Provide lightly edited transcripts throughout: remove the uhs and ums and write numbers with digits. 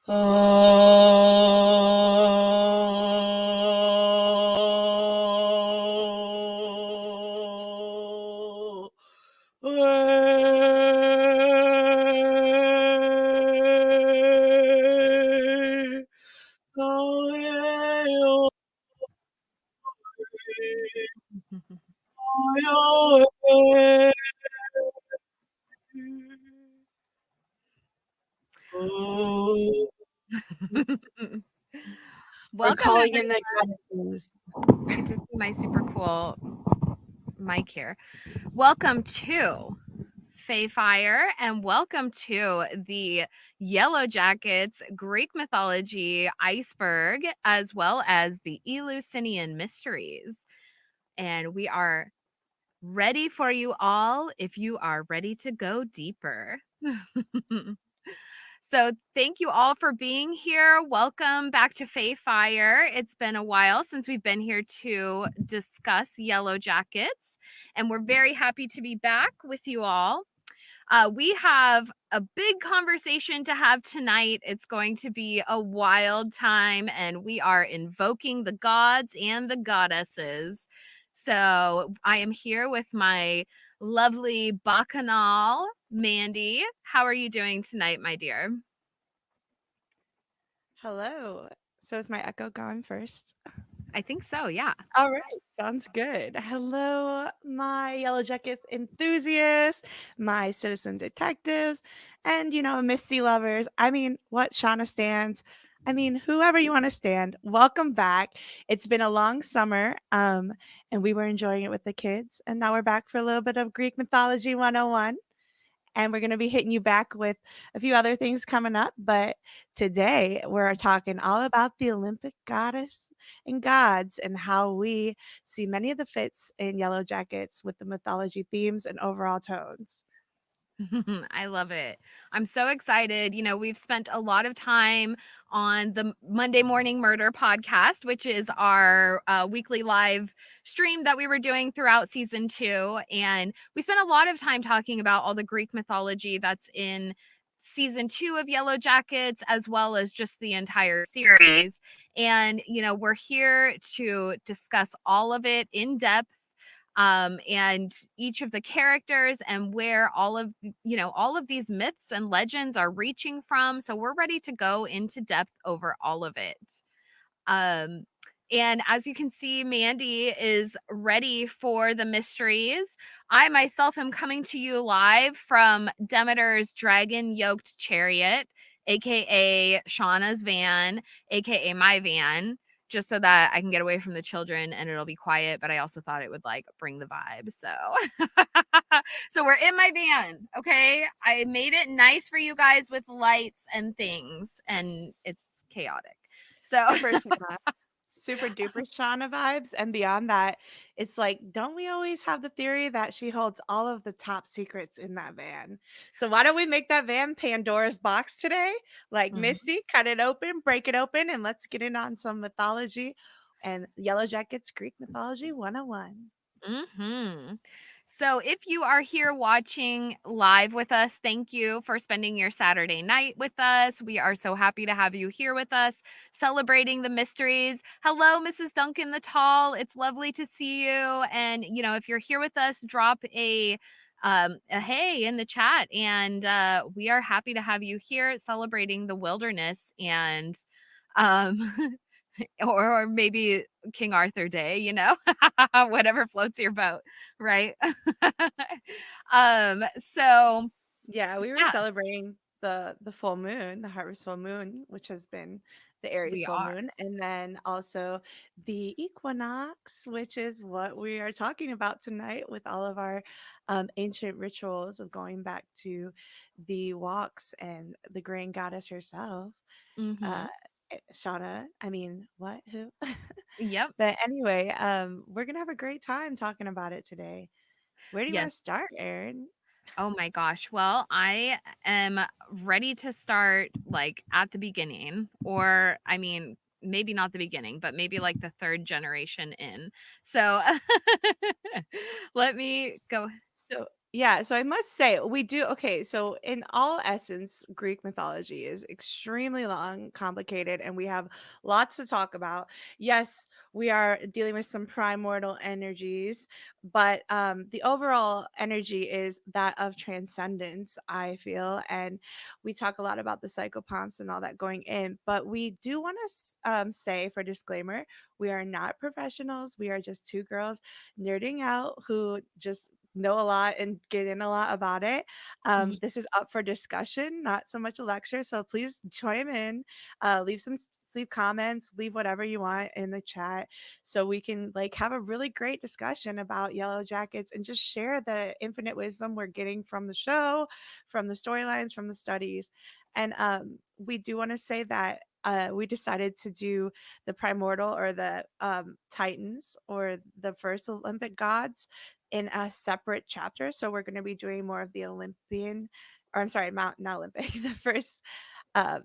Oh, we're Welcome, calling in everyone. the goddesses. I get to see my super cool mic here. Welcome to Fire and welcome to the Yellowjackets, Greek mythology, Iceberg, as well as the Eleusinian mysteries. And we are ready for you all if you are ready to go deeper. So thank you all for being here. Welcome back to Fire. It's been a while since we've been here to discuss Yellowjackets, and we're very happy to be back with you all. We have a big conversation to have tonight. It's going to be a wild time, and we are invoking the gods and the goddesses. So I am here with my lovely bacchanal, Mandy. How are you doing tonight, my dear? Hello. So is my echo gone first? I think so, yeah. All right, sounds good. Hello, my Yellow Jackets enthusiasts, my citizen detectives, and Misty lovers. I mean, what Shauna stands. I mean, whoever you want to stand, welcome back. It's been a long summer, and we were enjoying it with the kids, and now we're back for a little bit of Greek mythology 101. And we're going to be hitting you back with a few other things coming up. But today we're talking all about the Olympic goddess and gods and how we see many of the fits in Yellow Jackets with the mythology themes and overall tones. I love it. I'm so excited. We've spent a lot of time on the Monday Morning Murder podcast, which is our weekly live stream that we were doing throughout season 2. And we spent a lot of time talking about all the Greek mythology that's in season 2 of Yellowjackets, as well as just the entire series. And, we're here to discuss all of it in depth, and each of the characters and where all of these myths and legends are reaching from. So we're ready to go into depth over all of it. And as you can see, Mandy is ready for the mysteries. I myself am coming to you live from Demeter's dragon-yoked chariot, aka Shauna's van, aka my van, just so that I can get away from the children and it'll be quiet. But I also thought it would bring the vibe. So we're in my van. Okay. I made it nice for you guys with lights and things, and it's chaotic. So Super duper Shauna vibes. And beyond that, it's like, don't we always have the theory that she holds all of the top secrets in that van? So why don't we make that van Pandora's box today? Like Misty, cut it open, break it open, and let's get in on some mythology and Yellow Jackets Greek mythology 101. So if you are here watching live with us, thank you for spending your Saturday night with us. We are so happy to have you here with us, celebrating the mysteries. Hello, Mrs. Duncan the Tall. It's lovely to see you. And, if you're here with us, drop a hey in the chat. And we are happy to have you here celebrating the wilderness and um or maybe King Arthur Day, whatever floats your boat, right? So Yeah, we were yeah, celebrating the full moon, the harvest full moon, which has been the Aries we full are. moon, and then also the equinox, which is what we are talking about tonight with all of our ancient rituals of going back to the walks and the grain goddess herself. Mm-hmm. Uh, Shauna, I mean, what? Who? Yep. But anyway, we're gonna have a great time talking about it today. Where do you want Yes. to start, Erin? Oh my gosh. Well, I am ready to start at the beginning, or I mean, maybe not the beginning, but maybe the third generation in. So let me go. So Yeah, so I must say we do okay, so in all essence, Greek mythology is extremely long, complicated, and we have lots to talk about. Yes, we are dealing with some primordial energies, but the overall energy is that of transcendence, I feel, and we talk a lot about the psychopomps and all that going in, but we do want to say for disclaimer, we are not professionals. We are just two girls nerding out who just know a lot and get in a lot about it. Mhm. This is up for discussion, not so much a lecture. So please chime in, leave comments, leave whatever you want in the chat, so we can like have a really great discussion about Yellow Jackets and just share the infinite wisdom we're getting from the show, from the storylines, from the studies. And we do want to say that we decided to do the primordial or the Titans or the first Olympic gods in a separate chapter. So we're going to be doing more of the Olympian, or I'm sorry, not Olympic, the first um,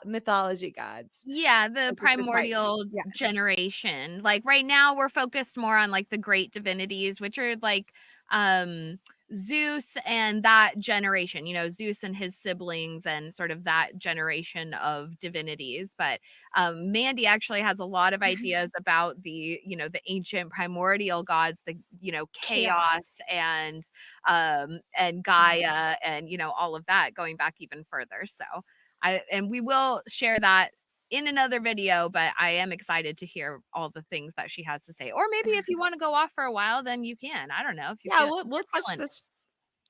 mythology gods, Yeah, the which is the primordial Titans. Yes. generation. Like right now we're focused more on like the great divinities, which are like um Zeus and that generation, Zeus and his siblings and sort of that generation of divinities. But Mandy actually has a lot of ideas about the ancient primordial gods, chaos Chaos. and Gaia and all of that going back even further. So and we will share that in another video, but I am excited to hear all the things that she has to say. Or maybe if you want to go off for a while, then you can. I don't know if you Yeah, feel we'll you're touch feeling this.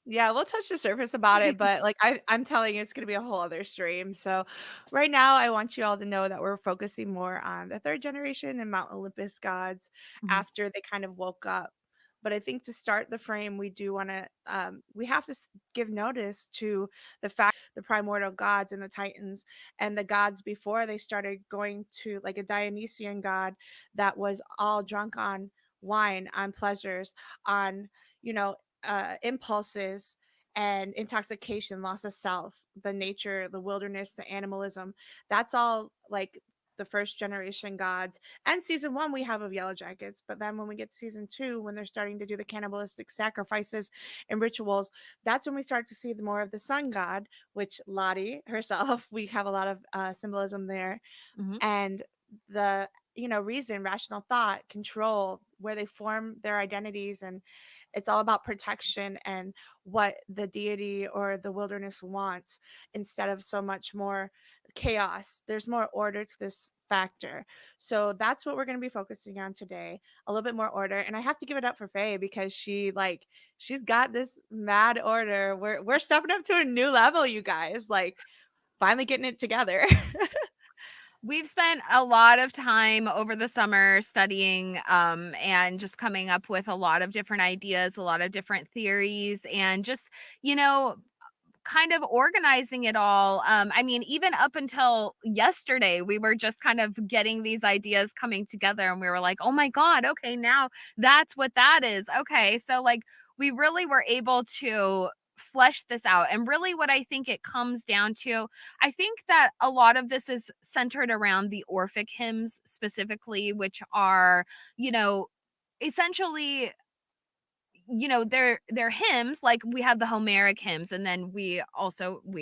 Yeah, we'll touch the surface about it, but like I'm telling you, it's gonna be a whole other stream. So right now I want you all to know that we're focusing more on the third generation and Mount Olympus gods Mhm, after they kind of woke up. But I think to start the frame, we do want to we have to give notice to the fact the primordial gods and the Titans and the gods before they started going to like a Dionysian god that was all drunk on wine, on pleasures, on you know impulses and intoxication, loss of self, the nature, the wilderness, the animalism. That's all like the first generation gods. And season one, we have of Yellow Jackets. But then when we get to season two, when they're starting to do the cannibalistic sacrifices and rituals, that's when we start to see the more of the sun god, which Lottie herself, we have a lot of symbolism there, mhm. and the reason, rational thought, control, where they form their identities, and it's all about protection and what the deity or the wilderness wants, instead of so much more chaos. There's more order to this factor. So that's what we're going to be focusing on today, a little bit more order. And I have to give it up for Faye because she's got this mad order. We're stepping up to a new level, you guys, like finally getting it together. We've spent a lot of time over the summer studying and just coming up with a lot of different ideas, a lot of different theories, and just, you know, kind of organizing it all. I mean, even up until yesterday, we were just kind of getting these ideas coming together and we were like, oh my God, okay, now that's what that is. Okay. So, like, we really were able to flesh this out. And really, what I think it comes down to, I think that a lot of this is centered around the Orphic hymns specifically, which are, essentially they're hymns. Like we have the Homeric hymns, and then we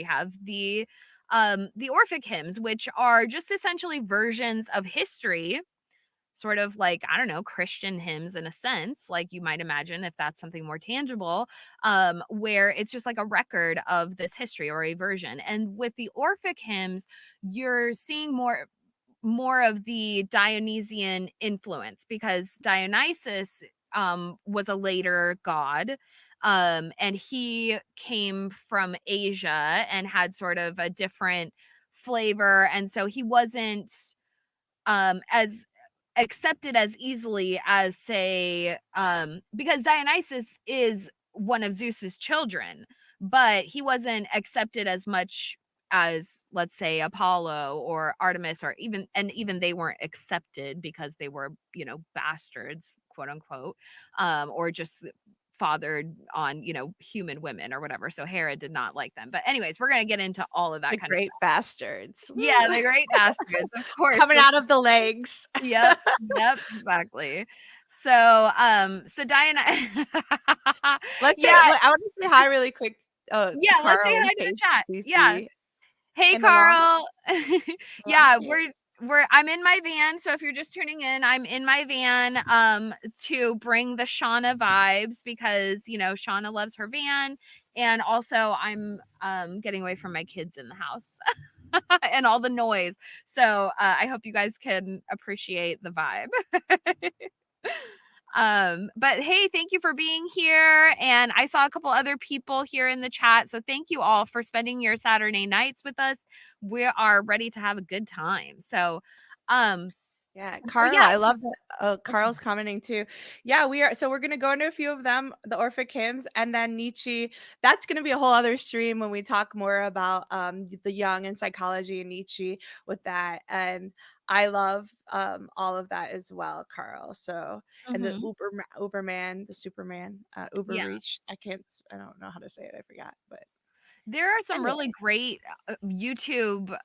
have the Orphic hymns, which are just essentially versions of history, sort of like, I don't know, Christian hymns in a sense, like you might imagine, if that's something more tangible, where it's just like a record of this history or a version. And with the Orphic hymns, you're seeing more of the Dionysian influence, because Dionysus was a later god, and he came from Asia and had sort of a different flavor, and so he wasn't as accepted as easily as, say, because Dionysus is one of Zeus's children, but he wasn't accepted as much as, let's say, Apollo or Artemis, or even they weren't accepted because they were, bastards, quote unquote, or just fathered on, human women or whatever. So Hera did not like them. But anyways, we're gonna get into all of that The kind of great stuff. bastards. Yeah, Woo. the great bastards, of course. Coming out of the legs. Yep, yep, exactly. So Diana, Let's say, yeah, I want to say hi really quick to yeah, let's say Carl in hi to the case chat. you Yeah. see Hey, in the loft. Carl. loft Yeah, here. I'm in my van. So if you're just tuning in, I'm in my van to bring the Shauna vibes because, you know, Shauna loves her van. And also I'm getting away from my kids in the house and all the noise. So I hope you guys can appreciate the vibe. But hey, thank you for being here. And I saw a couple other people here in the chat. So thank you all for spending your Saturday nights with us. We are ready to have a good time. So Yeah, so Carl, yeah. I love that. Oh, Okay. Carl's commenting too. Yeah, we are. So we're gonna go into a few of them, the Orphic hymns, and then Nietzsche. That's gonna be a whole other stream when we talk more about the young and psychology and Nietzsche with that. And I love all of that as well, Carl. So and the Mhm. Uberman, the Superman, Uber Yeah. Reach. I don't know how to say it. I forgot, but There are some anyway. really great YouTube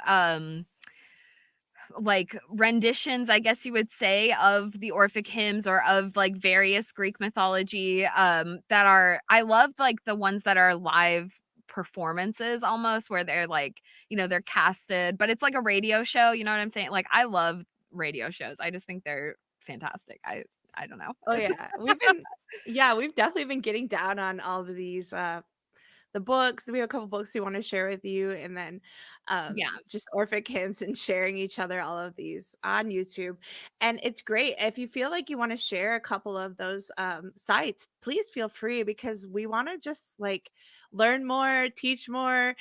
like renditions, I guess you would say, of the Orphic hymns or of like various Greek mythology that are, I love like the ones that are live performances almost where they're like, you know, they're casted, but it's like a radio show, you know what I'm saying? Like I love radio shows. I just think they're fantastic. I don't know. Oh yeah, we've definitely been getting down on all of these the books. We have a couple books we want to share with you, and then Yeah. just Orphic hymns and sharing each other all of these on YouTube. And it's great if you feel like you want to share a couple of those sites. Please feel free because we want to just like learn more, teach more,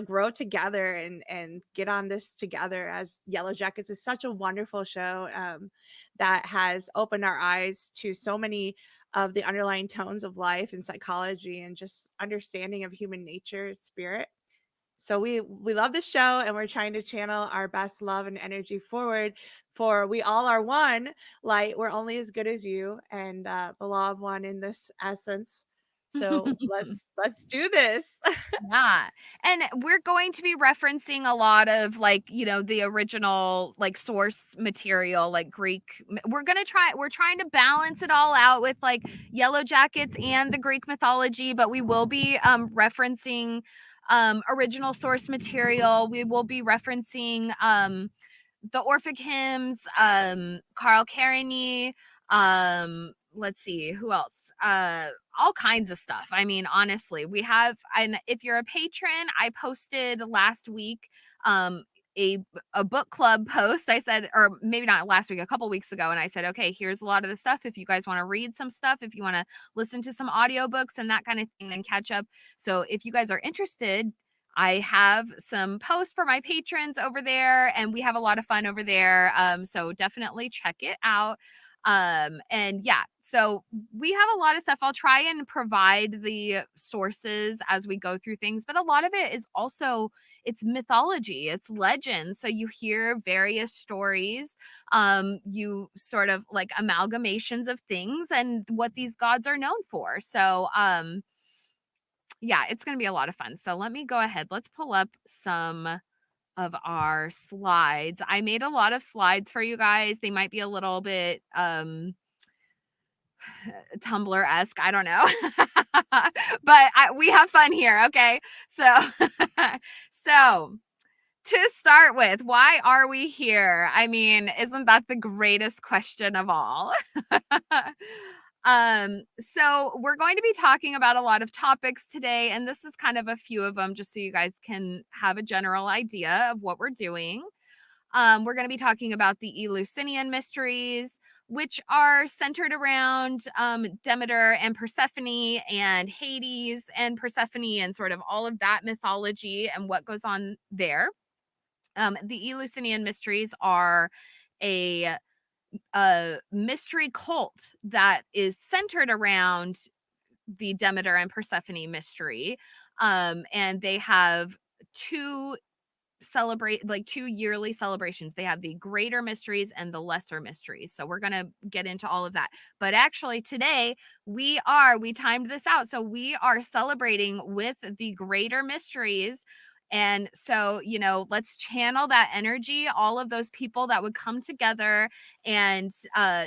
grow together and get on this together. As Yellowjackets is such a wonderful show that has opened our eyes to so many of the underlying tones of life and psychology and just understanding of human nature, spirit. So we love the show and we're trying to channel our best love and energy forward for we all are one light. We're only as good as you and the law of one in this essence. So let's do this. Yeah. And we're going to be referencing a lot of like, you know, the original like source material, like Greek. We're trying to balance it all out with like Yellowjackets and the Greek mythology, but we will be referencing original source material. We will be referencing the Orphic hymns, Carl Carigny, let's see, who else? All kinds of stuff. I mean, honestly, we have, and if you're a patron, I posted last week a a book club post. I said, or maybe not last week, a couple weeks ago, and I said, okay, here's a lot of the stuff. If you guys want to read some stuff, if you want to listen to some audiobooks and that kind of thing, and catch up. So if you guys are interested, I have some posts for my patrons over there, and we have a lot of fun over there. So definitely check it out. And yeah, so we have a lot of stuff. I'll try and provide the sources as we go through things, but a lot of it is also, it's mythology, it's legend. So you hear various stories, you sort of like amalgamations of things and what these gods are known for. So yeah, it's going to be a lot of fun. So let me go ahead. Let's pull up some of our slides. I made a lot of slides for you guys. They might be a little bit Tumblr-esque, I don't know. But we have fun here, okay? So so to start with, why are we here? I mean, isn't that the greatest question of all? So we're going to be talking about a lot of topics today, and this is kind of a few of them just so you guys can have a general idea of what we're doing. We're going to be talking about the Eleusinian mysteries, which are centered around Demeter and Persephone and Hades and Persephone and sort of all of that mythology and what goes on there. The Eleusinian mysteries are a mystery cult that is centered around the Demeter and Persephone mystery. And they have two yearly celebrations. They have the greater mysteries and the lesser mysteries. So we're going to get into all of that. But actually today we timed this out. So we are celebrating with the greater mysteries And so, let's channel that energy, all of those people that would come together and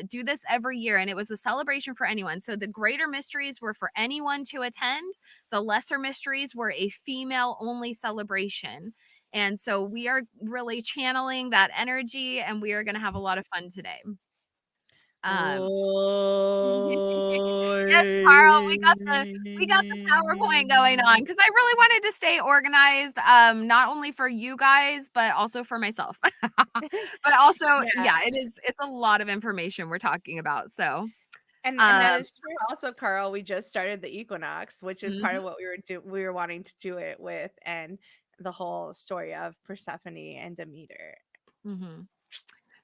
do this every year. And it was a celebration for anyone. So the greater mysteries were for anyone to attend. The lesser mysteries were a female only celebration. And so we are really channeling that energy, and we are going to have a lot of fun today. Yes, Carl, we got the PowerPoint going on because I really wanted to stay organized, not only for you guys, but also for myself. But also, Yeah. it's a lot of information we're talking about. So, And that is true. Also, Carl, we just started the equinox, which is part of what we were wanting to do it with, and the whole story of Persephone and Demeter.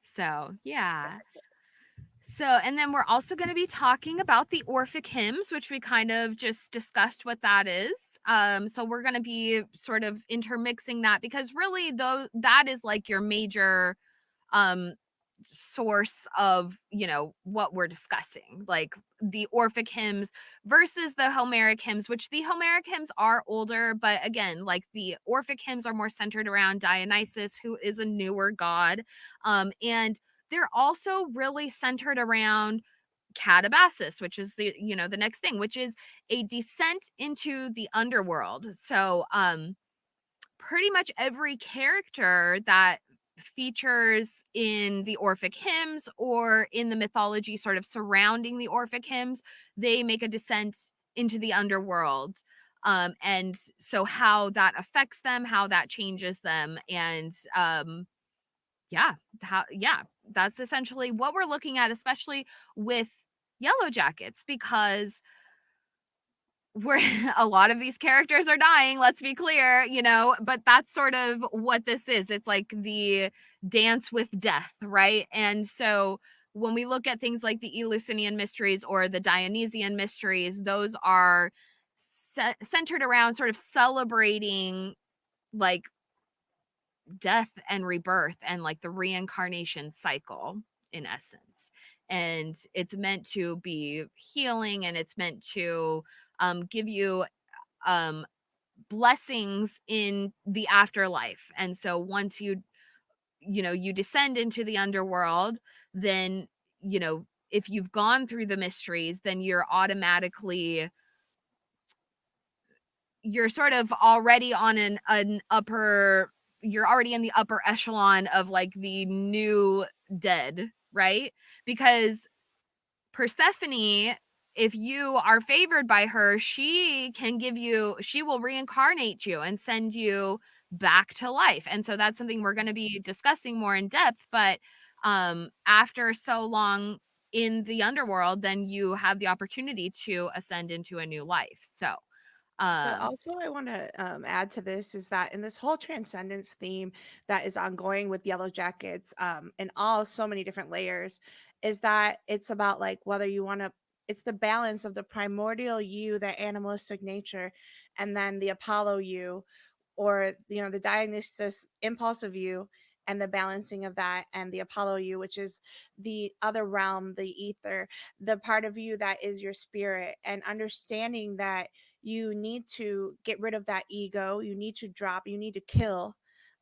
So yeah. So, and then we're also going to be talking about the Orphic hymns, which we kind of just discussed what that is. So we're going to be sort of intermixing that because really though that is like your major source of what we're discussing, like the Orphic hymns versus the Homeric hymns, which the Homeric hymns are older, but again, like the Orphic hymns are more centered around Dionysus, who is a newer god, and they're also really centered around cannibalism, which is the next thing, which is a descent into the underworld. So pretty much every character that features in the Orphic hymns or in the mythology sort of surrounding the Orphic hymns, they make a descent into the underworld. And so how that affects them, how that changes them, and that's essentially what we're looking at, especially with Yellowjackets, because where a lot of these characters are dying, let's be clear, but that's sort of what this is. It's like the dance with death, right? And so when we look at things like the Eleusinian mysteries or the Dionysian mysteries, those are centered around sort of celebrating like death and rebirth and like the reincarnation cycle in essence. And it's meant to be healing, and it's meant to give you blessings in the afterlife. And so once you descend into the underworld, then if you've gone through the mysteries, then you're sort of already on an upper, you're already in the upper echelon of like the new dead, right? Because Persephone, if you are favored by her, she will reincarnate you and send you back to life. And so that's something we're going to be discussing more in depth. But after so long in the underworld, then you have the opportunity to ascend into a new life. So Also, I want to add to this is that in this whole transcendence theme that is ongoing with Yellowjackets, and all so many different layers, is that it's about like whether you want to. It's the balance of the primordial you, the animalistic nature, and then the Apollo you, or the Dionysus impulsive you, and the balancing of that, and the Apollo you, which is the other realm, the ether, the part of you that is your spirit, and understanding that you need to get rid of that ego, you need to kill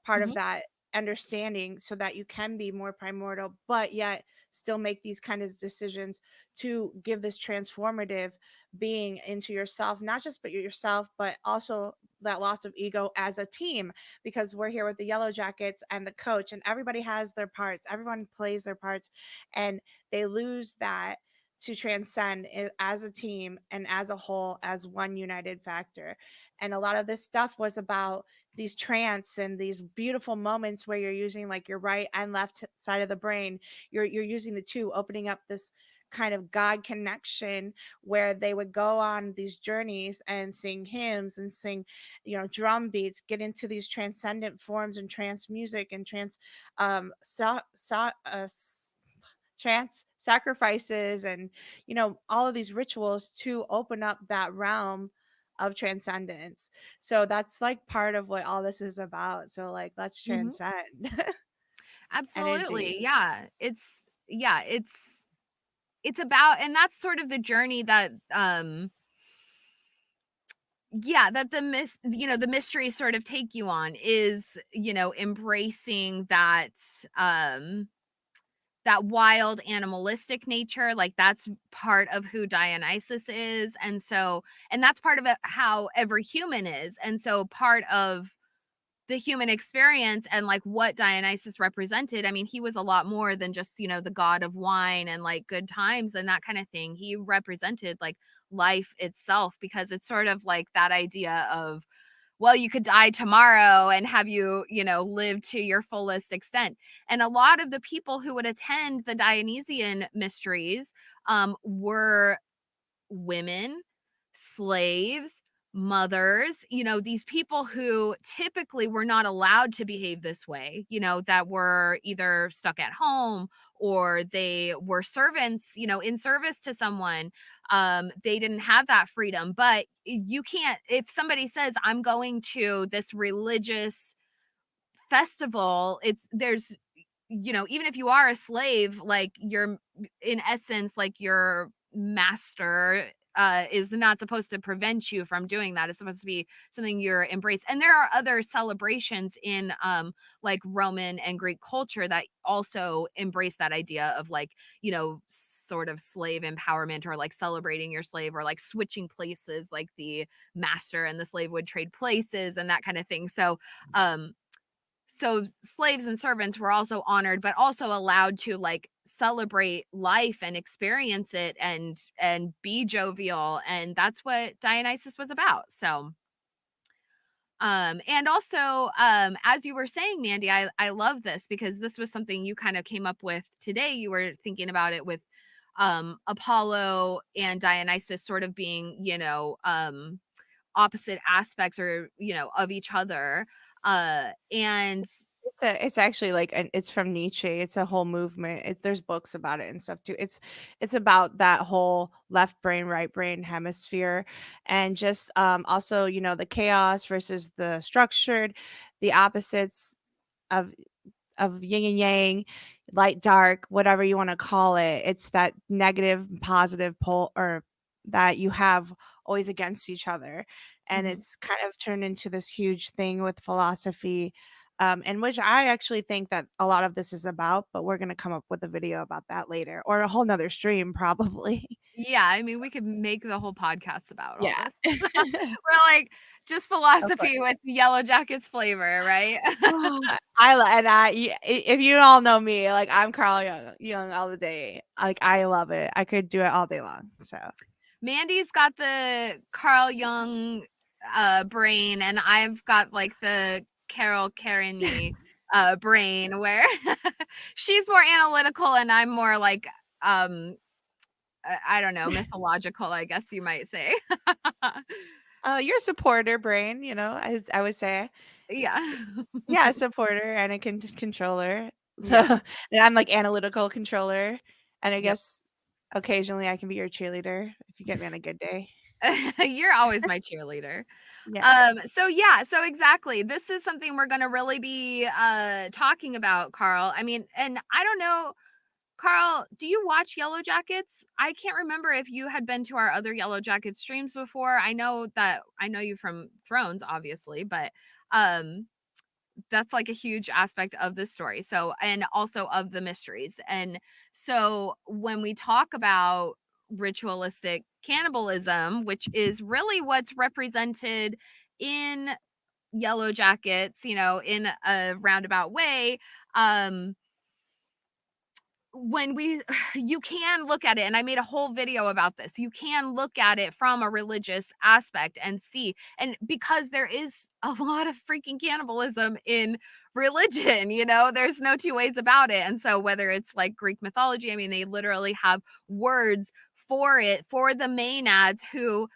part of that understanding so that you can be more primordial, but yet still make these kind of decisions to give this transformative being into yourself, not just but yourself, but also that loss of ego as a team, because we're here with the Yellowjackets and the coach, and everybody has their parts, everyone plays their parts, and they lose that to transcend as a team and as a whole, as one united factor. And a lot of this stuff was about these trance and these beautiful moments where you're using like your right and left side of the brain, you're using the two, opening up this kind of God connection, where they would go on these journeys and sing hymns and sing, drum beats, get into these transcendent forms and trance music and trance trance sacrifices, and all of these rituals to open up that realm of transcendence. So that's like part of what all this is about. So like, let's transcend. absolutely. Energy. It's about, and that's sort of the journey that that the mysteries sort of take you on is, embracing that that wild animalistic nature. Like, that's part of who Dionysus is. And that's part of it, how every human is. And so part of the human experience and like what Dionysus represented, I mean, he was a lot more than just, the god of wine and like good times and that kind of thing. He represented like life itself, because it's sort of like that idea of, well, you could die tomorrow and have you, live to your fullest extent. And a lot of the people who would attend the Dionysian mysteries were women, slaves, mothers, these people who typically were not allowed to behave this way, that were either stuck at home or they were servants, in service to someone. They didn't have that freedom. But you can't, if somebody says, I'm going to this religious festival, there's, even if you are a slave, like, you're in essence, like, your master is not supposed to prevent you from doing that. It's supposed to be something you're embraced. And there are other celebrations in like Roman and Greek culture that also embrace that idea of like, sort of slave empowerment, or like celebrating your slave, or like switching places, like the master and the slave would trade places and that kind of thing. So slaves and servants were also honored, but also allowed to like celebrate life and experience it and be jovial. And that's what Dionysus was about. So and also as you were saying, Mandy, I love this, because this was something you kind of came up with today. You were thinking about it with Apollo and Dionysus sort of being, opposite aspects, or of each other. And It's actually like it's from Nietzsche. It's a whole movement. There's books about it and stuff too. It's about that whole left brain, right brain hemisphere, and just also, the chaos versus the structured, the opposites of yin and yang, light, dark, whatever you want to call it. It's that negative and positive pole, or that you have always against each other. And it's kind of turned into this huge thing with philosophy, and which I actually think that a lot of this is about, but we're going to come up with a video about that later, or a whole nother stream probably. yeah, I mean, we could make the whole podcast about all Yeah. this. We're like, just philosophy with Yellowjackets flavor, right? If you all know me, like, I'm Carl Young all the day. Like, I love it. I could do it all day long. So Mandy's got the Carl Jung brain, and I've got like the Carol Carany brain, where she's more analytical and I'm more like I don't know, mythological, I guess you might say. you're a supporter brain, as I would say. Yeah. Yeah, a supporter and a controller. Yeah. And I'm like analytical controller. And I Yep. guess occasionally I can be your cheerleader if you get me on a good day. You're always my cheerleader. Yeah. So exactly. This is something we're going to really be talking about, Carl. I mean, and I don't know, Carl, do you watch Yellowjackets? I can't remember if you had been to our other Yellowjackets streams before. I know you from Thrones, obviously, but that's like a huge aspect of the story. So, and also of the mysteries. And so when we talk about ritualistic cannibalism, which is really what's represented in Yellowjackets, in a roundabout way, when you can look at it, and I made a whole video about this, you can look at it from a religious aspect and see, and because there is a lot of freaking cannibalism in religion, there's no two ways about it. And so whether it's like Greek mythology, I mean, they literally have words for it, for the Maenads who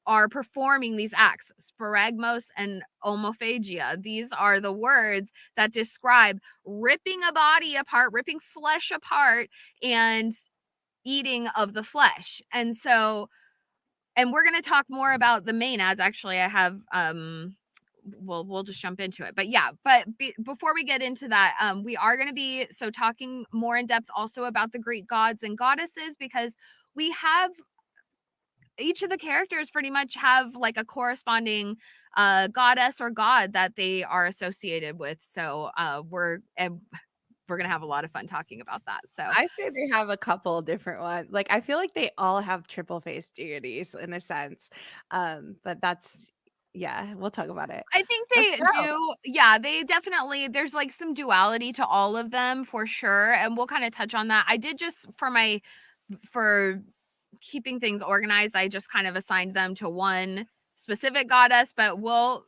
are performing these acts, sparagmos and homophagia. These are the words that describe ripping a body apart, ripping flesh apart, and eating of the flesh. And so, and we're going to talk more about the Maenads. Actually, I have we'll just jump into it. But yeah, before we get into that, we are going to be talking more in depth also about the Greek gods and goddesses, because we have each of the characters pretty much have like a corresponding goddess or god that they are associated with. So we're gonna have a lot of fun talking about that. So I say they have a couple different ones. Like I feel like they all have triple face deities in a sense. But that's yeah, we'll talk about it. I think Let's they go. do. Yeah, they definitely, there's like some duality to all of them for sure. And we'll kind of touch on that. I did just for keeping things organized, I just kind of assigned them to one specific goddess, but we're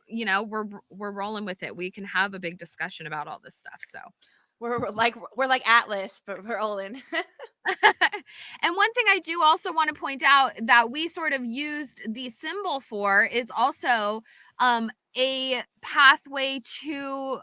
rolling with it. We can have a big discussion about all this stuff. So We're like Atlas, but we're all in. and one thing I do also want to point out that we sort of used the symbol for is also a pathway to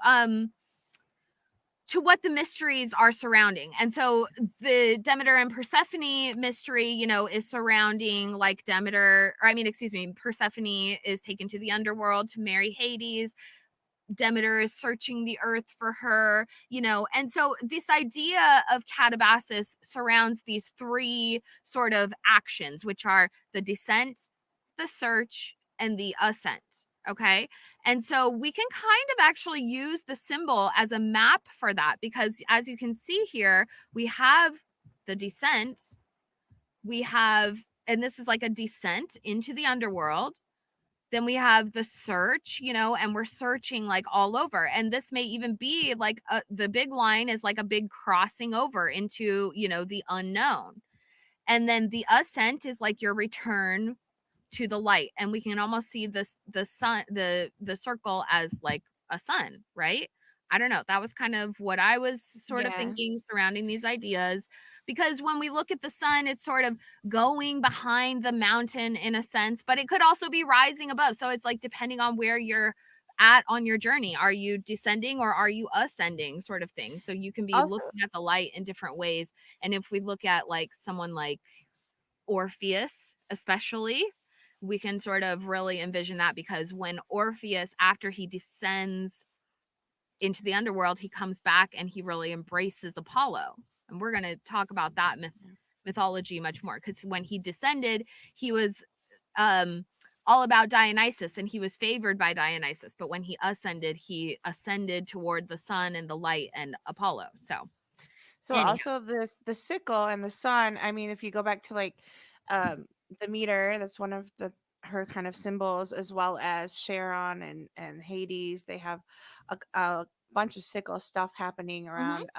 what the mysteries are surrounding. And so the Demeter and Persephone mystery, is surrounding like Persephone is taken to the underworld to marry Hades. Demeter is searching the earth for her, and so this idea of catabasis surrounds these three sort of actions, which are the descent, the search, and the ascent. Okay. And so we can kind of actually use the symbol as a map for that, because as you can see here, we have the descent, and this is like a descent into the underworld. Then we have the search, and we're searching like all over. And this may even be like the big line is like a big crossing over into, the unknown. And then the ascent is like your return to the light. And we can almost see the sun, the circle as like a sun, right? I don't know. That was kind of what I was sort of thinking surrounding these ideas, because when we look at the sun, it's sort of going behind the mountain in a sense, but it could also be rising above. So it's like depending on where you're at on your journey. Are you descending or are you ascending, sort of thing? So you can be Also, looking at the light in different ways. And if we look at like someone like Orpheus, especially, we can sort of really envision that, because when Orpheus, after he descends into the underworld, he comes back and he really embraces Apollo. And we're going to talk about that mythology much more, because when he descended, he was all about Dionysus and he was favored by Dionysus. But when he ascended toward the sun and the light and Apollo. So anyhow. Also the sickle and the sun. I mean, if you go back to like Demeter, that's one of her kind of symbols, as well as Charon and Hades. They have a bunch of sickle stuff happening around.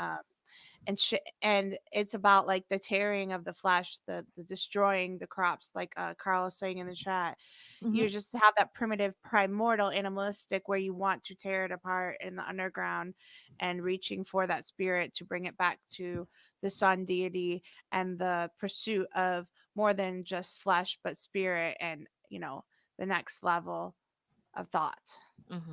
And it's about like the tearing of the flesh, the destroying the crops, like Carl was saying in the chat. You just have that primitive primordial animalistic where you want to tear it apart in the underground and reaching for that spirit to bring it back to the sun deity, and the pursuit of more than just flesh but spirit, and the next level of thought.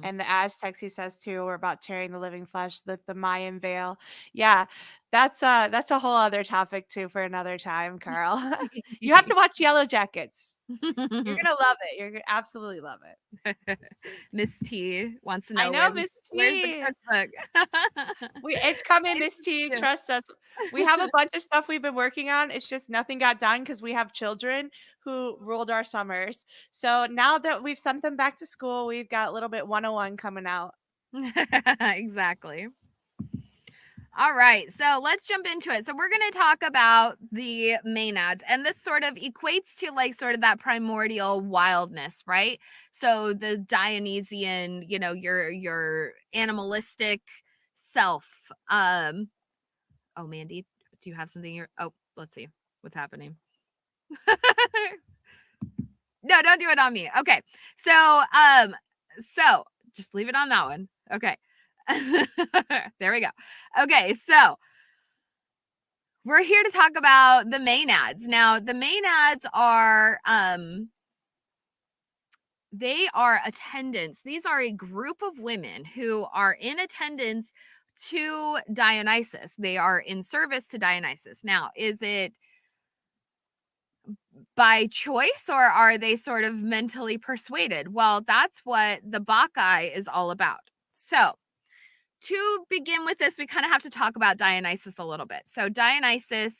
And the Aztecs, he says too, were about tearing the living flesh, the Mayan veil. Yeah, that's a whole other topic too for another time, Carl. You have to watch Yellowjackets. You're gonna love it. You're gonna absolutely love it. Misty wants to I know know, Miss where's the T. cookbook. It's coming, Miss T. Trust us. We have a bunch of stuff we've been working on. It's just nothing got done because we have children who ruled our summers. So now that we've sent them back to school, we've got a little bit 101 coming out. Exactly. All right, so let's jump into it. So we're going to talk about the Maenads, and this sort of equates to like sort of that primordial wildness, right? So the Dionysian, your animalistic self. Oh, Mandy, do you have something here? Oh, let's see what's happening. No, don't do it on me. Okay. So just leave it on that one. Okay. There we go. Okay, so we're here to talk about the Maenads. Now, the Maenads are they are attendants. These are a group of women who are in attendance to Dionysus. They are in service to Dionysus. Now, is it by choice or are they sort of mentally persuaded? Well, that's what the Bacchae is all about. So, to begin with this, we kind of have to talk about Dionysus a little bit. So Dionysus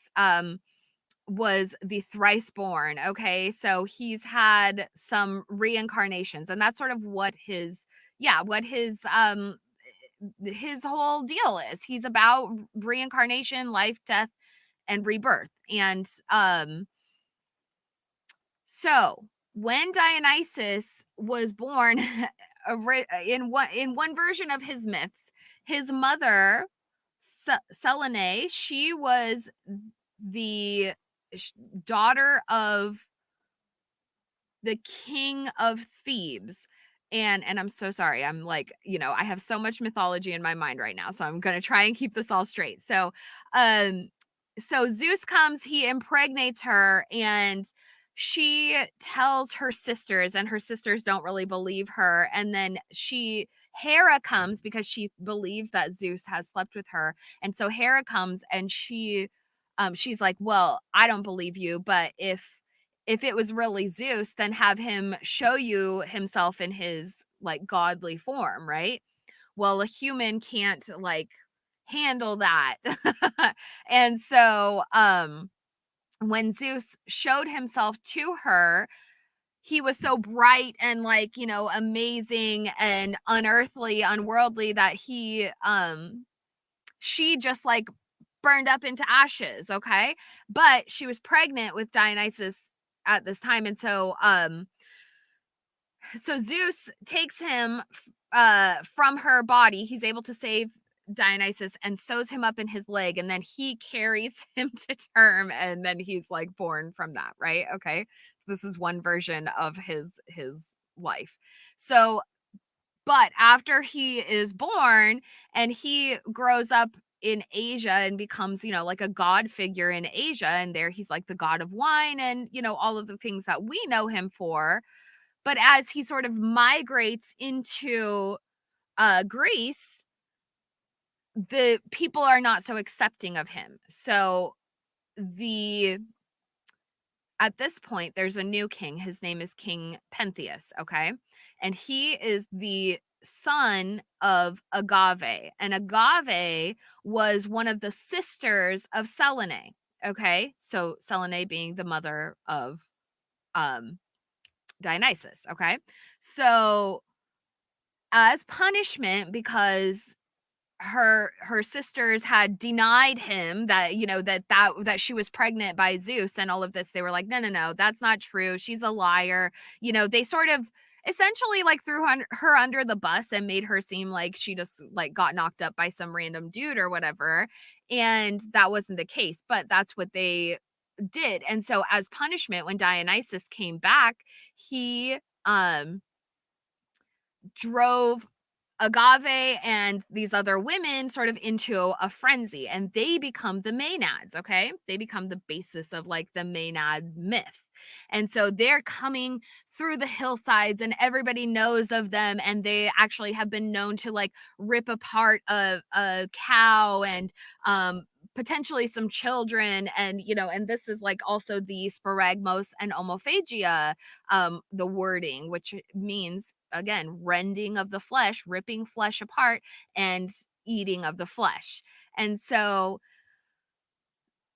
was the thrice born. Okay, so he's had some reincarnations, and that's sort of what his his whole deal is. He's about reincarnation, life, death, and rebirth. And so when Dionysus was born, in one version of his myths, his mother Selene, she was the daughter of the king of Thebes. And I'm so sorry. I'm like, I have so much mythology in my mind right now, so I'm going to try and keep this all straight. So Zeus comes, he impregnates her, and she tells her sisters, and her sisters don't really believe her. And then Hera comes because she believes that Zeus has slept with her. And so Hera comes, and she's like, well, I don't believe you, but if it was really Zeus, then have him show you himself in his like godly form, right? Well, a human can't like handle that. And so when Zeus showed himself to her, he was so bright and like, amazing and unearthly, unworldly, that she just like burned up into ashes. Okay, but she was pregnant with Dionysus at this time, and so Zeus takes him from her body. He's able to save Dionysus and sews him up in his leg, and then he carries him to term, and then he's like born from that, right? Okay, so this is one version of his life. So but after he is born and he grows up in Asia and becomes, like a god figure in Asia, and there he's like the god of wine and, all of the things that we know him for. But as he sort of migrates into Greece, the people are not so accepting of him. So at this point, there's a new king. His name is King Pentheus, okay? And he is the son of Agave. And Agave was one of the sisters of Selene, okay? So Selene being the mother of Dionysus, okay? So as punishment, because her sisters had denied him that that she was pregnant by Zeus and all of this, they were like, no, that's not true, she's a liar. They sort of essentially like threw her under the bus and made her seem like she just like got knocked up by some random dude or whatever, and that wasn't the case, but that's what they did. And so as punishment, when Dionysus came back, he drove Agave and these other women sort of into a frenzy, and they become the Maenads, okay? They become the basis of like the Maenad myth. And so they're coming through the hillsides and everybody knows of them, and they actually have been known to like rip apart a cow and potentially some children, and and this is like also the sparagmos and homophagia, the wording, which means again rending of the flesh, ripping flesh apart, and eating of the flesh. And so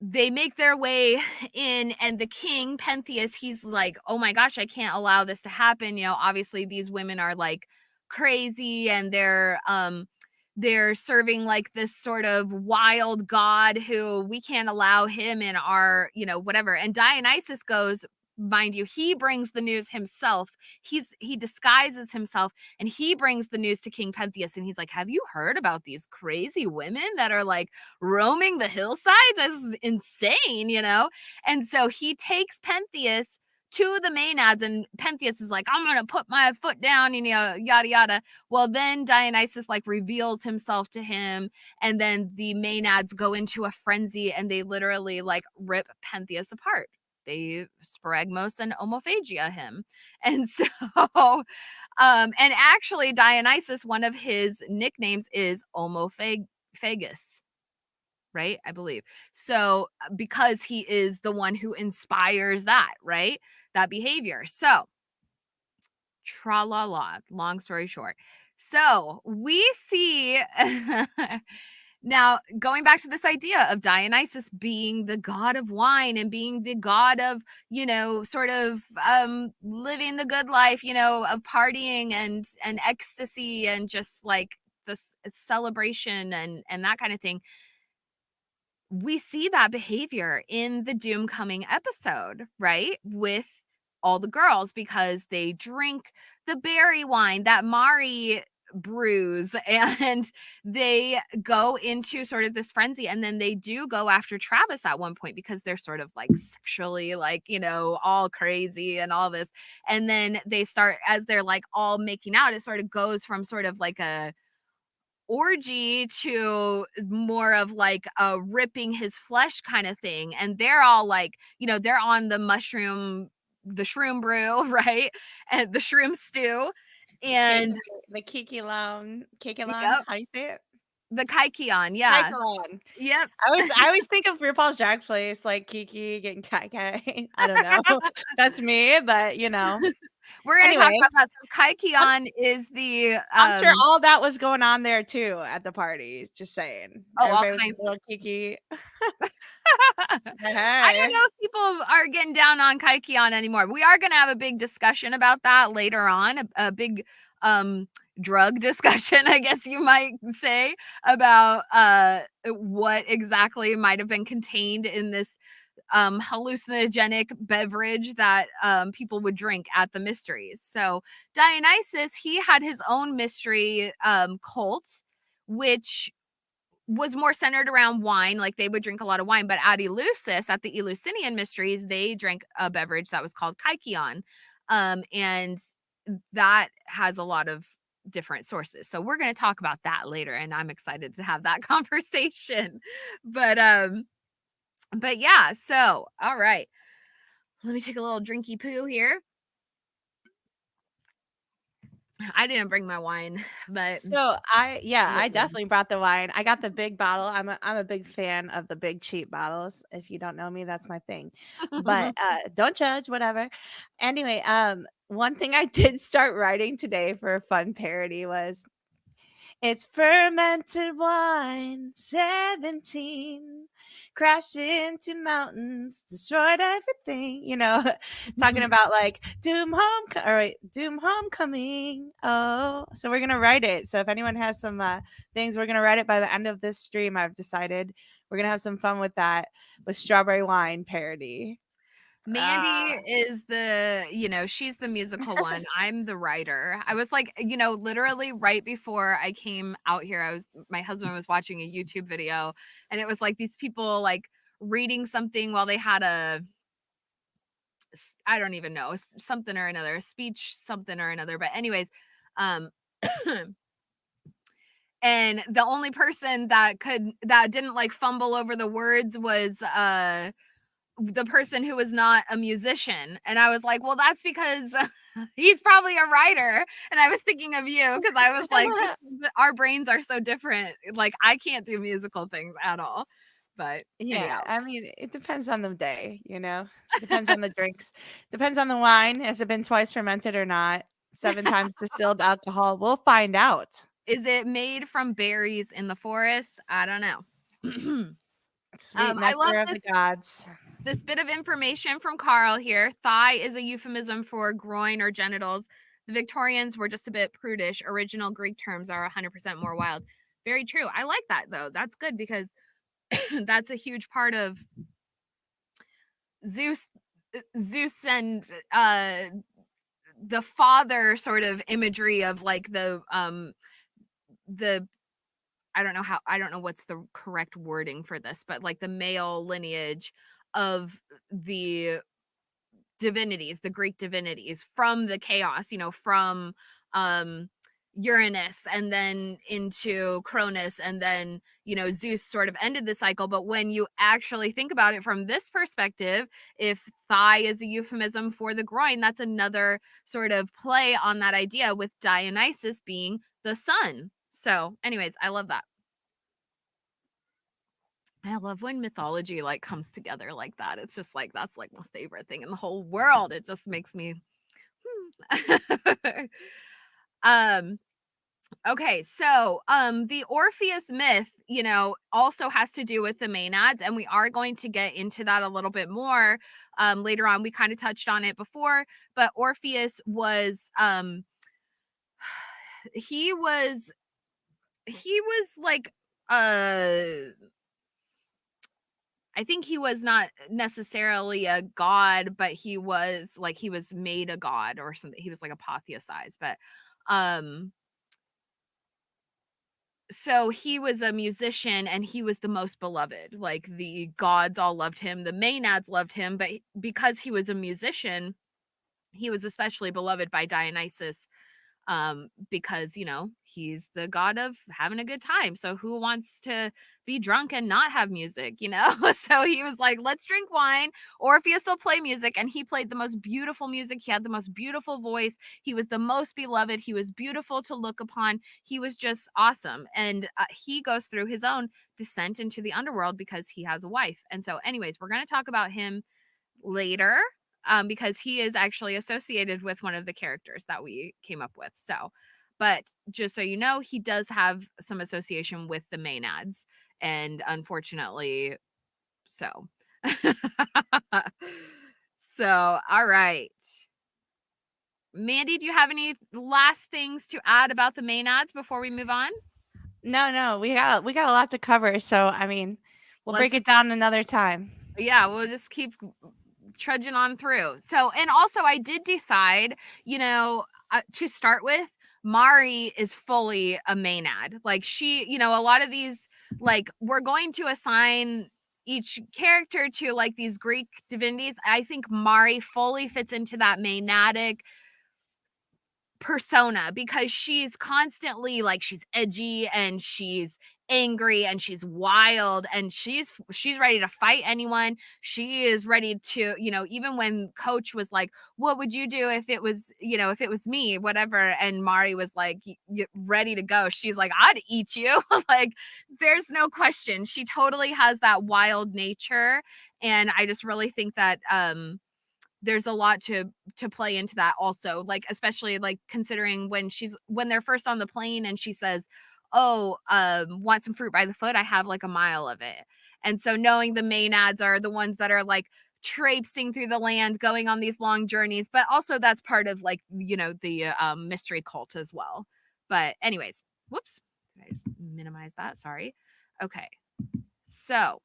they make their way in, and the king Pentheus, he's like, oh my gosh, I can't allow this to happen. Obviously these women are like crazy, and they're serving like this sort of wild god who we can't allow him in our, whatever. And Dionysus goes, mind you, he brings the news himself. He disguises himself, and he brings the news to King Pentheus, and he's like, have you heard about these crazy women that are like roaming the hillsides? This is insane, And so he takes Pentheus to the Maenads, and Pentheus is like, I'm gonna put my foot down, yada yada. Well, then Dionysus like reveals himself to him, and then the Maenads go into a frenzy, and they literally like rip Pentheus apart. They sparagmos and homophagia him. And so and actually Dionysus, one of his nicknames is homophagus, right? I believe. So because he is the one who inspires that, right? That behavior. So tra-la-la, long story short. So we see Now, going back to this idea of Dionysus being the god of wine and being the god of, sort of living the good life, of partying and ecstasy and just like this celebration and that kind of thing. We see that behavior in the Doom Coming episode, right? With all the girls, because they drink the berry wine that Mari brews and they go into sort of this frenzy, and then they do go after Travis at one point because they're sort of like sexually like, all crazy and all this. And then they start, as they're like all making out, it sort of goes from sort of like a orgy to more of like a ripping his flesh kind of thing. And they're all like, they're on the shroom brew, right? And the shroom stew. And the Kekilan, yep, how do you say it? the Kaikion, yeah. Kaikilan. Yep. I always think of RuPaul's Drag Race, like Kiki getting Kai. I don't know. That's me, but We're gonna talk about that. So Kaikion is the I'm sure all that was going on there too at the parties. Just saying. Oh, all Everybody kinds was a little Kiki. I don't know if people are getting down on Kaikion anymore. We are going to have a big discussion about that later on, a big drug discussion, I guess you might say, about what exactly might have been contained in this hallucinogenic beverage that people would drink at the mysteries. So Dionysus, he had his own mystery cult, which was more centered around wine. Like they would drink a lot of wine, but at Eleusis, at the Eleusinian mysteries, they drank a beverage that was called Kaikion. And that has a lot of different sources. So we're going to talk about that later, and I'm excited to have that conversation. But yeah, so all right. Let me take a little drinky poo here. I didn't bring my wine, but so I definitely brought the wine. I got the big bottle. I'm a big fan of the big cheap bottles. If you don't know me, that's my thing. But don't judge, whatever. Anyway, one thing I did start writing today for a fun parody was, it's fermented wine, 17. Crashed into mountains, destroyed everything. Talking about like Doom Homecoming. Oh, so we're gonna write it. So if anyone has some things, we're gonna write it by the end of this stream. I've decided we're gonna have some fun with that, with strawberry wine parody. Mandy is the, she's the musical one. I'm the writer. I was like, literally right before I came out here, my husband was watching a YouTube video, and it was like these people like reading something while they had I don't even know, something or another, a speech, something or another. But anyways, and the only person that didn't like fumble over the words was the person who was not a musician. And I was like, well, that's because he's probably a writer. And I was thinking of you, because I was like, our brains are so different. Like I can't do musical things at all. But yeah, anyhow. I mean, it depends on the day, depends on the drinks, depends on the wine. Has it been twice fermented or not? 7 times distilled alcohol? We'll find out. Is it made from berries in the forest? I don't know. Sweet nectar of the gods. This bit of information from Carl here. Thigh is a euphemism for groin or genitals. The Victorians were just a bit prudish. Original Greek terms are 100% more wild. Very true. I like that, though. That's good, because that's a huge part of Zeus and the father sort of imagery of like the I don't know what's the correct wording for this, but like the male lineage of the divinities, the Greek divinities, from the chaos, from Uranus and then into Cronus, and then Zeus sort of ended the cycle. But when you actually think about it from this perspective, if thigh is a euphemism for the groin, that's another sort of play on that idea, with Dionysus being the sun. So anyways, I love that. I love when mythology like comes together like that. It's just like, that's like my favorite thing in the whole world. It just makes me Okay, so the Orpheus myth, also has to do with the Maenads, and we are going to get into that a little bit more later on. We kind of touched on it before, but Orpheus was he was like I think he was not necessarily a god, but he was made a god or something. He was like apotheosized, but so he was a musician and he was the most beloved. Like the gods all loved him, the Maenads loved him, but because he was a musician, he was especially beloved by Dionysus, because he's the god of having a good time. So who wants to be drunk and not have music? So he was like, let's drink wine. Orpheus will play music, and he played the most beautiful music. He had the most beautiful voice. He was the most beloved. He was beautiful to look upon. He was just awesome. And he goes through his own descent into the underworld because he has a wife. And so anyways, we're going to talk about him later, because he is actually associated with one of the characters that we came up with. So, but just so you know, he does have some association with the Maenads, and unfortunately, so. So, all right. Mandy, do you have any last things to add about the Maenads before we move on? No, we got a lot to cover. So I mean, we'll break it down another time. Yeah, we'll just keep trudging on through. So, and also I did decide, to start with, Mari is fully a Maenad. Like she, a lot of these, like we're going to assign each character to like these Greek divinities. I think Mari fully fits into that Maenadic persona because she's constantly like, she's edgy and she's angry and she's wild and she's ready to fight anyone. She is ready to, even when Coach was like, what would you do if it was me, whatever, and Mari was like, ready to go, she's like, I'd eat you. Like there's no question, she totally has that wild nature. And I just really think that there's a lot to play into that also, like especially like considering when they're first on the plane and she says, oh, want some fruit by the foot, I have like a mile of it. And so knowing the Maenads are the ones that are like traipsing through the land going on these long journeys, but also that's part of like the mystery cult as well. But anyways, whoops, did I just minimize that? Sorry. Okay, so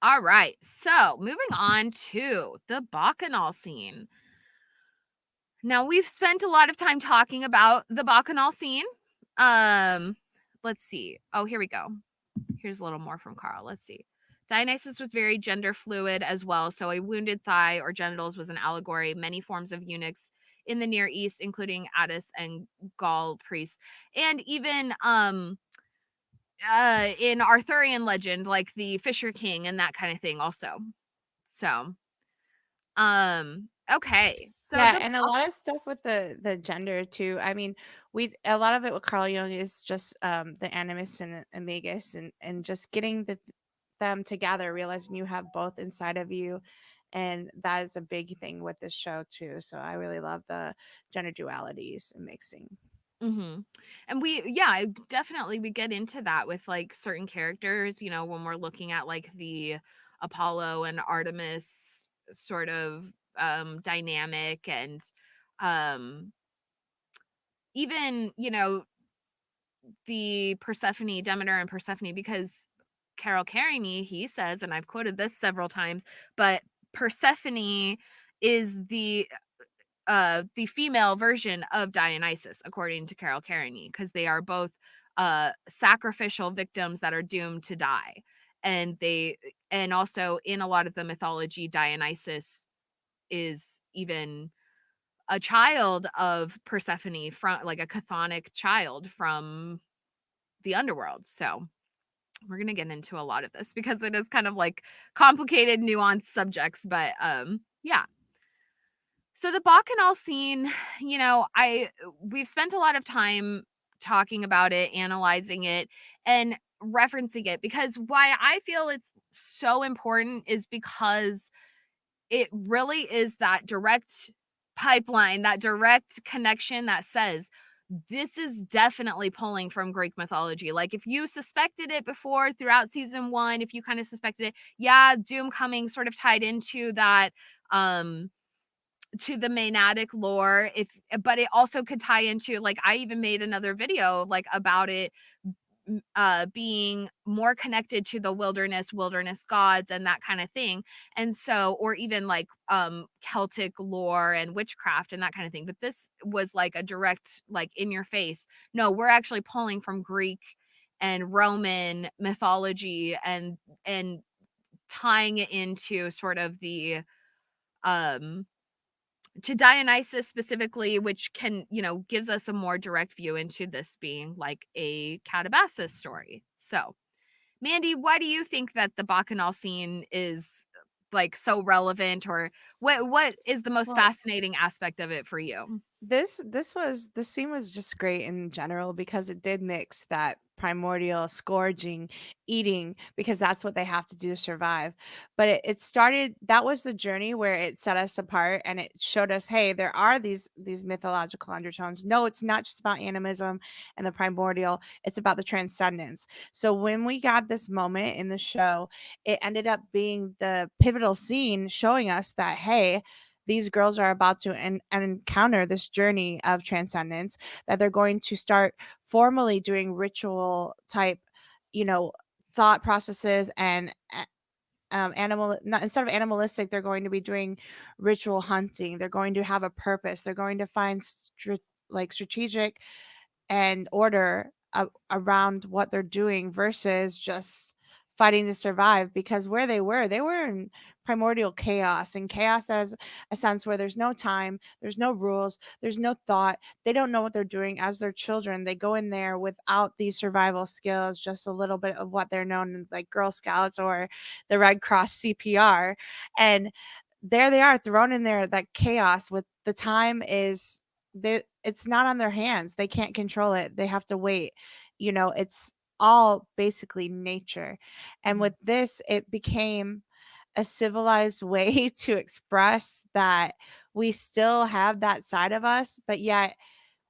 all right, so moving on to the bacchanal scene. Now, we've spent a lot of time talking about the bacchanal scene. Let's see. Oh, here we go. Here's a little more from Carl. Let's see. Dionysus was very gender fluid as well. So a wounded thigh or genitals was an allegory. Many forms of eunuchs in the Near East, including Attis and Gaul priests. And even in Arthurian legend, like the Fisher King and that kind of thing also. So, okay. So Yeah, and a lot of stuff with the gender too. I mean, a lot of it with Carl Jung is just the animus and Amagus, and just getting them together, realizing you have both inside of you, and that is a big thing with this show too. So I really love the gender dualities and mixing. Mm-hmm. And we get into that with like certain characters, when we're looking at like the Apollo and Artemis sort of dynamic, and even the Demeter and Persephone, because Carol Carey, he says, and I've quoted this several times, but Persephone is the female version of Dionysus, according to Carol Carey, because they are both sacrificial victims that are doomed to die. And also in a lot of the mythology, Dionysus is even a child of Persephone, from like a chthonic child from the underworld. So we're going to get into a lot of this because it is kind of like complicated, nuanced subjects, but yeah. So the bacchanal scene, we've spent a lot of time talking about it, analyzing it, and referencing it, because why I feel it's so important is because it really is that direct pipeline, that direct connection that says this is definitely pulling from Greek mythology. Like, if you suspected it before throughout season 1, if you kind of suspected it, yeah, Doom coming sort of tied into that, to the Maenadic lore, but it also could tie into, like, I even made another video like about it being more connected to the wilderness gods and that kind of thing. And so, or even like Celtic lore and witchcraft and that kind of thing. But this was like a direct, like, in your face, no, we're actually pulling from Greek and Roman mythology and tying it into sort of the um to Dionysus specifically, which can, gives us a more direct view into this being like a cannibalism story. So, Mandy, why do you think that the bacchanal scene is like so relevant, or what is the most Well, fascinating aspect of it for you? this scene was just great in general because it did mix that primordial scourging, eating, because that's what they have to do to survive. But it started, that was the journey where it set us apart and it showed us, hey, there are these mythological undertones. No, it's not just about animism and the primordial, it's about the transcendence. So when we got this moment in the show, it ended up being the pivotal scene showing us that, hey, these girls are about to encounter this journey of transcendence, that they're going to start formally doing ritual type, you know, thought processes and animal, not, instead of animalistic, they're going to be doing ritual hunting. They're going to have a purpose. They're going to find strategic and order around what they're doing versus just fighting to survive, because where they were in primordial chaos, and chaos as a sense where there's no time, there's no rules, there's no thought. They don't know what they're doing as their children. They go in there without these survival skills, just a little bit of what they're known like Girl Scouts or the Red Cross CPR, and there they are thrown in there, that chaos with the time is they, it's not on their hands. They can't control it. They have to wait. It's all basically nature. And Mhm. with this, it became a civilized way to express that we still have that side of us, but yet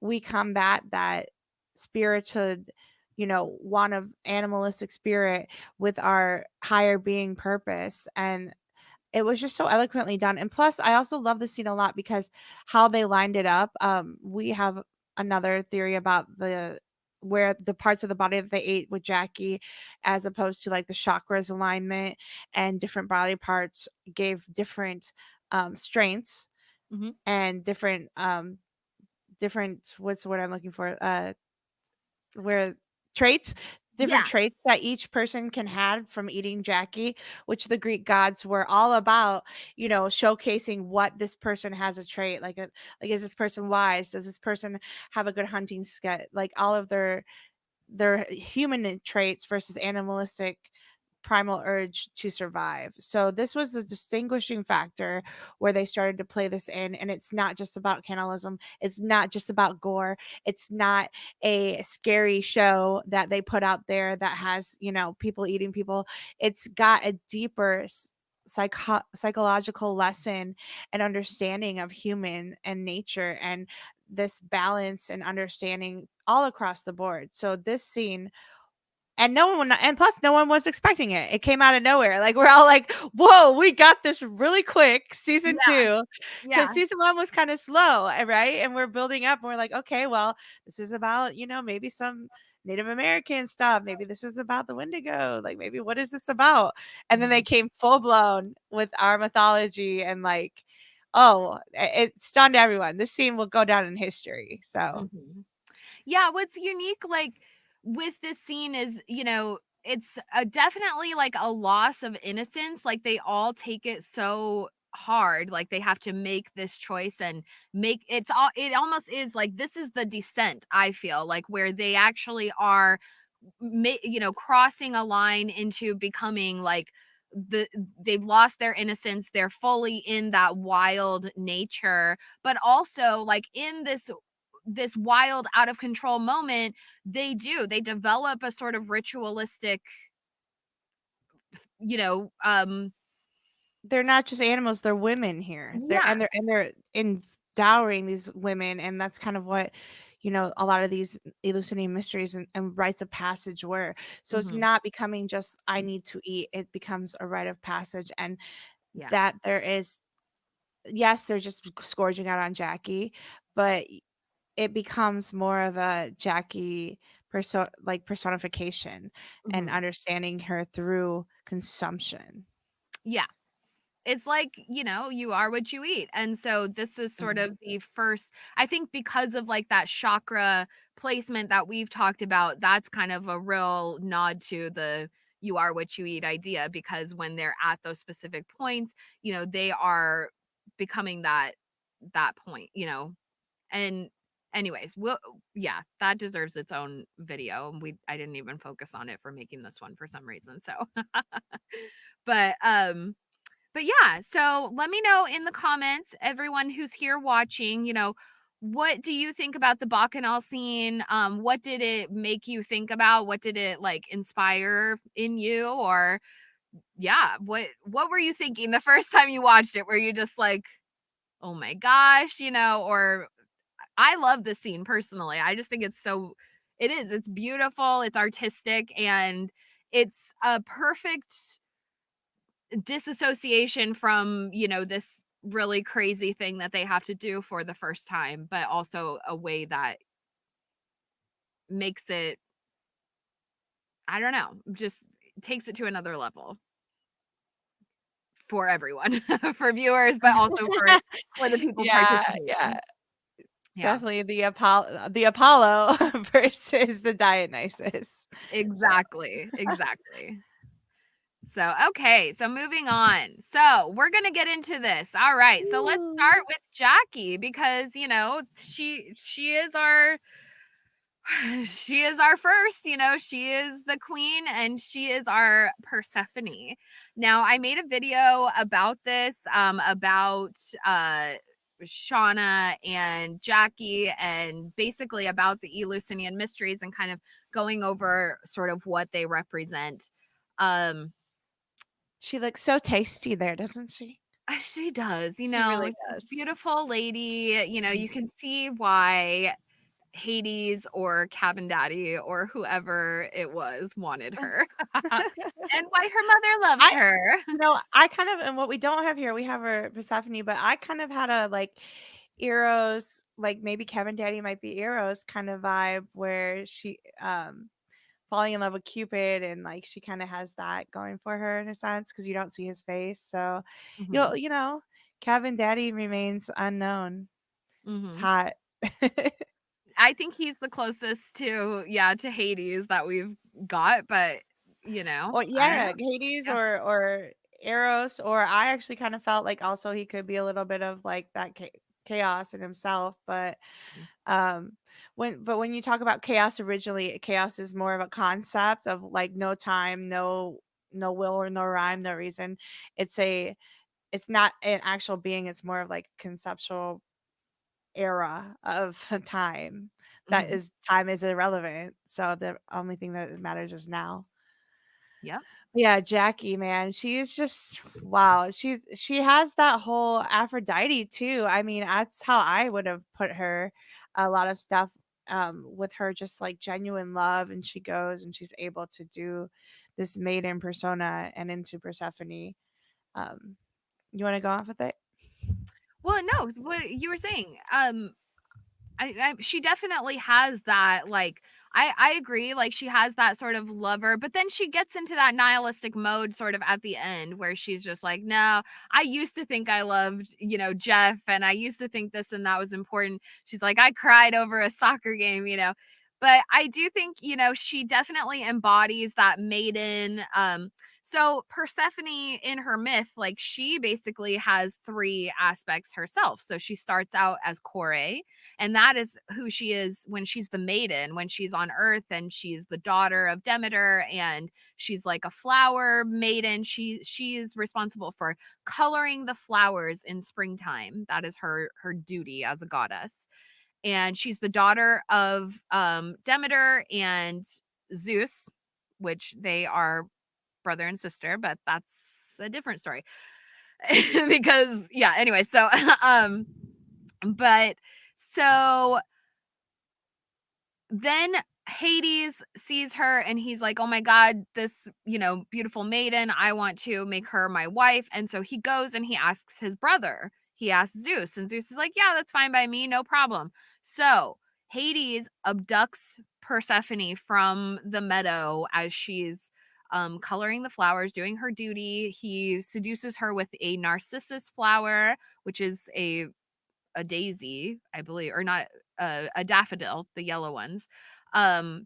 we combat that spirited, one of animalistic spirit with our higher being purpose. And it was just so eloquently done. And plus, I also love the scene a lot because how they lined it up. We have another theory about the where the parts of the body that they ate with Jackie, as opposed to like the chakras alignment, and different body parts gave different strengths Mhm. and different, what's the word I'm looking for? Where traits, different Yeah. traits that each person can have from eating Jackie, which the Greek gods were all about, showcasing what this person has a trait like, is this person wise? Does this person have a good hunting skill? Like all of their human traits versus animalistic primal urge to survive. So this was the distinguishing factor where they started to play this in, and it's not just about cannibalism, it's not just about gore, it's not a scary show that they put out there that has, people eating people. It's got a deeper psychological lesson and understanding of human and nature, and this balance and understanding all across the board. So this scene, and and plus no one was expecting it. It came out of nowhere. Like we're all like, "Whoa, we got this really quick." Season Yeah. 2, because Yeah. season 1 was kind of slow, right? And we're building up, and we're like, "Okay, well, this is about, maybe some Native American stuff. Maybe this is about the Wendigo. Like, maybe what is this about?" And then they Mhm. came full blown with our mythology, and like, oh, it stunned everyone. This scene will go down in history. So Mhm. Yeah, what's unique, like, with this scene is, it's definitely like a loss of innocence. Like, they all take it so hard. Like, they have to make this choice and it almost is like this is the descent, I feel like, where they actually are, crossing a line into becoming like they've lost their innocence. They're fully in that wild nature, but also like in this wild out of control moment, they develop a sort of ritualistic, you know um they're not just animals, they're women here. yeah. They're endowing these women, and that's kind of what, a lot of these Eleusinian mysteries and rites of passage were. So it's Mhm. not becoming just I need to eat. It becomes a rite of passage, and Yeah. that there is, yes, they're just scourging out on Jackie, but it becomes more of a Jackie personification and Mhm. understanding her through consumption. Yeah. It's like, you are what you eat. And so this is sort Mhm. of the first, I think, because of like that chakra placement that we've talked about, that's kind of a real nod to the you are what you eat idea, because when they're at those specific points, they are becoming that point, and anyways, yeah, that deserves its own video. I didn't even focus on it for making this one for some reason. So but but yeah, so let me know in the comments, everyone who's here watching, what do you think about the bacchanal scene? What did it make you think about? What did it like inspire in you? Or yeah, what were you thinking the first time you watched it? Were you just like, oh my gosh, or I love the scene personally. I just think it's beautiful, it's artistic, and it's a perfect disassociation from, this really crazy thing that they have to do for the first time, but also a way that makes it, I don't know, just takes it to another level for everyone, for viewers, but also for the people Yeah, participating. yeah. Yeah, Definitely the Apollo versus the Dionysus. So exactly. So, okay, so moving on. So, we're going to get into this. All right. So, let's Ooh. start with Jackie because, she is our she is our first, she is the queen and she is our Persephone. Now, I made a video about this, about Shauna and Jackie, and basically about the Eleusinian mysteries and kind of going over sort of what they represent. Um, She looks so tasty there, doesn't she? she does, She really she's a does. beautiful lady. You Mhm. can see why Hades or Cabin Daddy or whoever it was wanted her, and why her mother loves I her. I kind of, and what we don't have here, we have her Persephone, but I kind of had a like Eros, like maybe Kevin Daddy might be Eros kind of vibe where she falling in love with Cupid, and like she kind of has that going for her in a sense because you don't see his face. So Mhm, Kevin Daddy remains unknown. It's mhm. hot. I think he's the closest to Hades that we've got, but, Or I don't know. yeah, Hades Yeah. or Eros, or I actually kind of felt like also he could be a little bit of like that chaos in himself, but um when you talk about chaos, originally chaos is more of a concept of like no time, no will or no rhyme, no reason. It's not an actual being, it's more of like conceptual era of time. That Mhm. is, time is irrelevant, so the only thing that matters is now. Yep. Yeah, Jackie, man, she is just wow. She has that whole Aphrodite too. I mean, that's how I would have put her. A lot of stuff with her, just like genuine love, and she goes and she's able to do this maiden persona and into Persephone. Um, you want to go off with it? Well, no, what you were saying, she definitely has that, like, I agree, like she has that sort of lover, but then she gets into that nihilistic mode sort of at the end where she's just like, no, I used to think I loved, Jeff, and I used to think this and that was important. She's like, I cried over a soccer game, but I do think, she definitely embodies that maiden. So Persephone in her myth, like she basically has three aspects herself. So she starts out as Kore, and that is who she is when she's the maiden, when she's on earth, and she's the daughter of Demeter, and she's like a flower maiden. She is responsible for coloring the flowers in springtime. That is her duty as a goddess. And she's the daughter of Demeter and Zeus, which they are brother and sister, but that's a different story. Because yeah, anyway, so but so then Hades sees her and he's like, oh my God, this, beautiful maiden, I want to make her my wife. And so he goes and he asks his brother. He asks Zeus, and Zeus is like, yeah, that's fine by me, no problem. So Hades abducts Persephone from the meadow as she's coloring the flowers, doing her duty. He seduces her with a narcissus flower, which is a daisy, I believe, or not, a daffodil, the yellow ones, and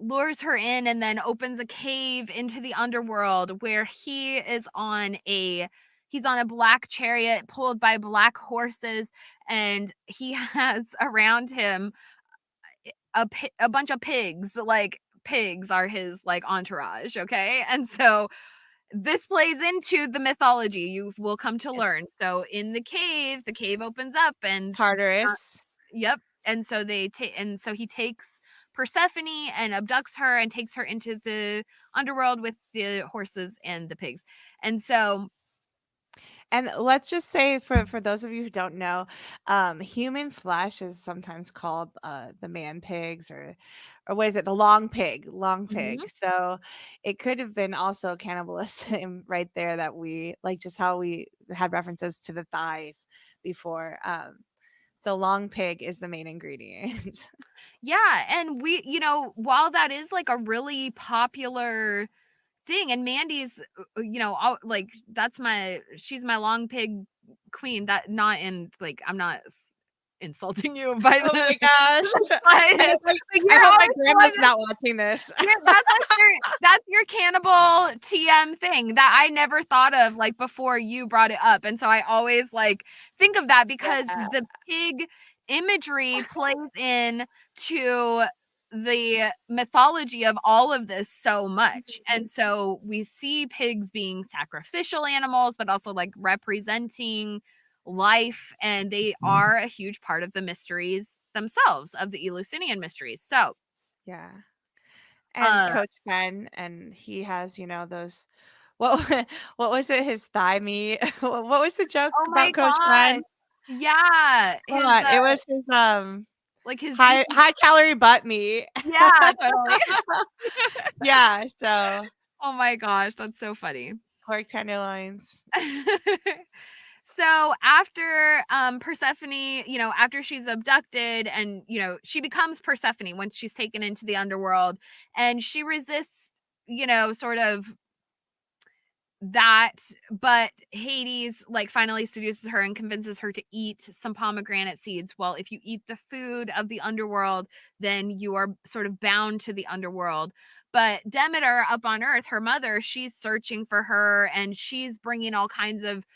lures her in, and then opens a cave into the underworld where he's on a black chariot pulled by black horses, and he has around him a bunch of pigs. Like, pigs are his like entourage, okay? And so this plays into the mythology, you will come to learn. So in the cave opens up, and Tartarus. yep. And so he takes Persephone and abducts her and takes her into the underworld with the horses and the pigs. And so And let's just say, for those of you who don't know, human flesh is sometimes called the man pigs, or what is it, the long pig, mhm. So it could have been also cannibalism right there, that we like, just how we had references to the thighs before. So long pig is the main ingredient. Yeah, and we, while that is like a really popular thing, and Mandy's, like, she's my long pig queen. That, not in like, I'm not insulting you by Oh my the gosh. but, I hope, but I you're hope my always grandma's not watching this. that's your cannibal TM thing that I never thought of, like, before you brought it up. And so I always like think of that because Yeah. the pig imagery plays in to the mythology of all of this so much. And so we see pigs being sacrificial animals, but also like representing life, and they are a huge part of the mysteries themselves, of the Eleusinian mysteries. So Yeah. And uh Coach Ben, and he has, those, what what was it? His thigh meat. What was the joke oh my about Coach gosh. Ben? Yeah, Come his on, it was his like his high juicy, high calorie butt meat. yeah, totally. Yeah, so Oh my gosh, that's so funny. pork tenderloins. So after Persephone, after she's abducted, and she becomes Persephone once she's taken into the underworld, and she resists, sort of that, but Hades like finally seduces her and convinces her to eat some pomegranate seeds. Well, if you eat the food of the underworld, then you are sort of bound to the underworld. But Demeter up on earth, her mother, she's searching for her, and she's bringing all kinds of,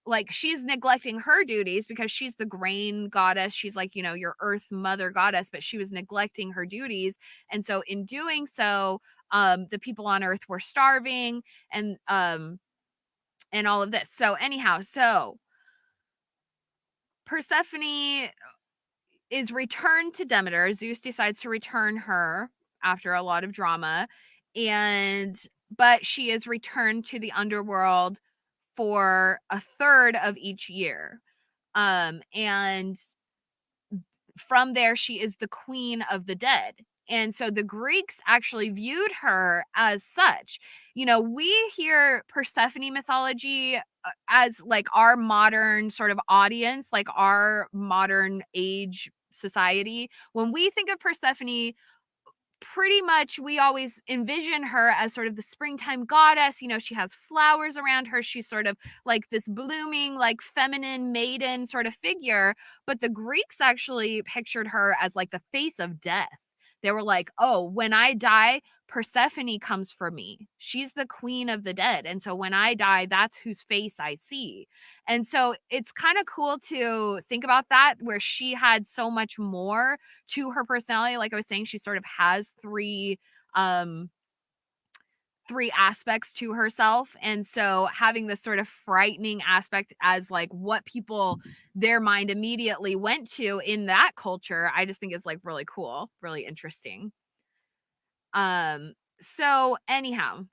like, she's neglecting her duties because she's the grain goddess. She's like, your earth mother goddess, but she was neglecting her duties. And so in doing so, the people on earth were starving, and all of this. So anyhow, so Persephone is returned to Demeter. Zeus decides to return her after a lot of drama, but she is returned to the underworld for a third of each year. And from there, she is the queen of the dead. And so the Greeks actually viewed her as such. We hear Persephone mythology as like our modern sort of audience, like our modern age society. When we think of Persephone, pretty much we always envision her as sort of the springtime goddess. She has flowers around her. She's sort of like this blooming, like feminine maiden sort of figure. But the Greeks actually pictured her as like the face of death. They were like, oh, when I die, Persephone comes for me. She's the queen of the dead. And so when I die, that's whose face I see. And so it's kind of cool to think about that, where she had so much more to her personality. Like I was saying, she sort of has three aspects to herself. And so having this sort of frightening aspect as like what people, their mind immediately went to in that culture, I just think is like really cool, really interesting. So anyhow,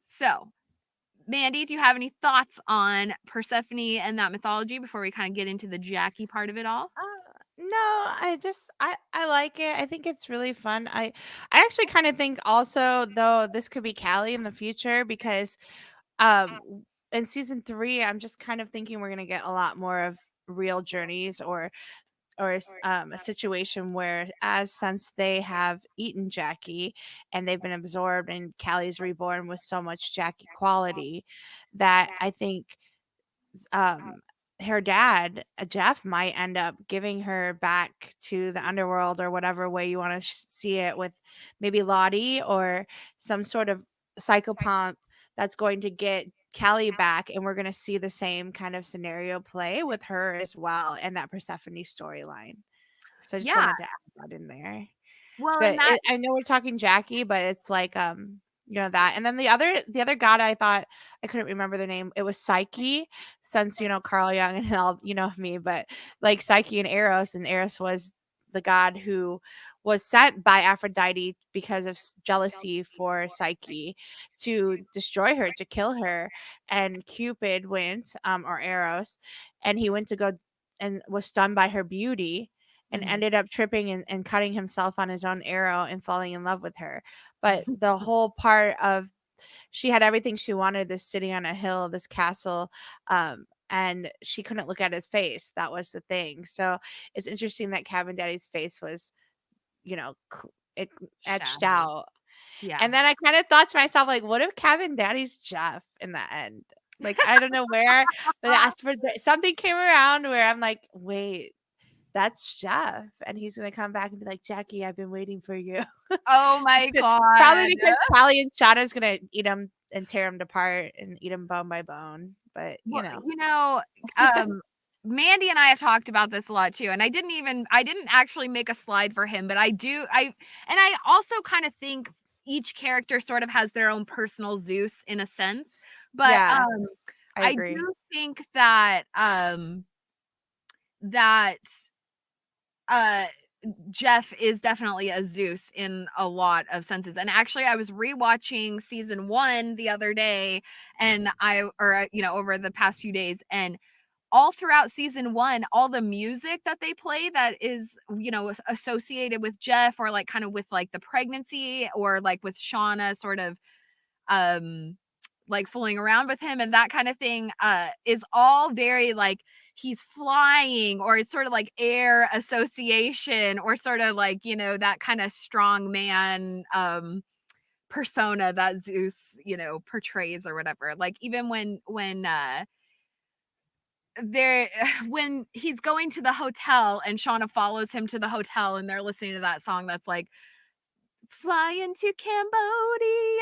Mandy, do you have any thoughts on Persephone and that mythology before we kind of get into the Jackie part of it all? No, I like it. I think it's really fun. I actually kind of think also though this could be Callie in the future because in season 3 I'm just kind of thinking we're going to get a lot more of real journeys or a situation where as since they have eaten Jackie and they've been absorbed and Callie's reborn with so much Jackie quality that I think um her dad Jeff might end up giving her back to the underworld or whatever way you want to see it with maybe Lottie or some sort of psychopomp that's going to get Callie back and we're going to see the same kind of scenario play with her as well and that Persephone storyline. So I just Yeah. wanted to add that in there. Well, and But that I know we're talking Jackie, but it's like that. And then the other god I thought I couldn't remember the name. It was Psyche, since Carl Jung and all me, but like Psyche and Eros was the god who was sent by Aphrodite because of jealousy for Psyche to destroy her, to kill her. And Cupid went, or Eros, and he went to go and was stunned by her beauty and Mhm. ended up tripping and cutting himself on his own arrow and falling in love with her. But the whole part of she had everything she wanted, this city on a hill, this castle, and she couldn't look at his face. That was the thing. So it's interesting that Cabin Daddy's face was, it etched Shattered. out. Yeah. And then I kind of thought to myself, like, what if Cabin Daddy's Jeff in the end? Like, I don't know where, but after something came around where I'm like, wait, that's Jeff. And he's going to come back and be like, Jackie, I've been waiting for you. Oh my Probably god. because Callie and Shauna is going to eat him and tear him apart and eat him bone by bone. But, Well, Mandy and I have talked about this a lot too, and I didn't actually make a slide for him, but I also kind of think each character sort of has their own personal Zeus in a sense. But yeah, I I agree. do think that that Jeff is definitely a Zeus in a lot of senses. And actually I was rewatching season 1 the other day and over the past few days, and all throughout season 1, all the music that they play that is, associated with Jeff or like kind of with like the pregnancy or like with Shauna sort of like fooling around with him and that kind of thing is all very like he's flying, or it's sort of like air association, or sort of like that kind of strong man persona that Zeus portrays or whatever. Like even when there when he's going to the hotel and Shauna follows him to the hotel and they're listening to that song that's like flying to Cambodia.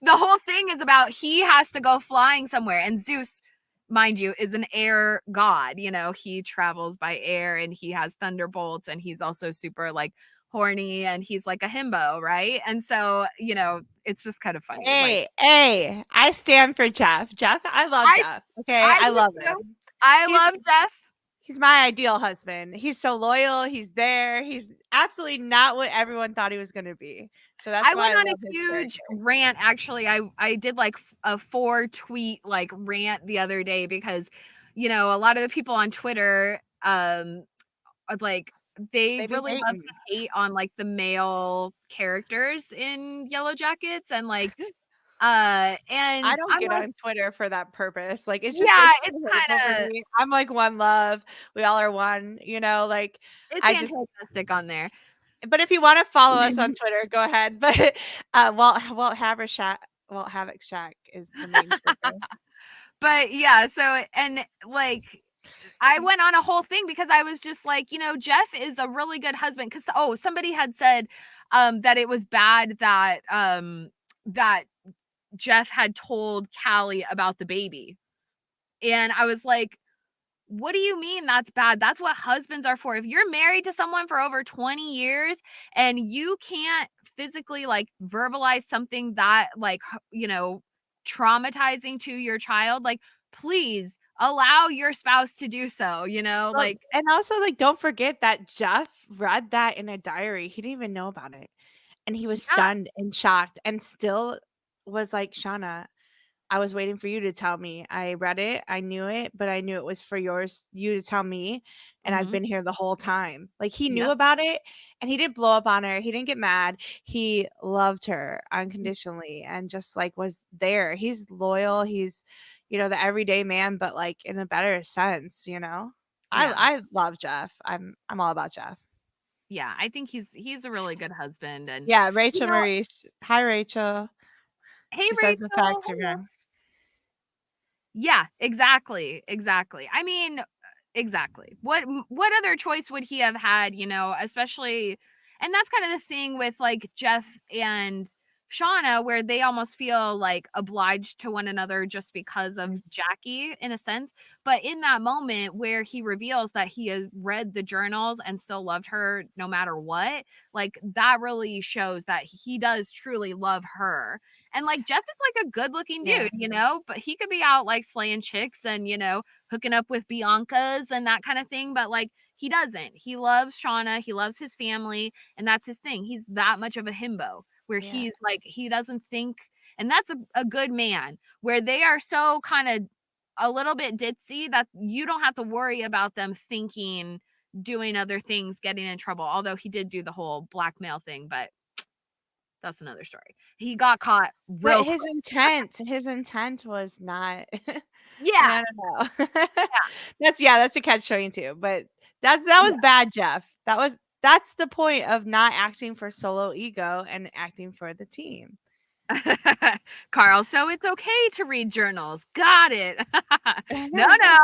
The whole thing is about he has to go flying somewhere, and Zeus, mind you, is an air god. He travels by air and he has thunderbolts, and he's also super like horny, and he's like a himbo, right? And so it's just kind of funny. Hey, I stand for Jeff. I love Jeff. Okay, I love him. I love Jeff. He's my ideal husband. He's so loyal. He's there. He's absolutely not what everyone thought he was going to be. So that's why I went on love a his huge character. rant. Actually, I did like a 4 tweet like rant the other day because, a lot of the people on Twitter, like they really love to hate on like the male characters in Yellowjackets and like and I don't I'm get like, on Twitter for that purpose. Like it's yeah, so hurtful for me. I'm like one love. We all are one, like it's antagonistic on there. But if you want to follow us on Twitter, go ahead. But Walt Havoc Shack is the main Twitter. But yeah, so and like I went on a whole thing because I was just like, Jeff is a really good husband. Because somebody had said that it was bad that that Jeff had told Callie about the baby. And I was like, what do you mean that's bad? That's what husbands are for. If you're married to someone for over 20 years and you can't physically like verbalize something that like, traumatizing to your child, like please allow your spouse to do so, like. And also like don't forget that Jeff read that in a diary. He didn't even know about it. And he was stunned and shocked and still was like, Shauna, I was waiting for you to tell me. I read it, I knew it, but I knew it was for you to tell me, and I've Mhm. been here the whole time." Like, he knew Yep. about it, and he didn't blow up on her, he didn't get mad, he loved her unconditionally and just, like, was there. He's loyal, he's, the everyday man, but, like, in a better sense, you know? Yeah. I love Jeff. I'm all about Jeff. Yeah, I think he's a really good husband, and, Yeah, you Rachel know Marie. Hi, Rachel. Hey, She says the Rachel, facts are hello. wrong. Yeah, exactly, exactly. I mean, exactly. What other choice would he have had, especially, and that's kind of the thing with like Jeff and Shauna, where they almost feel like obliged to one another just because of Jackie in a sense. But in that moment where he reveals that he has read the journals and still loved her no matter what, like that really shows that he does truly love her. And like Jeff is like a good looking Yeah. dude, but he could be out like slaying chicks and, hooking up with Biancas and that kind of thing. But like he doesn't. He loves Shauna. He loves his family. And that's his thing. He's that much of a himbo where Yeah. he's like, he doesn't think, and that's a good man, where they are so kind of a little bit ditzy that you don't have to worry about them thinking, doing other things, getting in trouble. Although he did do the whole blackmail thing, but that's another story. He got caught But real quick. his intent was not I Yeah. mean, I don't know. That's a catch-22, but that was Yeah. bad, Jeff. That's the point of not acting for solo ego and acting for the team. Carl, so it's okay to read journals. Got it. No.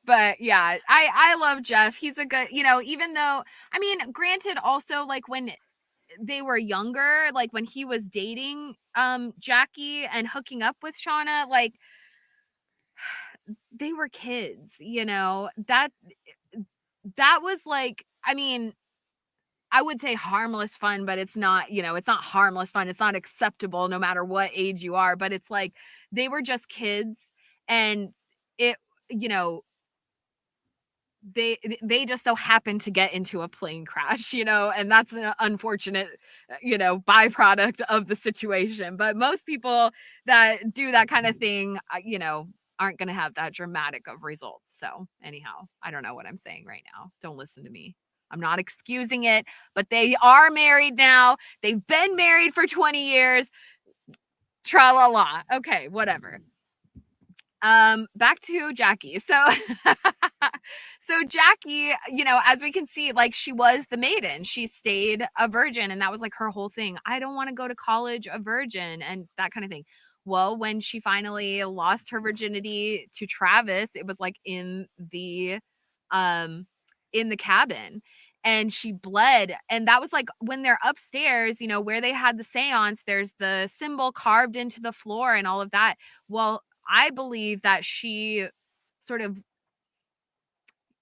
But yeah, I love Jeff. He's a good, even though, I mean, granted, also like when they were younger, like when he was dating Jackie and hooking up with Shauna, like they were kids, that was like, I mean, I would say harmless fun, but it's not, it's not harmless fun. It's not acceptable no matter what age you are, but it's like they were just kids, and it, you know, they just so happened to get into a plane crash, and that's an unfortunate, byproduct of the situation. But most people that do that kind of thing, aren't going to have that dramatic of results. So anyhow, I don't know what I'm saying right now. Don't listen to me. I'm not excusing it, but they are married now. They've been married for 20 years. Tra la la. Okay, whatever. Back to Jackie. So so Jackie, as we can see, like she was the maiden. She stayed a virgin, and that was like her whole thing. I don't want to go to college a virgin and that kind of thing. Well, when she finally lost her virginity to Travis, it was like um in the cabin, and she bled, and that was like when they're upstairs, where they had the seance, there's the symbol carved into the floor and all of that. Well, I believe that she sort of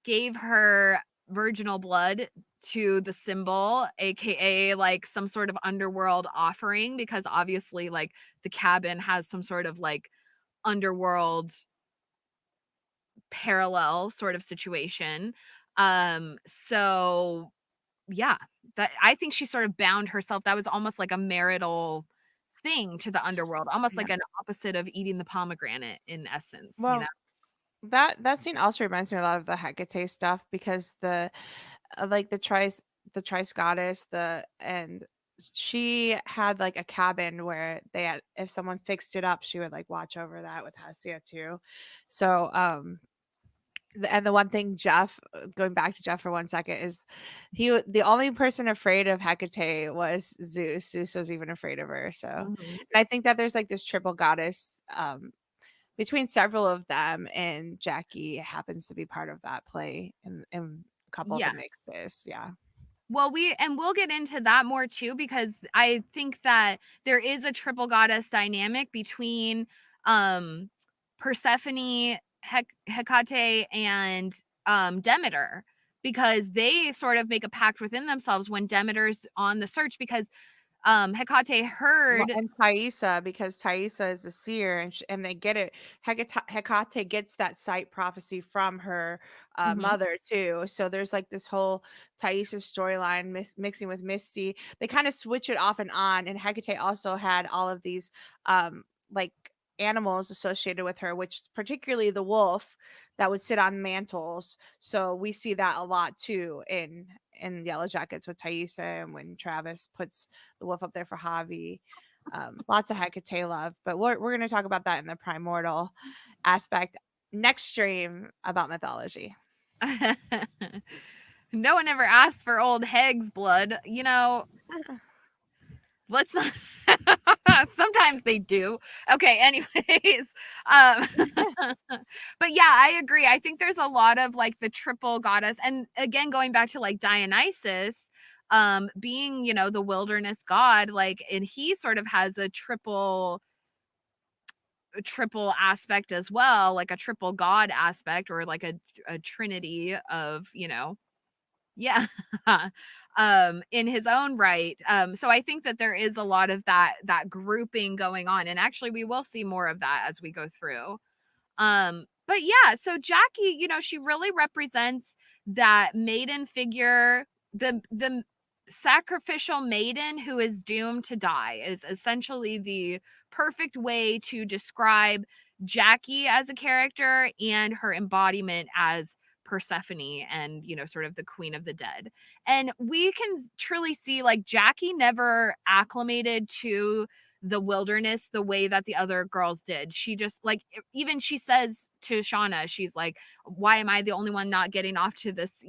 gave her virginal blood to the symbol, aka like some sort of underworld offering, because obviously like the cabin has some sort of like underworld parallel sort of situation. So yeah, that I think she sort of bound herself. That was almost like a marital thing to the underworld, almost Yeah. like an opposite of eating the pomegranate in essence. Well, that scene also reminds me a lot of the Hecate stuff because like the Trice goddess, and she had like a cabin where they had, if someone fixed it up, she would like watch over that with Hestia too. So and the one thing Jeff, going back to Jeff for 1 second, is the only person afraid of Hecate was Zeus. Zeus was even afraid of her. So, and Mhm. I think that there's like this triple goddess between several of them, and Jackie happens to be part of that play in a couple of the Yeah. mixes. Yeah. Well, we'll get into that more too, because I think that there is a triple goddess dynamic between um Persephone, Hecate, and Demeter, because they sort of make a pact within themselves when Demeter's on the search, because Hecate Well, heard. and Taissa, because Taissa is a seer, and they get it. Hecate gets that sight prophecy from her Mhm. mother too. So there's like this whole Taissa storyline mixing with Misty. They kind of switch it off and on. And Hecate also had all of these like animals associated with her, which is particularly the wolf that would sit on mantles. So we see that a lot too in Yellowjackets with Taissa, and when Travis puts the wolf up there for Javi. Lots of Hecate love, but we're going to talk about that in the primordial aspect next stream about mythology. No one ever asked for old Heg's blood. Let's not. Sometimes they do. Okay, anyways. But yeah, I agree. I think there's a lot of like the triple goddess, and again going back to like Dionysus being, the wilderness god, like, and he sort of has a triple aspect as well, like a triple god aspect, or like a trinity of, yeah. In his own right. So I think that there is a lot of that grouping going on, and actually we will see more of that as we go through. But yeah, so Jackie, she really represents that maiden figure, the sacrificial maiden who is doomed to die, is essentially the perfect way to describe Jackie as a character and her embodiment as Persephone, and sort of the queen of the dead. And we can truly see like Jackie never acclimated to the wilderness the way that the other girls did. She just, like, even she says to Shauna, she's like, why am I the only one not getting off to this,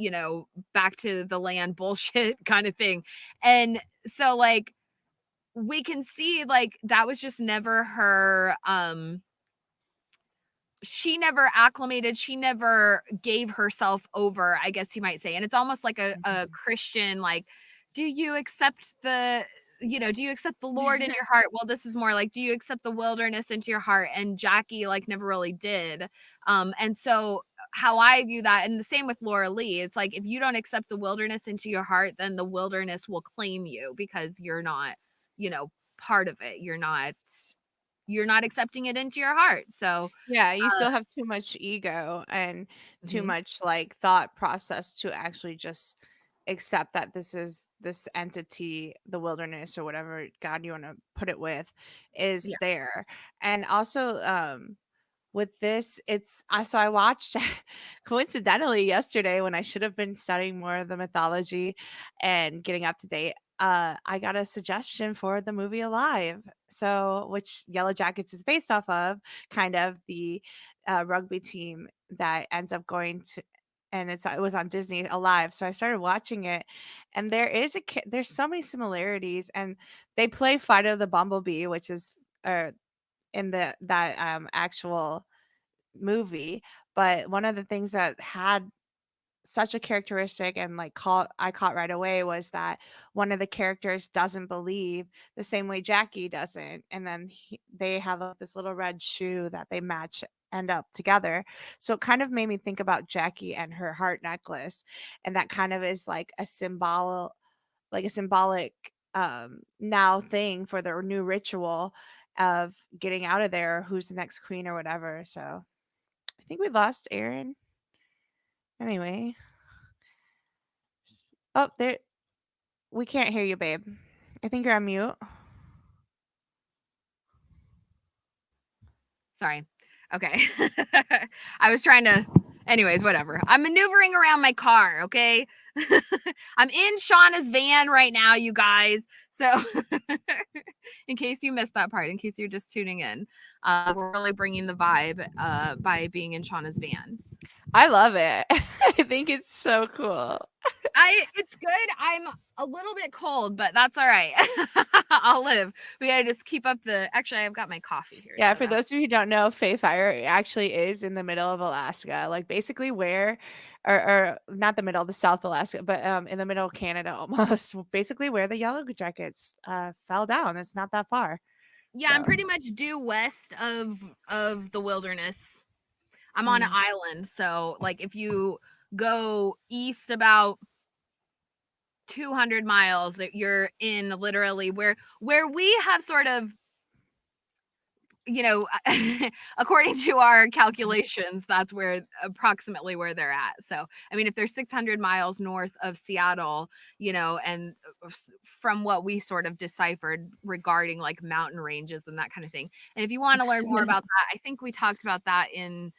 back to the land bullshit kind of thing. And so like we can see like that was just never her she never acclimated, she never gave herself over, I guess you might say. And it's almost like a Christian, like, do you accept the Lord in your heart? Well, this is more like, do you accept the wilderness into your heart? And Jackie like never really did. And so how I view that, and the same with Laura Lee, it's like, if you don't accept the wilderness into your heart, then the wilderness will claim you, because you're not, part of it. You're not accepting it into your heart. So Yeah, you still have too much ego and too much like thought process to actually just accept that this is this entity, the wilderness or whatever god you want to put it with, is yeah. there. And also with this, I watched coincidentally yesterday, when I should have been studying more of the mythology and getting up to date. I got a suggestion for the movie Alive, so which Yellowjackets is based off of, kind of the rugby team that ends up going to, and it was on Disney, Alive. So I started watching it, and there's so many similarities, and they play Fight of the Bumblebee, which is in that actual movie. But one of the things that had such a characteristic and like I caught right away was that one of the characters doesn't believe the same way Jackie doesn't, and then they have like this little red shoe that they match, end up together. So it kind of made me think about Jackie and her heart necklace, and that kind of is like a symbolic now thing for their new ritual of getting out of there, who's the next queen or whatever. So I think we lost Aaron. Anyway. Oh, there. We can't hear you, babe. I think you're on mute. Sorry. Okay. I was trying to, anyways, whatever. I'm maneuvering around my car, okay? I'm in Shauna's van right now, you guys. So in case you missed that part, in case you're just tuning in, we're really bringing the vibe by being in Shauna's van. I love it. I think it's so cool. It's good. I'm a little bit cold, but that's all right. I'll live. We gotta just keep up actually, I've got my coffee here. Yeah, so for those of you who don't know, Fae Fire actually is in the middle of Alaska, like basically where, or not the middle, the South Alaska, but in the middle of Canada almost, basically where the Yellowjackets fell down. It's not that far. Yeah, so I'm pretty much due west of the wilderness. I'm on an island, so like if you go east about 200 miles, that you're in literally where we have sort of, according to our calculations, that's where approximately where they're at. So I mean, if they're 600 miles north of Seattle, and from what we sort of deciphered regarding like mountain ranges and that kind of thing. And if you want to learn more about that, I think we talked about that in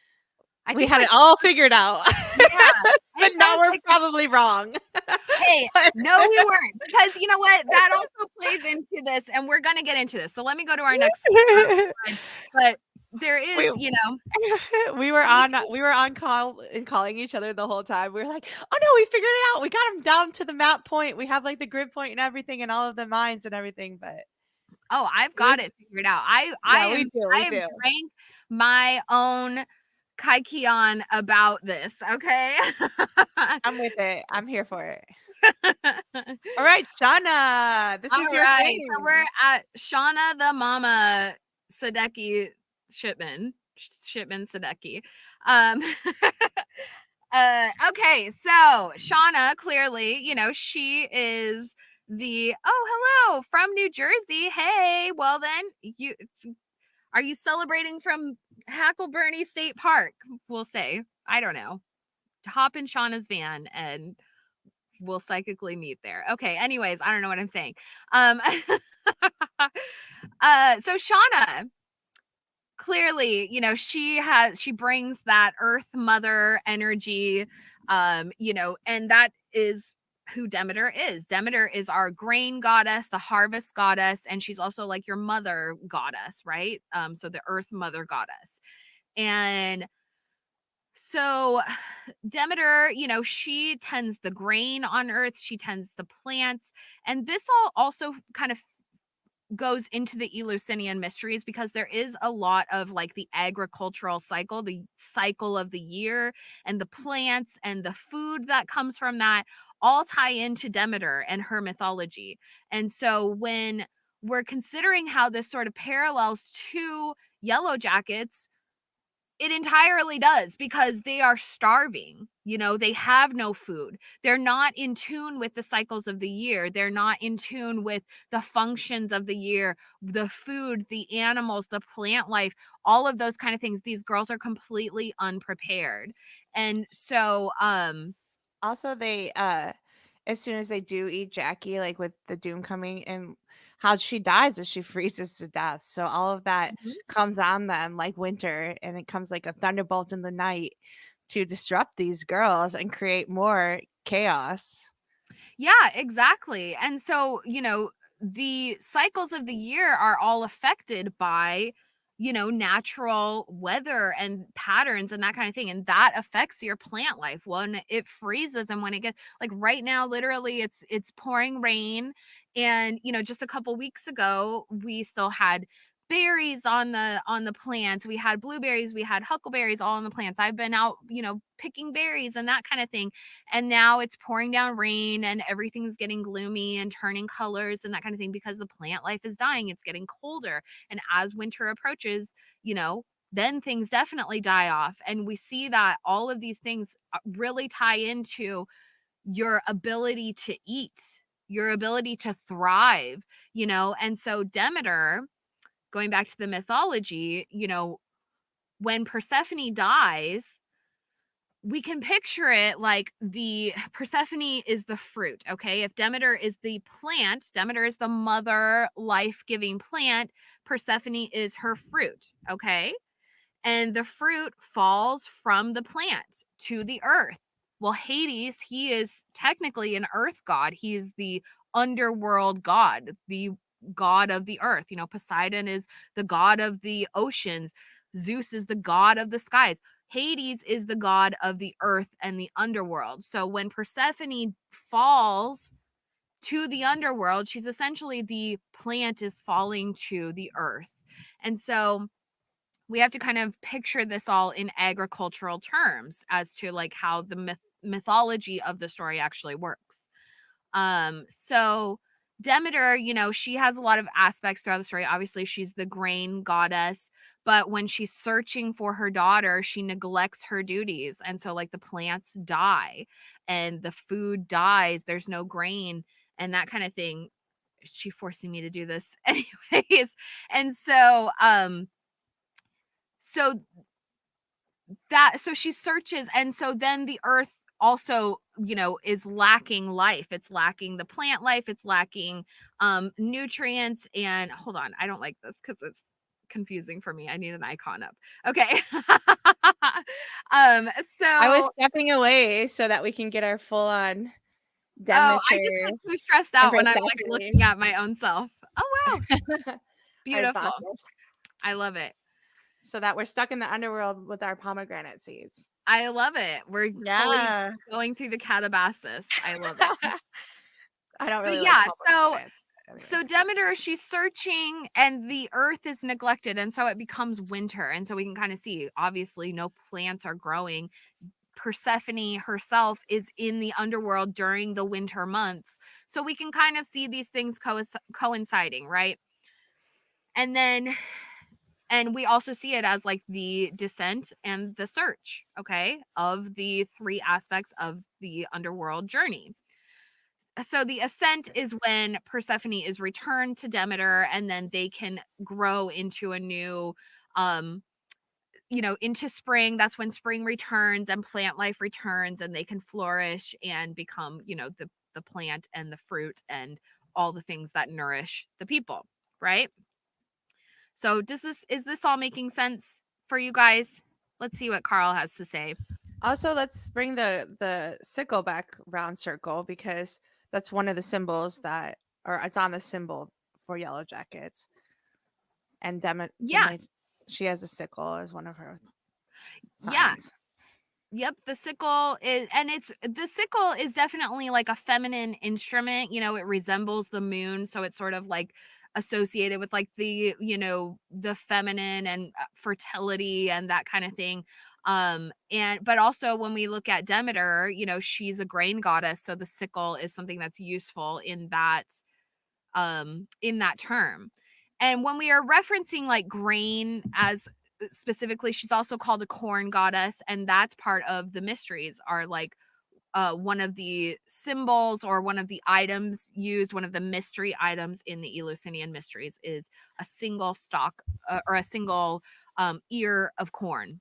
we had it all figured out. Yeah. But now we're probably wrong. Hey, no, we weren't. Because you know what? That also plays into this, and we're going to get into this. So let me go to our next slide. But there is, we were on call and calling each other the whole time. We were like, oh no, we figured it out. We got him down to the map point. We have like the grid point and everything and all of the mines and everything, but I've got it figured out. I have drank my own Kaikion about this. Okay. I'm with it. I'm here for it. All right, Shauna. This is your thing. So we're at Shauna the Mama Sadeki Shipman Sadeki. Okay, so Shauna, clearly, she is the hello from New Jersey. Hey, well then, are you celebrating from Hackleburny State Park? We'll say. I don't know. Hop in Shauna's van and we'll psychically meet there. Okay, anyways, I don't know what I'm saying. So Shauna, clearly, she brings that earth mother energy, and that is who Demeter is. Demeter is our grain goddess, the harvest goddess, and she's also like your mother goddess, right? So the earth mother goddess. And so Demeter, she tends the grain on earth, she tends the plants, and this all also kind of goes into the Eleusinian mysteries because there is a lot of like the agricultural cycle, the cycle of the year, and the plants and the food that comes from that all tie into Demeter and her mythology. And so when we're considering how this sort of parallels to Yellowjackets, it entirely does, because they are starving. They have no food. They're not in tune with the cycles of the year. They're not in tune with the functions of the year, the food, the animals, the plant life, all of those kind of things. These girls are completely unprepared. And so, also they, as soon as they do eat Jackie, like with the doom coming, and how she dies is she freezes to death. So all of that comes on them like winter, and it comes like a thunderbolt in the night to disrupt these girls and create more chaos. Yeah, exactly. And so, the cycles of the year are all affected by, natural weather and patterns and that kind of thing. And that affects your plant life when it freezes and when it gets like right now, literally it's pouring rain. And, just a couple weeks ago, we still had berries on the plants. We had blueberries, we had huckleberries all on the plants. I've been out, picking berries and that kind of thing. And now it's pouring down rain and everything's getting gloomy and turning colors and that kind of thing because the plant life is dying. It's getting colder. And as winter approaches, then things definitely die off. And we see that all of these things really tie into your ability to eat, your ability to thrive, and so Demeter, going back to the mythology, when Persephone dies, we can picture it like the Persephone is the fruit, okay? If Demeter is the plant, Demeter is the mother life-giving plant, Persephone is her fruit, okay? And the fruit falls from the plant to the earth. Well, Hades, he is technically an earth god. He is the underworld god, the god of the earth. Poseidon is the god of the oceans. Zeus is the god of the skies. Hades is the god of the earth and the underworld. So when Persephone falls to the underworld, she's essentially the plant is falling to the earth. And so we have to kind of picture this all in agricultural terms as to like how the mythology of the story actually works. So Demeter, she has a lot of aspects throughout the story. Obviously, she's the grain goddess, but when she's searching for her daughter, she neglects her duties. And so like the plants die and the food dies. There's no grain and that kind of thing. She's forcing me to do this anyways. And so, so she searches, and so then the earth also, is lacking life. It's lacking the plant life. It's lacking nutrients. And hold on, I don't like this because it's confusing for me. I need an icon up. Okay. So I was stepping away so that we can get our full on I just Demeter get too stressed and out when I'm like looking Persephone. at my own self. Oh wow, beautiful. thoughts. I love it. So that we're stuck in the underworld with our pomegranate seeds. I love it. We're fully Yeah. going through the catabasis. I love it. I don't But really yeah, like pomegranates. so Demeter, she's searching and the earth is neglected, and so it becomes winter. And so we can kind of see, obviously, no plants are growing. Persephone herself is in the underworld during the winter months. So we can kind of see these things coinciding, right? And we also see it as like the descent and the search, okay, of the three aspects of the underworld journey. So the ascent is when Persephone is returned to Demeter, and then they can grow into a new into spring. That's when spring returns and plant life returns, and they can flourish and become, the plant and the fruit and all the things that nourish the people, right? So is this all making sense for you guys? Let's see what Carl has to say. Also, let's bring the sickle back round circle, because that's one of the symbols that, or it's on the symbol for Yellowjackets. And she has a sickle as one of her signs. Yeah. Yep, the sickle is definitely like a feminine instrument. It resembles the moon, so it's sort of like associated with like the the feminine and fertility and that kind of thing. But also when we look at Demeter, she's a grain goddess, so the sickle is something that's useful in that term. And when we are referencing like grain as specifically, she's also called a corn goddess, and that's part of the mysteries, are like one of the symbols or one of the items used, one of the mystery items in the Eleusinian mysteries is a single stalk or a single ear of corn.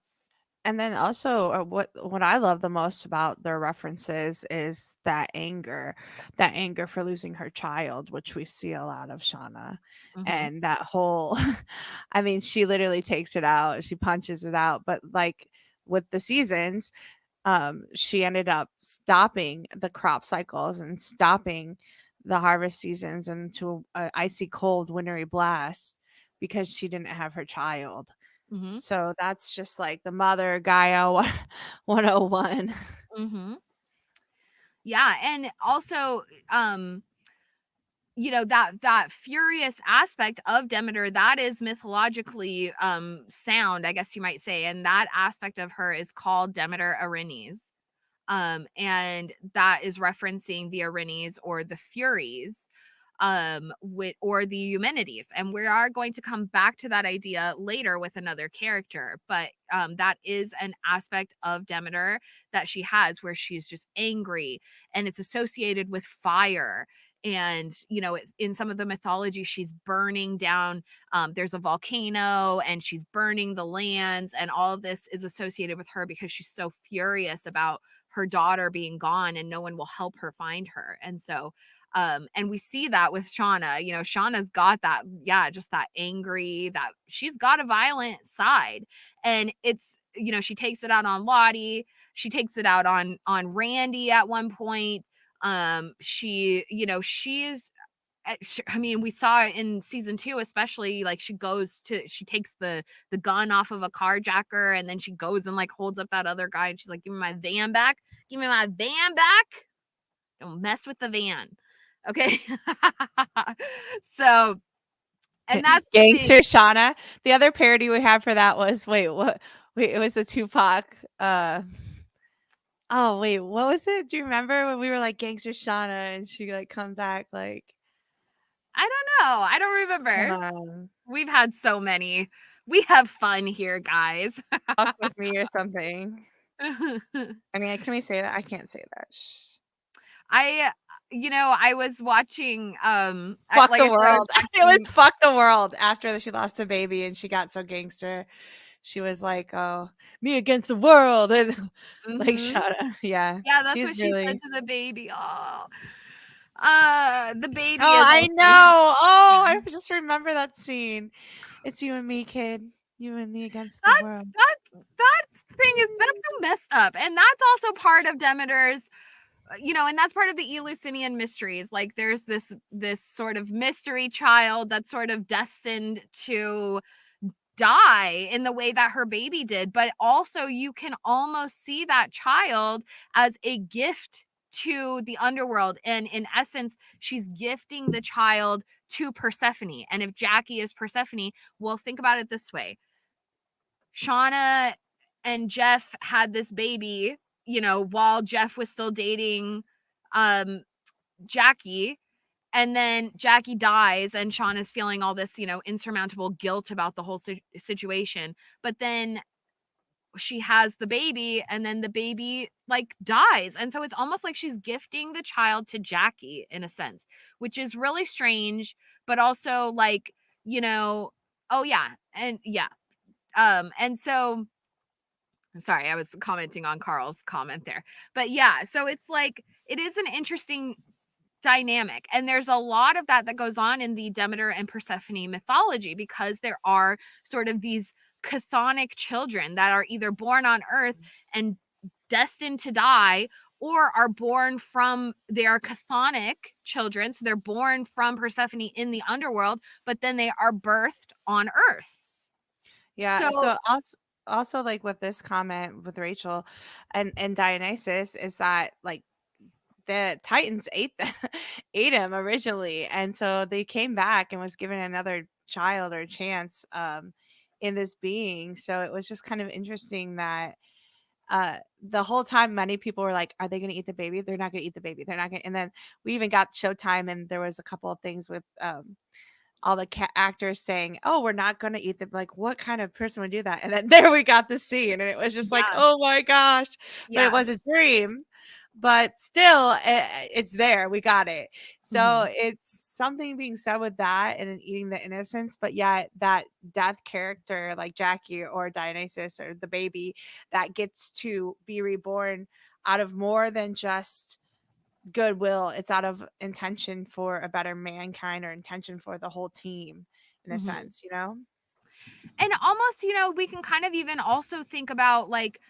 And then also, what I love the most about their references is that anger for losing her child, which we see a lot of Shauna. And that whole, I mean, she literally takes it out, she punches it out. But like with the seasons, she ended up stopping the crop cycles and stopping the harvest seasons into an icy cold wintry blast because she didn't have her child. So that's just like the mother Gaia 101. Yeah, and also that furious aspect of Demeter, that is mythologically sound, I guess you might say, and that aspect of her is called Demeter Erinyes. And that is referencing the Erinyes or the Furies, or the Eumenides. And we are going to come back to that idea later with another character, but that is an aspect of Demeter that she has, where she's just angry, and it's associated with fire. And in some of the mythology, she's burning down, there's a volcano and she's burning the lands, and all of this is associated with her because she's so furious about her daughter being gone and no one will help her find her. And so and we see that with Shauna. Shauna's got that, just that angry, that she's got a violent side. And it's, she takes it out on Lottie. She takes it out on Randy at one point. She's, I mean, we saw in season 2, especially, like she takes the gun off of a carjacker, and then she goes and like holds up that other guy, and she's like, give me my van back. Don't mess with the van. Okay. So, and that's Gangster Shauna. The other parody we had for that was, it was a Tupac. What was it? Do you remember when we were like Gangster Shauna and she like comes back like, I don't know. I don't remember. We've had so many. We have fun here, guys. Fuck with me or something. I mean, can we say that? I can't say that. I was watching Fuck the World. It was Fuck the World after she lost the baby and she got so gangster. she was like, "Oh, me against the world," and like Mm-hmm. Shauna. Yeah, Yeah, that's she's what she said really. to the baby. Oh, the baby Oh, is I also know. Oh, yeah. I just remember that scene. It's you and me, kid. You and me against the That world. that thing is that's so messed up, and that's also part of Demeter's, and that's part of the Eleusinian mysteries. Like, there's this sort of mystery child that's sort of destined to die in the way that her baby did, but also you can almost see that child as a gift to the underworld, and in essence she's gifting the child to Persephone. And if Jackie is Persephone, well, think about it this way: Shauna and Jeff had this baby, while Jeff was still dating Jackie, and then Jackie dies and Shauna's feeling all this, insurmountable guilt about the whole situation. But then she has the baby, and then the baby like dies. And so it's almost like she's gifting the child to Jackie in a sense, which is really strange, but also like, oh yeah. And yeah. And so sorry, I was commenting on Carl's comment there. But yeah, so it's like it is an interesting dynamic, and there's a lot of that goes on in the Demeter and Persephone mythology, because there are sort of these chthonic children that are either born on Earth and destined to die, or are born from their chthonic children, so they're born from Persephone in the underworld, but then they are birthed on Earth. Yeah. So So also like with this comment with Rachel and Dionysus is that like the Titans ate ate him originally, and so they came back and was given another child or chance in this being. So it was just kind of interesting that the whole time many people were like, are they going to eat the baby? They're not going to eat the baby. They're not going to. And then we even got Showtime, and there was a couple of things with all the actors saying, "Oh, we're not going to eat them." Like, what kind of person would do that? And then there we got the scene, and it was just like, yeah, "Oh my gosh!" But it yeah. was a dream. But still, it's there. We got it. So Mhm. it's something being said with that and eating the innocence, but yet that death character like Jackie or Dionysus or the baby that gets to be reborn out of more than just goodwill. It's out of intention for a better mankind or intention for the whole team in a Mhm. sense, you know? And almost, we can kind of even also think about like,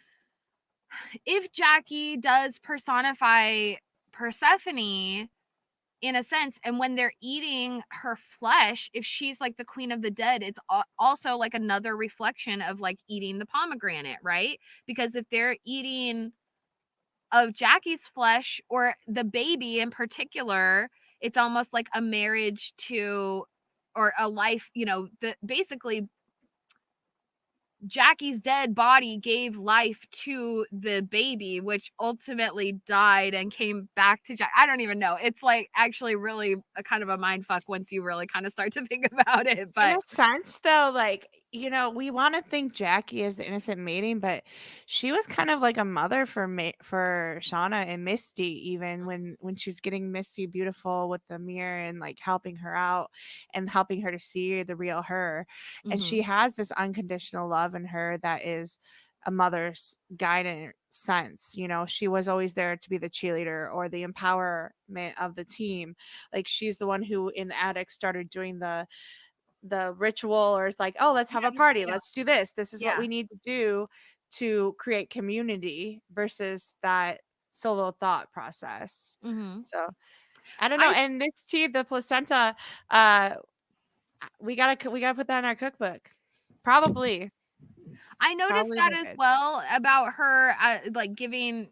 if Jackie does personify Persephone in a sense, and when they're eating her flesh, if she's like the queen of the dead, it's also like another reflection of like eating the pomegranate, right? Because if they're eating of Jackie's flesh, or the baby in particular, it's almost like a marriage to, or a life, the basically Jackie's dead body gave life to the baby, which ultimately died and came back to Jack. I don't even know. It's like actually really a kind of a mind fuck once you really kind of start to think about it. In But a sense, though, like, we want to think Jackie is the innocent mating, but she was kind of like a mother for for Shauna and Misty, even when she's getting Misty beautiful with the mirror and like helping her out and helping her to see the real her. And she mhm, has this unconditional love in her that is a mother's guidance sense. She was always there to be the cheerleader or the empowerment of the team. Like, she's the one who in the attic started doing the ritual, or it's like, oh, let's have a yeah, party, yeah, let's do this is what yeah, we need to do to create community versus that solo thought process. mhm. So I don't know. I And this tea, the placenta, uh we gotta put that in our cookbook. Probably I noticed probably that we as could. well about her, like giving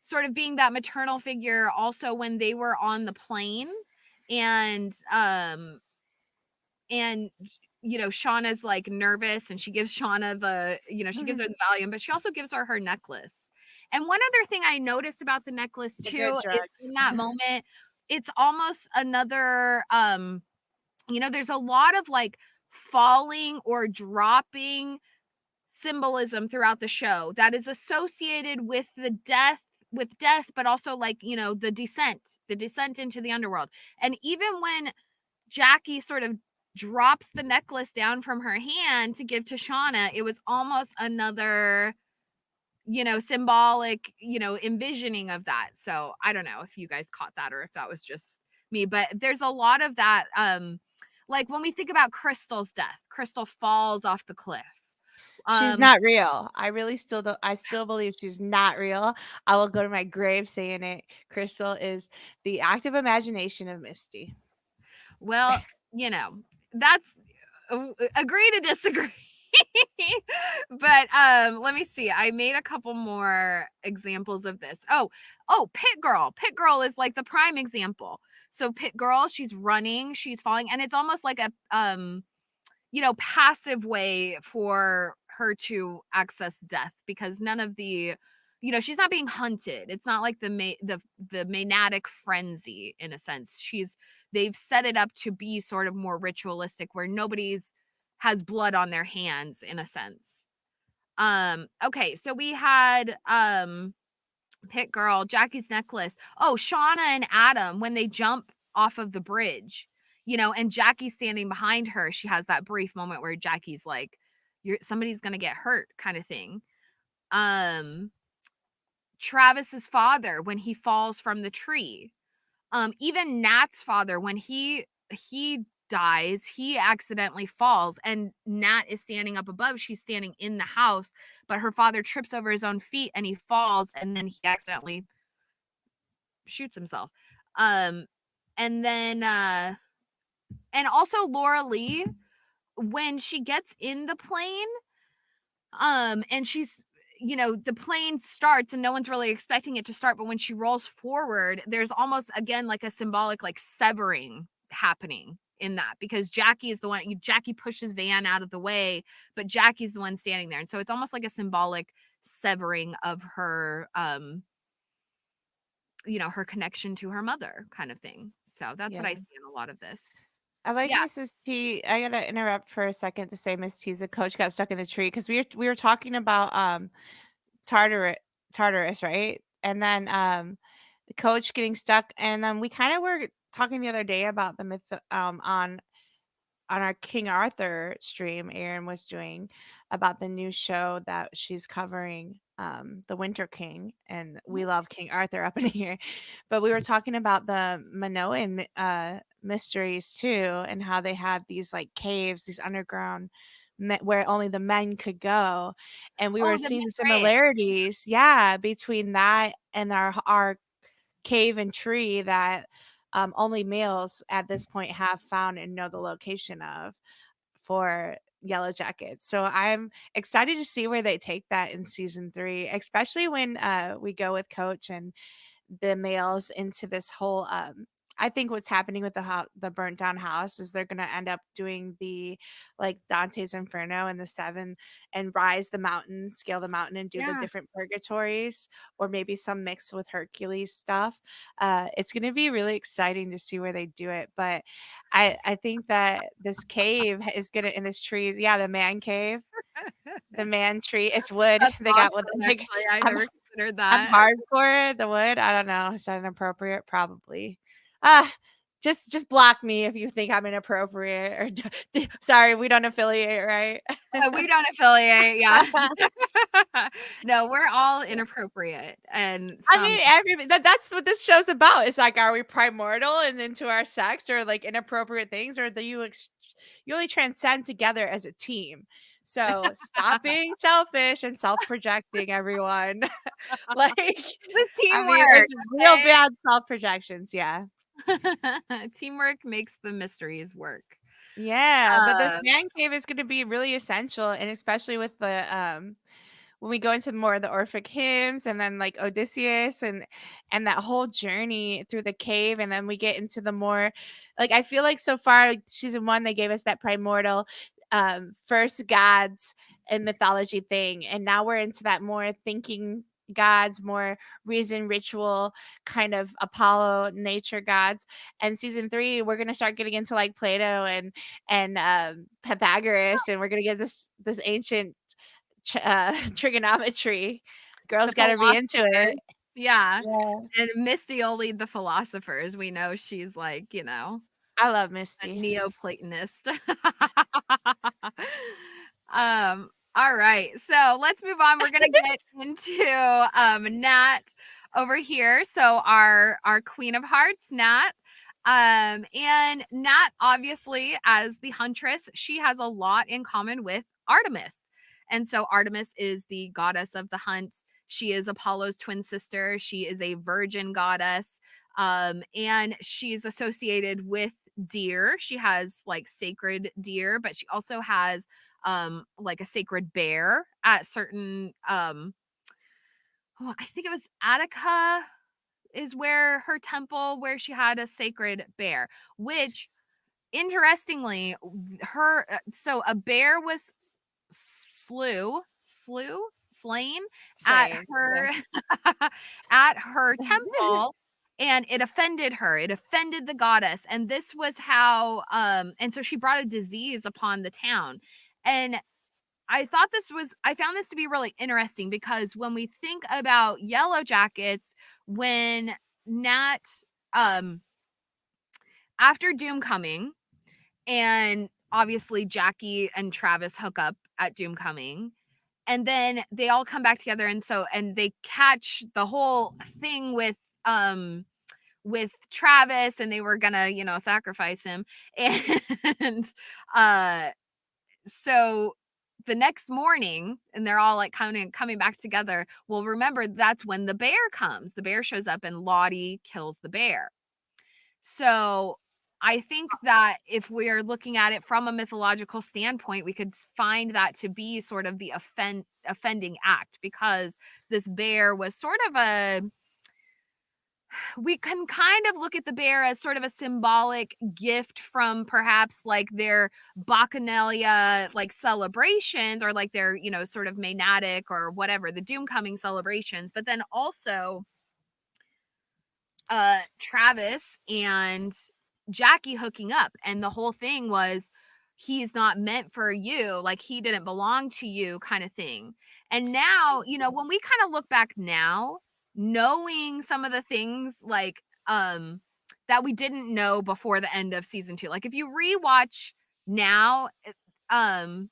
sort of being that maternal figure also when they were on the plane, and and Shauna's like nervous, and she gives Shauna she gives her the Valium, but she also gives her necklace. And one other thing I noticed about the necklace The too good is drugs. in that moment, it's almost another there's a lot of like falling or dropping symbolism throughout the show that is associated with death, but also like, the descent into the underworld. And even when Jackie sort of drops the necklace down from her hand to give to Shauna, it was almost another, symbolic, envisioning of that. So I don't know if you guys caught that or if that was just me, but there's a lot of that. Like when we think about Crystal's death, Crystal falls off the cliff. She's not real. I really still don't. I still believe she's not real. I will go to my grave saying it. Crystal is the active imagination of Misty. Well, that's agree to disagree. But let me see. I made a couple more examples of this. Oh, Pit Girl. Pit Girl is like the prime example. So Pit Girl, she's running, she's falling, and it's almost like a passive way for her to access death, because none of the she's not being hunted. It's not like the Maenatic frenzy, in a sense. They've set it up to be sort of more ritualistic, where nobody's has blood on their hands, in a sense. Okay, so we had Pit Girl, Jackie's necklace. Oh, Shauna and Adam, when they jump off of the bridge, and Jackie's standing behind her, she has that brief moment where Jackie's like, somebody's gonna get hurt, kind of thing. Travis's father, when he falls from the tree. Even Nat's father, when he dies, he accidentally falls, and Nat is standing up above, she's standing in the house, but her father trips over his own feet and he falls, and then he accidentally shoots himself. And then and also Laura Lee, when she gets in the plane, and she's the plane starts and no one's really expecting it to start, but when she rolls forward, there's almost, again, like a symbolic, like, severing happening in that, because Jackie is the one, Jackie pushes Van out of the way, but Jackie's the one standing there, and so it's almost like a symbolic severing of her her connection to her mother, kind of thing. So that's what I see in a lot of this. I like Yeah. Mrs. T. I gotta interrupt for a second to say Miss T's the coach got stuck in the tree, because we were talking about Tartarus, right? And then the coach getting stuck, and then we kind of were talking the other day about the myth on our King Arthur stream Erin was doing, about the new show that she's covering, The Winter King, and we love King Arthur up in here. But we were talking about the Minoan mysteries too, and how they had these like caves, these underground where only the men could go, and we Oh, were the seeing the Mythrae. similarities, between that and our cave and tree that only males at this point have found and know the location of for Yellowjackets. So I'm excited to see where they take that in season 3, especially when we go with Coach and the males into this whole I think what's happening with the burnt down house is they're going to end up doing the like Dante's Inferno and the 7 and rise the mountain, scale the mountain, and do the Yeah. different purgatories, or maybe some mix with Hercules stuff. It's going to be really exciting to see where they do it, but I think that this cave is going to, in this trees, the man cave, the man tree, it's wood. That's They got awesome, wood. actually. I I'm never considered I'm that. hardcore the wood. I don't know. Is that inappropriate? Probably. Ah, just block me if you think I'm inappropriate. Or sorry, we don't affiliate, right? We don't affiliate, yeah. No, we're all inappropriate, and I some mean, that's what this show's about. It's like, are we primordial and into our sex, or like inappropriate things, or do you only transcend together as a team? So stop being selfish and self-projecting, everyone. Like, This I mean, teamwork, it's real okay? bad self-projections. Yeah. Teamwork makes the mysteries work. Yeah, but this Um, man cave is gonna be really essential, and especially with the when we go into more of the Orphic hymns, and then like Odysseus and that whole journey through the cave, and then we get into the more, like, I feel like so far season 1 they gave us that primordial first gods and mythology thing, and now we're into that more thinking gods, more reason, ritual, kind of Apollo nature gods. And season 3 we're gonna start getting into like Plato and Pythagoras, and we're gonna get this ancient trigonometry. Girls the got to be into philosophers. it. Yeah. Yeah. And Misty will lead the philosophers. We know she's like, I love A Misty. Neoplatonist. All right. So let's move on. We're gonna get into Nat over here. So our Queen of Hearts, Nat. And Nat, obviously, as the huntress, she has a lot in common with Artemis. And so Artemis is the goddess of the hunt. She is Apollo's twin sister. She is a virgin goddess. And she's associated with deer. She has like sacred deer, but she also has like a sacred bear at certain I think it was Attica is where her temple where she had a sacred bear, which interestingly her so a bear was slain at Slay. her at her temple, and it offended her. It offended the goddess, and this was how and so she brought a disease upon the town. And I found this to be really interesting because when we think about Yellowjackets, when Nat um after Doom coming, and obviously Jackie and Travis hook up at Doom coming, and then they all come back together, and they catch the whole thing with Travis, and they were gonna, sacrifice him. And uh so the next morning, and they're all like coming back together. Well, remember, that's when the bear comes. The bear shows up and Lottie kills the bear. So I think that if we're looking at it from a mythological standpoint, we could find that to be sort of the offending act, because this bear was sort of we can kind of look at the bear as sort of a symbolic gift from perhaps like their bacchanalia like celebrations, or like their, sort of Maenads or whatever, the doom coming celebrations. But then also Travis and Jackie hooking up, and the whole thing was he's not meant for you, like he didn't belong to you, kind of thing. And now, when we kind of look back now, knowing some of the things like that we didn't know before the end of season 2, like if you rewatch now, um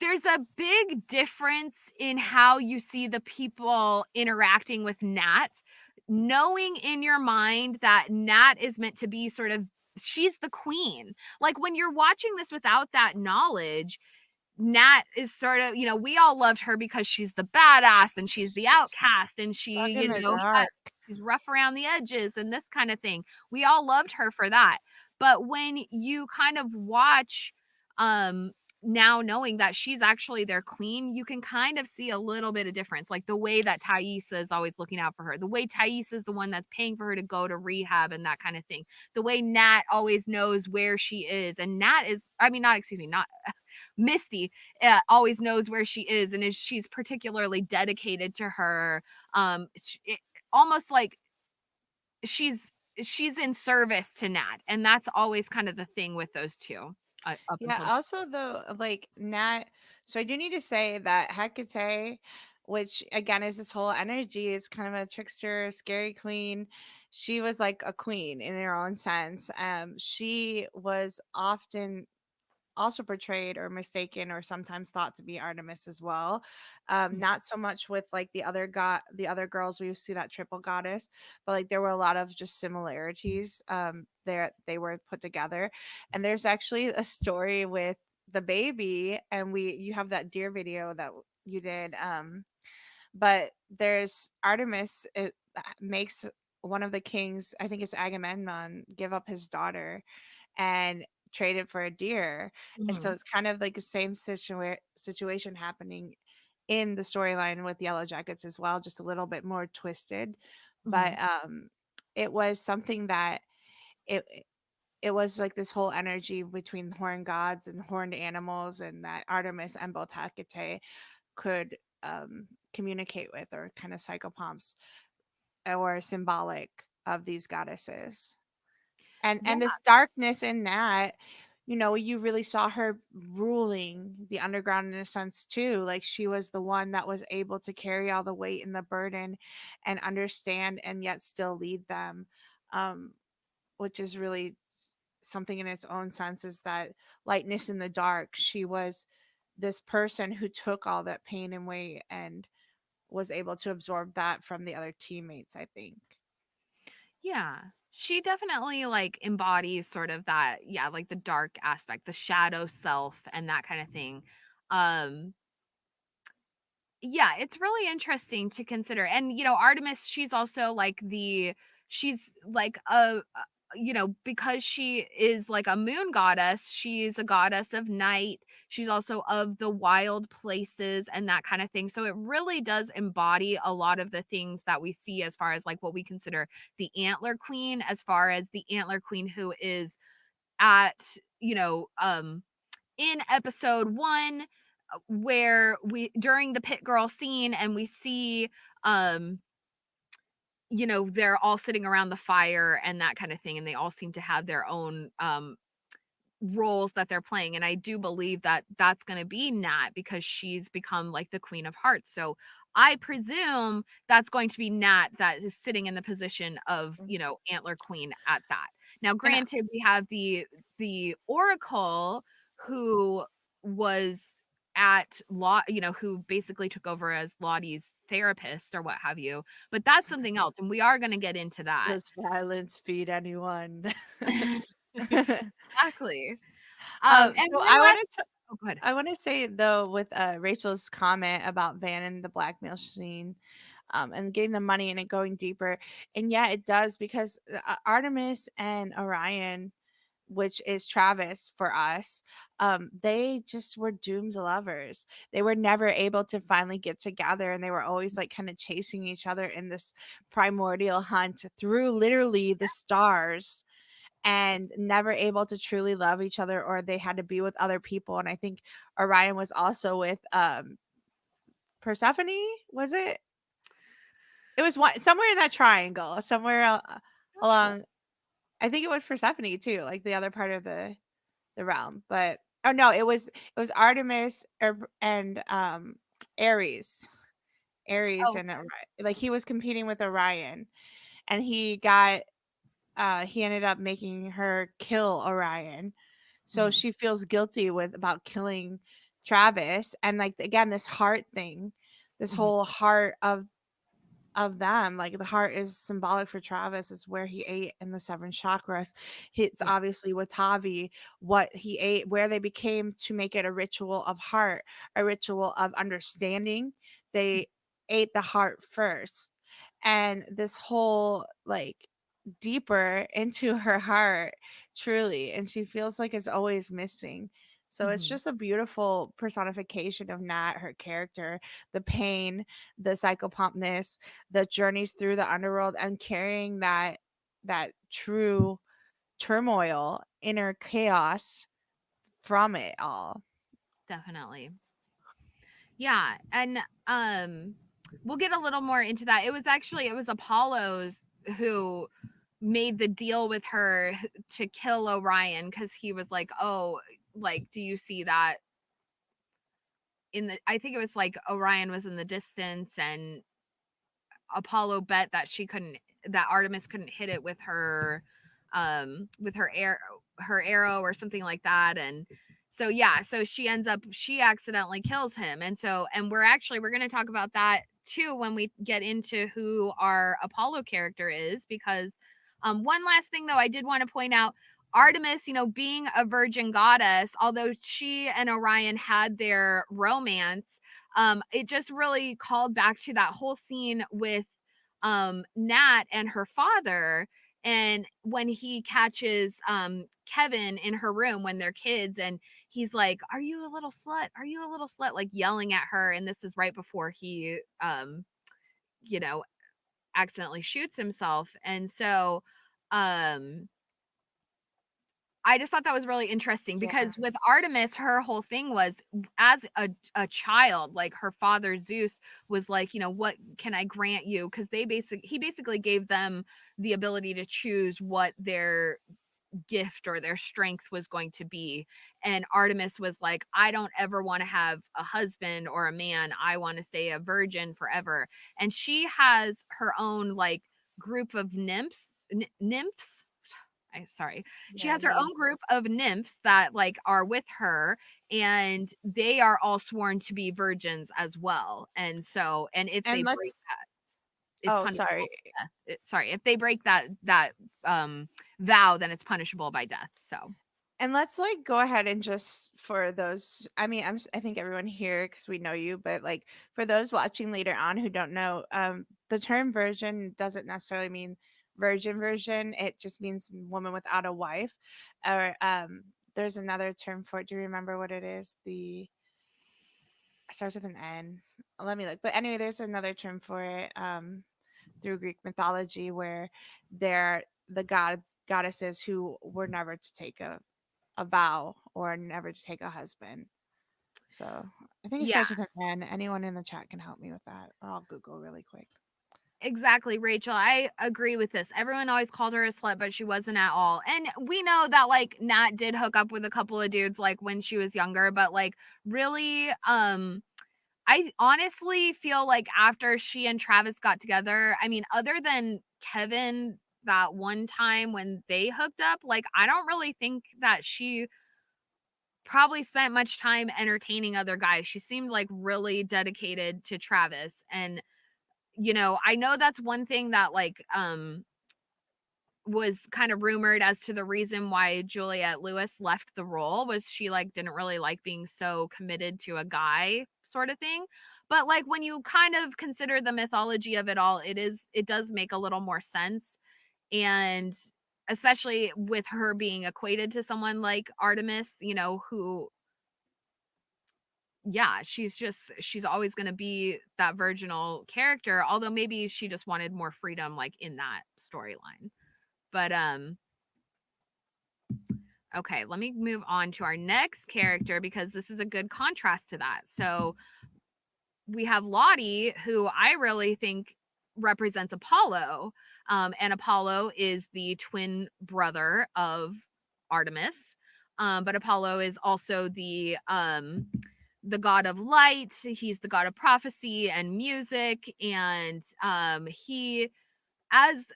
there's a big difference in how you see the people interacting with Nat, knowing in your mind that Nat is meant to be sort of, she's the queen. Like when you're watching this without that knowledge, Nat is sort of, we all loved her because she's the badass and she's the outcast, and she, Stuck in the has, dark. she's rough around the edges and this kind of thing. We all loved her for that. But when you kind of watch, um, now knowing that she's actually their queen, you can kind of see a little bit of difference. Like the way that Taissa is always looking out for her, the way Taissa is the one that's paying for her to go to rehab and that kind of thing. The way Nat always knows where she is. And Nat is, I mean, not, excuse me, not Misty always knows where she is, and she's particularly dedicated to her. Almost like she's in service to Nat, and that's always kind of the thing with those two. Up Yeah, until also though, like Nat, so I do need to say that Hecate, which again is this whole energy, is kind of a trickster, scary queen. She was like a queen in her own sense. She was often also portrayed or mistaken or sometimes thought to be Artemis as well. Not so much with like the other girls we see that triple goddess, but like there were a lot of just similarities there they were put together. And there's actually a story with the baby, and you have that deer video that you did, but there's Artemis, it makes one of the kings, I think it's Agamemnon, give up his daughter and trade it for a deer. And so Mhm. it's kind of like the same situation happening in the storyline with Yellowjackets as well, just a little bit more twisted. But Mhm. it was something that it it was like this whole energy between horned gods and horned animals, and that Artemis and both Hecate could communicate with, or kind of psychopomps or symbolic of these goddesses. Yeah. And this darkness in that, you really saw her ruling the underground in a sense too. Like she was the one that was able to carry all the weight and the burden and understand and yet still lead them, um which is really something in its own sense is that lightness in the dark. She was this person who took all that pain and weight and was able to absorb that from the other teammates, I think. Yeah. She definitely like embodies sort of that, yeah, like the dark aspect, the shadow self and that kind of thing. Um yeah, it's really interesting to consider. And Artemis, she's also like she's like because she is like a moon goddess, she's a goddess of night. She's also of the wild places and that kind of thing. So it really does embody a lot of the things that we see as far as like what we consider the antler queen, as far as the antler queen who is at, in episode 1, where we during the pit girl scene, and we see they're all sitting around the fire and that kind of thing, and they all seem to have their own roles that they're playing. And I do believe that that's going to be Nat, because she's become like the Queen of Hearts. So I presume that's going to be Nat that is sitting in the position of, Antler Queen at that. Now, granted, we have the Oracle, who was at who basically took over as Lottie's therapist or what have you. But that's something else, and we are going to get into that. Does violence feed anyone? Exactly. So And I go ahead. I want to say though, with Rachel's comment about Van and the blackmail scene, and getting the money and it going deeper, and yeah, it does, because Artemis and Orion, which is Travis for us, they just were doomed lovers. They were never able to finally get together, and they were always like kind of chasing each other in this primordial hunt through literally the stars, and never able to truly love each other, or they had to be with other people. And I think Orion was also with Persephone, was it? It was one somewhere in that triangle, somewhere along. I think it was Persephone too, like the other part of the realm. But oh no, it was Artemis and Ares. Ares Oh, and like he was competing with Orion, and he ended up making her kill Orion. So mhm. she feels guilty about killing Travis. And like again, this heart thing, this Mhm. whole heart of them, like the heart is symbolic for Travis, is where he ate in the seven chakras. It's Yeah. obviously with Javi, what he ate, where they became to make it a ritual of heart, a ritual of understanding. They ate the heart first. And this whole like deeper into her heart, truly, and she feels like it's always missing. So it's Mhm. just a beautiful personification of Nat, her character, the pain, the psychopumpness, the journeys through the underworld, and carrying that true turmoil, inner chaos from it all. Definitely. Yeah, and we'll get a little more into that. It was Apollo's who made the deal with her to kill Orion, because he was like, "Oh, like, do you see that I think it was like Orion was in the distance, and Apollo bet that that Artemis couldn't hit it with her arrow or something like that." And so yeah, so she accidentally kills him. And we're going to talk about that too when we get into who our Apollo character is, because one last thing though, I did want to point out, Artemis, being a virgin goddess, although she and Orion had their romance, it just really called back to that whole scene with Nat and her father. And when he catches Kevin in her room when they're kids, and he's like, "Are you a little slut? Are you a little slut?" Like yelling at her. And this is right before he, you know, accidentally shoots himself. And so, I just thought that was really interesting, Yeah. because with Artemis, her whole thing was, as a child, like her father Zeus was like, "What can I grant you?" Because he basically gave them the ability to choose what their gift or their strength was going to be. And Artemis was like, "I don't ever want to have a husband or a man. I want to stay a virgin forever." And she has her own like group of nymphs. She has her own group of nymphs that like are with her, and they are all sworn to be virgins as well. And so, and if they And break let's that, it's punishable sorry. by death. If they break that vow, then it's punishable by death. So And let's like go ahead and just for those, I mean, I think everyone here because we know you, but like for those watching later on who don't know, the term virgin doesn't necessarily mean virgin. It just means woman without a wife. Or there's another term for it. Do you remember what it is? It starts with an N. Let me look. But anyway, there's another term for it through Greek mythology where they're the goddesses who were never to take a vow or never to take a husband. So I think it yeah, starts with an N. Anyone in the chat can help me with that. Or I'll Google really quick. exactly, Rachel. I agree with this. Everyone always called her a slut, but she wasn't at all. And we know that like Nat did hook up with a couple of dudes like when she was younger, but like really, I honestly feel like after she and Travis got together, I mean, other than Kevin that one time when they hooked up, like I don't really think that she probably spent much time entertaining other guys. She seemed like really dedicated to Travis. And you know, I know that's one thing that like was kind of rumored as to the reason why Juliette Lewis left the role was she like didn't really like being so committed to a guy sort of thing. But like when you kind of consider the mythology of it all, it does make a little more sense. And especially with her being equated to someone like Artemis, you know, who yeah, she's always going to be that virginal character, although maybe she just wanted more freedom like in that storyline. But okay, let me move on to our next character because this is a good contrast to that. So we have Lottie, who I really think represents Apollo. And Apollo is the twin brother of Artemis. But Apollo is also the god of light. He's the god of prophecy and music. And he as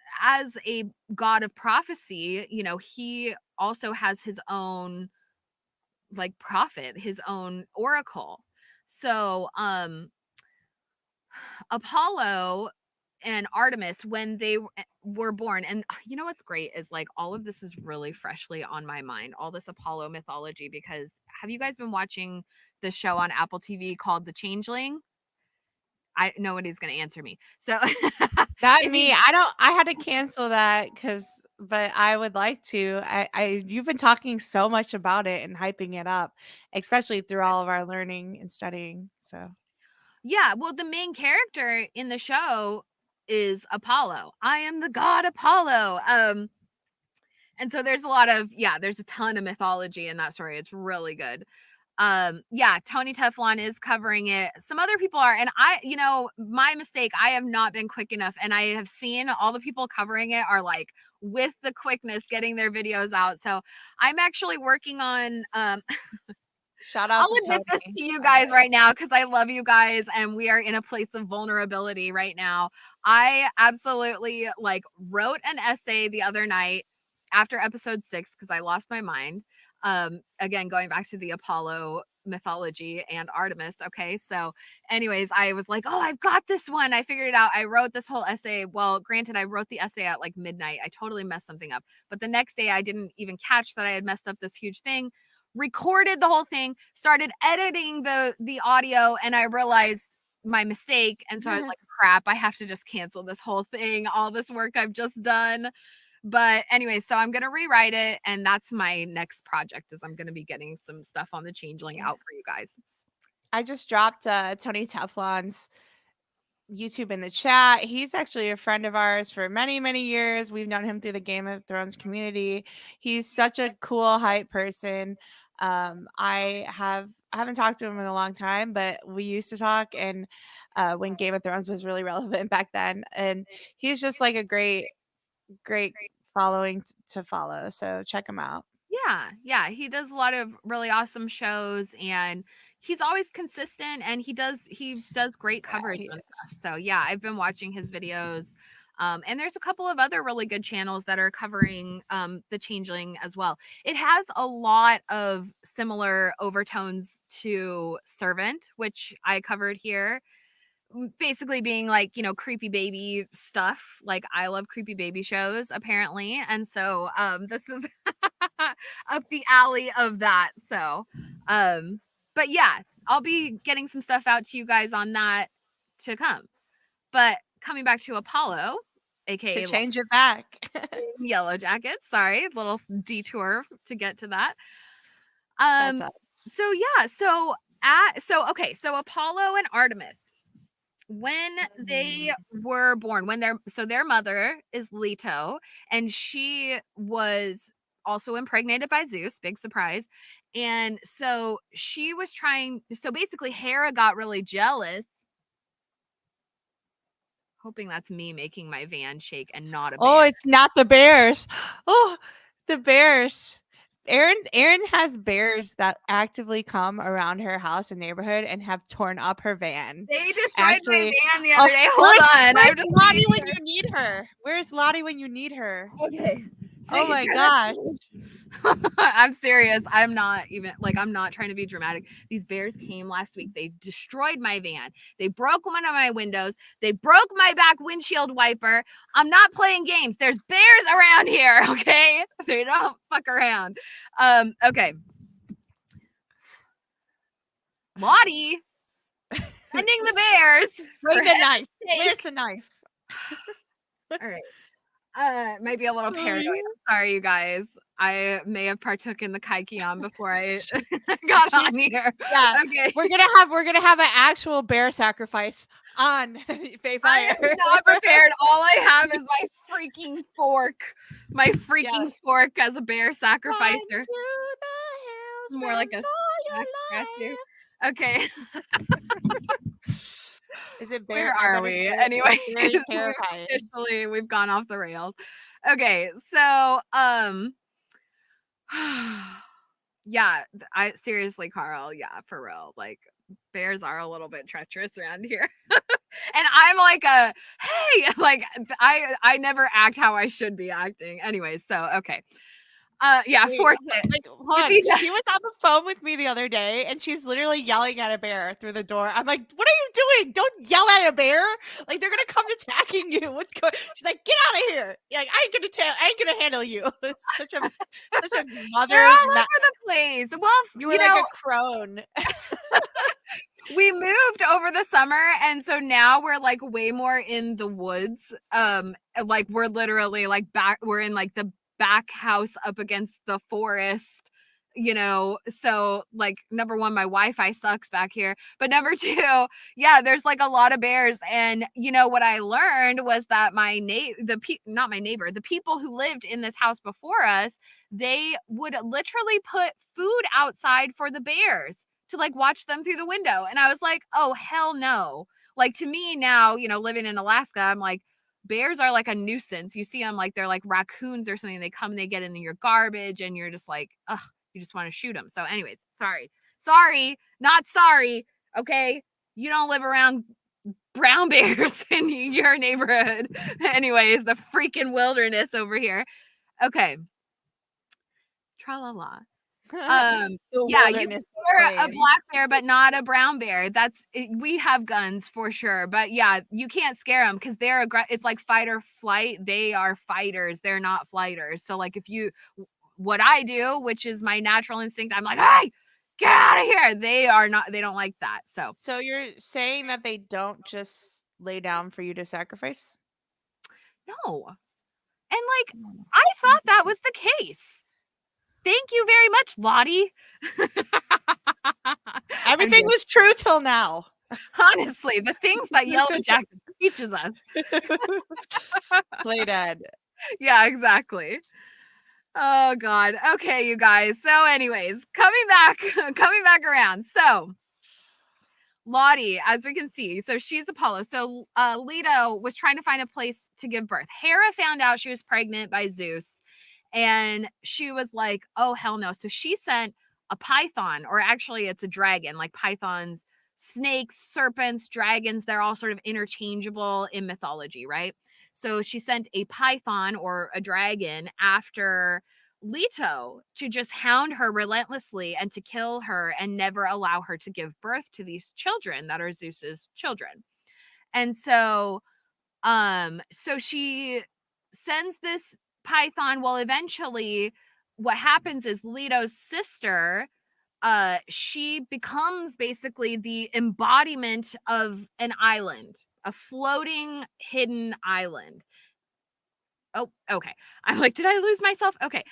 a god of prophecy, you know, he also has his own like prophet, his own oracle. So Apollo and Artemis, when they were born, and you know what's great is like all of this is really freshly on my mind, all this Apollo mythology, because have you guys been watching the show on Apple TV called The Changeling? Nobody's gonna answer me. So Not if me. you I had to cancel that but I would like to. You've been talking so much about it and hyping it up, especially through all of our learning and studying. So yeah, well, the main character in the show is Apollo. I am the god Apollo. And so there's there's a ton of mythology in that story. It's really good. Yeah, Tony Teflon is covering it. Some other people are, and my mistake, I have not been quick enough, and I have seen all the people covering it are like with the quickness getting their videos out. So I'm actually working on shout out I'll to admit this Tony. to you guys right now because I love you guys and we are in a place of vulnerability right now. I absolutely like wrote an essay the other night after episode 6 because I lost my mind. Again, going back to the Apollo mythology and Artemis. Okay. So anyways, I was like, oh, I've got this one. I figured it out. I wrote this whole essay. Well, granted, I wrote the essay at like midnight. I totally messed something up. But the next day I didn't even catch that I had messed up this huge thing, recorded the whole thing, started editing the audio, and I realized my mistake. And so I was like, crap, I have to just cancel this whole thing, all this work I've just done. But anyway, so I'm going to rewrite it. And that's my next project is I'm going to be getting some stuff on the Changeling out for you guys. I just dropped Tony Teflon's YouTube in the chat. He's actually a friend of ours for many, many years. We've known him through the Game of Thrones community. He's such a cool, hype person. I haven't talked to him in a long time, but we used to talk and when Game of Thrones was really relevant back then. And he's just like a great following to follow. So check him out. Yeah, he does a lot of really awesome shows and he's always consistent and he does great coverage and stuff. So yeah, I've been watching his videos. And there's a couple of other really good channels that are covering the changeling as well. It has a lot of similar overtones to Servant, which I covered here. Basically being like, creepy baby stuff. Like, I love creepy baby shows, apparently. And so this is up the alley of that. So, but yeah, I'll be getting some stuff out to you guys on that to come. But coming back to Apollo, aka To change it back. Yellowjackets, sorry, little detour to get to that. That's us. So yeah, so Apollo and Artemis, when they were born, their mother is Leto, and she was also impregnated by Zeus, big surprise. And so she was basically Hera got really jealous. Hoping that's me making my van shake and not a bear. Oh, it's not the bears. Oh, the bears. Erin has bears that actively come around her house and neighborhood and have torn up her van. They destroyed my van the Oh, other day. Hold on. Where's Lottie when you need her? Where's Lottie when you need her? Okay. Oh my gosh. I'm serious. I'm not trying to be dramatic. These bears came last week. They destroyed my van. They broke one of my windows. They broke my back windshield wiper. I'm not playing games. There's bears around here, okay? They don't fuck around. Okay. Lottie, sending the bears. Bring the knife. Where's the knife? All right. Might be a little paranoid. Sorry, you guys. I may have partook in the kaikion before I got on here. Yeah. Okay. We're gonna have an actual bear sacrifice on Fae Fire. I'm not prepared. All I have is my freaking fork. My freaking fork as a bear sacrificer. It's more like a statue. Okay. Is it bear? Where are we? Anyway, we've gone off the rails. Okay, so yeah, I seriously, Carl, yeah, for real. Like, bears are a little bit treacherous around here. And I'm like hey, like I never act how I should be acting. Anyway, so okay. Yeah, fourth it. She was on the phone with me the other day and she's literally yelling at a bear through the door. I'm like, what are you doing? Don't yell at a bear. Like, they're gonna come attacking you. What's going? She's like, get out of here. Like, I ain't gonna handle you. It's such a mother. They're all over the place. Well, you were like a crone. We moved over the summer, and so now we're like way more in the woods. Like, we're literally like we're in like the back house up against the forest, so like, number one, my Wi-Fi sucks back here, but number two, yeah, there's like a lot of bears. And what I learned was that the people who lived in this house before us, they would literally put food outside for the bears to like watch them through the window. And I was like, oh hell no. Like, to me now, living in Alaska, I'm like, bears are like a nuisance. You see them like they're like raccoons or something. They come and they get into your garbage and you're just like, ugh, you just want to shoot them. So anyways, sorry, not sorry. Okay. You don't live around brown bears in your neighborhood. Anyways, the freaking wilderness over here. Okay. Tra-la-la. Yeah, you are a black bear, but not a brown bear. We have guns for sure, but yeah, you can't scare them because it's like fight or flight. They are fighters. They're not flighters. So like, what I do, which is my natural instinct, I'm like, hey, get out of here. They don't like that. So you're saying that they don't just lay down for you to sacrifice? No. And like, I thought that was the case. Thank you very much, Lottie. Everything was true till now. Honestly, the things that Yellowjackets teaches us. Play dead. Yeah, exactly. Oh God. Okay, you guys. So anyways, coming back around. So Lottie, as we can see, so she's Apollo. So Leto was trying to find a place to give birth. Hera found out she was pregnant by Zeus. And she was like, oh, hell no. So she sent a python, or actually it's a dragon. Like, pythons snakes, serpents, dragons, they're all sort of interchangeable in mythology, right? So she sent a python or a dragon after Leto to just hound her relentlessly and to kill her and never allow her to give birth to these children that are Zeus's children. And so she sends this python. Well, eventually what happens is Leto's sister, she becomes basically the embodiment of an island, a floating hidden island. Oh, okay. I'm like, did I lose myself? Okay.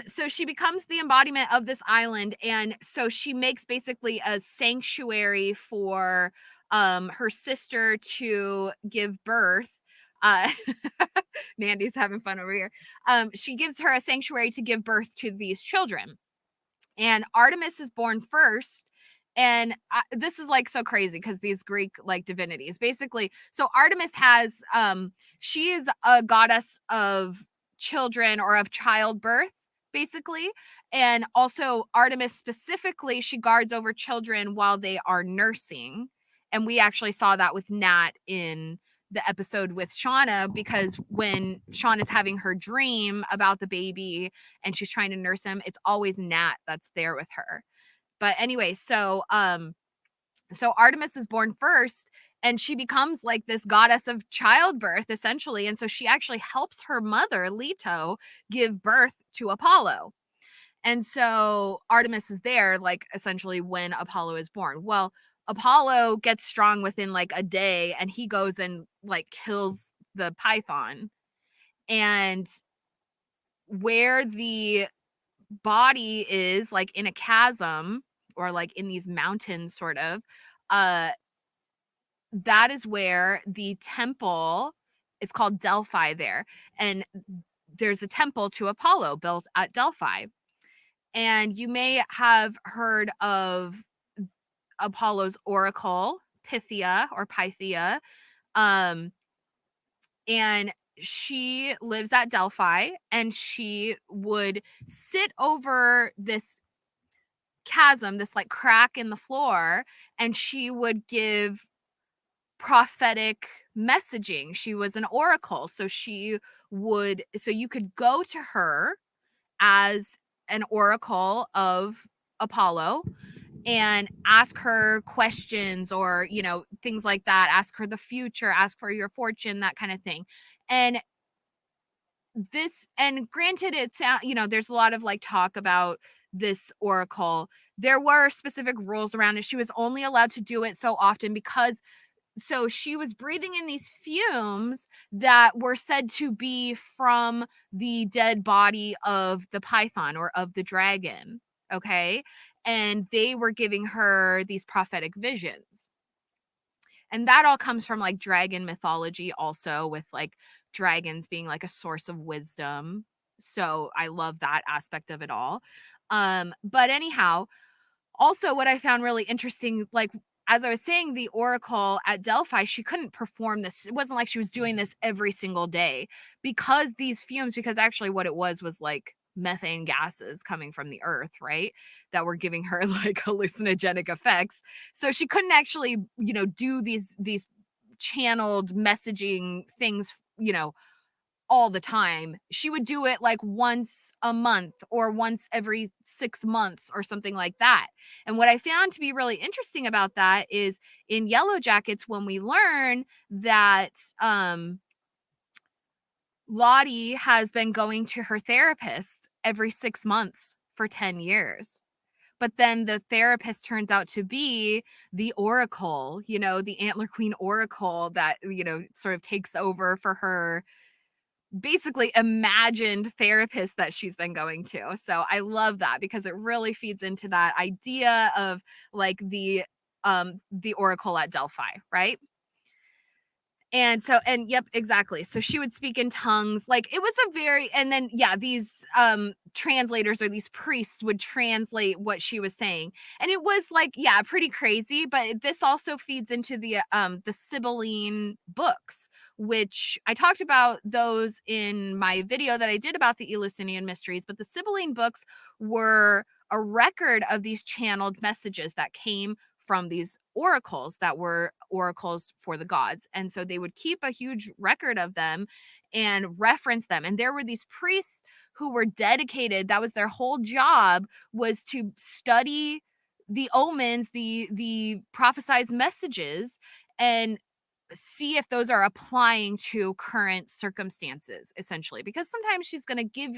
So she becomes the embodiment of this island, and so she makes basically a sanctuary for her sister to give birth. Mandy's having fun over here. She gives her a sanctuary to give birth to these children. And Artemis is born first. And this is like so crazy because these Greek like divinities basically. So Artemis has, she is a goddess of children or of childbirth, basically. And also Artemis specifically, she guards over children while they are nursing. And we actually saw that with Nat in the episode with Shauna, because when Shauna's having her dream about the baby and she's trying to nurse him, it's always Nat that's there with her. But anyway, so Artemis is born first, and she becomes like this goddess of childbirth essentially, and so she actually helps her mother Leto give birth to Apollo. And so Artemis is there like essentially when Apollo is born. Well, Apollo gets strong within like a day, and he goes and like kills the python. And where the body is like in a chasm or like in these mountains sort of, that is where the temple is called Delphi there. And there's a temple to Apollo built at Delphi. And you may have heard of Apollo's oracle, Pythia or Pythia. And she lives at Delphi, and she would sit over this chasm, this like crack in the floor, and she would give prophetic messaging. She was an oracle. So you could go to her as an oracle of Apollo and ask her questions or, you know, things like that. Ask her the future, ask for your fortune, that kind of thing. And granted, it's, you know, there's a lot of like talk about this oracle. There were specific rules around it. She was only allowed to do it so often because she was breathing in these fumes that were said to be from the dead body of the python or of the dragon. Okay. And they were giving her these prophetic visions. And that all comes from like dragon mythology also, with like dragons being like a source of wisdom. So I love that aspect of it all. But anyhow, also what I found really interesting, like as I was saying, the oracle at Delphi, she couldn't perform this. It wasn't like she was doing this every single day because these fumes, because actually what it was like methane gases coming from the earth, right? That were giving her like hallucinogenic effects. So she couldn't actually, you know, do these channeled messaging things, you know, all the time. She would do it like once a month or once every 6 months or something like that. And what I found to be really interesting about that is in Yellowjackets, when we learn that Lottie has been going to her therapist every 6 months for 10 years. But then the therapist turns out to be the oracle, you know, the Antler Queen oracle that, you know, sort of takes over for her basically imagined therapist that she's been going to. So I love that because it really feeds into that idea of like the oracle at Delphi, right? And so, and yep, exactly. So she would speak in tongues. Like it was a very, and then yeah, these translators or these priests would translate what she was saying. And it was like, yeah, pretty crazy. But this also feeds into the Sibylline books, which I talked about those in my video that I did about the Eleusinian mysteries. But the Sibylline books were a record of these channeled messages that came from these oracles that were oracles for the gods. And so they would keep a huge record of them and reference them. And there were these priests who were dedicated. That was their whole job, was to study the omens, the prophesized messages, and see if those are applying to current circumstances, essentially. Because sometimes she's going to give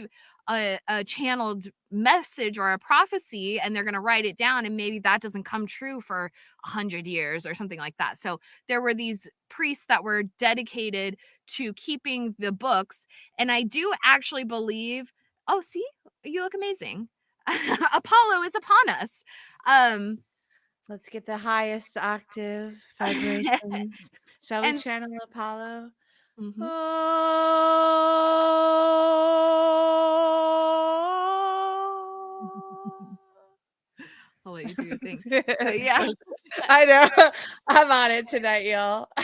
a channeled message or a prophecy, and they're going to write it down, and maybe that doesn't come true for 100 years or something like that. So there were these priests that were dedicated to keeping the books. And I do actually believe, oh, see, you look amazing. Apollo is upon us. Let's get the highest octave vibrations. Shall we And channel Apollo? mhm. Oh. I'll let you do your thing. But yeah, I know. I'm on it tonight, y'all. I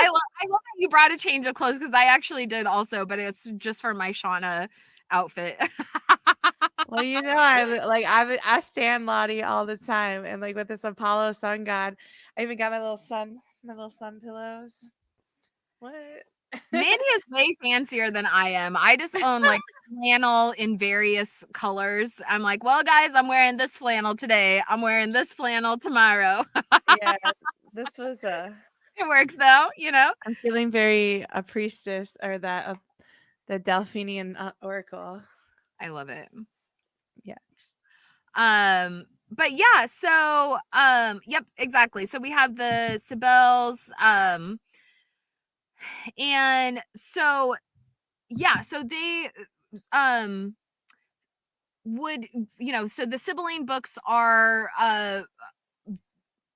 love that you brought a change of clothes, because I actually did also, but it's just for my Shauna outfit. Well, you know, I stand Lottie all the time, and like with this Apollo sun god, I even got my little sun pillows. What? Mandy is way fancier than I am. I just own like flannel in various colors. I'm like, well, guys, I'm wearing this flannel today. I'm wearing this flannel tomorrow. Yeah, this was It works though, you know. I'm feeling very a priestess, or that the Delphinian oracle. I love it. Yes. But yeah, so yep, exactly. So we have the Sibels, and so yeah, so they would, you know, so the Sibylline books are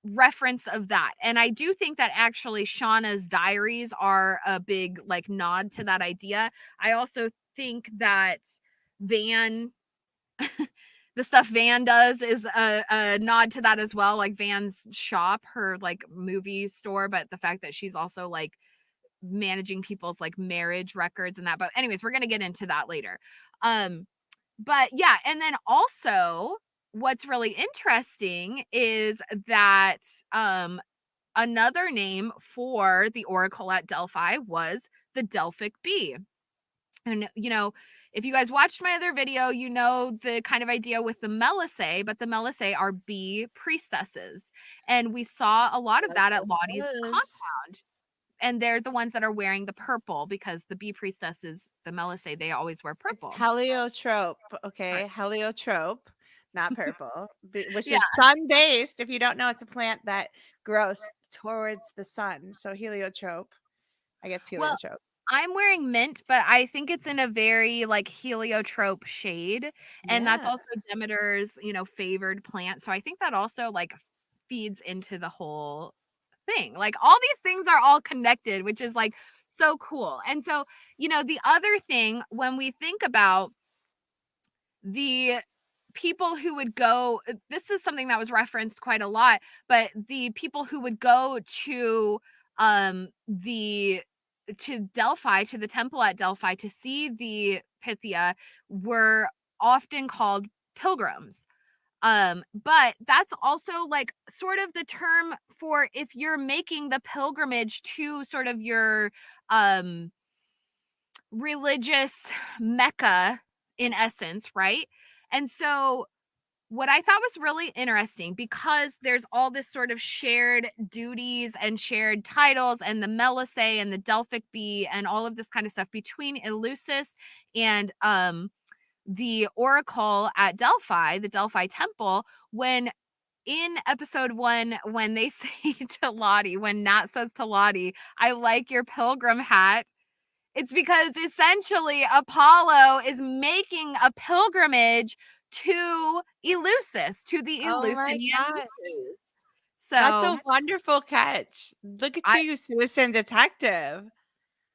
reference of that. And I do think that actually Shauna's diaries are a big like nod to that idea. I also think that Van the stuff Van does is a nod to that as well, like Van's shop, her like movie store, but the fact that she's also like managing people's like marriage records and that. But anyways, we're gonna get into that later. But yeah, and then also what's really interesting is that another name for the oracle at Delphi was the Delphic bee. And, you know, if you guys watched my other video, you know the kind of idea with the Melissae, but the Melissae are bee priestesses. And we saw a lot of that at Lottie's compound. And they're the ones that are wearing the purple, because the bee priestesses, the Melissae, they always wear purple. It's heliotrope, okay? Right. Heliotrope, not purple, which Yeah. is sun-based. If you don't know, it's a plant that grows towards the sun. So heliotrope. I guess Well, heliotrope. I'm wearing mint, but I think it's in a very like heliotrope shade. And that's Yeah. also Demeter's, you know, favored plant. So I think that also like feeds into the whole thing. Like all these things are all connected, which is like so cool. And so, you know, the other thing when we think about the people who would go, this is something that was referenced quite a lot, but the people who would go to the to Delphi, to the temple at Delphi to see the Pythia were often called pilgrims. But that's also like sort of the term for if you're making the pilgrimage to sort of your religious Mecca in essence, right? And so what I thought was really interesting, because there's all this sort of shared duties and shared titles, and the Melissae and the Delphic bee and all of this kind of stuff between Eleusis and the oracle at Delphi, the Delphi temple, when in episode 1, when they say to Lottie, when Nat says to Lottie, I like your pilgrim hat, it's because essentially Apollo is making a pilgrimage to Eleusis, to the Oh my Eleusinian gosh. muses. That's a So wonderful catch. Look at I you, citizen detective.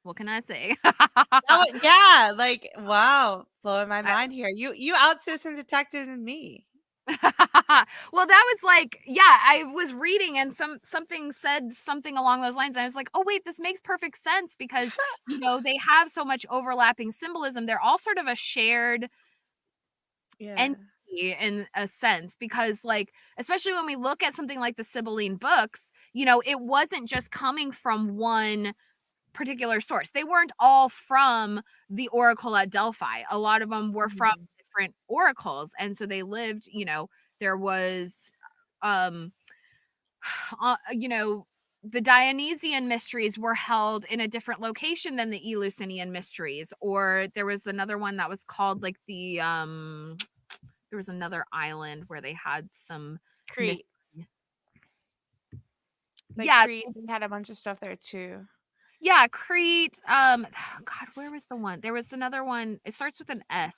what can I say? Oh, yeah, like, wow, blowing my I mind here. You out citizen detective than me. well, that was like, yeah, I was reading and something said something along those lines. And I was like, oh wait, this makes perfect sense, because you know they have so much overlapping symbolism. They're all sort of a shared Yeah. entity in a sense, because like especially when we look at something like the Sibylline books, you know, it wasn't just coming from one particular source. They weren't all from the oracle at Delphi. A lot of them were from different oracles, and so they lived, you know, there was you know, the Dionysian mysteries were held in a different location than the Eleusinian mysteries, or there was another one that was called like the there was another island where they had some Crete. Like yeah, Crete, they had a bunch of stuff there too. yeah, Crete. God, where was the one? There was another one. It starts with an S.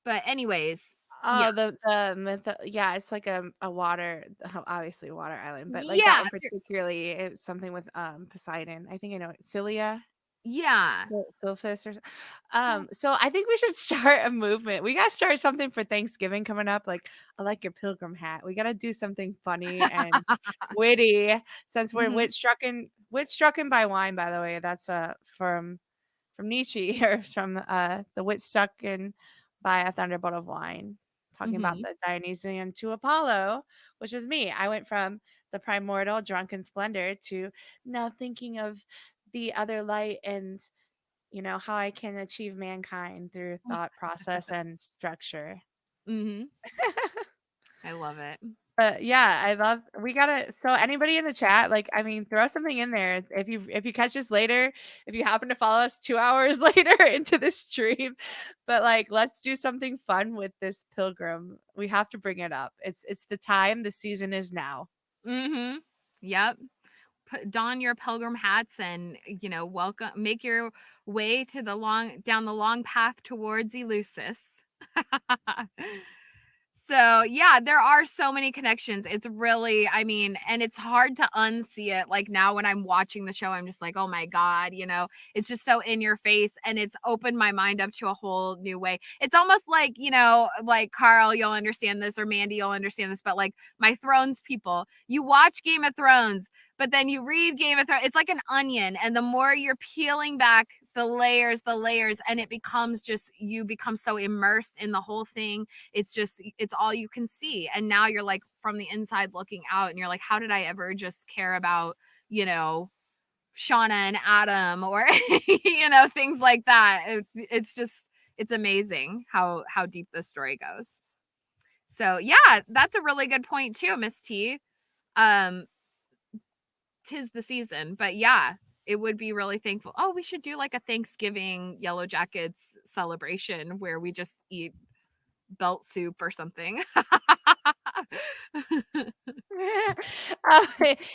But anyways, yeah. Oh, the myth, yeah, it's like a water, obviously a water island, but like that Yeah, one particularly, it's something with Poseidon. I think I know it. Cilia, yeah. Silphus, or so I think we should start a movement. We gotta start something for Thanksgiving coming up. Like I like your pilgrim hat. We gotta do something funny and witty since we're Mhm, wit strucken by wine. By the way, that's from Nietzsche or from the wit strucken by a thunderbolt of wine. Talking about mhm. the Dionysian to Apollo, which was me. I went from the primordial drunken splendor to now thinking of the other light and how I can achieve mankind through thought process and structure. Mhm. I love it. But yeah, I love we gotta so anybody in the chat, like I mean, throw something in there. If you catch us later, if you happen to follow us 2 hours later into the stream, but like let's do something fun with this pilgrim. We have to bring it up. It's the time, the season is now. Mhm. Yep. Don your pilgrim hats and, you know, welcome, make your way to down the long path towards Eleusis. So yeah, there are so many connections. It's really, I mean, and it's hard to unsee it. Like now when I'm watching the show, I'm just like, oh my God, you know, it's just so in your face, and it's opened my mind up to a whole new way. It's almost like, you know, like Carl, you'll understand this, or Mandy, you'll understand this, but like my Thrones people, you watch Game of Thrones, but then you read Game of Thrones. It's like an onion, and the more you're peeling back the layers, and it becomes just, you become so immersed in the whole thing. It's just, it's all you can see. And now you're like from the inside looking out, and you're like, how did I ever just care about, you know, Shauna and Adam, or you know, things like that. It's just, it's amazing how deep this story goes. So yeah, that's a really good point too, Miss T. Um, 'tis the season, but yeah, it would be really thankful. Oh, we should do like a Thanksgiving Yellowjackets celebration where we just eat belt soup or something. Uh,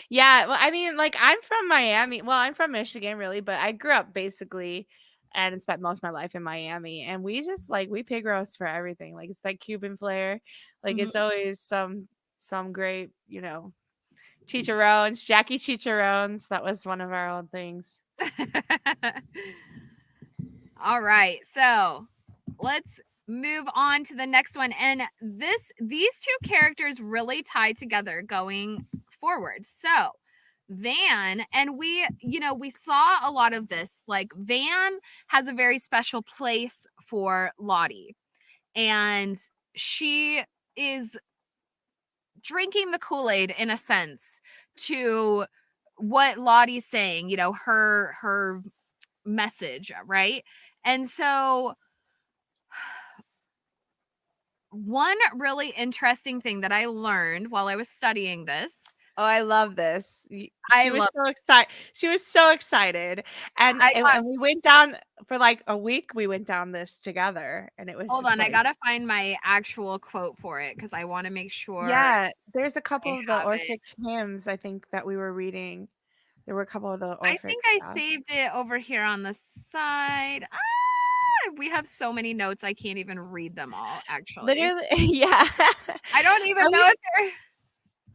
yeah, well, I mean, like I'm from Miami. Well, I'm from Michigan, really, but I grew up basically and spent most of my life in Miami. And we just like we pig roast for everything. Like it's like Cuban flair. Like it's Mhm. always some great, chicharrones, Jackie chicharrones. That was one of our old things. All right, so let's move on to the next one. And these two characters really tie together going forward. So Van, and we saw a lot of this. Like Van has a very special place for Lottie, and she is drinking the Kool-Aid in a sense to what Lottie's saying, you know, her message, right? And so one really interesting thing that I learned while I was studying this, Oh, I love this. I She was love, so excited. She was so excited. And, I and got, and we went down for like a week. We went down this together, and it was hold just on, I like, gotta find my actual quote for it because I want to make sure yeah. There's a I couple of the have it. Orphic hymns I think that we were reading. There were a couple of the I Orphic think I stuff. saved it over here on the side. We have so many notes, I can't even read them all, actually. Literally, yeah. I don't even I know went if they're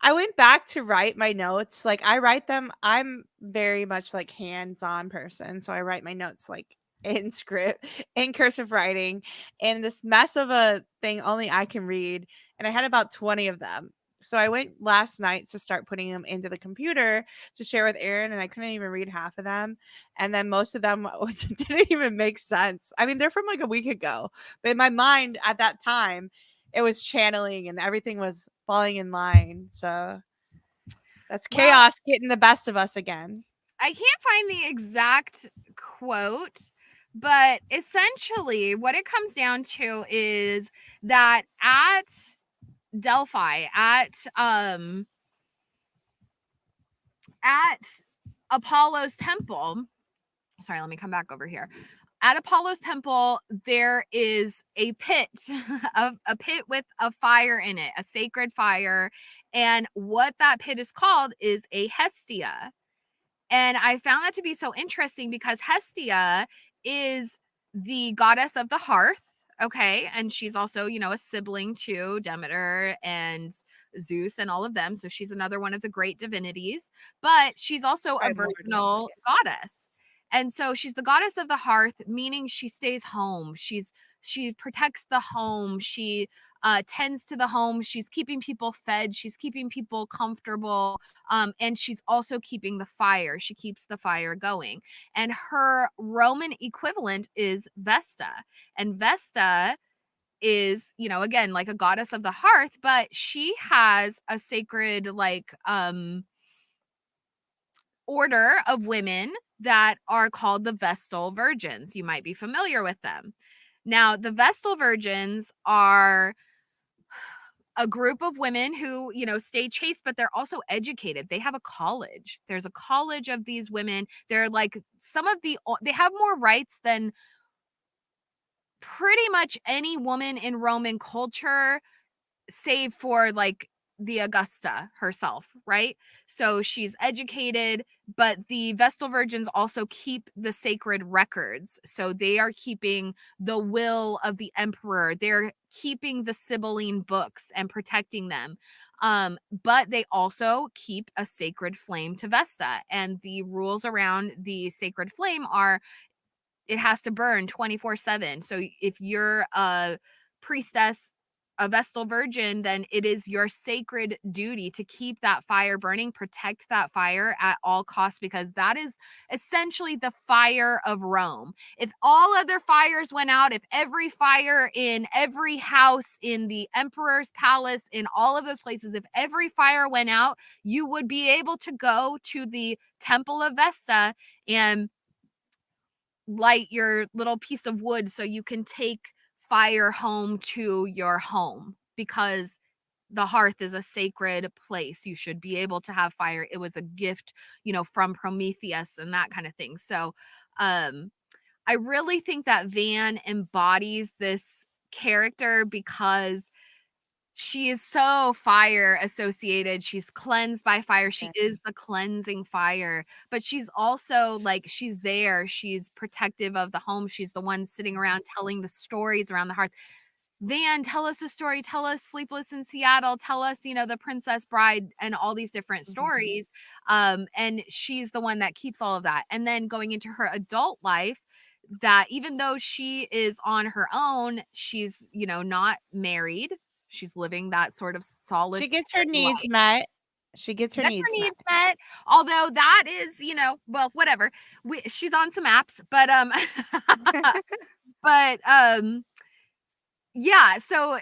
I went back to write my notes. Like I write them. I'm very much like hands-on person, so I write my notes like in script, in cursive writing, and this mess of a thing only I can read. And I had about 20 of them. So I went last night to start putting them into the computer to share with Aaron, and I couldn't even read half of them. And then most of them didn't even make sense. I mean, they're from like a week ago, but in my mind at that time, it was channeling and everything was falling in line. So that's Well, chaos getting the best of us again. I can't find the exact quote, but essentially what it comes down to is that at Delphi, at Apollo's temple, sorry, let me come back over here. At Apollo's temple, there is a pit, a pit with a fire in it, a sacred fire. And what that pit is called is a Hestia. And I found that to be so interesting because Hestia is the goddess of the hearth. Okay. And she's also, a sibling to Demeter and Zeus and all of them. So she's another one of the great divinities, but she's also a virginal goddess. And so she's the goddess of the hearth, meaning she stays home. She protects the home. She tends to the home. She's keeping people fed. She's keeping people comfortable. And she's also keeping the fire. She keeps the fire going. And her Roman equivalent is Vesta. And Vesta is, again, like a goddess of the hearth, but she has a sacred, order of women that are called the Vestal Virgins. You might be familiar with them. Now, the Vestal Virgins are a group of women who, stay chaste, but they're also educated. They have a college. There's a college of these women. They're like they have more rights than pretty much any woman in Roman culture, save for like the Augusta herself, right? So she's educated, but the Vestal Virgins also keep the sacred records. So they are keeping the will of the emperor. They're keeping the Sibylline books and protecting them. But they also keep a sacred flame to Vesta. And the rules around the sacred flame are it has to burn 24/7. So if you're a priestess, a Vestal Virgin, then it is your sacred duty to keep that fire burning, protect that fire at all costs, because that is essentially the fire of Rome. If all other fires went out, if every fire in every house, in the emperor's palace, in all of those places, if every fire went out, you would be able to go to the Temple of Vesta and light your little piece of wood so you can take fire home to your home, because the hearth is a sacred place. You should be able to have fire. It was a gift, from Prometheus and that kind of thing. So I really think that Van embodies this character because she is so fire associated. She's cleansed by fire. She is the cleansing fire, but she's also like, she's there. She's protective of the home. She's the one sitting around telling the stories around the hearth. Van, tell us a story. Tell us Sleepless in Seattle. Tell us, the Princess Bride and all these different stories. And she's the one that keeps all of that. And then going into her adult life, that even though she is on her own, she's, not married. She's living that sort of solid. She gets her needs met. She gets her needs met. Although that is, well, whatever. She's on some apps, but yeah. So,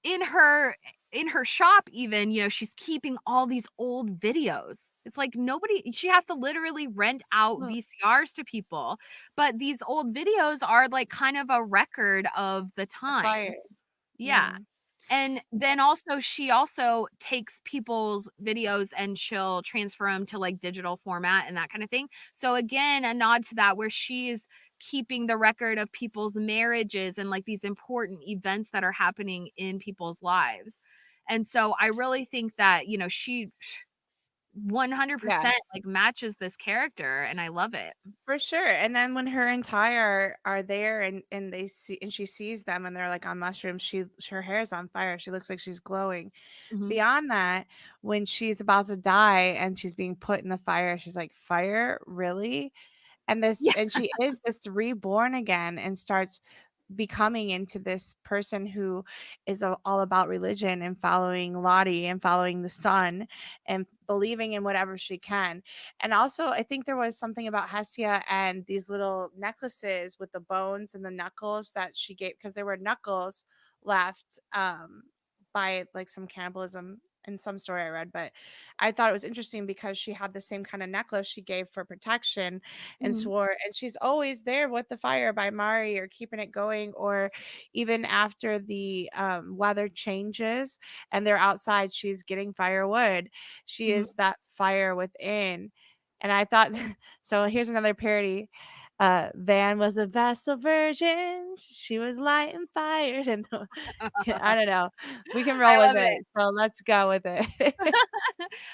in her shop, even, she's keeping all these old videos. It's like she has to literally rent out VCRs to people, but these old videos are like kind of a record of the time. Fire. Yeah. And then also she also takes people's videos and she'll transfer them to like digital format and that kind of thing. So again, a nod to that, where she's keeping the record of people's marriages and like these important events that are happening in people's lives. And so I really think that, she 100% like matches this character, and I love it. For sure. And then when her and Ty are there and they see and she sees them and they're like on mushrooms, her hair is on fire. She looks like she's glowing. Mhm. Beyond that, when she's about to die and she's being put in the fire, she's like, "Fire, really?" And Yeah. and she is this reborn again and starts becoming into this person who is all about religion and following Lottie and following the sun and believing in whatever she can. And also, I think there was something about Hestia and these little necklaces with the bones and the knuckles that she gave, because there were knuckles left by like some cannibalism in some story I read. But I thought it was interesting because she had the same kind of necklace she gave for protection and Mhm. swore, and she's always there with the fire by Mari or keeping it going, or even after the weather changes and they're outside, she's getting firewood. She Mhm. is that fire within. And I thought, so here's another parody. Van was a vessel virgin. She was light and fire. And I don't know. We can roll I with love it. it. So let's go with it.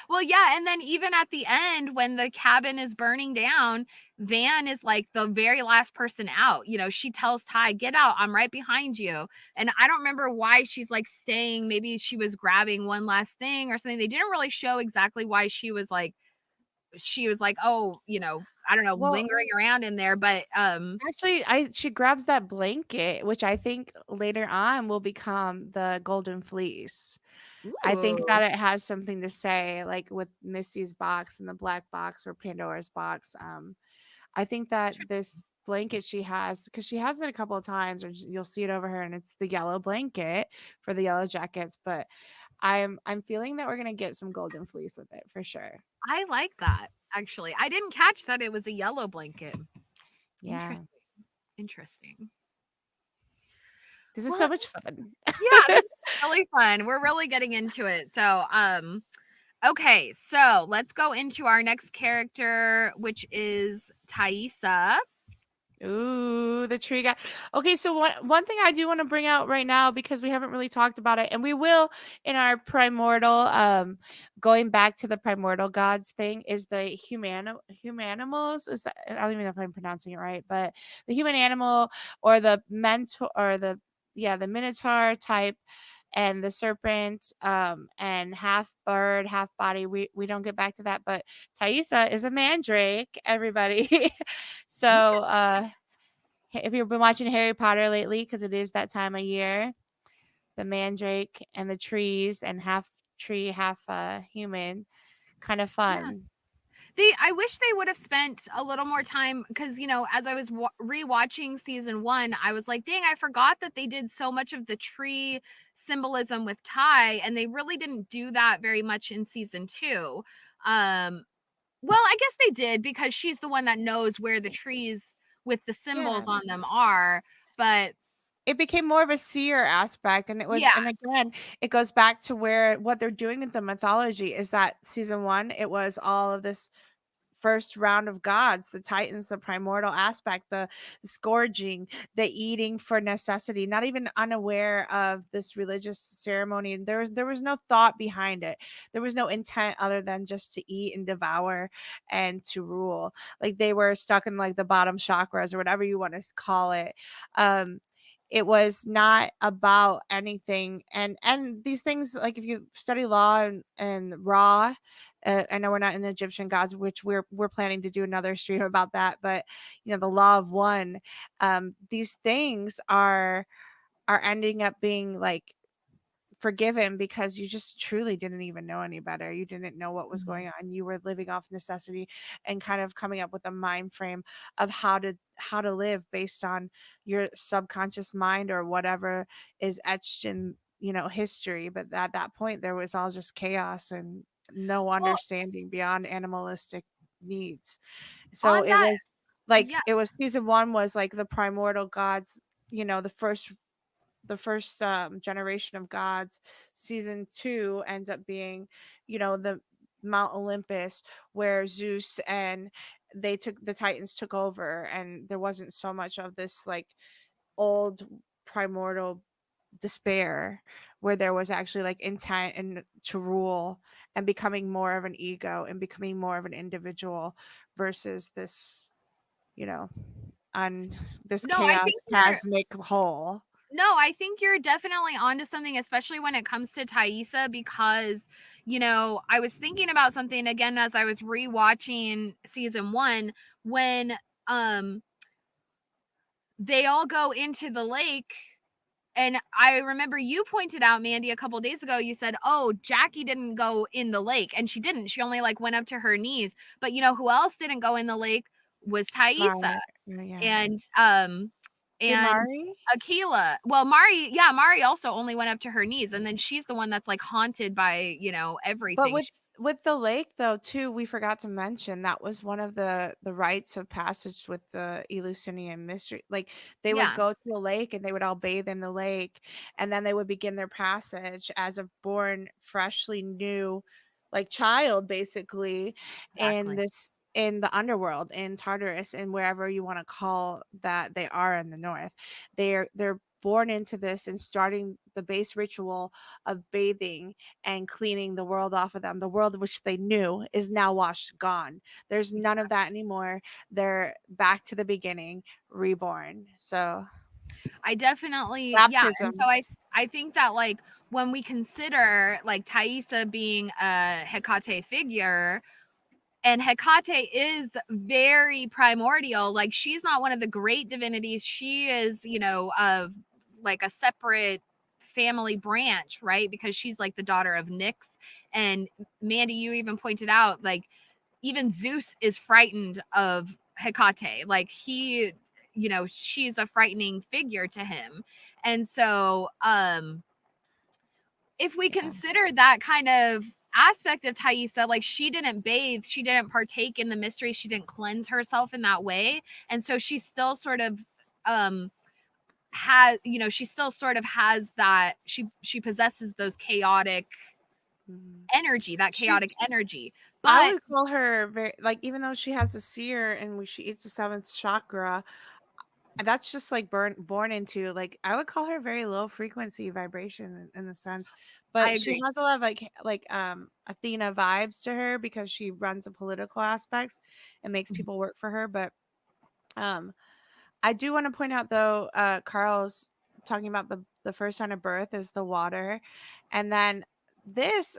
Well, yeah, and then even at the end when the cabin is burning down, Van is like the very last person out. You know, she tells Ty, "Get out. I'm right behind you." And I don't remember why she's like staying. Maybe she was grabbing one last thing or something. They didn't really show exactly why she was like, "Oh, you know, I don't know, Well, lingering around in there." But actually, she grabs that blanket, which I think later on will become the golden fleece. I think ooh, that it has something to say, like with Misty's box and the black box or Pandora's box. I think that this blanket she has, because she has it a couple of times, or you'll see it over her, and it's the yellow blanket for the Yellowjackets. But I'm feeling that we're gonna get some golden fleece with it for sure. I like that actually. I didn't catch that it was a yellow blanket. Yeah, Interesting. Interesting. this is so Well, much fun. yeah, this is really fun. We're really getting into it. So, okay, so let's go into our next character, which is Taissa. Ooh, the tree guy. Okay, so one thing I do want to bring out right now, because we haven't really talked about it, and we will in our primordial, going back to the primordial gods thing, is the humanimals. Is that, I don't even know if I'm pronouncing it right, but the human animal, or the mentor, or the minotaur type, and the serpent, and half bird, half body. We don't get back to that, but Taissa is a mandrake, everybody. So, Interesting. if you've been watching Harry Potter lately, because it is that time of year, the mandrake and the trees, and half tree, half human, kind of Yeah. fun. I wish they would have spent a little more time because, you know, as I was rewatching season 1, I was like, dang, I forgot that they did so much of the tree symbolism with Ty, and they really didn't do that very much in season 2. Well, I guess they did because she's the one that knows where the trees with the Yeah. symbols on them are. But It became more of a seer aspect, and yeah, and again, it goes back to where what they're doing with the mythology is that season 1, it was all of this first round of gods, the titans, the primordial aspect, the scourging, the eating for necessity, not even unaware of this religious ceremony. There was no thought behind it. There was no intent other than just to eat and devour and to rule. Like they were stuck in like the bottom chakras or whatever you want to call it. um it was not about anything, and these things, like if you study law and raw, I know we're not in Egyptian gods, which we're planning to do another stream about that, but the law of one, these things are ending up being like forgiven because you just truly didn't even know any better. You didn't know what was Mhm. going on. You were living off necessity and kind of coming up with a mind frame of how to live based on your subconscious mind or whatever is etched in history. But at that point there was all just chaos and no Well, understanding beyond animalistic needs. So on it that, was like, yeah, it was season 1 was like the primordial gods, the first generation of gods. Season 2 ends up being the Mount Olympus, where Zeus and the Titans took over, and there wasn't so much of this like old primordial despair, where there was actually like intent and to rule and becoming more of an ego and becoming more of an individual versus this you know on this no, I chaos think you're cosmic whole. No, I think you're definitely onto something, especially when it comes to Taissa, because, you know, I was thinking about something again as I was rewatching season 1 when um they all go into the lake. And I remember you pointed out, Mandy, a couple days ago, you said, oh, Jackie didn't go in the lake. And she didn't. She only like went up to her knees. But you know who else didn't go in the lake was Taissa. Yeah. And Mari? Aquila. Well, Mari also only went up to her knees. And then she's the one that's like haunted by, you know, everything. But with the lake though too, we forgot to mention that was one of the rites of passage with the Eleusinian mystery. Like they would go to the lake and they would all bathe in the lake, and then they would begin their passage as a born freshly new like child basically in the underworld, in Tartarus, and wherever you want to call that they are in the north. They're born into this and starting the base ritual of bathing and cleaning the world off of them. The world which they knew is now washed, gone. There's none of that anymore. They're back to the beginning, reborn. So I definitely baptism. And so I think that like when we consider like Taissa being a Hecate figure, and Hecate is very primordial, like she's not one of the great divinities. She is, you know, of like a separate family branch, right? Because she's like the daughter of Nyx. And Mandy, you even pointed out like even Zeus is frightened of Hecate. Like he, you know, she's a frightening figure to him. And so if we consider that kind of aspect of Taissa, like she didn't bathe, she didn't partake in the mystery, she didn't cleanse herself in that way, and so she still sort of has, you know, she still sort of has that, she possesses those chaotic energy, that chaotic energy. But I would call her very, like, even though she has the seer and she eats the seventh chakra, that's just like born into, like, I would call her very low frequency vibration in a sense, but she has a lot of like Athena vibes to her because she runs the political aspects and makes people work for her. But I do want to point out though, Carl's talking about the first sign of birth is the water, and then this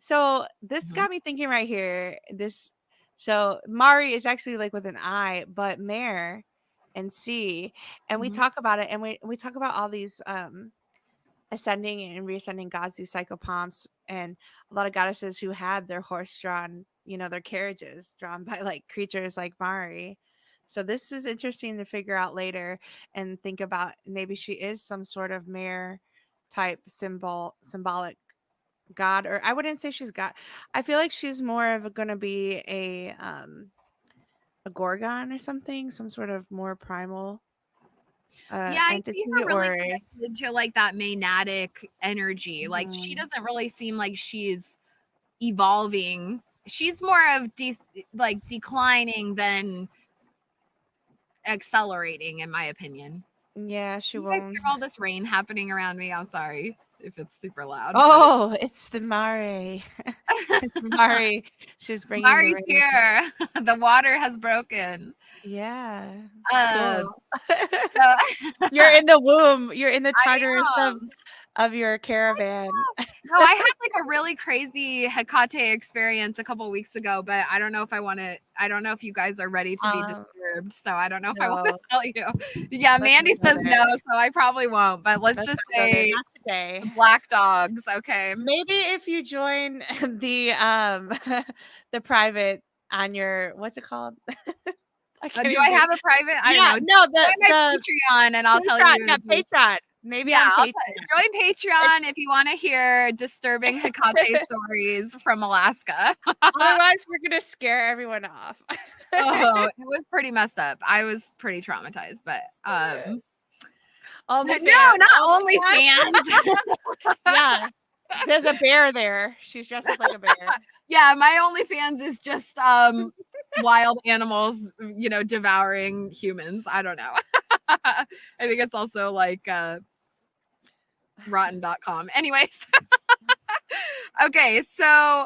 got me thinking right here. So Mari is actually like with an I, but Mare and C, and we talk about it, and we talk about all these ascending and reascending gods, these psychopomps, and a lot of goddesses who had their horse drawn, you know, their carriages drawn by like creatures like Mari. So this is interesting to figure out later and think about. Maybe she is some sort of mare type symbolic god, or I wouldn't say she's god. I feel like she's more of going to be a gorgon or something, some sort of more primal I entity, see her really connected to like that Maenatic energy. Like she doesn't really seem like she's evolving. She's more of declining than accelerating, in my opinion. Yeah, she you won't. guys hear all this rain happening around me? I'm sorry if it's super loud. Oh, it's the Mare. It's Mari. She's bringing Mari's here. The water has broken. Yeah. Cool. So you're in the womb. You're in the Tartarus of your caravan. No, I had like a really crazy Hecate experience a couple weeks ago, but I don't know if I don't know if you guys are ready to be disturbed. So I don't know if I want to tell you. Yeah, Mandy says no, so I probably won't. But let's just say black dogs, okay? Maybe if you join the the private on your, what's it called? Do I have a private? I don't know. No, the Patreon, and I'll tell you. Yeah, Patreon. Maybe I'll join Patreon if you want to hear disturbing Hecate stories from Alaska. Otherwise, we're gonna scare everyone off. Oh, it was pretty messed up. I was pretty traumatized, but no, not OnlyFans. Yeah, there's a bear there. She's dressed up like a bear. Yeah, my OnlyFans is just wild animals, you know, devouring humans. I don't know. I think it's also like rotten.com. Anyways. Okay, so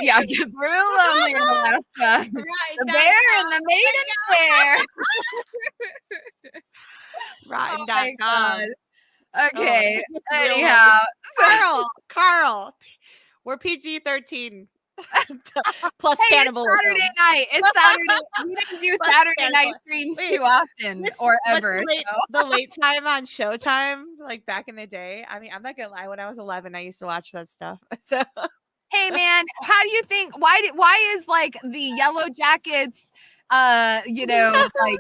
yeah, real lonely in Alaska. Right, the bear and the maiden square. Rotten.com. Okay. Anyhow. Carl, we're PG-13. Plus Hey, it's cannibalism. Saturday night. It's Saturday. We don't do Plus Saturday night cannibalism. streams Wait, too often or what's ever. the late time on Showtime, like back in the day? I mean, I'm not gonna lie. When I was 11, I used to watch that stuff. So Hey man, how do you think why is like the Yellowjackets like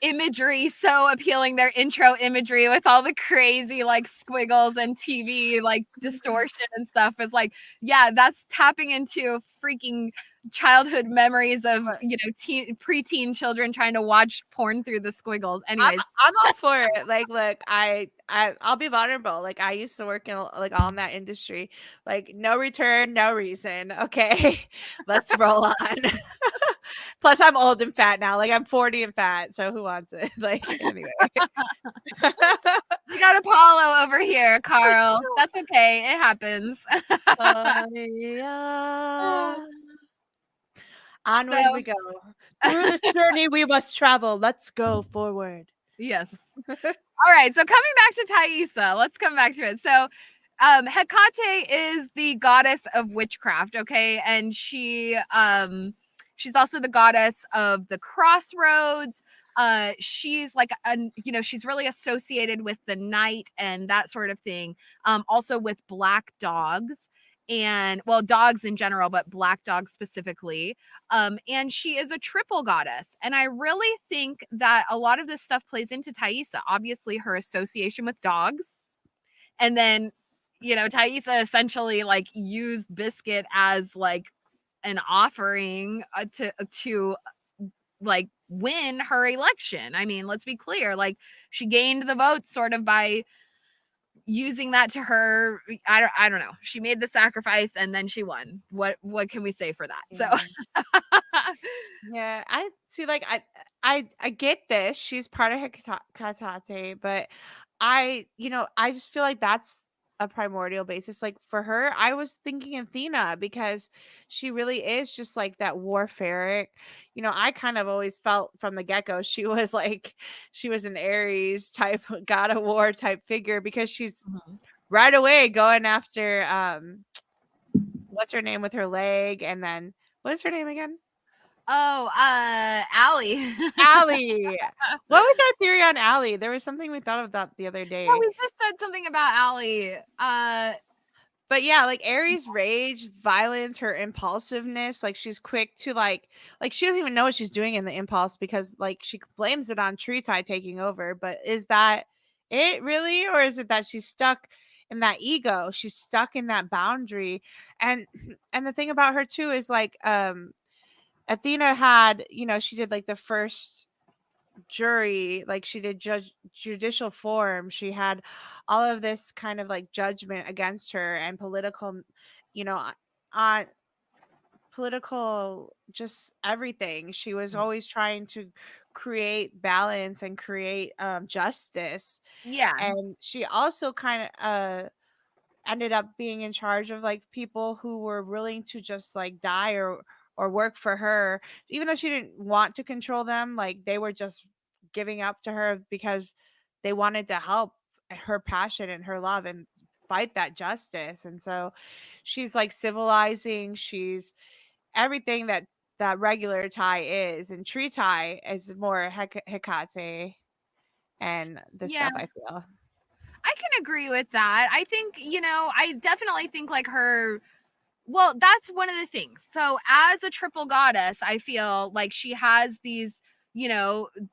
imagery so appealing, their intro imagery with all the crazy like squiggles and TV like distortion and stuff is like, yeah, that's tapping into freaking childhood memories of preteen children trying to watch porn through the squiggles. Anyways, I'm all for it. Like, look, I'll be vulnerable. Like, I used to work in like all in that industry. Like, no return, no reason. Okay, let's roll on. Plus, I'm old and fat now. Like, I'm 40 and fat. So who wants it? Like, anyway. we got Apollo over here, Carl. That's okay. It happens. Onward we go. Through this journey we must travel. Let's go forward. Yes. All right. So coming back to Taissa, let's come back to it. So Hecate is the goddess of witchcraft, okay? And she's also the goddess of the crossroads. She's like she's really associated with the night and that sort of thing. Also with black dogs. And well, dogs in general, but black dogs specifically. And she is a triple goddess. And I really think that a lot of this stuff plays into Taissa. Obviously, her association with dogs. And then, Taissa essentially like used Biscuit as like an offering to like win her election. I mean, let's be clear. Like she gained the votes sort of by using that to her. I don't know. She made the sacrifice and then she won. What can we say for that? Yeah. So yeah, I see. Like I get this. She's part of Hecate, but I just feel like that's a primordial basis. Like for her, I was thinking Athena because she really is just like that warfaric. I kind of always felt from the get-go she was an Aries type god of war type figure because she's right away going after what's her name with her leg, and then what is her name again? Oh, Allie. Allie. What was our theory on Allie? There was something we thought of that the other day. Yeah, we just said something about Allie. But yeah, like Aries' rage, violence, her impulsiveness, like she's quick to like she doesn't even know what she's doing in the impulse because like she blames it on Tree Tie taking over. But is that it really, or is it that she's stuck in that ego? She's stuck in that boundary, and the thing about her too is like Athena had, she did like the first jury, like she did judicial form. She had all of this kind of like judgment against her and political, on political, just everything. She was always trying to create balance and create justice. Yeah. And she also kind of ended up being in charge of like people who were willing to just like die or work for her, even though she didn't want to control them. Like they were just giving up to her because they wanted to help her passion and her love and fight that justice. And so she's like civilizing, she's everything that regular Thai is, and Tree Thai is more Hecate and the stuff, I feel. I can agree with that. I think, I definitely think like her. Well, that's one of the things. So as a triple goddess, I feel like she has these,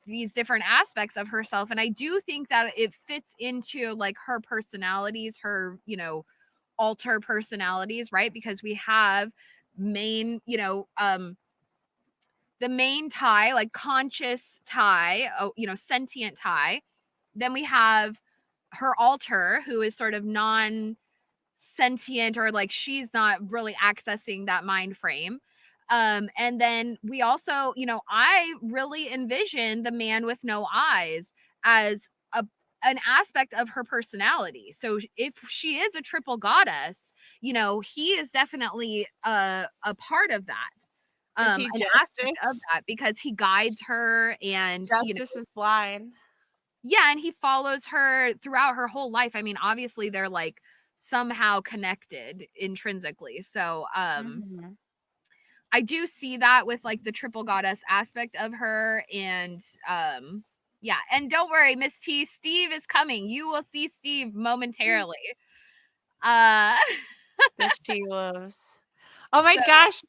these different aspects of herself. And I do think that it fits into like her personalities, her, alter personalities, right? Because we have main, the main Thai, like conscious Thai, sentient Thai. Then we have her alter, who is sort of non-sentient, or like she's not really accessing that mind frame. And then we also, I really envision the man with no eyes as an aspect of her personality. So if she is a triple goddess, he is definitely a part of that. Is he An justice? aspect of that, because he guides her and justice is blind. Yeah, and he follows her throughout her whole life. I mean, obviously they're like somehow connected intrinsically. So I do see that with like the triple goddess aspect of her. And yeah, and don't worry, Miss T, Steve is coming. You will see Steve momentarily. Uh The she-wolves. Oh my so gosh.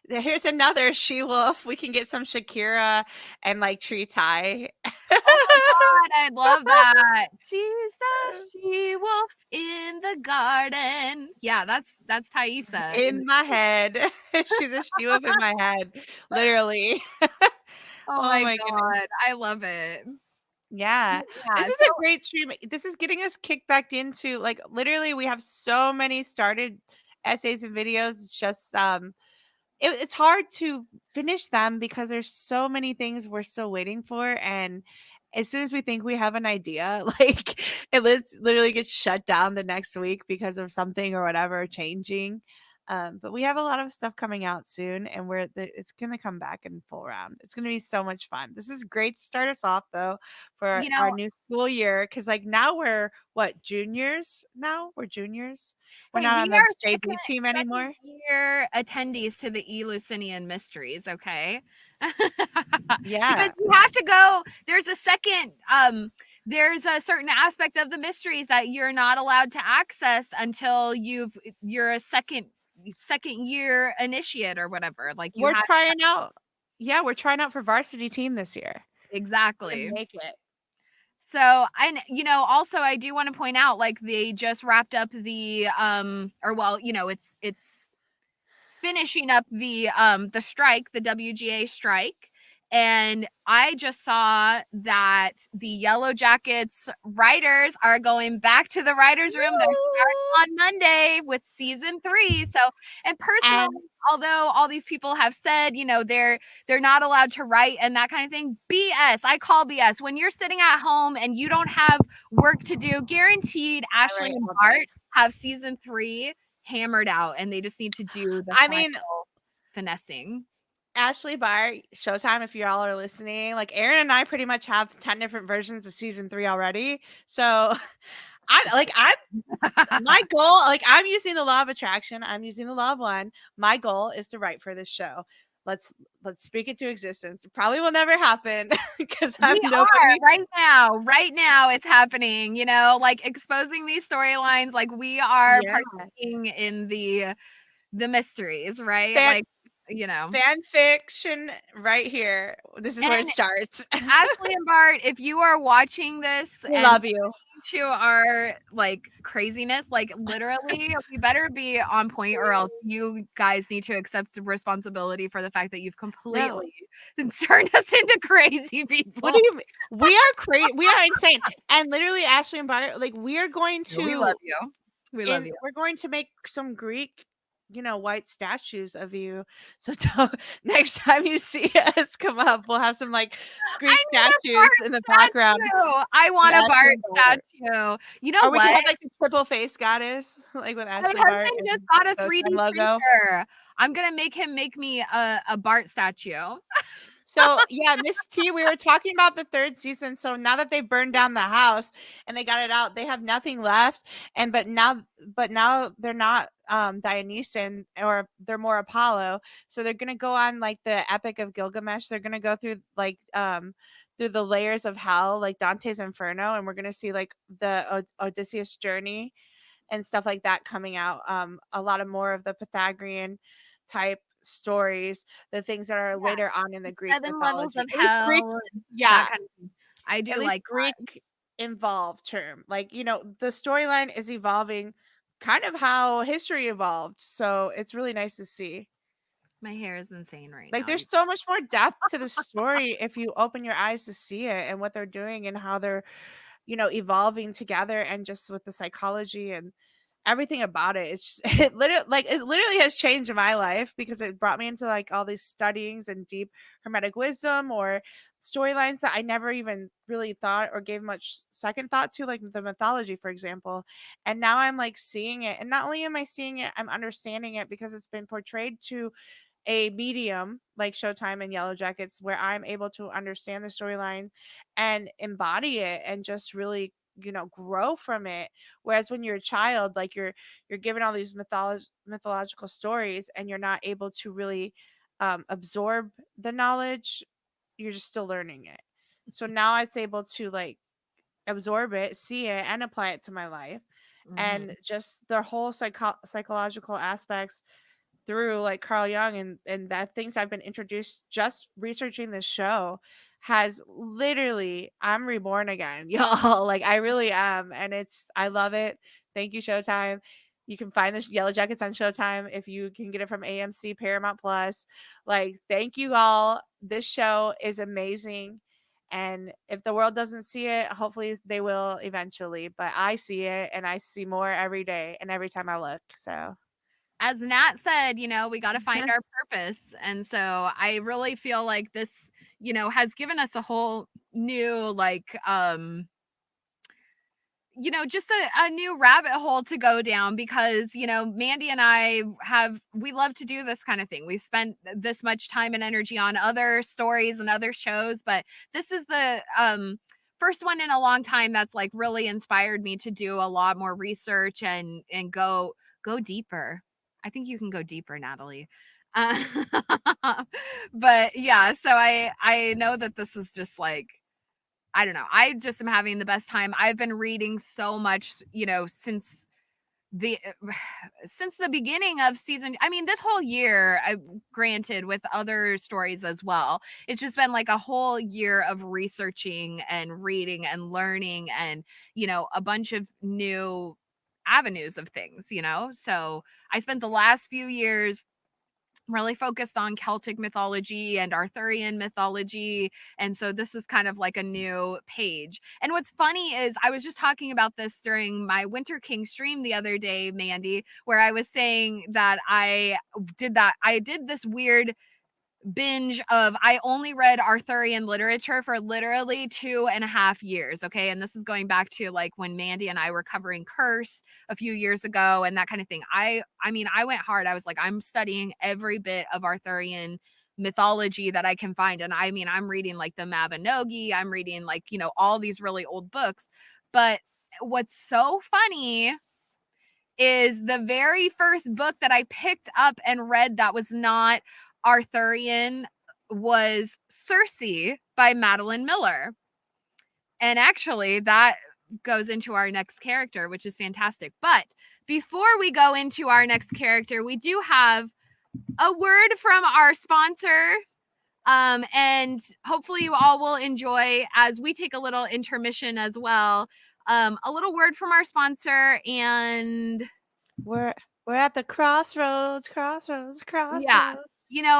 Here's another she-wolf. We can get some Shakira and like Tree Tie. oh my god, I love that. She's the she-wolf in the garden. Yeah, that's Taissa. In my head. She's a she-wolf in my head. Literally. Oh Oh my my goodness. god, I love it. Yeah. Yeah, This is so a great stream. This is getting us kicked back into like literally we have so many started essays and videos. It's just it's hard to finish them because there's so many things we're still waiting for. And as soon as we think we have an idea, like literally gets shut down the next week because of something or whatever changing. But we have a lot of stuff coming out soon, and it's gonna come back in full round. It's gonna be so much fun. This is great to start us off though for you our know, new school year, because like now we're what, juniors now? We're juniors. We're hey, not we on the are JV team second anymore. year attendees to the Eleusinian mysteries, okay? Yeah. Because you have to go, there's there's a certain aspect of the mysteries that you're not allowed to access until you're a second year initiate or whatever. Like you We're have trying out. Yeah, we're trying out for varsity team this year. exactly. Didn't make it. So also I do want to point out, like, they just wrapped up the or well, it's finishing up the strike, the WGA strike. And I just saw that the Yellowjackets writers are going back to the writers' room. They're starting on Monday with season 3. So, and personally, And although all these people have said, they're not allowed to write and that kind of thing, BS. I call BS. When you're sitting at home and you don't have work to do, guaranteed Ashley and Bart have season 3 hammered out, and they just need to do the final finessing. Ashley, Bart, Showtime, if y'all are listening, like Aaron and I pretty much have 10 different versions of season 3 already. So my goal, like I'm using the law of attraction. I'm using the law of one. My goal is to write for this show. Let's speak it to existence. It probably will never happen because I'm nobody. Right now it's happening, like exposing these storylines. Like we are partaking in the mysteries, right? Fan fiction right here. This is where it starts. Ashley and Bart, if you are watching this, we love you. To our like craziness, like literally, we better be on point, or else you guys need to accept responsibility for the fact that you've completely turned us into crazy people. What do you mean? We are crazy. We are insane. And literally, Ashley and Bart, like we are going to. We love you. We love you. We're going to make some Greek, white statues of you. So next time you see us come up, we'll have some like Greek statues in the background. I want a Bart statue. You know what? We can have like the triple face goddess, like with Ashley My Bart. husband just got a 3D logo. I'm gonna make him make me a Bart statue. So yeah, Miss T, we were talking about the 3rd season. So now that they burned down the house and they got it out, they have nothing left. But now they're not Dionysian, or they're more Apollo. So they're gonna go on like the Epic of Gilgamesh. They're gonna go through like through the layers of hell, like Dante's Inferno, and we're gonna see like the Odysseus journey and stuff like that coming out. A lot of more of the Pythagorean type stories, the things that are later on in the Greek 7 mythology. levels of hell. Greek, that kind of thing. I do like Greek involved term. Like, the storyline is evolving kind of how history evolved. So it's really nice to see. My hair is insane right now. Like there's so much more depth to the story if you open your eyes to see it and what they're doing and how they're, evolving together, and just with the psychology and everything about it. It's just, it literally has changed my life because it brought me into like all these studyings and deep hermetic wisdom, or storylines that I never even really thought or gave much second thought to, like the mythology, for example. And now I'm like seeing it, and not only am I seeing it, I'm understanding it because it's been portrayed to a medium like Showtime and Yellowjackets, where I'm able to understand the storyline and embody it and just really grow from it. Whereas when you're a child, like you're given all these mythological stories and you're not able to really absorb the knowledge, you're just still learning it. So now I was able to like absorb it, see it, and apply it to my life. And just the whole psychological aspects through like Carl Jung and that things I've been introduced just researching this show has literally, I'm reborn again, y'all. Like I really am, and I love it. Thank you, Showtime. You can find the Yellowjackets on Showtime if you can get it from AMC Paramount Plus. Like, thank you all. This show is amazing. And if the world doesn't see it, hopefully they will eventually. But I see it, and I see more every day and every time I look. So as Nat said, we got to find our purpose. And so I really feel like this, has given us a whole new, like, just a new rabbit hole to go down because, Mandy and I we love to do this kind of thing. We spent this much time and energy on other stories and other shows, but this is the first one in a long time that's like really inspired me to do a lot more research and go deeper. I think you can go deeper, Natalie. But yeah, so I know that this is just like, I don't know. I just am having the best time. I've been reading so much, since the beginning of season. I mean, this whole year, granted, with other stories as well. It's just been like a whole year of researching and reading and learning and, a bunch of new avenues of things, So I spent the last few years really focused on Celtic mythology and Arthurian mythology. And so this is kind of like a new page. And what's funny is I was just talking about this during my Winter King stream the other day, Mandy, where I was saying that I did this weird binge of I only read Arthurian literature for literally 2.5 years. Okay. And this is going back to like when Mandy and I were covering Curse a few years ago and that kind of thing. I mean, I went hard. I was like, I'm studying every bit of Arthurian mythology that I can find. And I mean, I'm reading like the Mabinogi, I'm reading like, all these really old books. But what's so funny is the very first book that I picked up and read that was not Arthurian was Circe by Madeline Miller. And actually, that goes into our next character, which is fantastic. But before we go into our next character, we do have a word from our sponsor. And hopefully you all will enjoy as we take a little intermission as well. A little word from our sponsor, and we're at the crossroads. Yeah.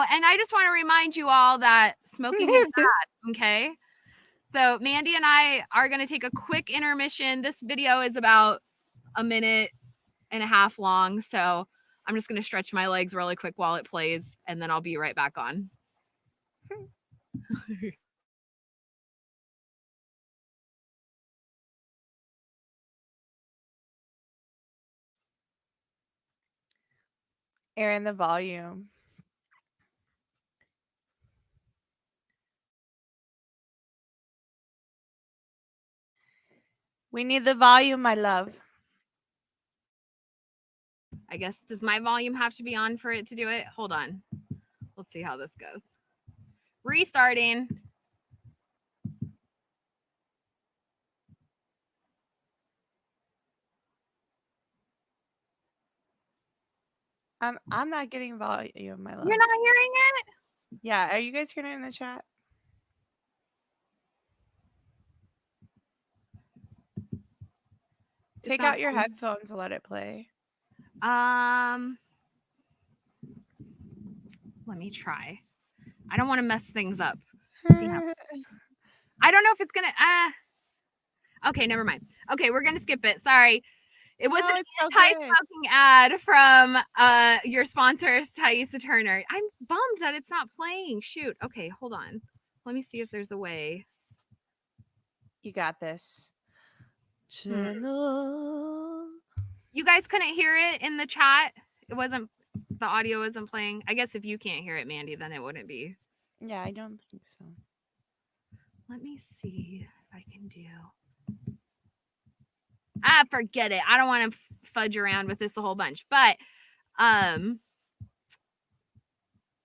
And I just want to remind you all that smoking is bad, okay? So Mandy and I are going to take a quick intermission. This video is about 1.5 minutes long, so I'm just going to stretch my legs really quick while it plays, and then I'll be right back on. Aaron, the volume. We need the volume, my love. I guess, does my volume have to be on for it to do it? Hold on. Let's see how this goes. Restarting. I'm not getting volume, my love. You're not hearing it? Yeah, are you guys hearing it in the chat? Take out your headphones and let it play. Let me try. I don't want to mess things up. Damn. I don't know if it's gonna. Okay, never mind. Okay, we're gonna skip it. Sorry. It was an anti-smoking ad from your sponsor, Taissa Turner. I'm bummed that it's not playing. Shoot. Okay, hold on. Let me see if there's a way. You got this. You guys couldn't hear it in the chat? The audio wasn't playing? I guess if you can't hear it, Mandy, then it wouldn't be. Yeah, I don't think so. Let me see if I can do. forget it. I don't want to fudge around with this a whole bunch. But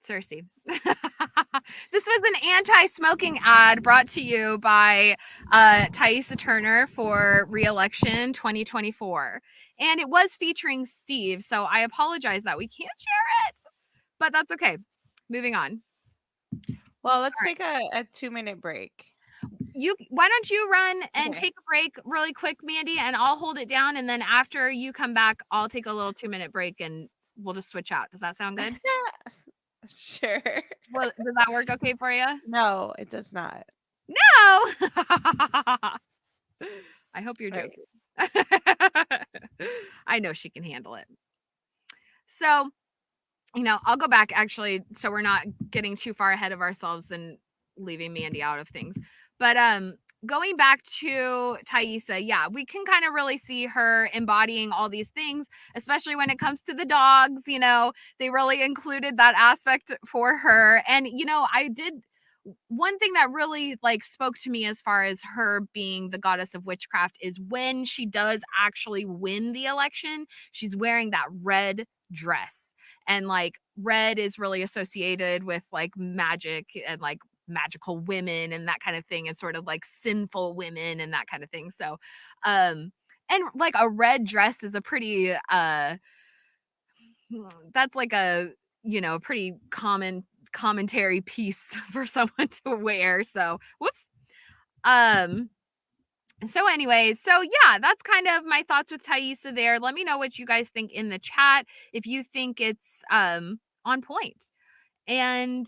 Circe. This was an anti-smoking ad brought to you by Taissa Turner for re-election 2024. And it was featuring Steve, so I apologize that we can't share it. But that's okay. Moving on. Well, let's take a 2-minute break. Why don't you run and take a break really quick, Mandy, and I'll hold it down, and then after you come back, I'll take a little 2-minute break and we'll just switch out. Does that sound good? Sure. Well, does that work okay for you? No, it does not. No. I hope you're joking. Right. I know she can handle it. So, I'll go back actually, so we're not getting too far ahead of ourselves and leaving Mandy out of things. But going back to Taissa, yeah, we can kind of really see her embodying all these things, especially when it comes to the dogs. They really included that aspect for her. And one thing that really spoke to me as far as her being the goddess of witchcraft is when she does actually win the election, she's wearing that red dress. And red is really associated with magic and magical women and that kind of thing, and sort of sinful women and that kind of thing. So and a red dress is a pretty that's a pretty common commentary piece for someone to wear. So whoops. So anyway, yeah, that's kind of my thoughts with Taissa there. Let me know what you guys think in the chat if you think it's on point. And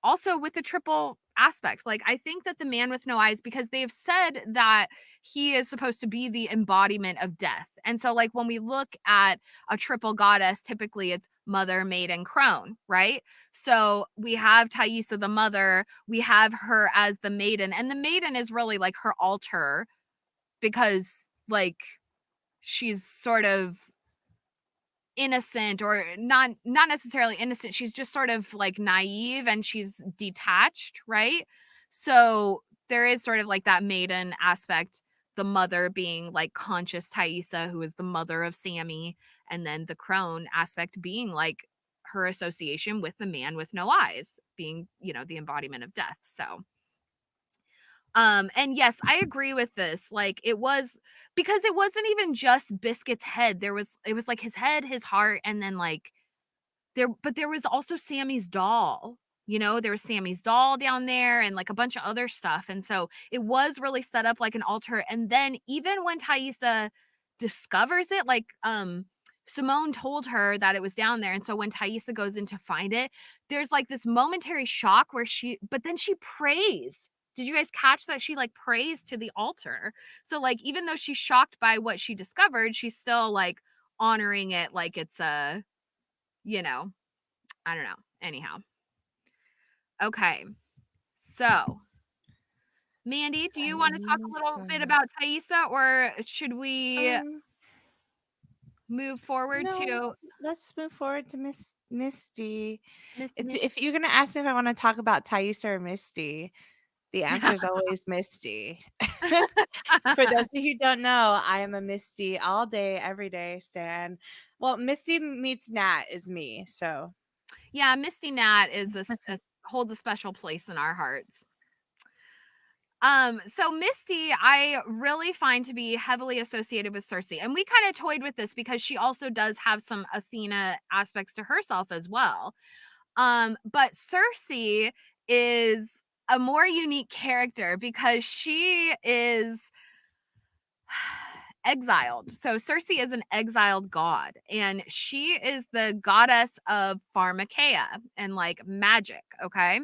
also with the triple aspect, I think that the man with no eyes, because they've said that he is supposed to be the embodiment of death. And so when we look at a triple goddess, typically it's mother, maiden, crone, right? So we have Taissa the mother, we have her as the maiden, and the maiden is really her altar, because she's sort of innocent, or not necessarily innocent, she's just sort of naive and she's detached, right? So there is sort of that maiden aspect, the mother being conscious Taissa, who is the mother of Sammy, and then the crone aspect being her association with the man with no eyes, being the embodiment of death. So and yes, I agree with this. It was, because it wasn't even just Biscuit's head. It was his head, his heart, and then there was also Sammy's doll. There was Sammy's doll down there and a bunch of other stuff. And so it was really set up like an altar. And then even when Taissa discovers it, Simone told her that it was down there. And so when Taissa goes in to find it, there's this momentary shock but then she prays. Did you guys catch that? She prays to the altar. So even though she's shocked by what she discovered, she's still honoring it like it's a, I don't know. Anyhow. Okay. So, Mandy, do you want to talk a little bit about Taissa, or should we move forward to? Let's move forward to Misty. If you're gonna ask me if I want to talk about Taissa or Misty, the answer is always Misty. For those of you who don't know, I am a Misty all day, every day stan. Well, Misty meets Nat is me, so. Yeah, Misty Nat is holds a special place in our hearts. So Misty, I really find to be heavily associated with Circe. And we kind of toyed with this because she also does have some Athena aspects to herself as well. But Circe is a more unique character because she is exiled. So Circe is an exiled god, and she is the goddess of pharmakeia and magic, okay?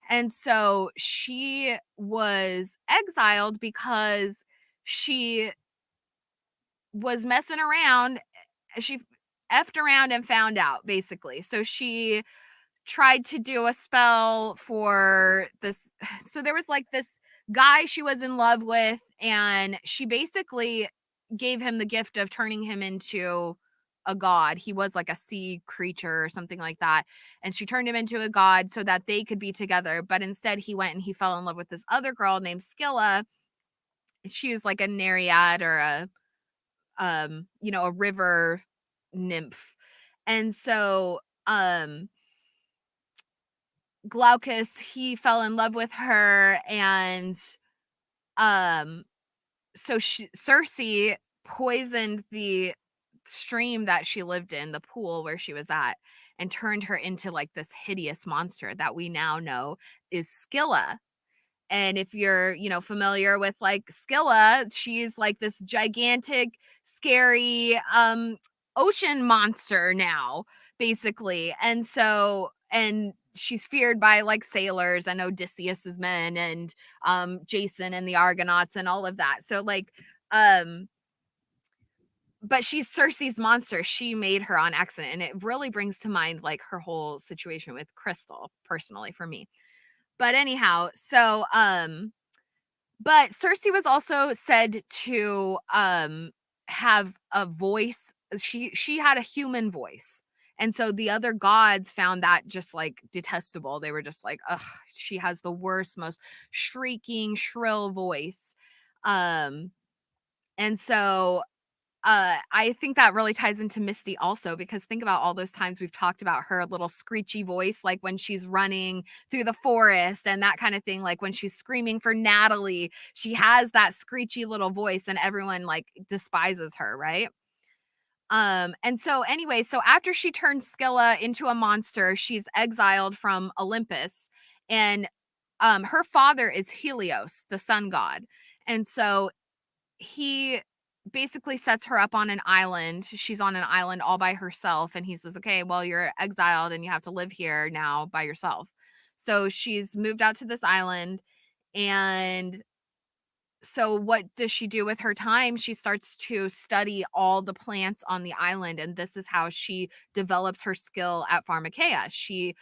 And so she was exiled because she was messing around. She effed around and found out, basically. So she tried to do a spell for this. So there was this guy she was in love with, and she basically gave him the gift of turning him into a god. He was a sea creature or something like that. And she turned him into a god so that they could be together. But instead he went and he fell in love with this other girl named Scylla. She was a Nereid or a a river nymph. And so Glaucus, he fell in love with her, and um so Circe poisoned the stream that she lived in, the pool where she was at, and turned her into like this hideous monster that we now know is Scylla. And if you're, familiar with like Scylla, she's like this gigantic, scary ocean monster now, basically. And she's feared by like sailors and Odysseus's men and Jason and the Argonauts and all of that. So like but she's Circe's monster. She made her on accident. And it really brings to mind like her whole situation with Crystal, personally, for me. But anyhow, so but Circe was also said to have a voice. She had a human voice. And so the other gods found that just like detestable. They were just like, ugh, she has the worst, most shrieking, shrill voice. And so I think that really ties into Misty also, because think about all those times we've talked about her little screechy voice, like when she's running through the forest and that kind of thing, like when she's screaming for Natalie, she has that screechy little voice and everyone like despises her, right? And so anyway, so after she turns Scylla into a monster, she's exiled from Olympus, and her father is Helios, the sun god. And so he basically sets her up on an island. She's on an island all by herself, and he says, okay, well, you're exiled and you have to live here now by yourself. So she's moved out to this island, and so what does she do with her time? She starts to study all the plants on the island, and this is how she develops her skill at pharmakeia. She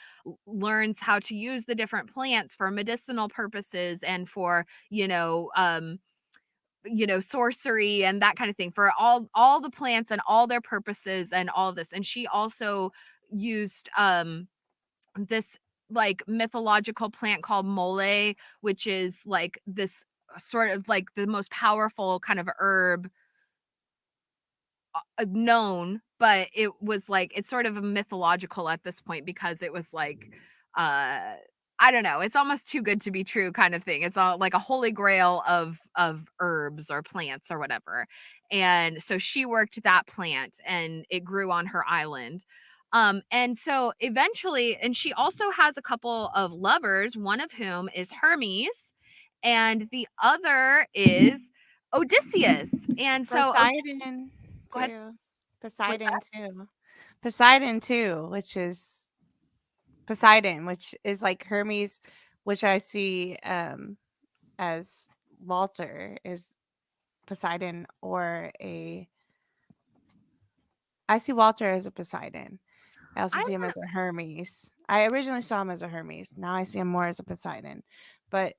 learns how to use the different plants for medicinal purposes and for sorcery and that kind of thing, for all the plants and all their purposes and all this. And she also used this like mythological plant called mole, which is like this sort of like the most powerful kind of herb known, but it was like it's sort of a mythological at this point, because it was like I don't know, it's almost too good to be true kind of thing. It's all like a holy grail of herbs or plants or whatever. And so she worked that plant and it grew on her island. And so eventually, and she also has a couple of lovers, one of whom is Hermes and the other is Odysseus. And so Poseidon go ahead. too. What's Poseidon that? too. Poseidon too, which is Poseidon, which is like Hermes, which I see as Walter is Poseidon, or a I see Walter as a Poseidon. I also I see him as a Hermes. I originally saw him as a Hermes. Now I see him more as a Poseidon. But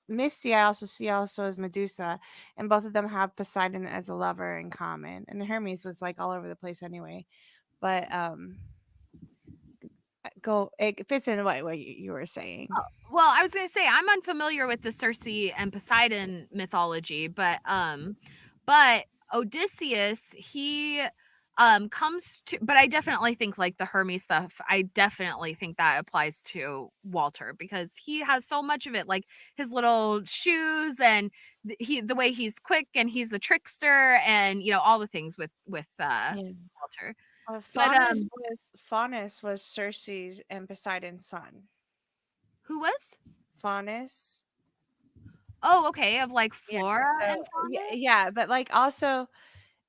Misty, I also see also as Medusa, and both of them have Poseidon as a lover in common. And Hermes was like all over the place anyway. But it fits in what you were saying. well, I was going to say I'm unfamiliar with the Circe and Poseidon mythology, but Odysseus, he comes to, but I definitely think like the Hermes stuff, I definitely think that applies to Walter, because he has so much of it, like his little shoes and the way he's quick and he's a trickster and all the things with Yeah. Walter. But Faunus was Circe's and Poseidon's son. who was? Faunus. Oh, okay, of like Yeah. Flora So and Fauna? yeah, but like also,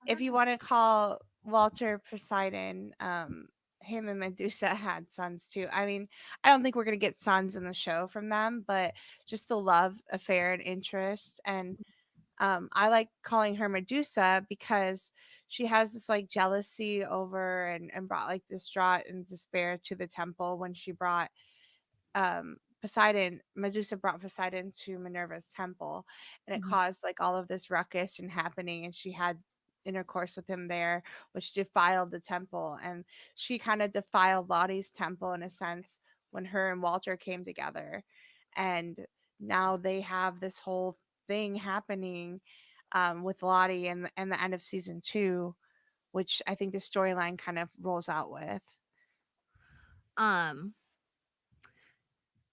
if you want to call Walter Poseidon, him and Medusa had sons too. I mean, I don't think we're gonna get sons in the show from them, but just the love affair and interest. And I like calling her Medusa because she has this like jealousy over and brought like distraught and despair to the temple when she brought Medusa brought Poseidon to Minerva's temple, and it Mhm. caused like all of this ruckus and happening, and she had intercourse with him there, which defiled the temple. And she kind of defiled Lottie's temple in a sense when her and Walter came together. And now they have this whole thing happening with Lottie and the end of season 2, which I think the storyline kind of rolls out with. Um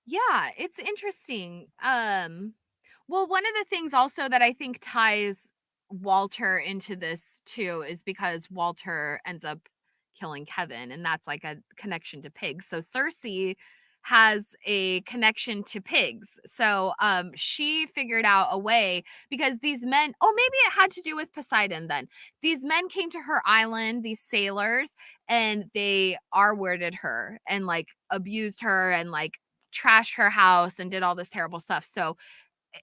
yeah, it's interesting. Well, one of the things also that I think ties Walter into this too is because Walter ends up killing Kevin, and that's like a connection to pigs. So Circe has a connection to pigs. So she figured out a way, because these men, oh, maybe it had to do with Poseidon then. These men came to her island, these sailors, and they R-worded her and like abused her and like trashed her house and did all this terrible stuff. So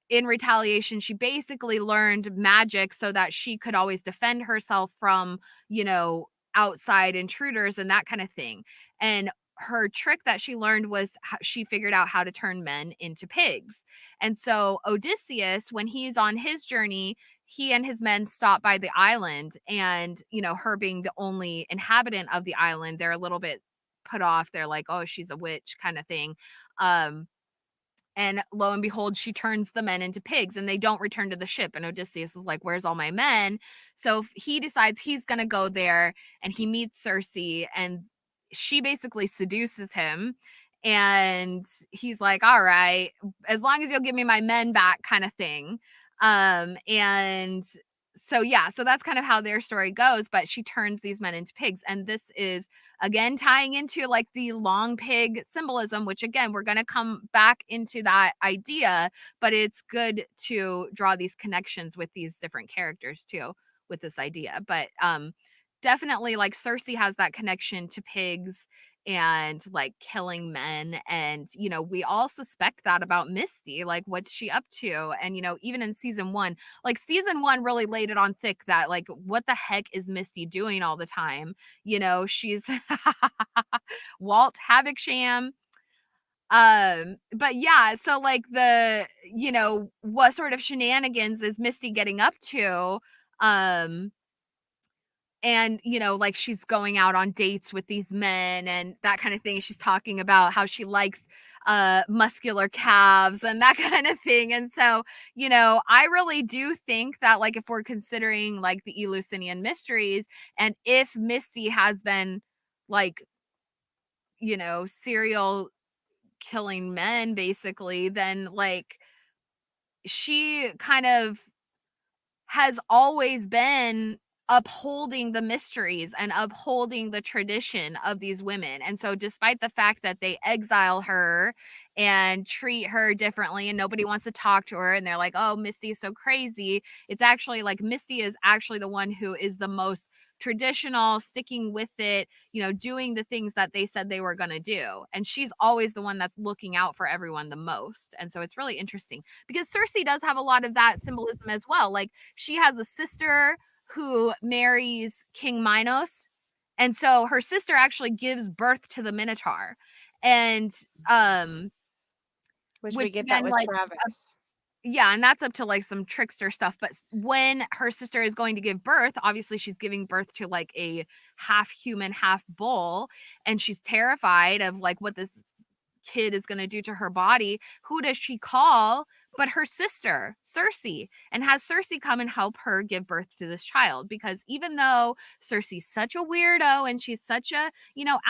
in retaliation, she basically learned magic so that she could always defend herself from, outside intruders and that kind of thing. And her trick that she learned was she figured out how to turn men into pigs. And so Odysseus, when he's on his journey, he and his men stop by the island, and, her being the only inhabitant of the island, they're a little bit put off. They're like, oh, she's a witch kind of thing. And lo and behold, she turns the men into pigs, and they don't return to the ship. And Odysseus is like, where's all my men? So he decides he's going to go there, and he meets Circe, and she basically seduces him. And he's like, all right, as long as you'll give me my men back, kind of thing. And so, yeah, so that's kind of how their story goes. But she turns these men into pigs. And this is, again, tying into like the long pig symbolism, which, again, we're going to come back into that idea. But it's good to draw these connections with these different characters too, with this idea. But definitely, like, Circe has that connection to pigs and like killing men. And we all suspect that about Misty. Like, what's she up to? And even in season 1, like, season 1 really laid it on thick that, like, what the heck is Misty doing all the time? She's Walt Havocsham. But yeah, so like what sort of shenanigans is Misty getting up to? And like, she's going out on dates with these men and that kind of thing. She's talking about how she likes muscular calves and that kind of thing. And so I really do think that, like, if we're considering like the Eleusinian mysteries, and if Misty has been like serial killing men basically, then like she kind of has always been upholding the mysteries and upholding the tradition of these women. And so despite the fact that they exile her and treat her differently and nobody wants to talk to her, and they're like, oh, Misty is so crazy, it's actually like Misty is actually the one who is the most traditional, sticking with it, doing the things that they said they were going to do. And she's always the one that's looking out for everyone the most. And so it's really interesting because Circe does have a lot of that symbolism as well. Like, she has a sister who marries King Minos. And so her sister actually gives birth to the Minotaur. And which we get that again, with like, Travis. yeah, and that's up to like some trickster stuff. But when her sister is going to give birth, obviously she's giving birth to like a half human, half bull, and she's terrified of like what this kid is going to do to her body. Who does she call but her sister, Circe, and has Circe come and help her give birth to this child? Because even though Circe's such a weirdo and she's such a,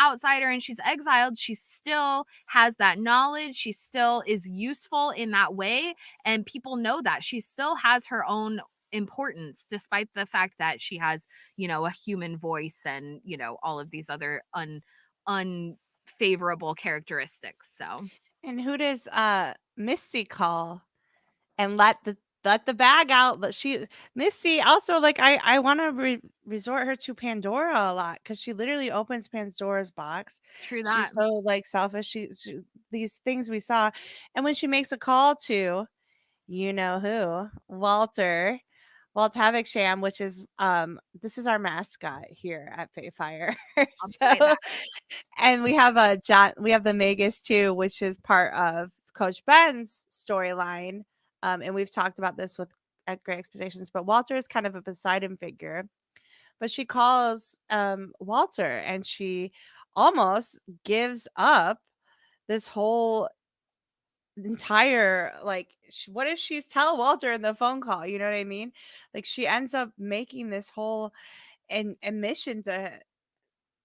outsider, and she's exiled, she still has that knowledge. She still is useful in that way. And people know that she still has her own importance, despite the fact that she has, a human voice and, all of these other unfavorable characteristics. So, And who does Misty call and let the bag out? That she Misty also, like, I want to resort her to Pandora a lot, because she literally opens Pandora's box. true She's that. so like selfish. She these things we saw, and when she makes a call to, who, Walt Havocsham, which is this is our mascot here at Fire. I'll bring it So, back. and we have we have the Magus too, which is part of Coach Ben's storyline. And we've talked about this at Great Expectations, but Walter is kind of a Poseidon figure. But she calls Walter, and she almost gives up this whole entire like what does she tell Walter in the phone call? You know what I mean? Like she ends up making this whole admission to,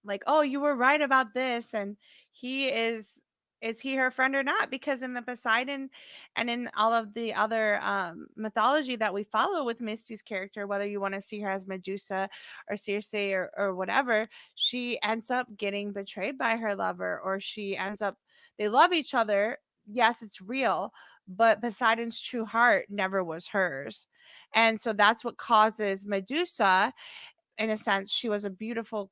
like, oh, you were right about this, and he is he her friend or not? Because in the Poseidon and in all of the other mythology that we follow with Misty's character, whether you want to see her as Medusa or Circe or whatever, she ends up getting betrayed by her lover, or she ends up, they love each other, yes, it's real, but Poseidon's true heart never was hers. And so that's what causes Medusa, in a sense, she was a beautiful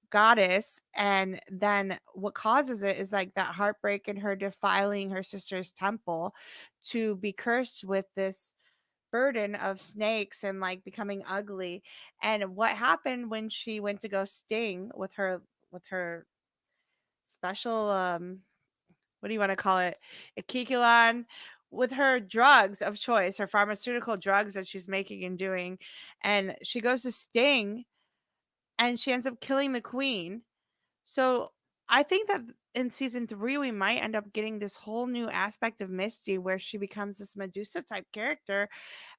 goddess, and then what causes it is like that heartbreak and her defiling her sister's temple to be cursed with this burden of snakes and like becoming ugly. And what happened when she went to go sting with her special what do you want to call it, a kikilan, with her drugs of choice, her pharmaceutical drugs that she's making and doing, and she goes to sting and she ends up killing the queen. So I think that in season 3 we might end up getting this whole new aspect of Misty where she becomes this Medusa type character,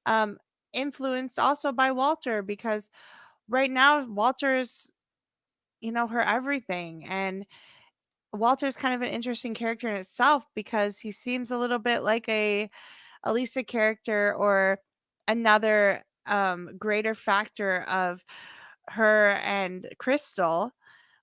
um, influenced also by Walter, because right now Walter's, her everything. And Walter's kind of an interesting character in itself because he seems a little bit like a Lisa character, or another greater factor of her and Crystal,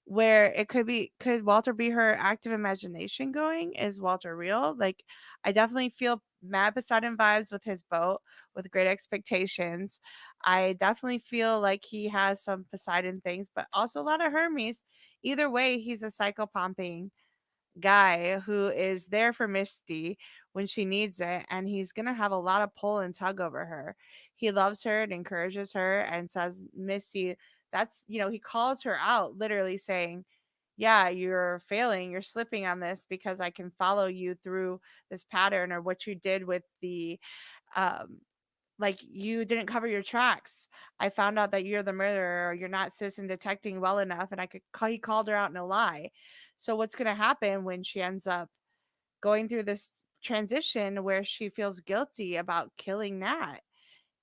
where it could Walter be her active imagination going? Is Walter real? Like, I definitely feel Mad Poseidon vibes with his boat, with Great Expectations. I definitely feel like he has some Poseidon things, but also a lot of Hermes. Either way, he's a psychopumping guy who is there for Misty when she needs it, and he's gonna have a lot of pull and tug over her. He loves her and encourages her and says, Misty, that's, he calls her out, literally saying, yeah, you're failing, you're slipping on this because I can follow you through this pattern, or what you did with the um like, you didn't cover your tracks. I found out that you're the murderer, or you're not citizen detecting well enough, and he called her out in a lie. So what's going to happen when she ends up going through this transition where she feels guilty about killing Nat?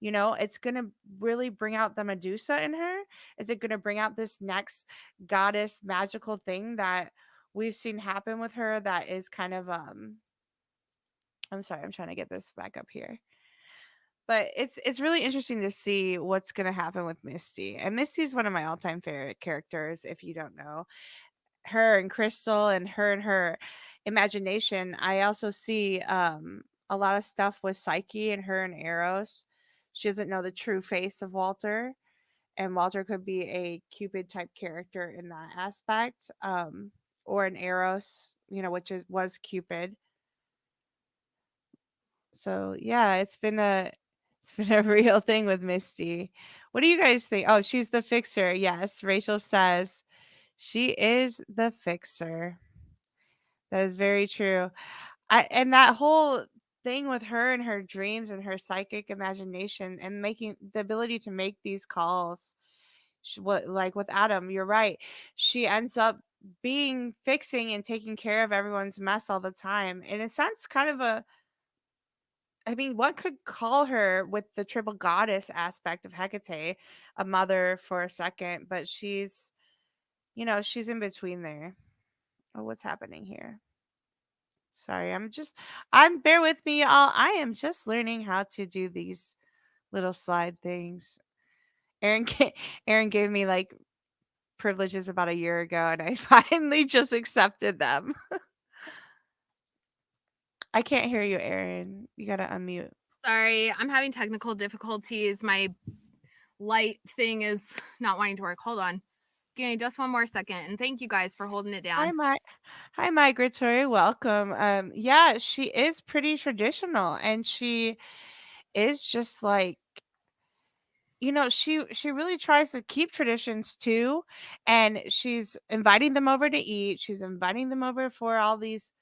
It's going to really bring out the Medusa in her. Is it going to bring out this next goddess magical thing that we've seen happen with her, that is kind of I'm sorry, I'm trying to get this back up here. But it's really interesting to see what's gonna happen with Misty. And Misty is one of my all-time favorite characters, if you don't know. Her and Crystal, and her imagination. I also see a lot of stuff with Psyche and her and Eros. She doesn't know the true face of Walter, and Walter could be a Cupid type character in that aspect. Or an Eros, which was Cupid. So yeah, it's been a real thing with Misty. What do you guys think? Oh, she's the fixer. Yes, Rachel says she is the fixer. That is very true. And that whole thing with her and her dreams and her psychic imagination and making the ability to make these calls. What, like with Adam, you're right. She ends up being fixing and taking care of everyone's mess all the time. In a sense, kind of a, I mean, one could call her, with the triple goddess aspect of Hecate, a mother for a second, but she's in between there. Oh, what's happening here? Sorry, bear with me, all. I am just learning how to do these little slide things. Aaron, Aaron gave me like privileges about a year ago, and I finally just accepted them. I can't hear you, Aaron. You gotta unmute. Sorry, I'm having technical difficulties. My light thing is not wanting to work. Hold on. Give me just one more second. And thank you guys for holding it down. Hi, Migratory. Welcome. Yeah, she is pretty traditional, and she is just like, she really tries to keep traditions too, and she's inviting them over to eat. She's inviting them over for all these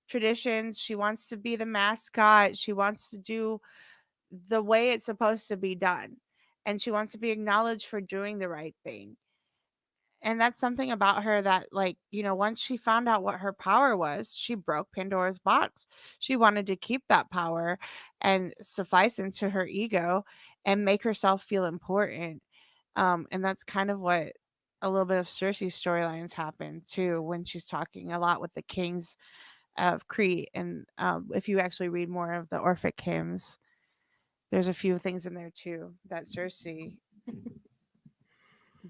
traditions. She wants to be the mascot. She wants to do the way it's supposed to be done, and she wants to be acknowledged for doing the right thing. and that's something about her that, like, once she found out what her power was, she broke Pandora's box. She wanted to keep that power and suffice into her ego and make herself feel important. And that's kind of what a little bit of Circe's storylines happen too, when she's talking a lot with the kings of Crete. And if you actually read more of the Orphic hymns, there's a few things in there too that Circe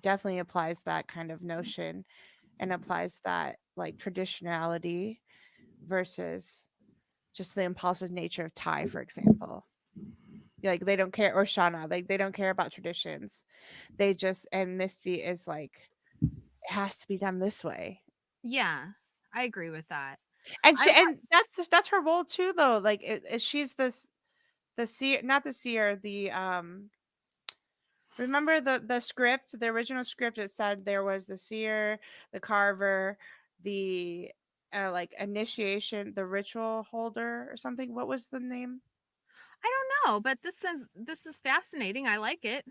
definitely applies that kind of notion and applies that, like, traditionality versus just the impulsive nature of Ty, for example. Like, they don't care, or Shauna, like, they don't care about traditions. They just, and Misty is like, it has to be done this way. Yeah, I agree with that. And I and that's her role too, though. Like, she's this, the seer, not the seer, the remember the script, the original script, it said there was the seer, the carver, the like initiation, the ritual holder or something. What was the name? don't know, but this is fascinating. I like it.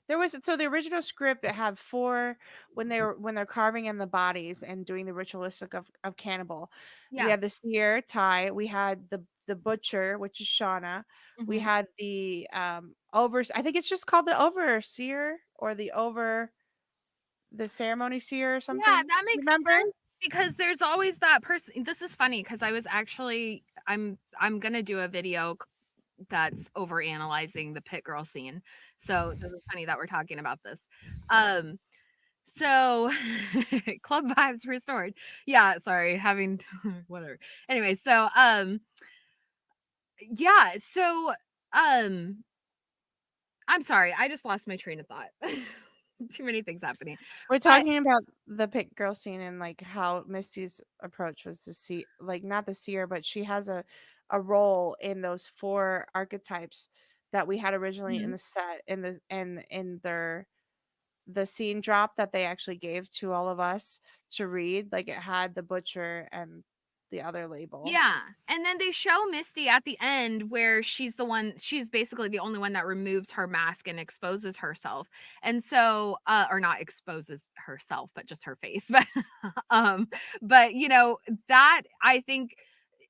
There was, so the original script, it had four, when they're carving in the bodies and doing the ritualistic of cannibal. We Yeah. had the seer, Ty. We had the butcher, which is Shauna. We Mhm. had the over. I think it's just called the overseer, or the ceremony seer or Yeah, something. that makes Remember? sense because there's always that person. This is funny because I was actually I'm gonna do a video that's over analyzing the pit girl scene. So this is funny that we're talking about this. Um, so club vibes restored. Yeah, sorry, having whatever. Anyway, so yeah, so um I'm sorry, I just lost my train of thought. Too many things happening. We're But talking about the pit girl scene, and like how Misty's approach was to see, like, not the seer, but she has a role in those four archetypes that we had originally in Mhm. the set, in their, the scene drop that they actually gave to all of us to read. Like, it had the butcher and the other label. Yeah, and then they show Misty at the end where she's basically the only one that removes her mask and exposes herself. And so or not exposes herself, but just her face. Um but that I think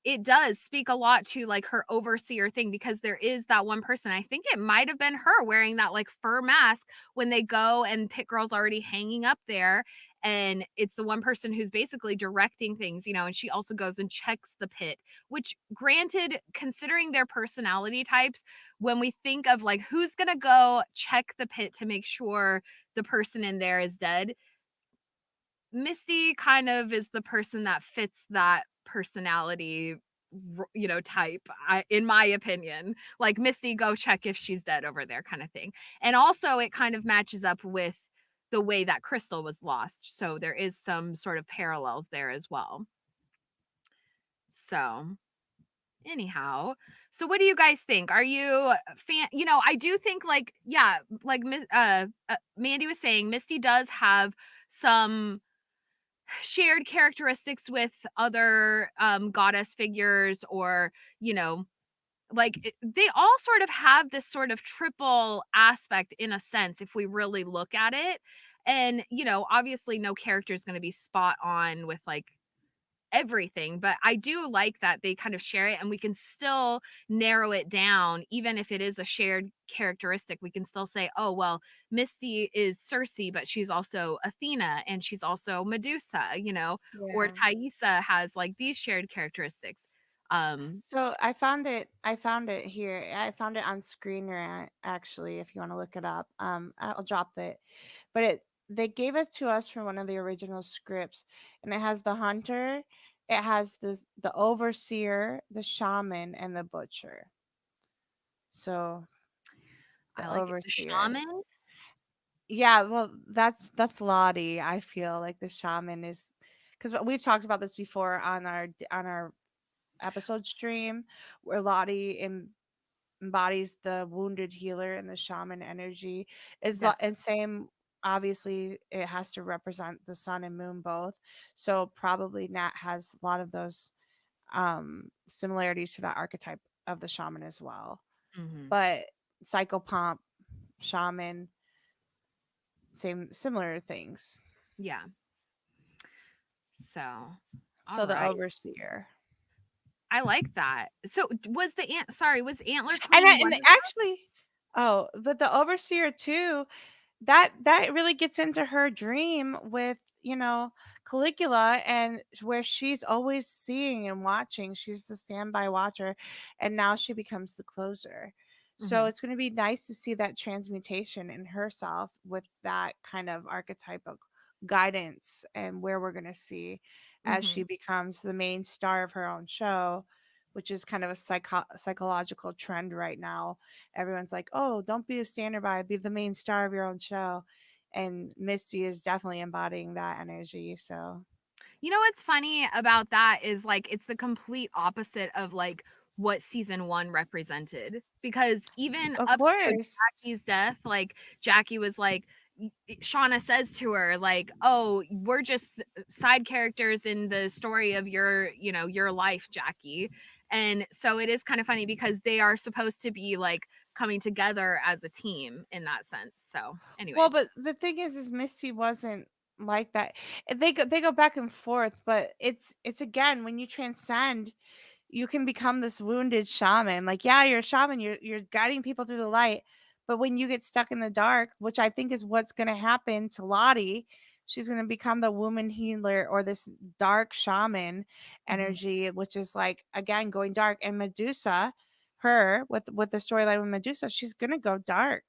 it does speak a lot to like her overseer thing because there is that one person. I think it might have been her wearing that like fur mask when they go and Pit Girl's already hanging up there, and it's the one person who's basically directing things, and she also goes and checks the pit, which granted, considering their personality types, when we think of like who's going to go check the pit to make sure the person in there is dead, Misty kind of is the person that fits that personality type, in my opinion. Like, Misty, go check if she's dead over there, kind of thing. And also it kind of matches up with the way that Crystal was lost, so there is some sort of parallels there as well. So anyhow, so what do you guys think? Are you fan? I do think, like, yeah, like Mandy was saying, Misty does have some shared characteristics with other goddess figures, or they all sort of have this sort of triple aspect in a sense if we really look at it. And obviously no character is going to be spot on with like everything, but I do like that they kind of share it, and we can still narrow it down. Even if it is a shared characteristic, we can still say, oh well, Misty is Circe, but she's also Athena, and she's also Medusa, or Yeah. Taissa has like these shared characteristics. So I found it here. I found it on Screener, actually, if you want to look it up. I'll drop it. But they gave it to us from one of the original scripts, and it has the hunter, it has the overseer, the shaman, and the butcher. So the I like it. The overseer. shaman. Yeah, well, that's Lottie. I feel like the shaman is, because we've talked about this before on our episode stream, where Lottie embodies the wounded healer and the shaman energy. And same, obviously it has to represent the sun and moon both. So probably Nat has a lot of those similarities to that archetype of the shaman as well. Mhm. But psychopomp, shaman, similar things. Yeah. So, So all the right. overseer. I like that. So was was Antler And Queen one of them? actually, but the overseer too, that really gets into her dream with, Caligula, and where she's always seeing and watching. She's the standby watcher, and now she becomes the closer. So Mhm. it's going to be nice to see that transmutation in herself with that kind of archetype of guidance, and where we're going to see as she Mhm. becomes the main star of her own show, which is kind of a psychological trend right now. Everyone's like, "Oh, don't be a standby, be the main star of your own show." And Misty is definitely embodying that energy. So, You know what's funny about that is like it's the complete opposite of like what season 1 represented, because even of up to course. Jackie's death, like Jackie was like Shauna says to her like, "Oh, we're just side characters in the story of your life, Jackie." And so it is kind of funny because they are supposed to be like coming together as a team in that sense. So, Well, anyways. but the thing is Misty wasn't like that. They go back and forth, but it's again, when you transcend, you can become this wounded shaman. Like, yeah, you're a shaman, you're guiding people through the light, but when you get stuck in the dark, which I think is what's going to happen to Lottie, she's going to become the woman healer, or this dark shaman Mhm. energy, which is like, again, going dark. And Medusa, her with the storyline with Medusa, she's going to go dark.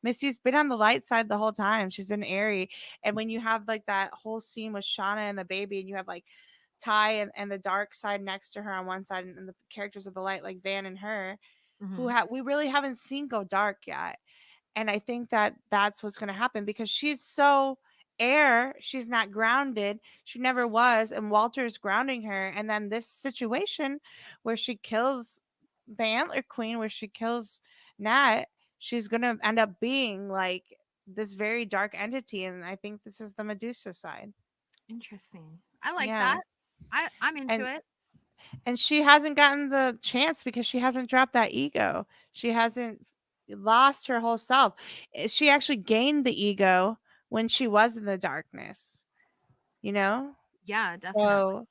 Misty's been on the light side the whole time. She's been airy. And when you have like that whole scene with Shauna and the baby, and you have like Ty and the dark side next to her on one side, and the characters of the light like Van and her, who Mhm. we really haven't seen go dark yet. And I think that that's what's going to happen, because she's so air, she's not grounded, she never was, and Walter's grounding her. And then this situation where she kills the Antler Queen, where she kills Nat, she's going to end up being like this very dark entity. And I think this is the Medusa side. Interesting. I like Yeah. that. I'm into and it. and she hasn't gotten the chance because she hasn't dropped that ego. She hasn't lost her whole self. She actually gained the ego when she was in the darkness, you know? Yeah, definitely. So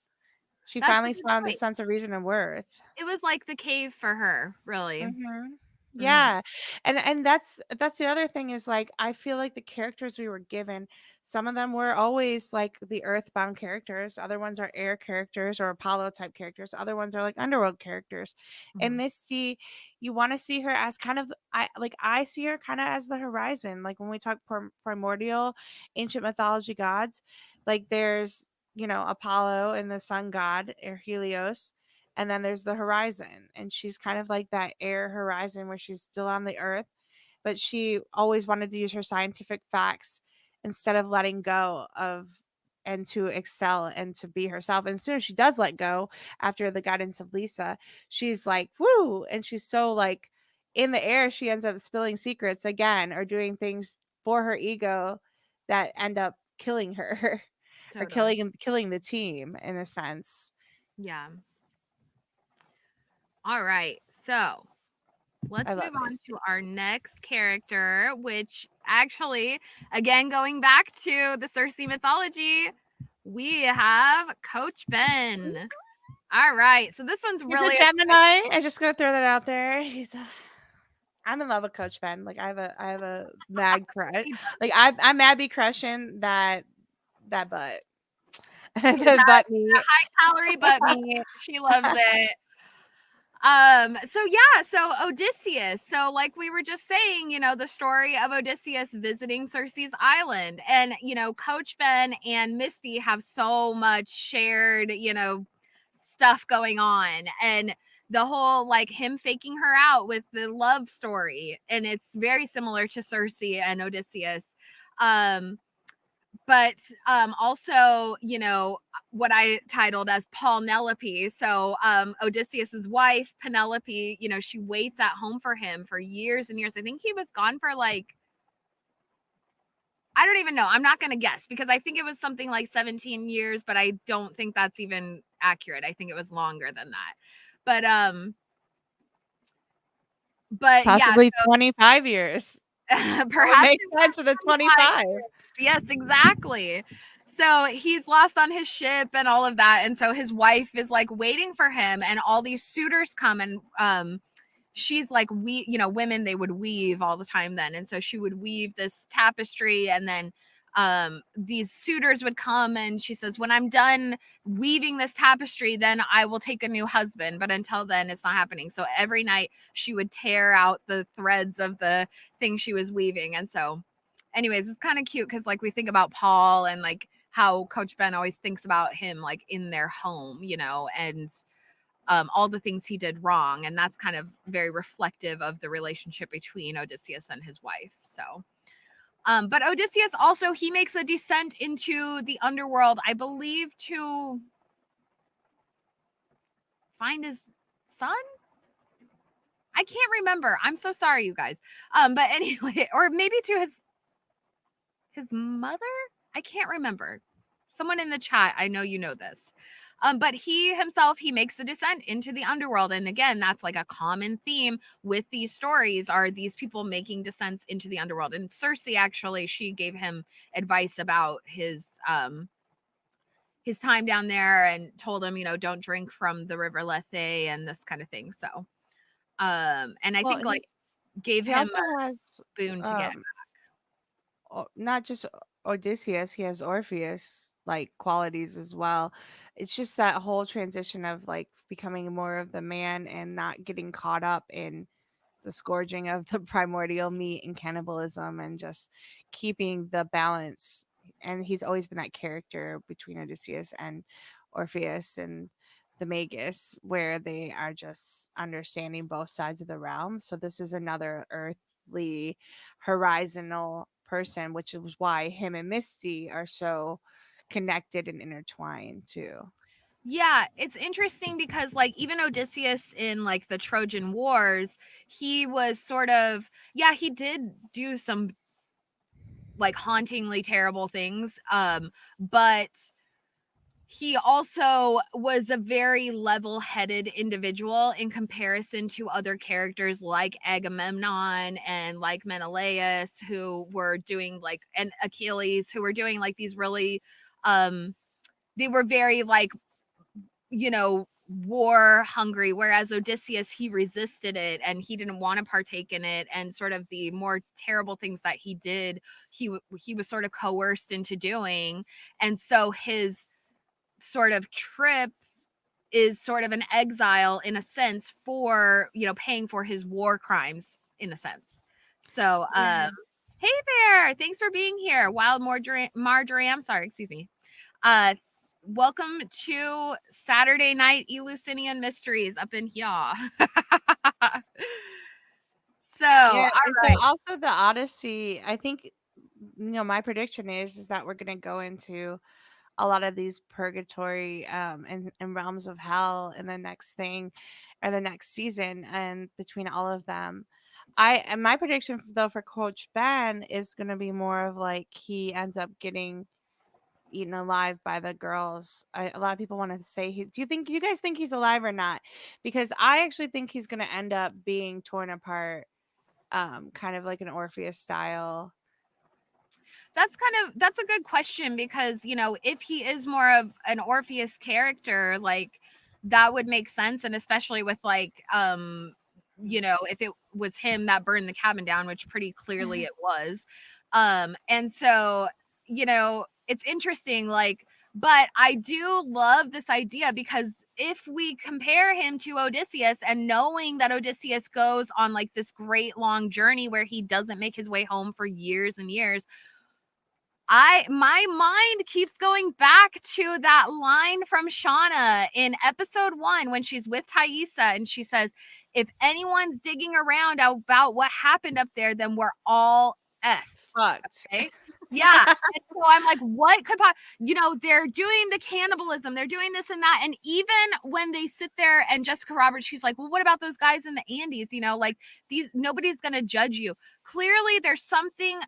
she That's a finally good found a point. sense of reason and worth. It was like the cave for her, really. Mhm. Mhm. Yeah. And that's the other thing, is like, I feel like the characters we were given, some of them were always like the earthbound characters, other ones are air characters or Apollo type characters, other ones are like underworld characters. And Mhm. Misty, you want to see her as kind of, I see her kind of as the horizon. Like when we talk primordial ancient mythology gods, like there's, Apollo and the sun god, or Helios, and then there's the horizon, and she's kind of like that air horizon where she's still on the earth, but she always wanted to use her scientific facts instead of letting go of, and to excel and to be herself. And as soon as she does let go, after the guidance of Lisa, she's like, woo, and she's so like in the air, she ends up spilling secrets again, or doing things for her ego that end up killing her or Totally. killing the team in a sense. Yeah. All right. So I let's love move on to Misty. our next character, which actually, again, going back to the Circe mythology, we have Coach Ben. All right. So this one's He's a really Gemini. I just gotta throw that out there. I'm in love with Coach Ben. Like I have a mad crush. Like I'm mad be crushing that butt. that The butt meat. high calorie butt meat. She loves it. So yeah, so Odysseus. So like we were just saying, the story of Odysseus visiting Circe's island, and Coach Ben and Misty have so much shared, stuff going on, and the whole like him faking her out with the love story, and it's very similar to Circe and Odysseus. Um but also, what I titled as Penelope. So Odysseus's wife, Penelope, she waits at home for him for years and years. I think he was gone for like, I don't even know. I'm not going to guess because I think it was something like 17 years, but I don't think that's even accurate. I think it was longer than that. But yeah, Possibly 25 years. so That would perhaps make it sense of the was 25 25. Yes, exactly. So he's lost on his ship and all of that. And so his wife is like waiting for him, and all these suitors come, and she's like, women, they would weave all the time then. And so she would weave this tapestry, and then these suitors would come, and she says, when I'm done weaving this tapestry, then I will take a new husband. But until then, it's not happening. So every night she would tear out the threads of the thing she was weaving. And so anyways, it's kind of cute because like we think about Paul and like how Coach Ben always thinks about him like in their home, and all the things he did wrong. And that's kind of very reflective of the relationship between Odysseus and his wife. So, but Odysseus also, he makes a descent into the underworld, I believe, to find his son. I can't remember. I'm so sorry, you guys. But anyway, or maybe to his mother? I can't remember. Someone in the chat, I know you know this. But he himself, he makes the descent into the underworld. And again, that's like a common theme with these stories, are these people making descents into the underworld. And Circe, actually, she gave him advice about his time down there, and told him, don't drink from the river Lethe and this kind of thing. So, and I Well, think like gave he him also a has boon to get. not just Odysseus, he has Orpheus like qualities as well. It's just that whole transition of like becoming more of the man and not getting caught up in the scourging of the primordial meat and cannibalism, and just keeping the balance. And he's always been that character between Odysseus and Orpheus and the Magus, where they are just understanding both sides of the realm. So this is another earthly horizontal person, which is why him and Misty are so connected and intertwined too. Yeah, it's interesting because like even Odysseus in like the Trojan Wars, he was sort of, he did do some like hauntingly terrible things, but he also was a very level-headed individual in comparison to other characters like Agamemnon and like Menelaus, who were doing like, and Achilles, who were doing like these really they were very like, war hungry, whereas Odysseus, he resisted it and he didn't want to partake in it, and sort of the more terrible things that he did, he was sort of coerced into doing. And so his sort of trip is sort of an exile in a sense for, paying for his war crimes in a sense. So hey there, thanks for being here, Wild Marjorie, I'm sorry, excuse me. Welcome to Saturday night Eleusinian mysteries up in here. So, Yeah, all and right. so also the Odyssey, I think, my prediction is that we're gonna go into a lot of these purgatory and realms of hell in the next thing, or the next season, and between all of them. And my prediction though for Coach Ben is gonna be more of like he ends up getting eaten alive by the girls. A lot of people want to say do you guys think he's alive or not? Because I actually think he's gonna end up being torn apart, kind of like an Orpheus style. That's a good question, because if he is more of an Orpheus character, like that would make sense. And especially with like if it was him that burned the cabin down, which pretty clearly it was. And so it's interesting, like, but I do love this idea, because if we compare him to Odysseus, and knowing that Odysseus goes on like this great long journey where he doesn't make his way home for years and years, my mind keeps going back to that line from Shauna in episode 1 when she's with Taissa, and she says, if anyone's digging around about what happened up there, then we're all effed. Fucked. Okay. Yeah. And so I'm like, what could they're doing the cannibalism, they're doing this and that. And even when they sit there, and Jessica Roberts, she's like, well, what about those guys in the Andes? Like nobody's gonna judge you. Clearly there's something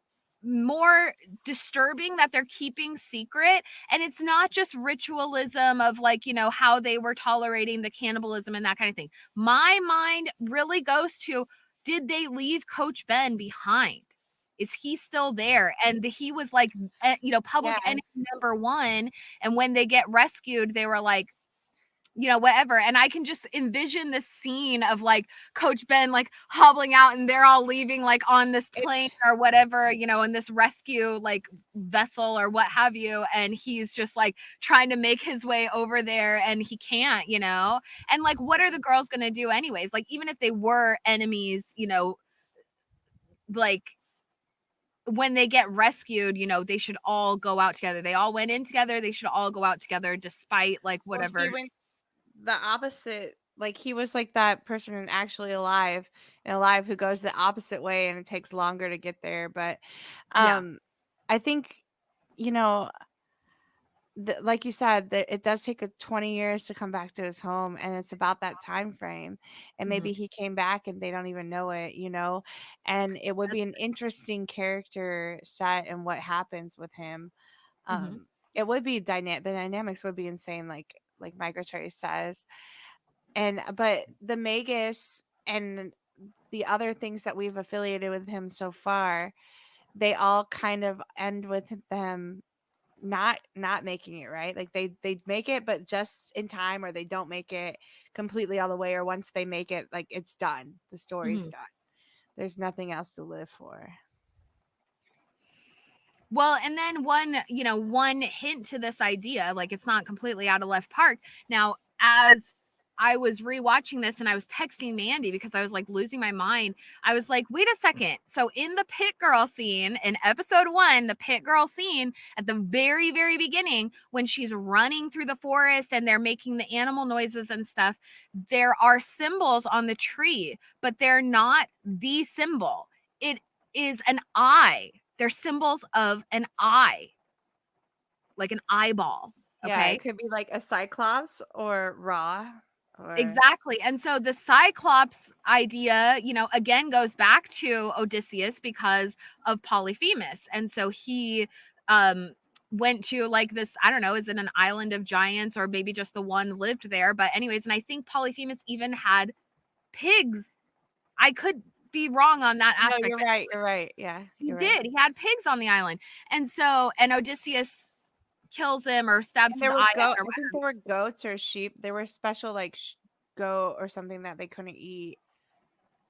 more disturbing that they're keeping secret, and it's not just ritualism of like how they were tolerating the cannibalism and that kind of thing. My mind really goes to, did they leave Coach Ben behind? is he still there? And he was like, public Yeah. enemy number one. And when they get rescued, they were like, whatever. And I can just envision this scene of like Coach Ben like hobbling out and they're all leaving like on this plane or whatever, in this rescue like vessel or what have you. And he's just like trying to make his way over there and he can't, and like, what are the girls going to do anyways? Like, even if they were enemies, like, when they get rescued, they should all go out together. They all went in together. They should all go out together despite like whatever. Well, he went the opposite. Like he was like that person actually alive who goes the opposite way and it takes longer to get there. But Yeah. I think, you know, like you said, that it does take 20 years to come back to his home, and it's about that time frame. And maybe he came back and they don't even know it, and it would be an interesting character set and what happens with him. It would be the dynamics would be insane, like Migratory says. But the Magus and the other things that we've affiliated with him so far, they all kind of end with them not making it, right? Like they make it but just in time, or they don't make it completely all the way, or once they make it, like it's done, the story's done, there's nothing else to live for. Well, and then one hint to this idea, like it's not completely out of left park. Now, as I was rewatching this and I was texting Mandy because I was like losing my mind, I was like, wait a second. So in the pit girl scene in episode 1, the pit girl scene at the very, very beginning, when she's running through the forest and they're making the animal noises and stuff, there are symbols on the tree, but they're not the symbol. It is an eye. They're symbols of an eye, like an eyeball. Okay. Yeah, it could be like a cyclops or Ra. Exactly. And so the Cyclops idea, again goes back to Odysseus because of Polyphemus. And so he went to like this, I don't know, is it an island of giants or maybe just the one lived there? But anyways, and I think Polyphemus even had pigs. I could be wrong on that aspect. No, you're right. Yeah. He did. He had pigs on the island. And so, and Odysseus kills him or stabs his eye out. I think there were goats or sheep. There were special like goat or something that they couldn't eat,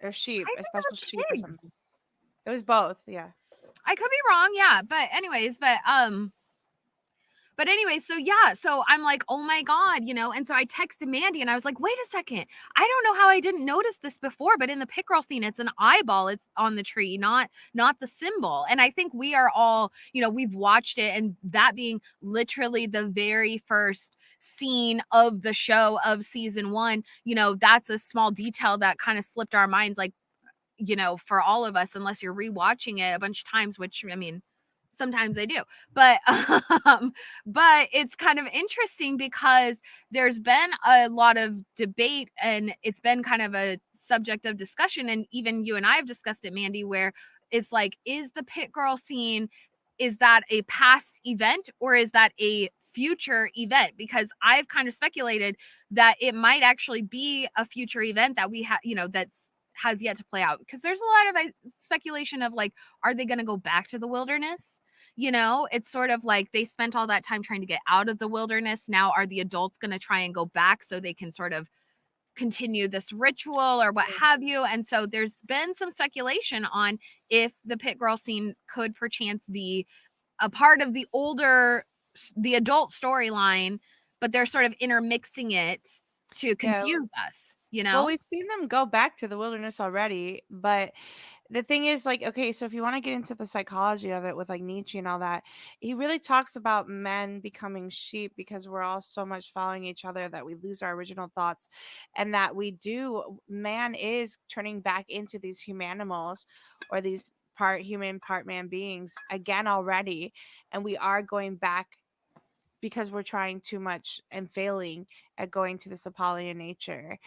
or sheep, a special sheep or something. It was both. Yeah, I could be wrong. Yeah, but anyways, but anyway, so yeah, so I'm like, oh my God, and so I texted Mandy and I was like, wait a second. I don't know how I didn't notice this before, but in the pit girl scene, it's an eyeball. It's on the tree, not the symbol. And I think we are all, we've watched it, and that being literally the very first scene of the show of season 1, that's a small detail that kind of slipped our minds, like, for all of us, unless you're rewatching it a bunch of times, which I mean, sometimes I do, but it's kind of interesting because there's been a lot of debate and it's been kind of a subject of discussion. And even you and I have discussed it, Mandy, where it's like, is the pit girl scene, is that a past event or is that a future event? Because I've kind of speculated that it might actually be a future event that we have, that's has yet to play out, because there's a lot of speculation of like, are they going to go back to the wilderness? It's sort of like they spent all that time trying to get out of the wilderness. Now, are the adults going to try and go back so they can sort of continue this ritual or what have you? And so there's been some speculation on if the pit girl scene could perchance be a part of the adult storyline, but they're sort of intermixing it to confuse us, Well, we've seen them go back to the wilderness already, but the thing is, like, okay, so if you want to get into the psychology of it with like Nietzsche and all that, he really talks about men becoming sheep because we're all so much following each other that we lose our original thoughts, and that man is turning back into these humanimals, or these part human, part man beings again already, and we are going back because we're trying too much and failing at going to this Apollyon nature.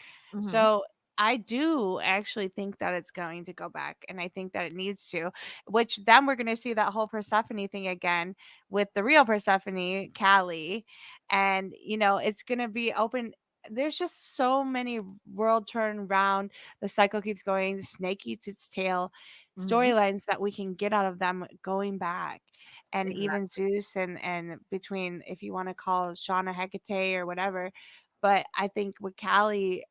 So I do actually think that it's going to go back, and I think that it needs to, which then we're going to see that whole Persephone thing again with the real Persephone, Callie, and it's going to be open. there's just so many world turn round. The cycle keeps going. The snake eats its tail. Mhm. Storylines that we can get out of them going back, and even Exactly. Zeus and between, if you want to call Shauna Hecate or whatever. But I think with Callie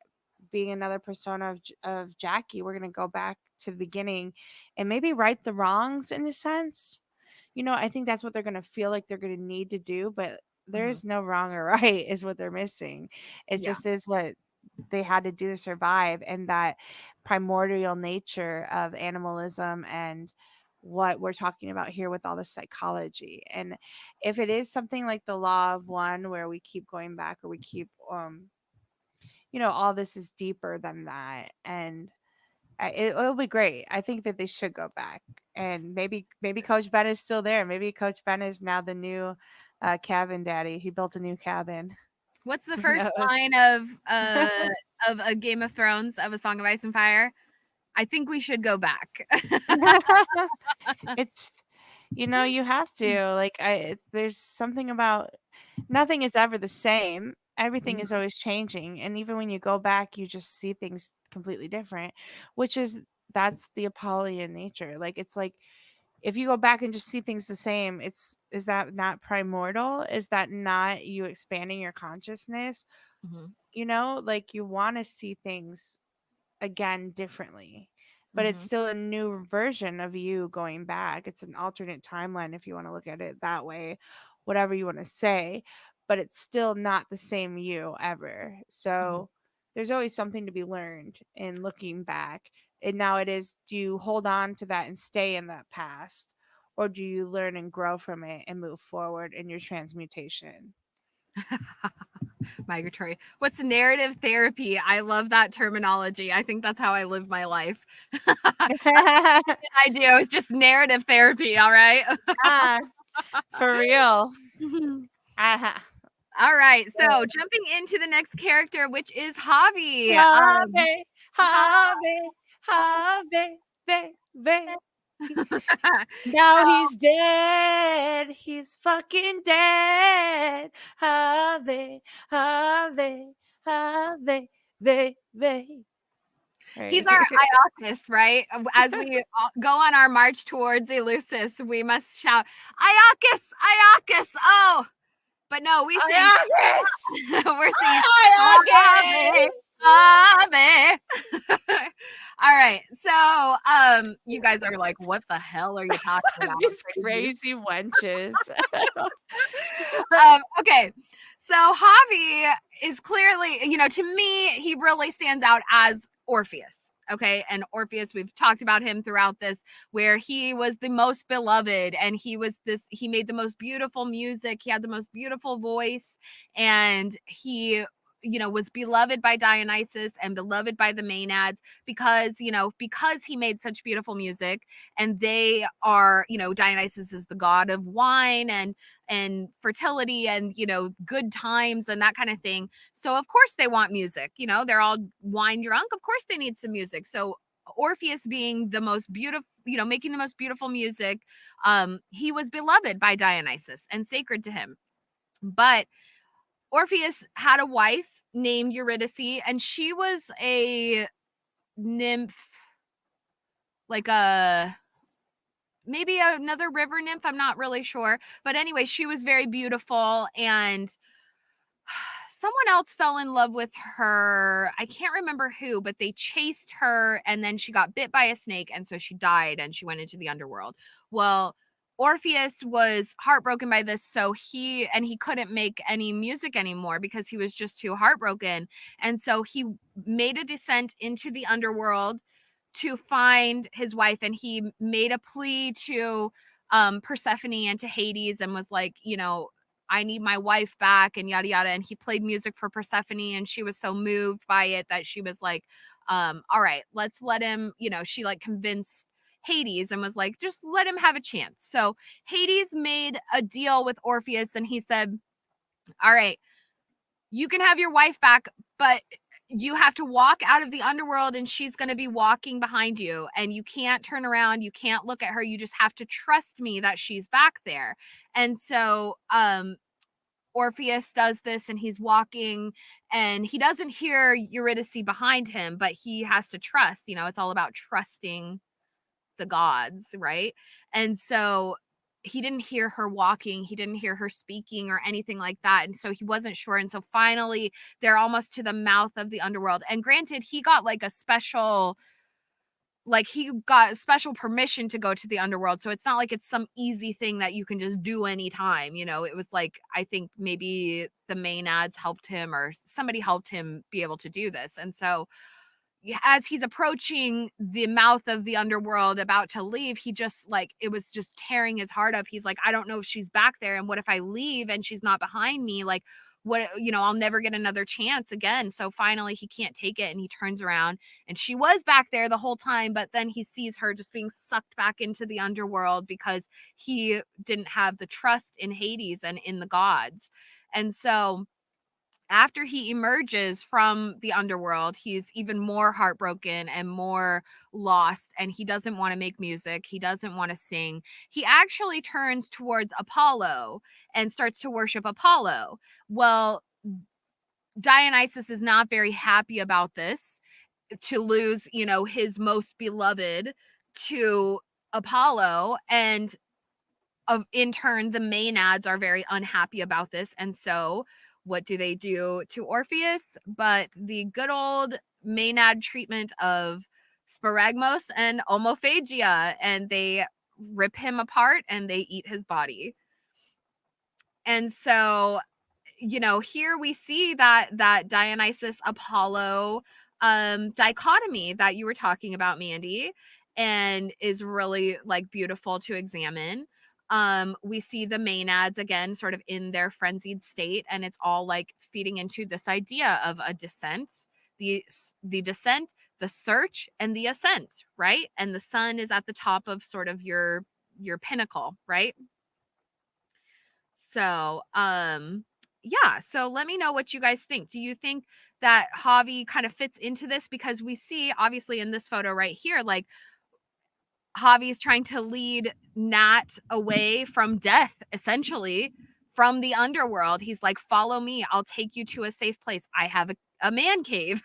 being another persona of Jackie, we're gonna go back to the beginning and maybe right the wrongs in a sense. I think that's what they're gonna feel like they're gonna need to do, but Mhm. there's no wrong or right is what they're missing. It Yeah. just is what they had to do to survive, and that primordial nature of animalism and what we're talking about here with all the psychology. And if it is something like the law of one where we keep going back, or we keep all this is deeper than that. And it'll be great. I think that they should go back, and maybe Coach Ben is still there. Maybe Coach Ben is now the new cabin daddy. He built a new cabin. What's the Who first knows? line of a Game of Thrones, of A Song of Ice and Fire? I think we should go back. It's you have to, like, there's something about, nothing is ever the same. Everything is Mhm. always changing, and even when you go back, you just see things completely different, which is that's the Apollyon nature. Like, it's like, if you go back and just see things the same, is that not primordial? Is that not you expanding your consciousness? Mhm. Like, you want to see things again differently, but it's Mhm. still a new version of you going back. It's an alternate timeline, if you want to look at it that way, whatever you want to say, but it's still not the same you ever. Mhm. So there's always something to be learned in looking back. And now it is, do you hold on to that and stay in that past, or do you learn and grow from it and move forward in your transmutation? Migratory. What's narrative therapy? I love that terminology. I think that's how I live my life. I do. It's just narrative therapy. All right. Ah, for real. Mhm. Ah, All right. So jumping into the next character, which is Javi. Harvey, Ha- Harvey, Harvey, baby. Now so he's dead. He's fucking dead. Harvey, Harvey, Harvey, baby. he's Right. our Iacus, right? As we go on our march towards Eleusis, we must shout, Iacus, Iacus. Oh, but no, we sing, Iacus! we're singing, Ave, Iacus! Ave. All right. So, you guys are like, what the hell are you talking about? These Crazy. crazy wenches. Okay. So Javi is clearly, to me, he really stands out as Orpheus. Okay. And Orpheus, we've talked about him throughout this, where he was the most beloved and he made the most beautiful music. He had the most beautiful voice, and he was beloved by Dionysus and beloved by the Maenads because he made such beautiful music. And they are, Dionysus is the god of wine and fertility and good times and that kind of thing. So of course they want music. They're all wine drunk, of course they need some music. So Orpheus, being the most beautiful, making the most beautiful music, he was beloved by Dionysus and sacred to him. But Orpheus had a wife named Eurydice, and she was a nymph, like maybe another river nymph, I'm not really sure. But anyway, she was very beautiful, and someone else fell in love with her. I can't remember who, but they chased her, and then she got bit by a snake, and so she died and she went into the underworld. Well, Orpheus was heartbroken by this, so he couldn't make any music anymore because he was just too heartbroken. And so he made a descent into the underworld to find his wife, and he made a plea to Persephone and to Hades, and was like, I need my wife back, and yada yada. And he played music for Persephone, and she was so moved by it that she was like, all right, let's let him, she like convinced Hades and was like, just let him have a chance. So Hades made a deal with Orpheus, and he said, all right, you can have your wife back, but you have to walk out of the underworld, and she's going to be walking behind you, and you can't turn around, you can't look at her, you just have to trust me that she's back there. And so Orpheus does this and he's walking and he doesn't hear Eurydice behind him, but he has to trust, it's all about trusting the gods, right? And so he didn't hear her walking, he didn't hear her speaking or anything like that. And so he wasn't sure. And so finally they're almost to the mouth of the underworld. And granted, he got permission to go to the underworld. So it's not like it's some easy thing that you can just do anytime. It was like, I think maybe the Maenads helped him or somebody helped him be able to do this. And so as he's approaching the mouth of the underworld about to leave, he just it was just tearing his heart up. He's like, I don't know if she's back there. And what if I leave and she's not behind me? Like, what, I'll never get another chance again. So finally he can't take it and he turns around and she was back there the whole time. But then he sees her just being sucked back into the underworld because he didn't have the trust in Hades and in the gods. And so after he emerges from the underworld, he's even more heartbroken and more lost, and he doesn't want to make music. He doesn't want to sing. He actually turns towards Apollo and starts to worship Apollo. Well, Dionysus is not very happy about this, to lose, his most beloved to Apollo, and in turn, the Maenads are very unhappy about this. And so what do they do to Orpheus? But the good old Maenad treatment of sparagmos and homophagia, and they rip him apart and they eat his body. And so, here we see that Dionysus Apollo dichotomy that you were talking about, Mandy, and is really beautiful to examine. We see the Maenads again sort of in their frenzied state, and it's all feeding into this idea of a descent, the descent, the search, and the ascent, right? And the sun is at the top of sort of your pinnacle, right? So yeah, so let me know what you guys think. Do you think that Javi kind of fits into this? Because we see obviously in this photo right here, Javi is trying to lead Nat away from death, essentially, from the underworld. He's like, follow me. I'll take you to a safe place. I have a man cave.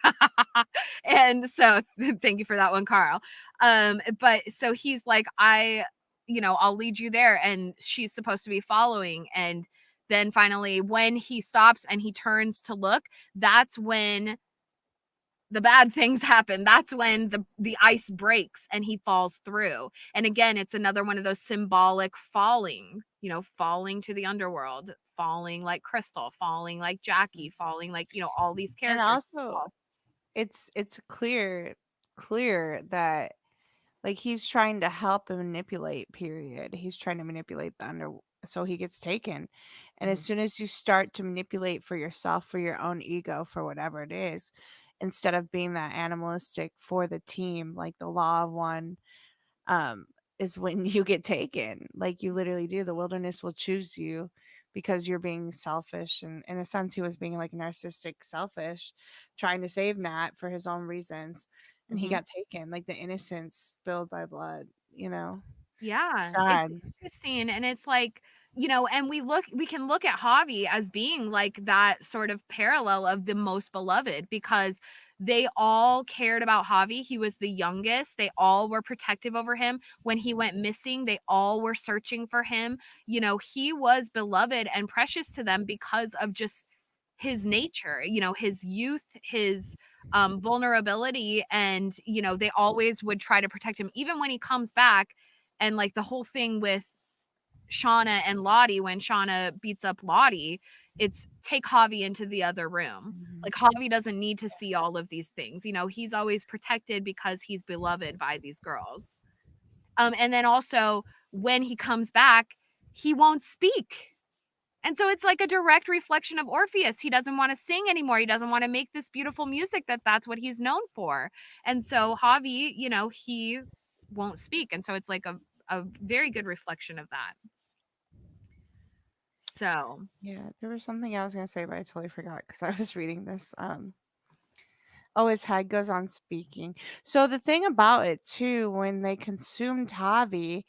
And so thank you for that one, Carl. But so he's like, I'll lead you there. And she's supposed to be following. And then finally, when he stops and he turns to look, that's when the bad things happen. That's when the ice breaks and he falls through. And again, it's another one of those symbolic falling, falling to the underworld, falling like Crystal, falling like Jackie, falling like, all these characters. And also, it's clear that he's trying to help and manipulate, period. He's trying to manipulate the under so he gets taken. And as soon as you start to manipulate for yourself, for your own ego, for whatever it is, instead of being that animalistic for the team, like the law of one, is when you get taken. You literally do. The wilderness will choose you because you're being selfish. And in a sense, he was being narcissistic, selfish, trying to save Nat for his own reasons. And he got taken, the innocence spilled by blood, Yeah, sad. it's interesting. And it's and we can look at Javi as being that sort of parallel of the most beloved, because they all cared about Javi. He was the youngest. They all were protective over him. When he went missing, they all were searching for him. He was beloved and precious to them because of just his nature, his youth, his vulnerability. And, they always would try to protect him, even when he comes back. And the whole thing with Shauna and Lottie, when Shauna beats up Lottie, it's take Javi into the other room. Javi doesn't need to see all of these things. He's always protected because he's beloved by these girls. And then also when he comes back, he won't speak. And so it's a direct reflection of Orpheus. He doesn't want to sing anymore. He doesn't want to make this beautiful music that's what he's known for. And so Javi, he won't speak. And so it's a very good reflection of that. So Yeah, there was something I was gonna say, but I totally forgot because I was reading this. His head goes on speaking. So the thing about it too, when they consumed Javi,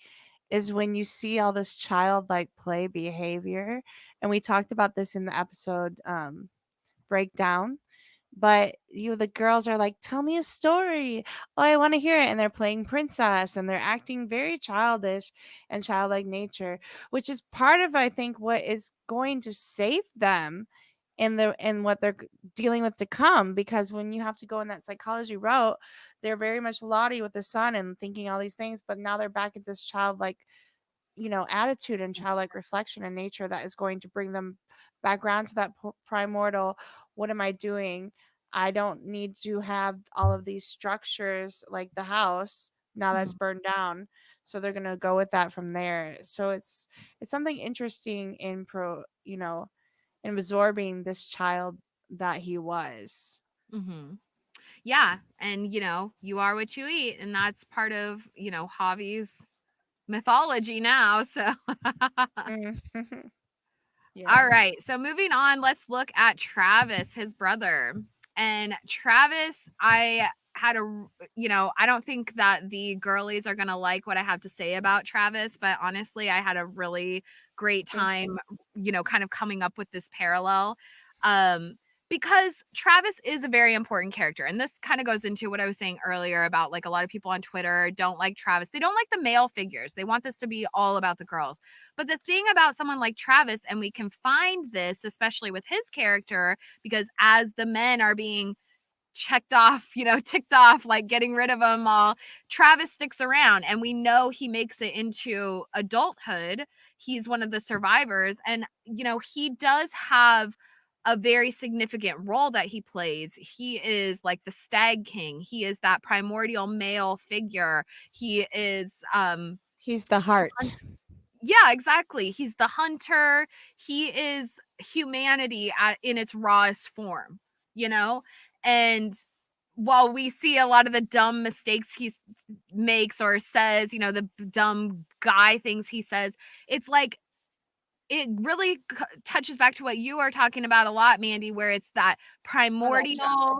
is when you see all this childlike play behavior. And we talked about this in the episode breakdown. But the girls are like, tell me a story. Oh, I want to hear it. And they're playing princess and they're acting very childish and childlike nature, which is part of, I think, what is going to save them in what they're dealing with to come. Because when you have to go in that psychology route, they're very much Lottie with the sun and thinking all these things, but now they're back at this childlike attitude and childlike reflection in nature that is going to bring them back around to that primordial, what am I doing? I don't need to have all of these structures like the house now that's burned down. So they're going to go with that from there. So it's something interesting in in absorbing this child that he was. Yeah. And, you are what you eat. And that's part of, Javi's mythology now. So, Yeah. All right. So moving on, let's look at Travis, his brother. And Travis, I had I don't think that the girlies are going to like what I have to say about Travis, but honestly, I had a really great time, kind of coming up with this parallel. Because Travis is a very important character. And this kind of goes into what I was saying earlier about like a lot of people on Twitter don't like Travis. They don't like the male figures. They want this to be all about the girls. But the thing about someone like Travis, and we can find this, especially with his character, because as the men are being checked off, ticked off, like getting rid of them all, Travis sticks around and we know he makes it into adulthood. He's one of the survivors. And, he does have a very significant role that he plays. He is like the stag king. He is that primordial male figure. He is he's the heart. Yeah, exactly. He's the hunter. He is humanity in its rawest form, and while we see a lot of the dumb mistakes he makes or says, the dumb guy things he says, it's like it really touches back to what you are talking about a lot, Mandy, where it's that primordial,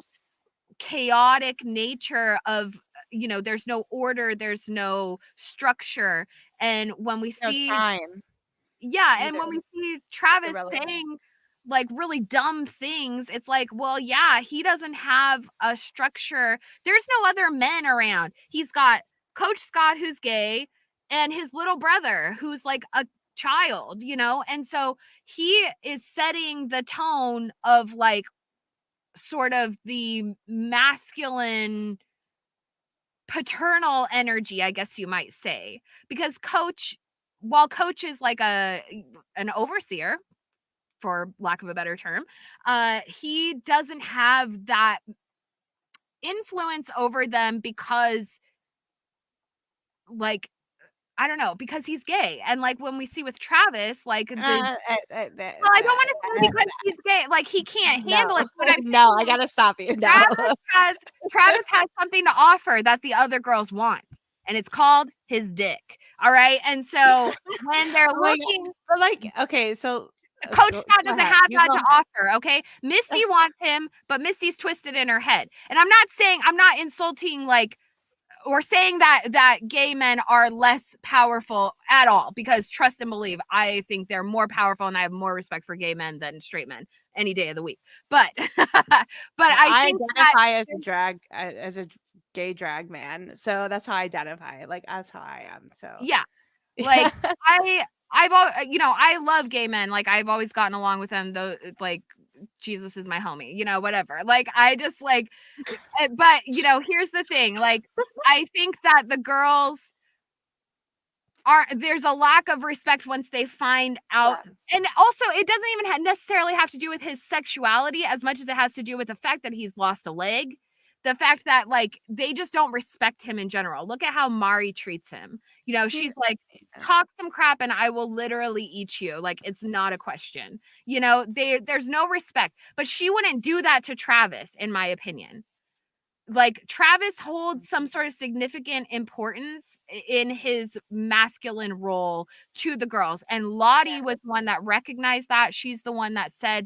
chaotic nature of, there's no order, there's no structure. And when we see time. Yeah, and when we see Travis saying like really dumb things, it's like, well, yeah, he doesn't have a structure. There's no other men around. He's got Coach Scott, who's gay, and his little brother, who's like a child, and so he is setting the tone of like sort of the masculine paternal energy, I guess you might say, because while Coach is like an overseer, for lack of a better term, he doesn't have that influence over them because, like, I don't know, because he's gay. And like when we see with Travis, like well, I don't want to say because he's gay, like he can't handle it. But I gotta stop you. Travis has something to offer that the other girls want, and it's called his dick. All right, and so when they're looking, but like, okay, so Coach Scott doesn't have that to offer, okay? Misty wants him, but Misty's twisted in her head. And I'm not insulting like or saying that gay men are less powerful at all, because trust and believe, I think they're more powerful and I have more respect for gay men than straight men any day of the week. But I think identify as a gay drag man. So that's how I identify. Like that's how I am. So yeah. Like I love gay men. Like I've always gotten along with them though, like Jesus is my homie, whatever. Like I just like, but here's the thing. Like I think that the girls there's a lack of respect once they find out. Yeah. And also it doesn't even necessarily have to do with his sexuality as much as it has to do with the fact that he's lost a leg. The fact that like they just don't respect him in general. Look at how Mari treats him. She's like, talk some crap and I will literally eat you. Like it's not a question. There's no respect. But she wouldn't do that to Travis, in my opinion. Like Travis holds some sort of significant importance in his masculine role to the girls. And Lottie was one that recognized that. She's the one that said,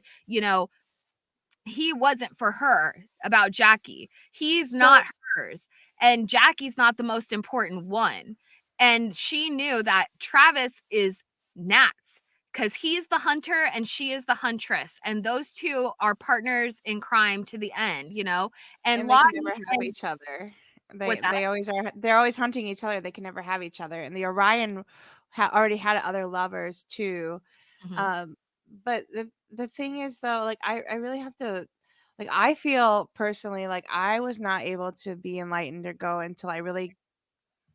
he wasn't for her about Jackie. He's not hers. And Jackie's not the most important one. And she knew that Travis is Nat's because he's the hunter and she is the huntress. And those two are partners in crime to the end, you know? And And they can never Lottie have and each other. what's that? They always are. They're always hunting each other. They can never have each other. And the Orion already had other lovers too. Mhm. Um, but the thing is though, like I really have to, like I feel personally like I was not able to be enlightened or go until I really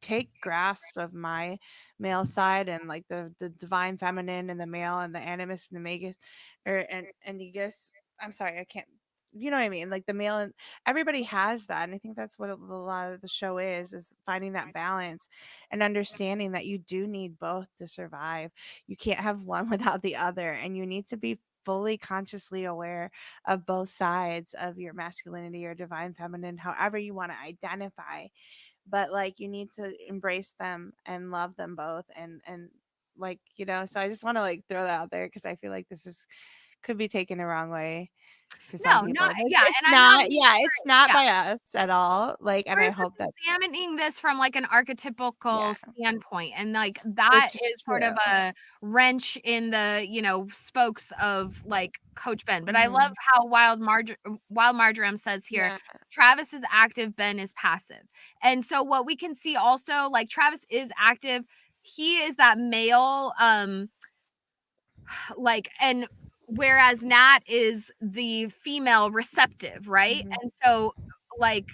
take grasp of my male side and like the divine feminine and the male and the animus and the magus or and you guess I'm sorry I can't, you know what I mean, like the male, and everybody has that, and I think that's what a lot of the show is finding that balance and understanding that you do need both to survive. You can't have one without the other, and you need to be fully consciously aware of both sides of your masculinity or divine feminine, however you want to identify, but like you need to embrace them and love them both, and like, you know, so I just want to like throw that out there because I feel like this is could be taken the wrong way to some No, not people, but yeah, it's and I'm not not, yeah, it's not yeah. by us at all, like, and We're I just hope that, examining this from, like, an yeah, archetypical standpoint, and, like, that which is is sort of true. a wrench in the, you know, spokes of, like, Coach Ben, but I love Mhm. how Wild Marjoram says here, Yeah. Travis is active, Ben is passive, and so what we can see also, like, Travis is active, he is that male, like, and whereas Nat is the female receptive, right? Mhm. And so, like,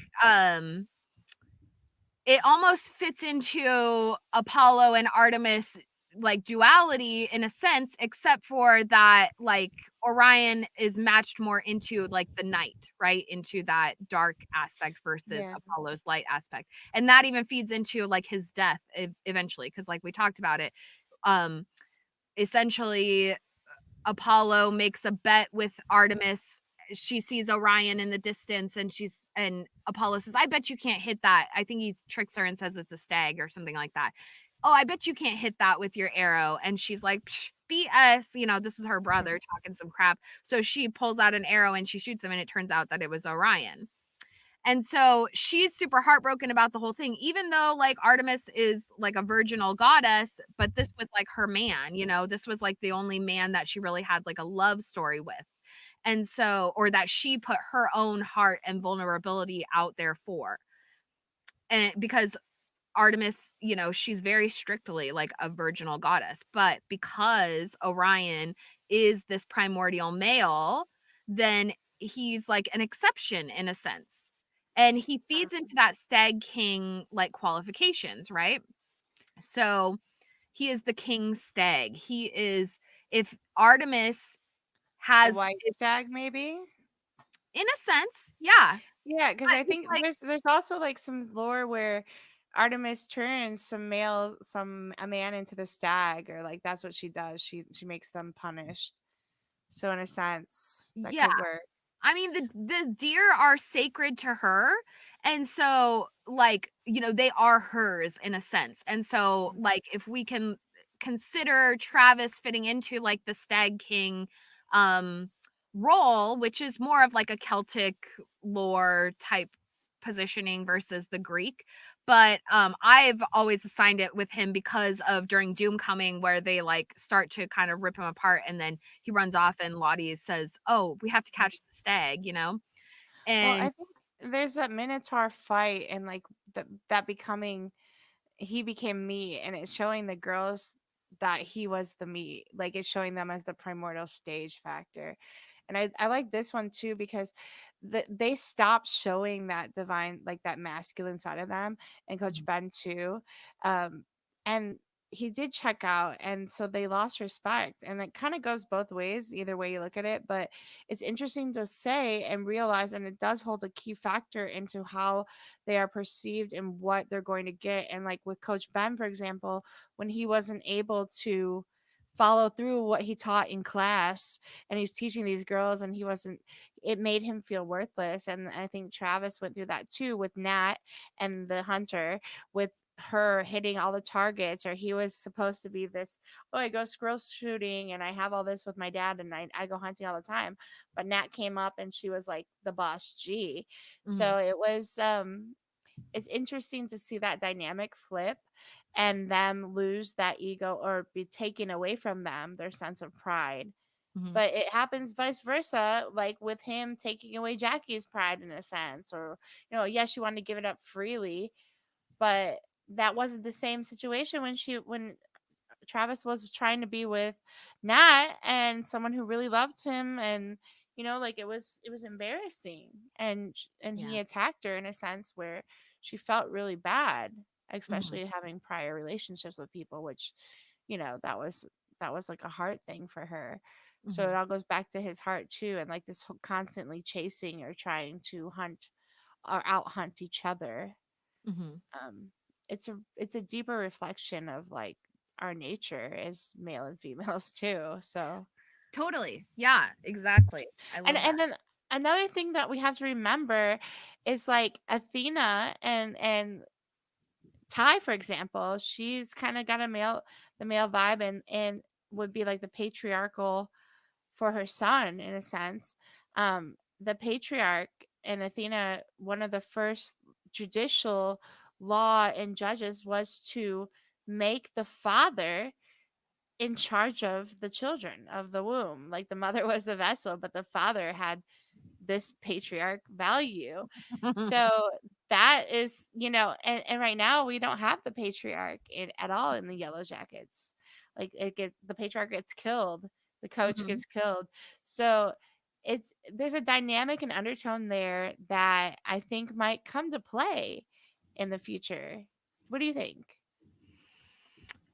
it almost fits into Apollo and Artemis like duality in a sense, except for that like Orion is matched more into like the night, right? Into that dark aspect versus Yeah. Apollo's light aspect. And that even feeds into like his death eventually, because like we talked about it. Um Essentially Apollo makes a bet with Artemis. She sees Orion in the distance and Apollo says, I bet you can't hit that. I think he tricks her and says it's a stag or something like that. Oh, I bet you can't hit that with your arrow. And she's like, BS, you know, this is her brother talking some crap. So she pulls out an arrow and she shoots him, and it turns out that it was Orion. And so she's super heartbroken about the whole thing, even though like Artemis is like a virginal goddess, but this was like her man, you know, this was like the only man that she really had like a love story with. And so, or that she put her own heart and vulnerability out there for. And because Artemis, you know, she's very strictly like a virginal goddess, but because Orion is this primordial male, then he's like an exception in a sense. And he feeds into that stag king like qualifications, right? So he is the king stag. He is, if Artemis The has, white stag maybe? in a sense, yeah. Yeah, because But I it's think like, there's also like some lore where Artemis turns a man into the stag, or like that's what she does. She makes them punished. So in a sense, that yeah. could work. I mean, the deer are sacred to her, and so, like, you know, they are hers in a sense, and so, like, if we can consider Travis fitting into, like, the Stag King, um, role, which is more of, like, a Celtic lore type positioning versus the Greek, but, I've always assigned it with him because of during Doom Coming where they, like, start to kind of rip him apart, and then he runs off and Lottie says, "Oh, we have to catch the stag," you know? Well, And I think there's that Minotaur fight and like that becoming he became meat, and it's showing the girls that he was the meat, like it's showing them as the primordial stage factor. And I like this one too because they stopped showing that divine, like that masculine side of them, and Coach Ben too. And he did check out, and so they lost respect, and it kind of goes both ways either way you look at it. But it's interesting to say and realize, and it does hold a key factor into how they are perceived and what they're going to get. And like with Coach Ben, for example, when he wasn't able to follow through what he taught in class, and he's teaching these girls, and he wasn't, it made him feel worthless. And I think Travis went through that too with Nat and the hunter, with her hitting all the targets, or he was supposed to be this, oh, I go squirrel shooting and I have all this with my dad, and I go hunting all the time. But Nat came up and she was like the boss G. mhm. So it was it's interesting to see that dynamic flip. and them lose that ego or be taken away from them their sense of pride. Mhm. But it happens vice versa, like with him taking away Jackie's pride in a sense, or yes, she wanted to give it up freely, but that wasn't the same situation when Travis was trying to be with Nat and someone who really loved him, and like it was embarrassing, and he Yeah. attacked her in a sense where she felt really bad, Mhm. especially having prior relationships with people, which that was like a heart thing for her. So it Mhm. all goes back to his heart too, and like this whole constantly chasing or trying to hunt or out hunt each other. Mhm. um it's a deeper reflection of like our nature as male and females too. So Totally. Yeah, exactly. I love that. and then another thing that we have to remember is like Athena and Ty, for example, she's kind of got the male vibe, and would be like the patriarchal for her son in a sense. The patriarch and Athena, one of the first judicial law and judges was to make the father in charge of the children of the womb. Like the mother was the vessel, but the father had this patriarch value. So that is, and right now we don't have the patriarch at all in the Yellowjackets. Like the patriarch gets killed, the coach Mhm. gets killed. So there's a dynamic and undertone there that I think might come to play in the future. What do you think?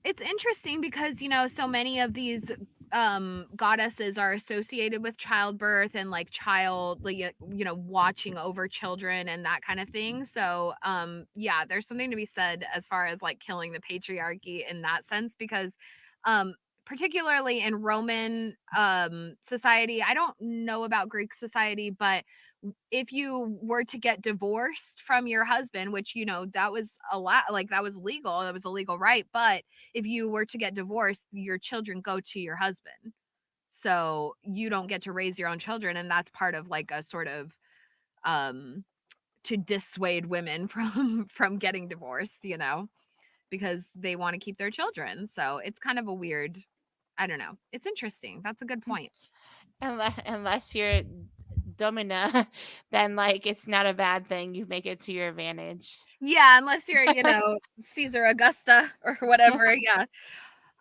It's interesting because, so many of these goddesses are associated with childbirth and like watching over children and that kind of thing. So yeah, there's something to be said as far as like killing the patriarchy in that sense, because um particularly in Roman society, I don't know about Greek society, but if you were to get divorced from your husband, which that was a lot, like that was legal, that was a legal right, but if you were to get divorced, your children go to your husband, so you don't get to raise your own children, and that's part of like a sort of um to dissuade women from getting divorced, because they want to keep their children. So it's kind of a weird, I don't know, it's interesting. That's a good point. Unless you're domina, then like it's not a bad thing. You make it to your advantage. Yeah, unless you're Caesar Augusta or whatever. Yeah.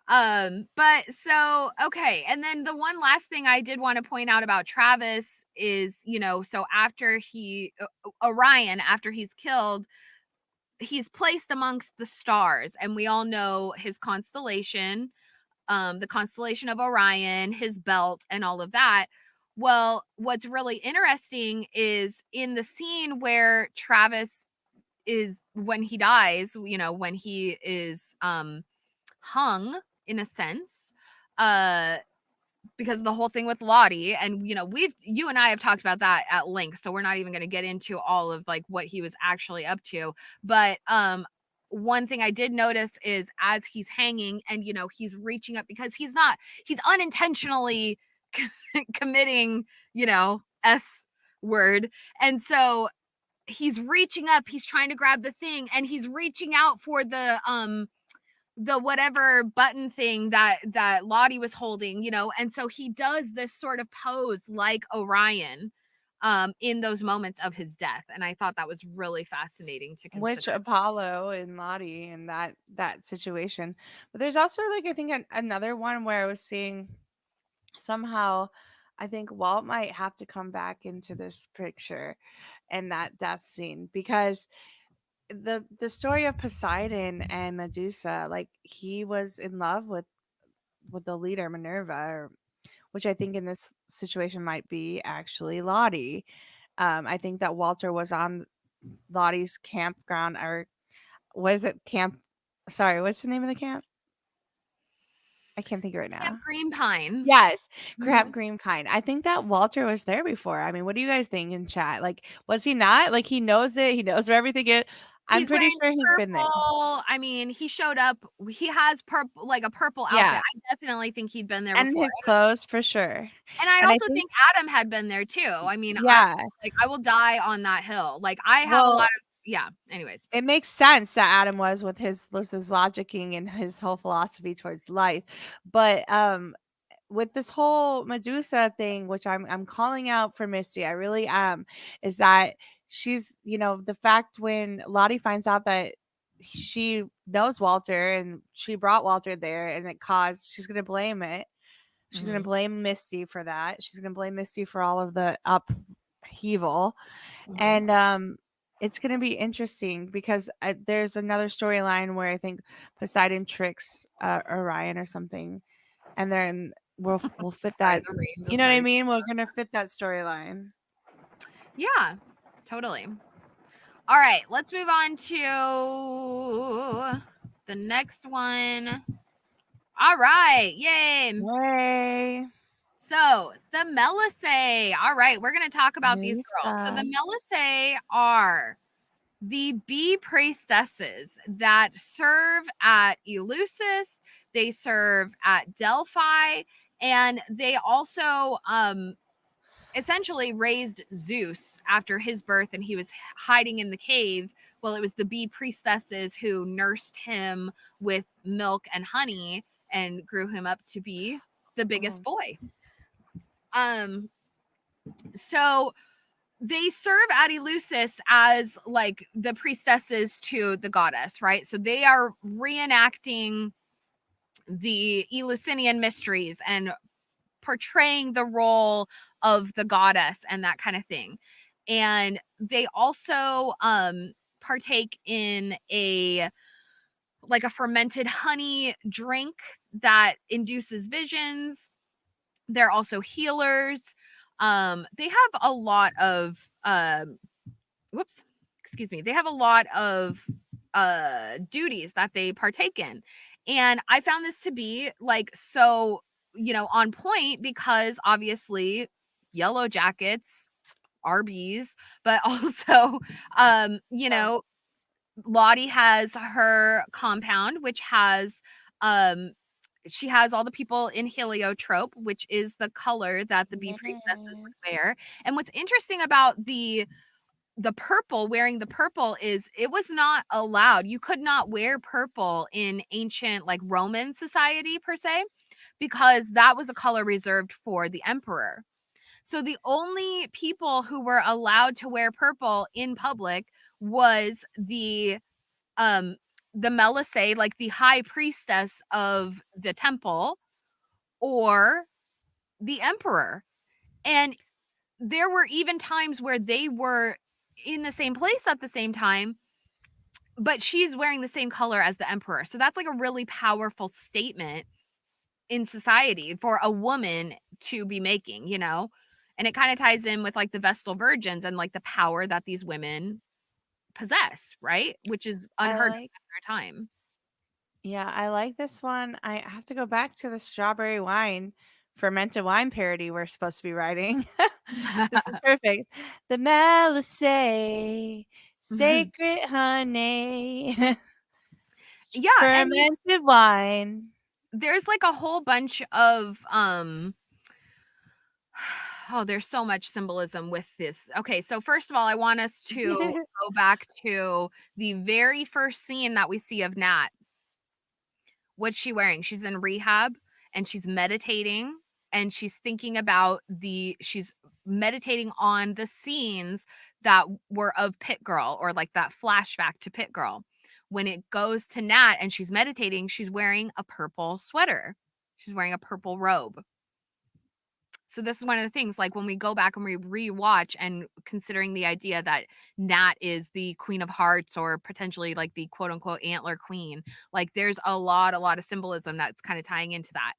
But so okay, and then the one last thing I did want to point out about Travis is, so after Orion, after he's killed, he's placed amongst the stars, and we all know his constellation, the constellation of Orion, his belt, and all of that. Well, what's really interesting is in the scene where Travis is, when he dies, when he is hung in a sense, uh because of the whole thing with Lottie, and you and I have talked about that at length, so we're not even going to get into all of like what he was actually up to. But one thing I did notice is as he's hanging and he's reaching up, because he's unintentionally committing S word, and so he's reaching up, he's trying to grab the thing, and he's reaching out for the whatever button thing that Lottie was holding, and so he does this sort of pose like Orion in those moments of his death, and I thought that was really fascinating to Which consider. Apollo and Lottie in that situation. But there's also like I think another one where I was seeing somehow I think Walt might have to come back into this picture and that death scene, because the story of Poseidon and Medusa, like he was in love with the leader Minerva, which I think in this situation might be actually Lottie. I think that Walter was on Lottie's campground, or was it camp? Sorry, what's the name of the camp? I can't think of it right Camp now. Green Pine. Yes, Mhm. Crab Green Pine. I think that Walter was there before. I mean, what do you guys think in chat? Like, was he not? Like, he knows it. He knows where everything is. I'm He's pretty wearing sure he's been there. purple. I mean, he showed up. He has purple, like a purple outfit. Yeah, I definitely think he'd been there and before. his clothes for sure. And I And I also think, think Adam had been there too. I mean, yeah. I will die on that hill. Like I have a lot Well, of yeah. Anyways. It makes sense that Adam was with his logicking and his whole philosophy towards life. But with this whole Medusa thing, which I'm calling out for Misty, I really am, is that she's, the fact when Lottie finds out that she knows Walter and she brought Walter there and she's going to blame it. She's going to blame Misty for that. She's going to blame Misty for all of the upheaval. And it's going to be interesting because there's another storyline where I think Poseidon tricks Orion or something, and then we'll fit that. You know what I mean? We're going to fit that storyline. Yeah, totally. All right, let's move on to the next one. All right, yay. Yay. So the Melissae. All right, we're going to talk about these girls. So the Melissae are the bee priestesses that serve at Eleusis. They serve at Delphi, and they also essentially raised Zeus after his birth, and he was hiding in the cave. Well, it was the bee priestesses who nursed him with milk and honey and grew him up to be the biggest boy. So they serve at Eleusis as like the priestesses to the goddess, right? So they are reenacting the Eleusinian mysteries and portraying the role of the goddess and that kind of thing. And they also partake in a fermented honey drink that induces visions. They're also healers. They have a lot of they have a lot of duties that they partake in. And I found this to be so, on point, because obviously Yellowjackets are bees, but also Lottie has her compound, which has she has all the people in heliotrope, which is the color that the bee priestesses would wear. And what's interesting about the purple, wearing the purple, is it was not allowed. You could not wear purple in ancient Roman society per se, because that was a color reserved for the emperor. So the only people who were allowed to wear purple in public was the Melissae, the high priestess of the temple, or the emperor. And there were even times where they were in the same place at the same time, but she's wearing the same color as the emperor. So that's a really powerful statement in society for a woman to be making, and it kind of ties in with the Vestal Virgins and the power that these women possess, right? Which is unheard of at their time. Yeah, I like this one. I have to go back to the strawberry wine, fermented wine parody we're supposed to be writing. This is perfect. The Melissae, sacred honey. Yeah, fermented wine. There's a whole bunch of there's so much symbolism with this. Okay, so first of all, I want us to go back to the very first scene that we see of Nat. What's she wearing? She's in rehab and she's meditating, and she's thinking about she's meditating on the scenes that were of Pit Girl, or that flashback to Pit Girl. When it goes to Nat and she's meditating, she's wearing a purple sweater. She's wearing a purple robe. So this is one of the things, when we go back and we rewatch, and considering the idea that Nat is the Queen of Hearts, or potentially the quote unquote antler queen, there's a lot of symbolism that's kind of tying into that.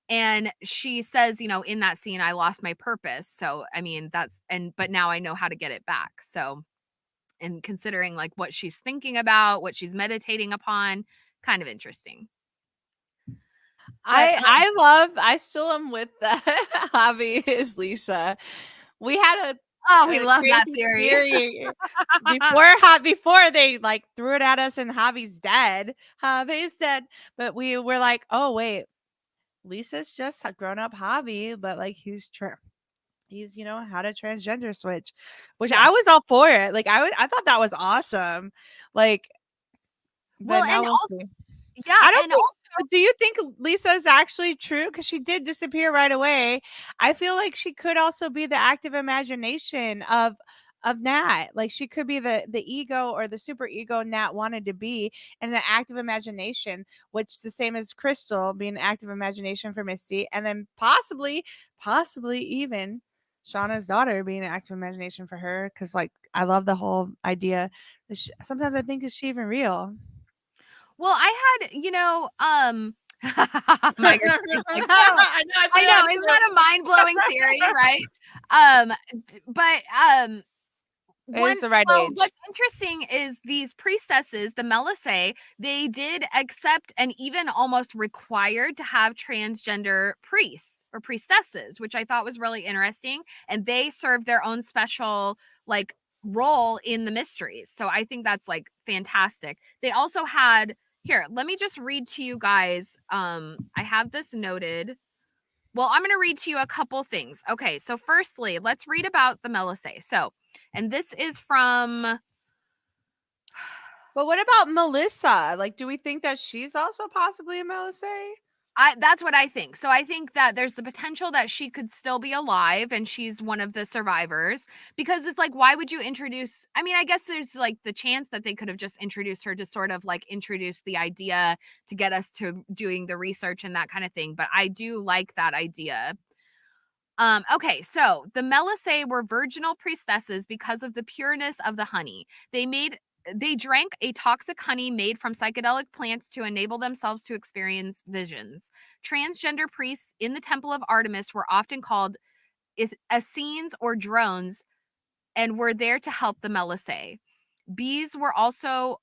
And she says, in that scene, I lost my purpose. So, I mean, but now I know how to get it back. So, and considering what she's thinking about, what she's meditating upon, kind of interesting. I still am with that. Javi is Lisa. We had we love that theory. before they threw it at us and Javi's dead. Javi's dead. But we were like, oh wait, Lisa's just a grown up Javi, but he's he's had a transgender switch, which Yes. I was all for it. Like I thought that was awesome. Like, Well, but now and we'll also, see. yeah, I don't and think. Do you think Lisa is actually true? Because she did disappear right away. I feel like she could also be the active imagination of Nat. Like she could be the ego or the super ego Nat wanted to be, and the active imagination, which is the same as Crystal being the active imagination for Misty, and then possibly even Shauna's daughter being an active imagination for her. Because like I love the whole idea. Sometimes I think, is she even real? well, I had, Migrant Theory's like, whoa. I know. I I put it know, on isn't that a mind-blowing theory, right? But It is the right well, age. what's interesting is these priestesses, the Melissae, they did accept and even almost required to have transgender priests or priestesses, which I thought was really interesting. And they served their own special like role in the mysteries. So I think that's like fantastic. They also had here, let me just read to you guys. I have this noted. Well, I'm going to read to you a couple things. Okay, so firstly, let's read about the Melissae. So, and this is from. But what about Melissa? Like, do we think that she's also possibly a Melissae? That's what I think. So I think that there's the potential that she could still be alive and she's one of the survivors, because it's like, why would you introduce, I mean, I guess there's like the chance that they could have just introduced her to sort of like introduce the idea to get us to doing the research and that kind of thing. But I do like that idea. Okay, so the Melissae were virginal priestesses because of the pureness of the honey. They drank a toxic honey made from psychedelic plants to enable themselves to experience visions. Transgender priests in the temple of Artemis were often called Essenes or drones and were there to help the Melissae. Bees were also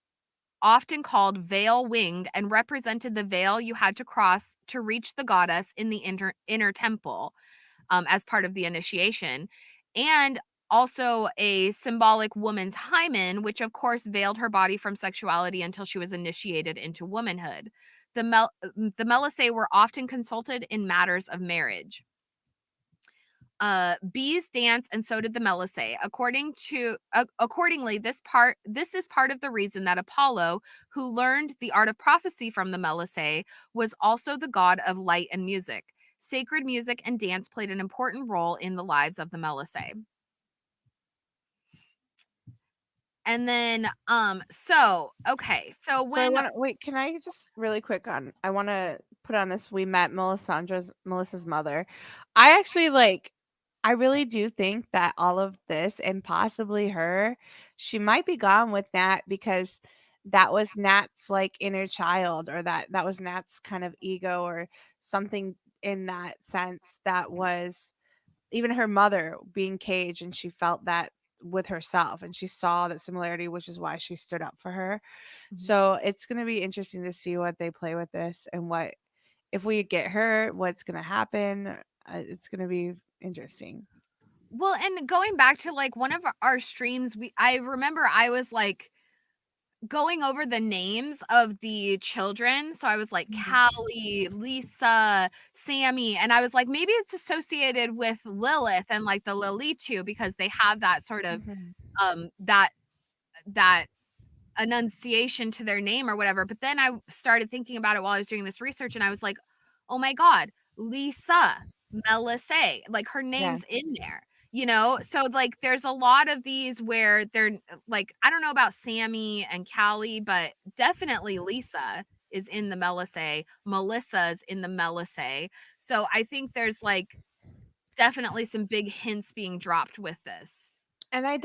often called veil-winged and represented the veil you had to cross to reach the goddess in the inner temple. As part of the initiation, and also a symbolic woman's hymen, which of course veiled her body from sexuality until she was initiated into womanhood. The Melissae were often consulted in matters of marriage. Bees dance, and so did the Melissae. Accordingly, this is part of the reason that Apollo, who learned the art of prophecy from the Melissae, was also the god of light and music. Sacred music and dance played an important role in the lives of the Melissae. And then, so So I want to wait. Can I just really quick on? I want to put on this. We met Melissa's mother. I actually like. I really do think that all of this and possibly her, she might be gone with Nat because that was Nat's like inner child, or that was Nat's kind of ego or something in that sense. That was even her mother being caged, and she felt that with herself, and she saw that similarity, which is why she stood up for her. So it's going to be interesting to see what they play with this, and what if we get her, what's going to happen. It's going to be interesting. well, and going back to like one of our streams, I remember I was like going over the names of the children. So I was like Callie, Lisa, Sammy, and I was like, maybe it's associated with Lilith and like the Lilitu, because they have that sort of that enunciation to their name or whatever. But then I started thinking about it while I was doing this research, and I was like, oh my God, Lisa, Melissae, like her name's in there. So like there's a lot of these where they're like, I don't know about Sammy and Callie, but definitely Lisa is in the Melissae. Melissa's in the Melissae. So I think there's like definitely some big hints being dropped with this. And I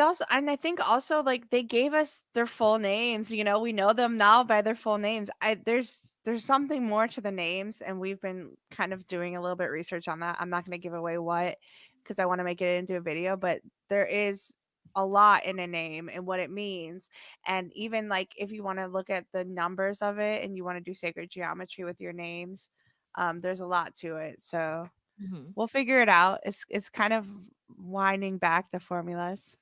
think also like they gave us their full names. We know them now by their full names. There's something more to the names, and we've been kind of doing a little bit of research on that. I'm not going to give away what, because I want to make it into a video, but there is a lot in a name and what it means. And even like if you want to look at the numbers of it and you want to do sacred geometry with your names, there's a lot to it. So we'll figure it out. It's kind of winding back the formulas.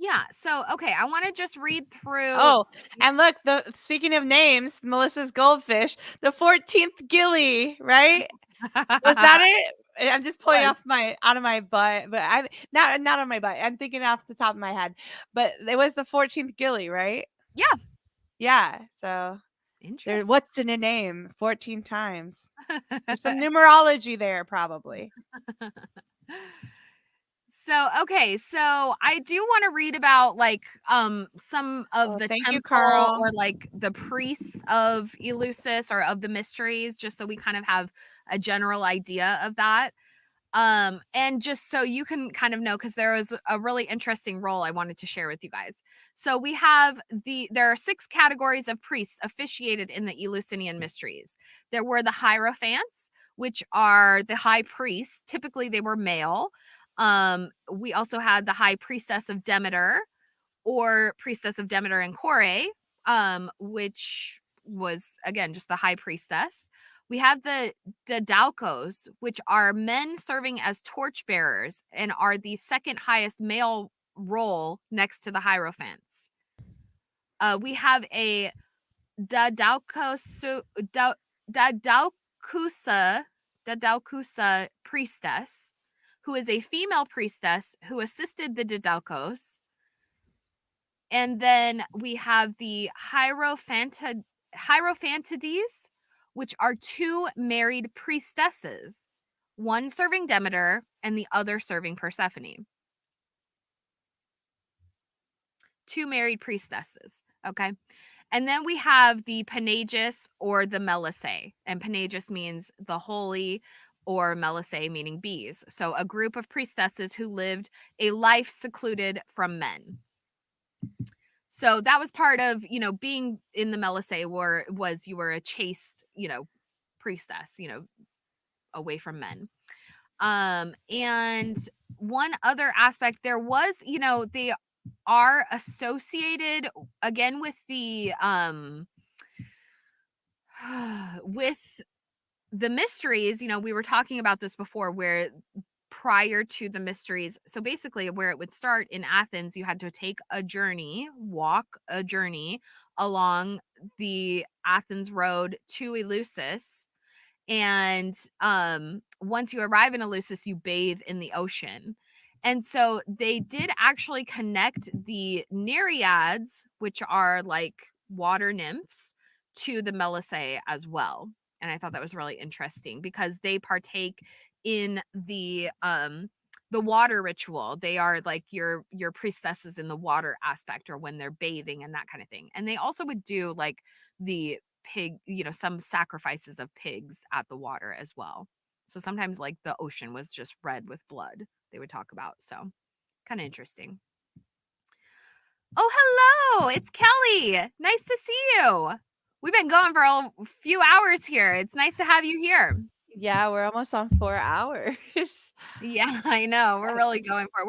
Yeah. So, okay, I want to just read through. Oh, and look, speaking of names, Melissa's goldfish, the 14th Gilly, right? Was that it? I'm just pulling Was. out of my butt, but I'm not on my butt. I'm thinking off the top of my head. But it was the 14th Gilly, right? Yeah. Yeah. So Interesting. what's in a name 14 times? There's some numerology there, probably. So, okay, so I do want to read about like some of the Thank you, temple Carl. or like the priests of Eleusis or of the mysteries, just so we kind of have a general idea of that. And just so you can kind of know, because there was a really interesting role I wanted to share with you guys. So we have there are 6 categories of priests officiated in the Eleusinian mysteries. There were the Hierophants, which are the high priests. Typically they were male. We also had the high priestess of Demeter, or priestess of Demeter and Kore, which was again just the high priestess. We have the Didalkos, which are men serving as torchbearers and are the second highest male role next to the Hierophants. We have a Didalkusa priestess, who is a female priestess who assisted the Didalkos. And then we have the Hierophantades, which are 2 married priestesses, one serving Demeter and the other serving Persephone. 2 married priestesses, okay? And then we have the Panagus or the Melissae, and Panagus means the holy, or Melissae meaning bees. So a group of priestesses who lived a life secluded from men. So that was part of, being in the Melissae was you were a chaste, priestess, away from men. And one other aspect there was, they are associated again with the with the mysteries. We were talking about this before, where prior to the mysteries, so basically where it would start in Athens, you had to walk a journey along the Athens road to Eleusis. And once you arrive in Eleusis, you bathe in the ocean. And so they did actually connect the Nereids, which are like water nymphs, to the Melissae as well. And I thought that was really interesting because they partake in the water ritual. They are like your priestesses in the water aspect, or when they're bathing and that kind of thing. And they also would do like the pig, some sacrifices of pigs at the water as well. So sometimes like the ocean was just red with blood, they would talk about. So kind of interesting. Oh, hello, it's Callie. Nice to see you. We've been going for a few hours here. It's nice to have you here. Yeah, we're almost on 4 hours. Yeah, I know. We're really going for it.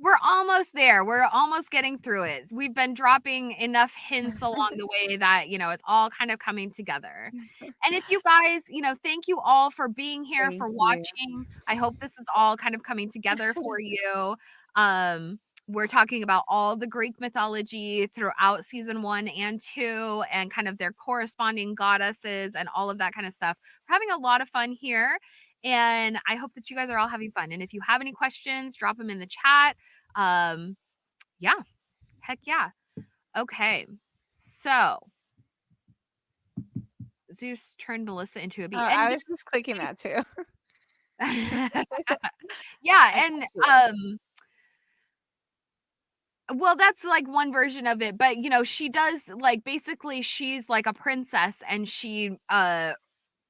We're almost there. We're almost getting through it. We've been dropping enough hints along the way that, it's all kind of coming together. And if you guys, thank you all for being here, for watching. I hope this is all kind of coming together for you. We're talking about all the Greek mythology throughout season 1 and 2, and kind of their corresponding goddesses and all of that kind of stuff. We're having a lot of fun here, and I hope that you guys are all having fun. And if you have any questions, drop them in the chat. Yeah, heck yeah. Okay, so Zeus turned Melissa into a bee. I was just clicking that too. Yeah, and well, that's like one version of it, but she does, like, basically she's like a princess, and she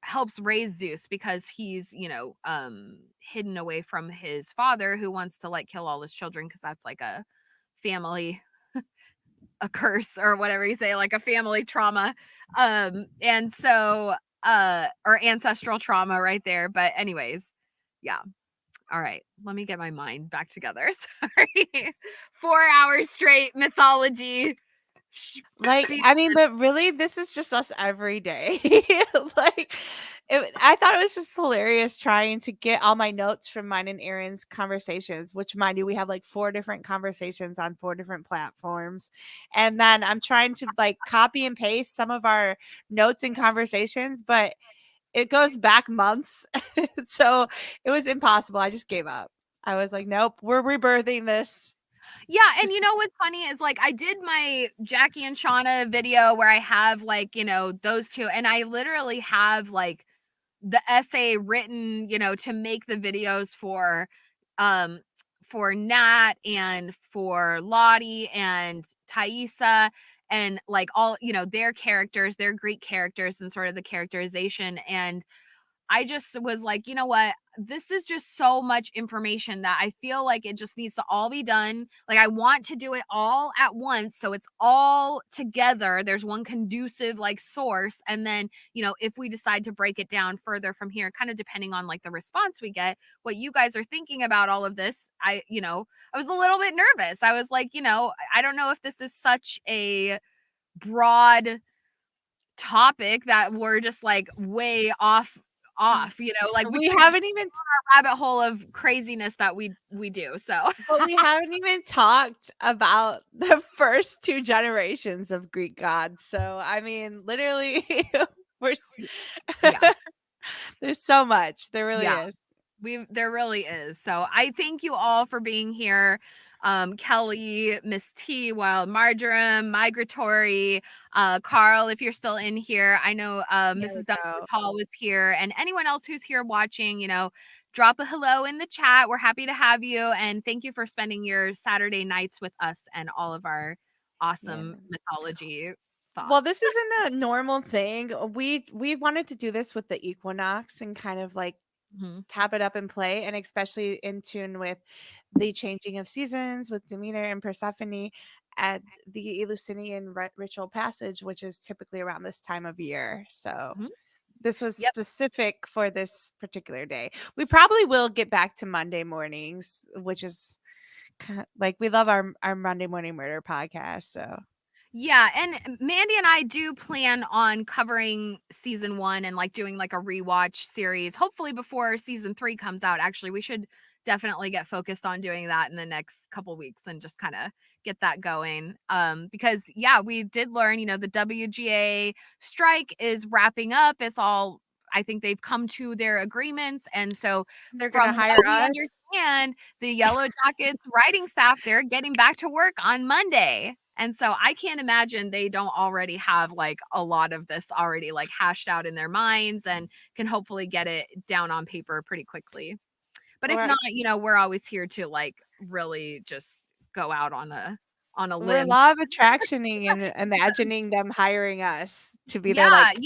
helps raise Zeus because he's hidden away from his father, who wants to like kill all his children because that's like a family a curse, or whatever you say, like a family trauma, and so or ancestral trauma right there. But anyways, yeah. All right, let me get my mind back together. Sorry. 4 hours straight mythology. Like, I mean, but really, this is just us every day. Like, I thought it was just hilarious trying to get all my notes from mine and Aaron's conversations, which, mind you, we have like 4 different conversations on 4 different platforms. And then I'm trying to like copy and paste some of our notes and conversations, but it goes back months. So it was impossible. I just gave up. I was like, nope, we're rebirthing this. Yeah, and you know what's funny is like I did my Jackie and Shauna video where I have like, those two, and I literally have like the essay written, to make the videos for Nat and for Lottie and Taissa and like all, their characters, their Greek characters and sort of the characterization. And I just was like, you know what? This is just so much information that I feel like it just needs to all be done. Like I want to do it all at once. So it's all together. There's one conducive like source. And then, if we decide to break it down further from here, kind of depending on like the response we get, what you guys are thinking about all of this, I was a little bit nervous. I was like, I don't know if this is such a broad topic that we're just like way off, like we haven't even rabbit hole of craziness that we do. So but we haven't even talked about the first two generations of Greek gods. So I mean, literally, yeah. There's so much. There really is. There really is. So I thank you all for being here. Kelly, Miss T, Wild Marjoram, Migratory, Carl, if you're still in here. I know Mrs. Duncan Tall was here, and anyone else who's here watching, drop a hello in the chat. We're happy to have you, and thank you for spending your Saturday nights with us and all of our awesome mythology thoughts. Well, this isn't a normal thing. We wanted to do this with the equinox and kind of like tap it up and play, and especially in tune with the changing of seasons with Demeter and Persephone at the Eleusinian ritual passage, which is typically around this time of year. So this was specific for this particular day. We probably will get back to Monday mornings, which is like we love our Monday Morning Murder podcast. So yeah, and Mandy and I do plan on covering season 1 and like doing like a rewatch series, hopefully before season 3 comes out. Actually, we should definitely get focused on doing that in the next couple weeks and just kind of get that going. Because we did learn, the WGA strike is wrapping up. It's all, I think they've come to their agreements, and so they're going to hire us. Understand the Yellowjackets writing staff, they're getting back to work on Monday. And so I can't imagine they don't already have like a lot of this already like hashed out in their minds and can hopefully get it down on paper pretty quickly. But if not, we're always here to like really just go out on a limb. We're law of attractioning and imagining them hiring us to be their like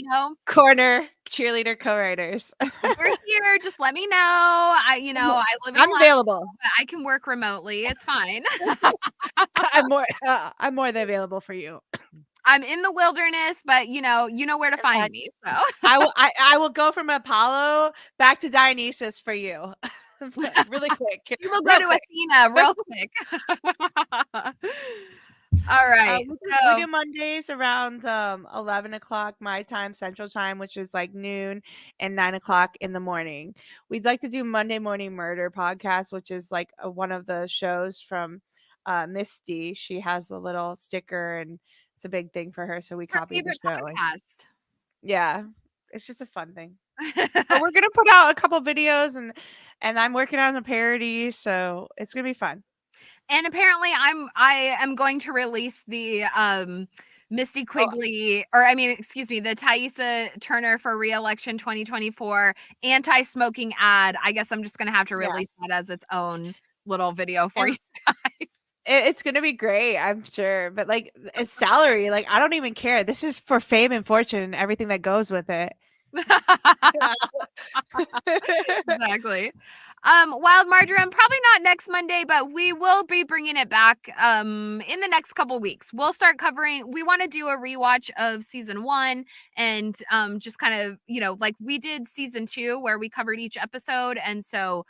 corner cheerleader co-writers. We're here. Just let me know. I live in I'm available. I can work remotely. It's fine. I'm more than available for you. I'm in the wilderness, but you know where to find me. So I will go from Apollo back to Dionysus for you. Really quick. You will go to Athena real quick. All right. We do Mondays around 11 o'clock my time, Central Time, which is like noon, and 9 o'clock in the morning. We'd like to do Monday Morning Murder podcast, which is like one of the shows from Misty. She has a little sticker, and it's a big thing for her, so we copied the show. Podcast. Yeah, it's just a fun thing. But we're gonna put out a couple videos, and I'm working on a parody, so it's gonna be fun. And apparently I am going to release the Misty Quigley, the Taissa Turner for re-election 2024 anti-smoking ad. I guess I'm just gonna have to release that as its own little video for you guys. It's gonna be great, I'm sure. But like, it's salary, like I don't even care. This is for fame and fortune and everything that goes with it. Exactly. Wild Marjoram, probably not next Monday, but we will be bringing it back in the next couple weeks. We'll start covering, we want to do a rewatch of season 1 and just kind of, like we did season 2 where we covered each episode, and so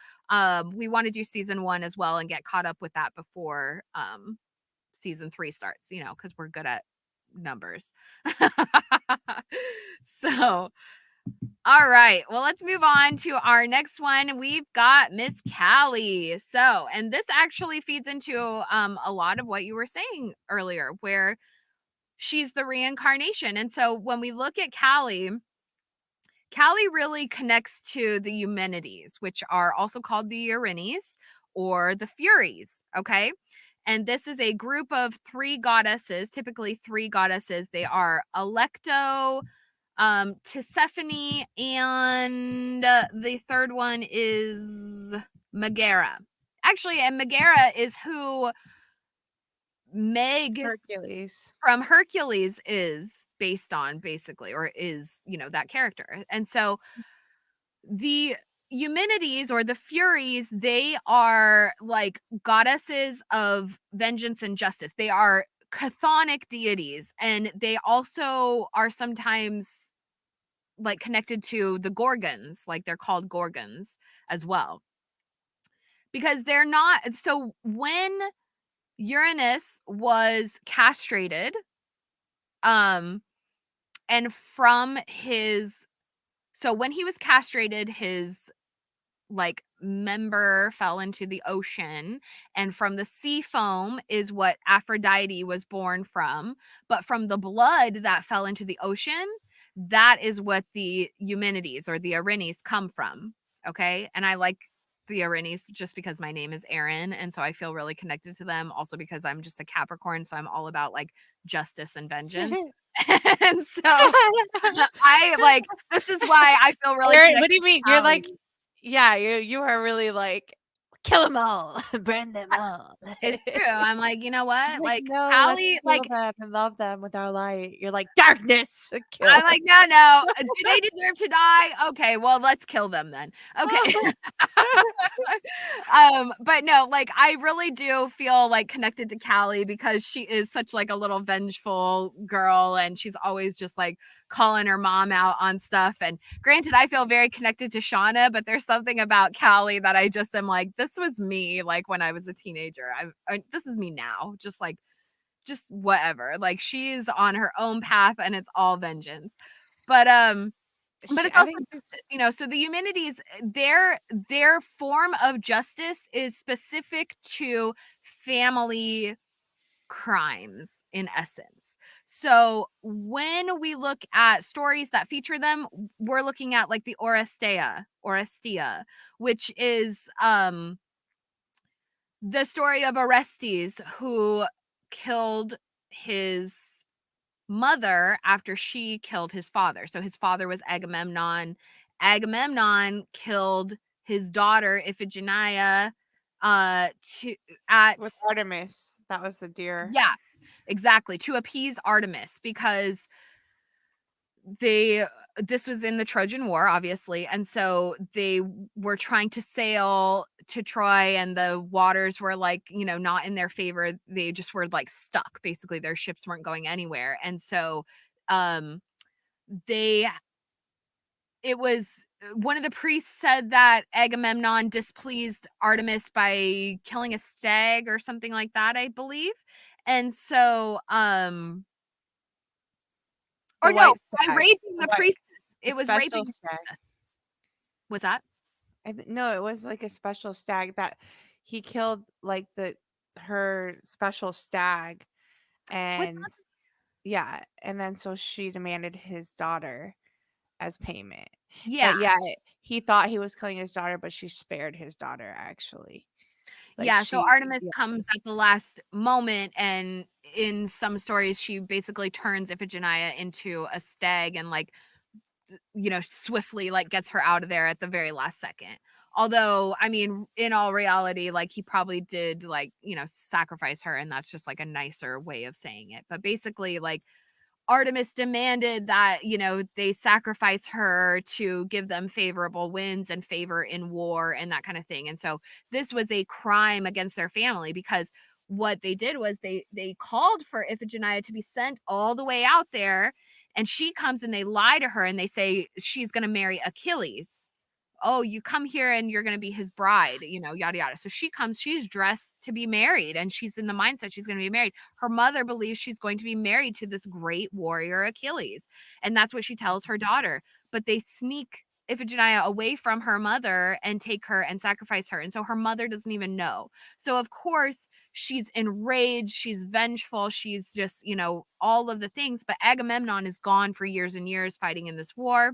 we want to do season 1 as well and get caught up with that before season 3 starts, because we're good at numbers. So all right. Well, let's move on to our next one. We've got Miss Callie. So, and this actually feeds into a lot of what you were saying earlier, where she's the reincarnation. And so when we look at Callie Callie really connects to the Eumenides, which are also called the Erinyes or the Furies, okay? And this is a group of 3 goddesses, typically 3 goddesses. They are Alecto, Tisiphone, and the third one is Megara. Actually, and Megara is who Meg Hercules. from Hercules is based on, basically, or is, that character. And so the Eumenides or the Furies, they are like goddesses of vengeance and justice. They are chthonic deities, and they also are sometimes like connected to the Gorgons, like they're called Gorgons as well. Because they're not, so when Uranus was castrated, and from his, so when he was castrated, his like member fell into the ocean, and from the sea foam is what Aphrodite was born from, but from the blood that fell into the ocean, that is what the Eumenides or the Erinyes come from. Okay, and I like the Erinyes just because my name is Erin, and so I feel really connected to them, also because I'm just a Capricorn, so I'm all about like justice and vengeance. And so I like, this is why I feel really What connected do you mean? to You're like, Callie. yeah, you are really like, kill them all, burn them all. It's true. I'm like, you know what? Like, Like no, let's Callie, kill like them and love them with our light. You're like, darkness, kill I'm them. like, no. Do they deserve to die? Okay, well, let's kill them then. Okay. But no, like I really do feel like connected to Callie because she is such like a little vengeful girl, and she's always just like calling her mom out on stuff. And granted, I feel very connected to Shauna, but there's something about Callie that I just am like, this was me like when I was a teenager. This is me now. Just whatever. Like she's on her own path and it's all vengeance. But it's I also think justice, so the Eumenides, their form of justice is specific to family crimes in essence. So when we look at stories that feature them, we're looking at like the Oresteia, which is the story of Orestes, who killed his mother after she killed his father. So his father was Agamemnon. Agamemnon killed his daughter Iphigenia with Artemis, that was the deer. yeah, exactly, to appease Artemis, because this was in the Trojan War, obviously, and so they were trying to sail to Troy, and the waters were like, not in their favor. They just were like stuck. Basically, their ships weren't going anywhere, and so they it was one of the priests said that Agamemnon displeased Artemis by killing a stag or something like that, I believe. And so or no, by raping the priest. It was raping the priestess. What's that? No, it was like a special stag that he killed, like her special stag, and yeah, and then so she demanded his daughter as payment. Yeah. But yeah, he thought he was killing his daughter, but she spared his daughter actually. Like yeah, so Artemis comes at the last moment, and in some stories she basically turns Iphigenia into a stag and like swiftly like gets her out of there at the very last second. Although, I mean, in all reality, like he probably did like, sacrifice her, and that's just like a nicer way of saying it. But basically, like Artemis demanded that, they sacrifice her to give them favorable winds and favor in war and that kind of thing. And so this was a crime against their family, because what they did was they called for Iphigenia to be sent all the way out there, and she comes and they lie to her and they say she's going to marry Achilles. Oh, you come here and you're going to be his bride, yada, yada. So she comes, she's dressed to be married, and she's in the mindset she's going to be married. Her mother believes she's going to be married to this great warrior Achilles. And that's what she tells her daughter. But they sneak Iphigenia away from her mother and take her and sacrifice her. And so her mother doesn't even know. So of course she's enraged, she's vengeful, she's just, all of the things. But Agamemnon is gone for years and years fighting in this war.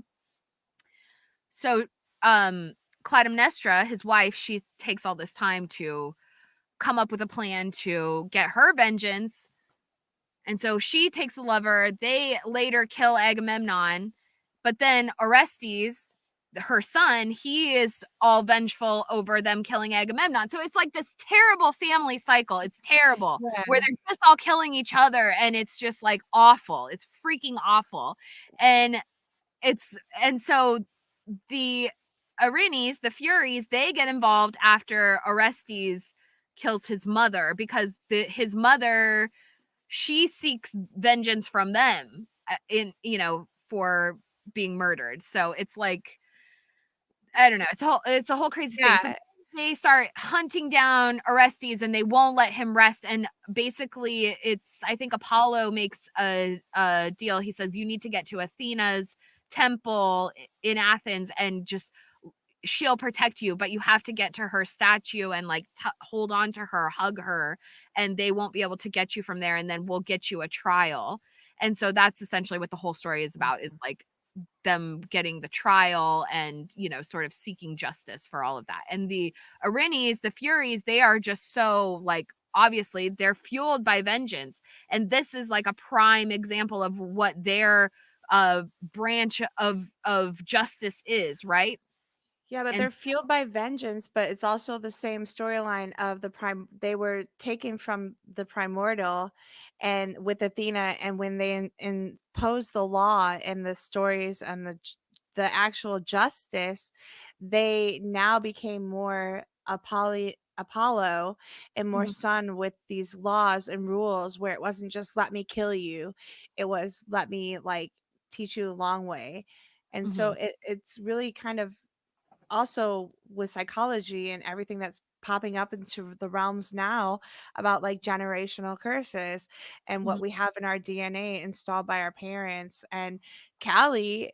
So Clytemnestra, his wife, she takes all this time to come up with a plan to get her vengeance. And so she takes the lover. They later kill Agamemnon. But then Orestes, her son, he is all vengeful over them killing Agamemnon. So it's like this terrible family cycle. It's terrible where Yeah. they're just all killing each other. And it's just like awful. It's freaking awful. And so the Erinyes, the Furies, they get involved after Orestes kills his mother because his mother, she seeks vengeance from them for being murdered. So it's like, I don't know, it's a whole crazy thing. So Yeah. they start hunting down Orestes and they won't let him rest. And basically I think Apollo makes a deal. He says, you need to get to Athena's temple in Athens and just she'll protect you, but you have to get to her statue and like hold on to her, hug her, and they won't be able to get you from there. And then we'll get you a trial. And so that's essentially what the whole story is about, is like them getting the trial and, sort of seeking justice for all of that. And the Erinyes, the Furies, they are just so like, obviously they're fueled by vengeance. And this is like a prime example of what their branch of justice is, right? Yeah, but And they're fueled by vengeance, but it's also the same storyline of they were taken from the primordial and with Athena, and when they imposed the law and the stories and the actual justice, they now became more Apollo and more Mhm, sun with these laws and rules, where it wasn't just let me kill you, it was let me like teach you the long way. And so mhm, it's really kind of also with psychology and everything that's popping up into the realms now about like generational curses and what mhm, we have in our DNA installed by our parents. And Callie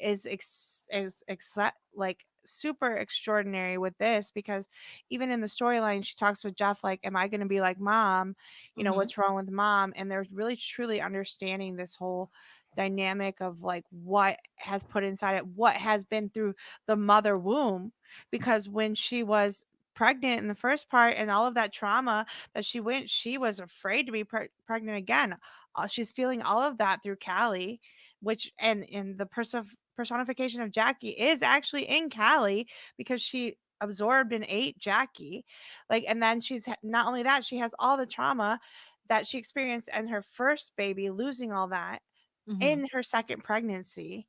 like super extraordinary with this, because even in the storyline she talks with Jeff like, am I going to be like mom, mhm, what's wrong with mom? And they're really truly understanding this whole dynamic of like what has put inside it, what has been through the mother womb, because when she was pregnant in the first part and all of that trauma that she was afraid to be pregnant again. She's feeling all of that through Callie, which and in the personification of Jackie is actually in Callie, because she absorbed and ate Jackie. Like, and then not only that, she has all the trauma that she experienced in her first baby, losing all that mhm. in her second pregnancy.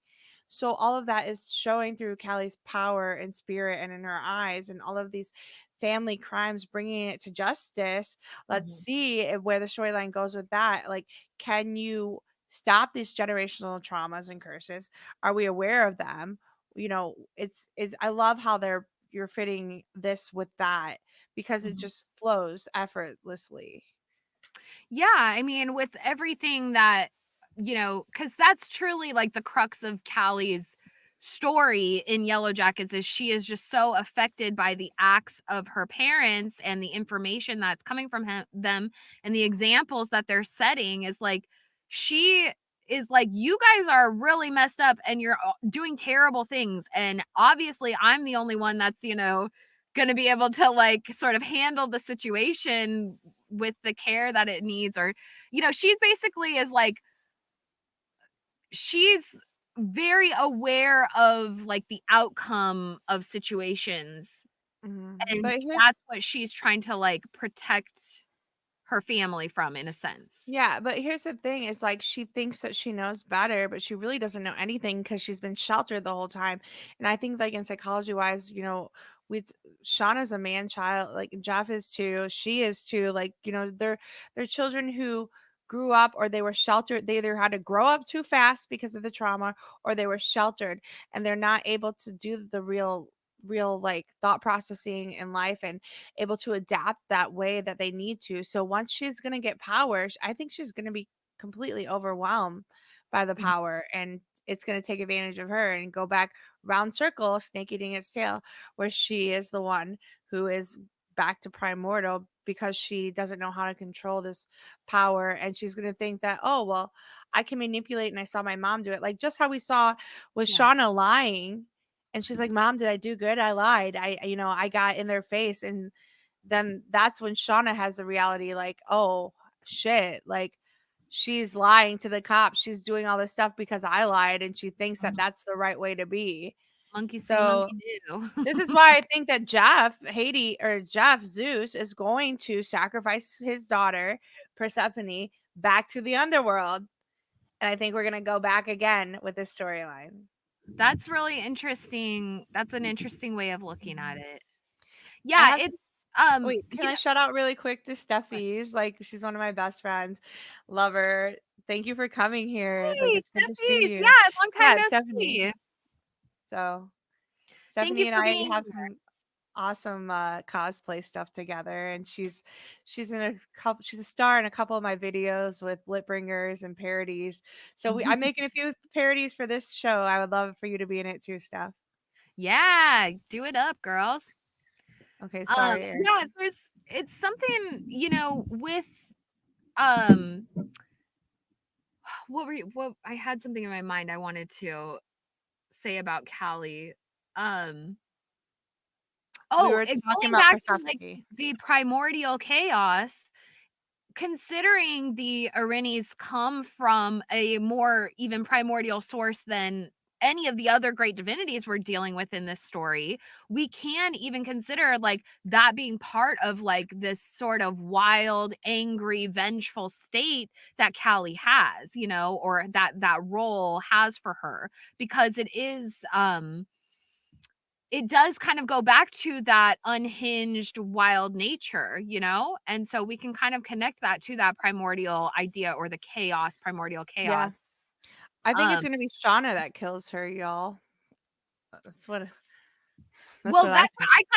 So all of that is showing through Callie's power and spirit and in her eyes, and all of these family crimes, bringing it to justice. Let's Mhm. see where the storyline goes with that. Like, can you stop these generational traumas and curses? Are we aware of them? It's I love how you're fitting this with that, because it Mhm. just flows effortlessly. Yeah, I mean, with everything that, because that's truly like the crux of Callie's story in Yellowjackets, is she is just so affected by the acts of her parents and the information that's coming from them and the examples that they're setting. Is like, she is like, you guys are really messed up and you're doing terrible things. And obviously I'm the only one that's, going to be able to like sort of handle the situation with the care that it needs. Or she basically is like, she's very aware of like the outcome of situations, and But that's what she's trying to like protect her family from, in a sense. here's the thing, is like she thinks that she knows better, but she really doesn't know anything because she's been sheltered the whole time. And I think like in psychology wise, we Shauna's a man child, like Jeff is too, she is too, like, they're children who grew up, or they were sheltered. They either had to grow up too fast because of the trauma, or they were sheltered, and they're not able to do the real like thought processing in life and able to adapt that way that they need to. So once she's going to get power, I think she's going to be completely overwhelmed by the Mhm. power, and it's going to take advantage of her and go back round circle, snake eating its tail, where she is the one who is back to primordial because she doesn't know how to control this power. And she's going to think that, oh, well, I can manipulate, and I saw my mom do it. Like just how we saw with Yeah. Shauna lying And she's like, Mom, did I do good? I lied. I got in their face. And then that's when Shauna has the reality, like, oh shit, like she's lying to the cops. She's doing all this stuff because I lied, and she thinks that that's the right way to be. Monkey see, So monkey do. this is why I think that Jeff Zeus is going to sacrifice his daughter Persephone back to the underworld. And I think we're going to go back again with this storyline. That's really interesting. That's an interesting way of looking at it. Yeah, it's Wait, can I shout out really quick to Steffi's? Like, she's one of my best friends. Love her. Thank you for coming here. Like, Hey, it's good to Stephanie. see you. Yeah, long time no Stephanie. see. So, Thank Stephanie you and for I being have here. some awesome cosplay stuff together, and she's in a couple. She's a star in a couple of my videos with lip bringers and parodies. So I'm making a few parodies for this show. I would love for you to be in it too, Steph. Yeah, do it up, girls. Okay, sorry. Yeah, it's something, with what I had something in my mind I wanted to say about Callie. We were And talking going about back to like Persephone. the primordial chaos, considering the Erinyes come from a more even primordial source than any of the other great divinities we're dealing with in this story, we can even consider like that being part of like this sort of wild, angry, vengeful state that Callie has, or that role has for her, because it does kind of go back to that unhinged wild nature, and so we can kind of connect that to that primordial idea, or the primordial chaos. Yeah. I think it's gonna be Shauna that kills her, y'all. That's what I think.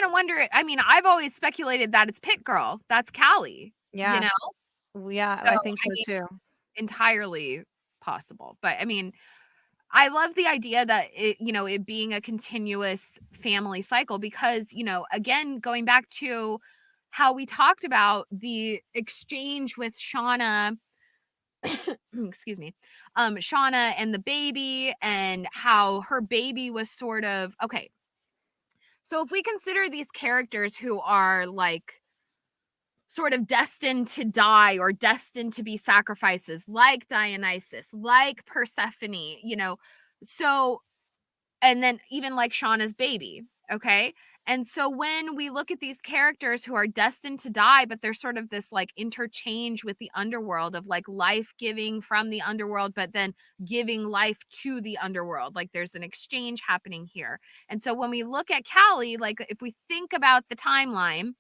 kind of wonder. I mean, I've always speculated that it's Pit Girl. That's Callie. Yeah. Yeah, I think so too. Entirely possible. But I mean, I love the idea that it being a continuous family cycle, because, again, going back to how we talked about the exchange with Shauna, excuse me, Shauna and the baby, and how her baby was sort of, okay. So if we consider these characters who are like sort of destined to die or destined to be sacrifices, like Dionysus, like Persephone, so, and then even like Shauna's baby, okay? And so when we look at these characters who are destined to die, but there's sort of this like interchange with the underworld of like life giving from the underworld, but then giving life to the underworld, like there's an exchange happening here. And so when we look at Callie, like if we think about the timeline,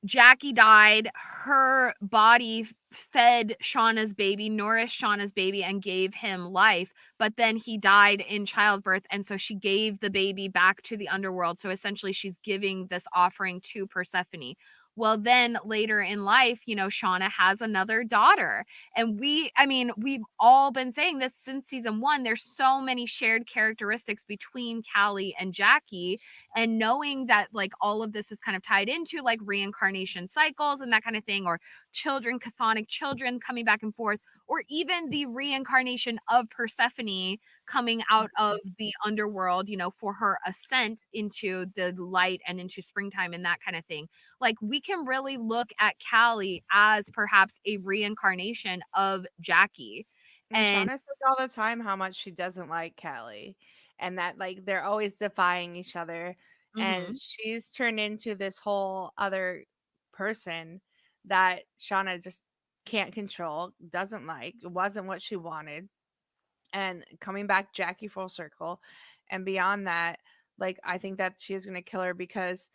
Jackie died, her body fed Shauna's baby, nourished Shauna's baby, and gave him life, but then he died in childbirth, and so she gave the baby back to the underworld. So essentially she's giving this offering to Persephone. Well, then later in life, Shauna has another daughter. And we've all been saying this since season 1. There's so many shared characteristics between Callie and Jackie. And knowing that like all of this is kind of tied into like reincarnation cycles and that kind of thing, or chthonic children coming back and forth, or even the reincarnation of Persephone coming out of the underworld, for her ascent into the light and into springtime and that kind of thing. Like we can really look at Callie as perhaps a reincarnation of Jackie. And Shauna says all the time how much she doesn't like Callie, and that like they're always defying each other. And she's turned into this whole other person that Shauna just can't control, doesn't like. It wasn't what she wanted. And coming back Jackie full circle. And beyond that, like I think that she is gonna kill her, because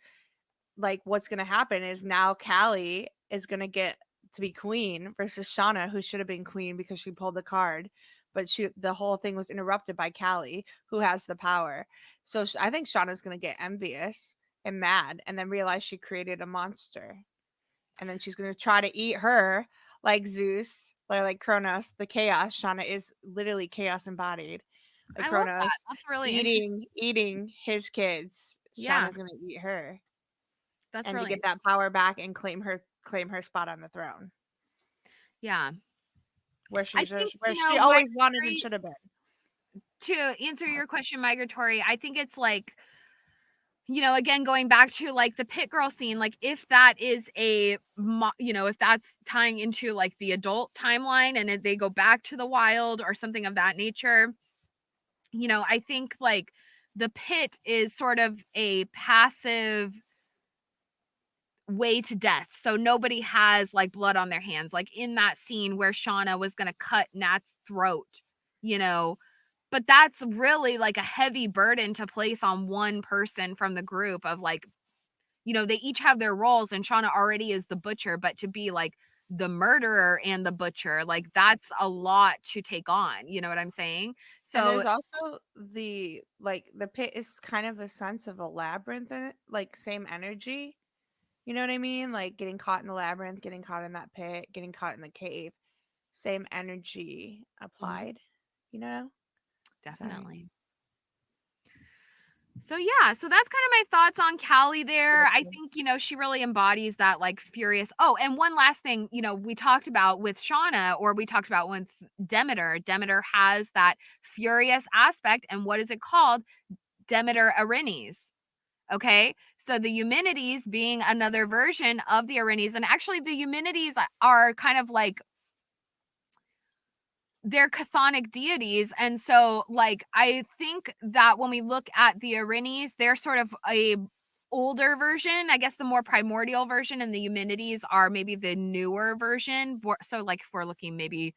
like what's gonna happen is now Callie is gonna get to be queen versus Shauna, who should have been queen because she pulled the card, but the whole thing was interrupted by Callie, who has the power. So I think Shauna's gonna get envious and mad, and then realize she created a monster, and then she's gonna try to eat her like Zeus, like Kronos, the chaos. Shauna is literally chaos embodied. Like I love Kronos, that. That's really eating his kids. Yeah. Shauna's gonna eat her. That's and really to get that power back and claim her spot on the throne. Yeah. Where she I think, always wanted and should have been. to answer your question, Migratory, I think it's like, again, going back to like the pit girl scene, like if that is if that's tying into like the adult timeline and if they go back to the wild or something of that nature, I think like the pit is sort of a passive way to death. So nobody has like blood on their hands. Like in that scene where Shauna was going to cut Nat's throat, but that's really like a heavy burden to place on one person from the group of like, they each have their roles and Shauna already is the butcher, but to be like the murderer and the butcher, like that's a lot to take on. You know what I'm saying? So and there's also the pit is kind of a sense of a labyrinth in it, like same energy. You know what I mean? Like getting caught in the labyrinth, getting caught in that pit, getting caught in the cave. Same energy applied, Sorry. definitely. So yeah, so that's kind of my thoughts on Callie there. I think, she really embodies that like furious. Oh, and one last thing, we talked about with Shauna, or we talked about with Demeter. Demeter has that furious aspect, and what is it called? Demeter Erinyes. Okay, so the Eumenides being another version of the Erinyes, and actually the Eumenides are kind of like, they're chthonic deities. And so like I think that when we look at the Erinyes, they're sort of a older version, I guess the more primordial version, and the Eumenides are maybe the newer version. So like if we're looking maybe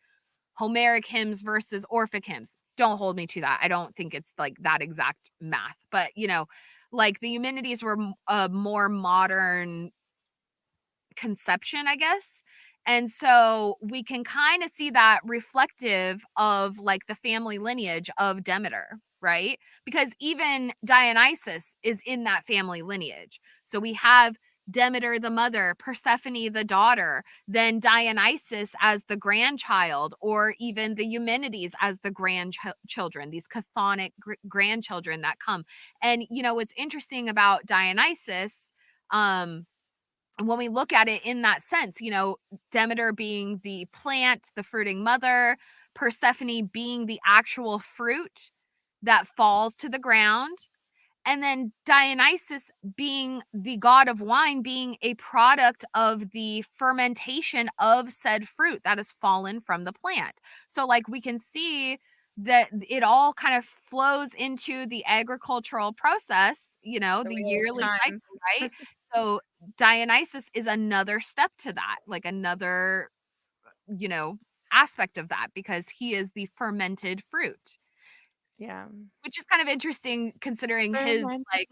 Homeric hymns versus Orphic hymns, don't hold me to that. I don't think it's like that exact math, but like the Eumenides were a more modern conception, I guess. And so we can kind of see that reflective of like the family lineage of Demeter, right? Because even Dionysus is in that family lineage. So we have Demeter the mother, Persephone the daughter, then Dionysus as the grandchild, or even the Eumenides as the grandchildren, these chthonic grandchildren that come. And what's interesting about Dionysus, when we look at it in that sense, Demeter being the plant, the fruiting mother, Persephone being the actual fruit that falls to the ground, and then Dionysus being the god of wine, being a product of the fermentation of said fruit that has fallen from the plant. So like we can see that it all kind of flows into the agricultural process, the yearly cycle, right? So Dionysus is another step to that, like another, aspect of that, because he is the fermented fruit. Yeah. Which is kind of interesting considering his like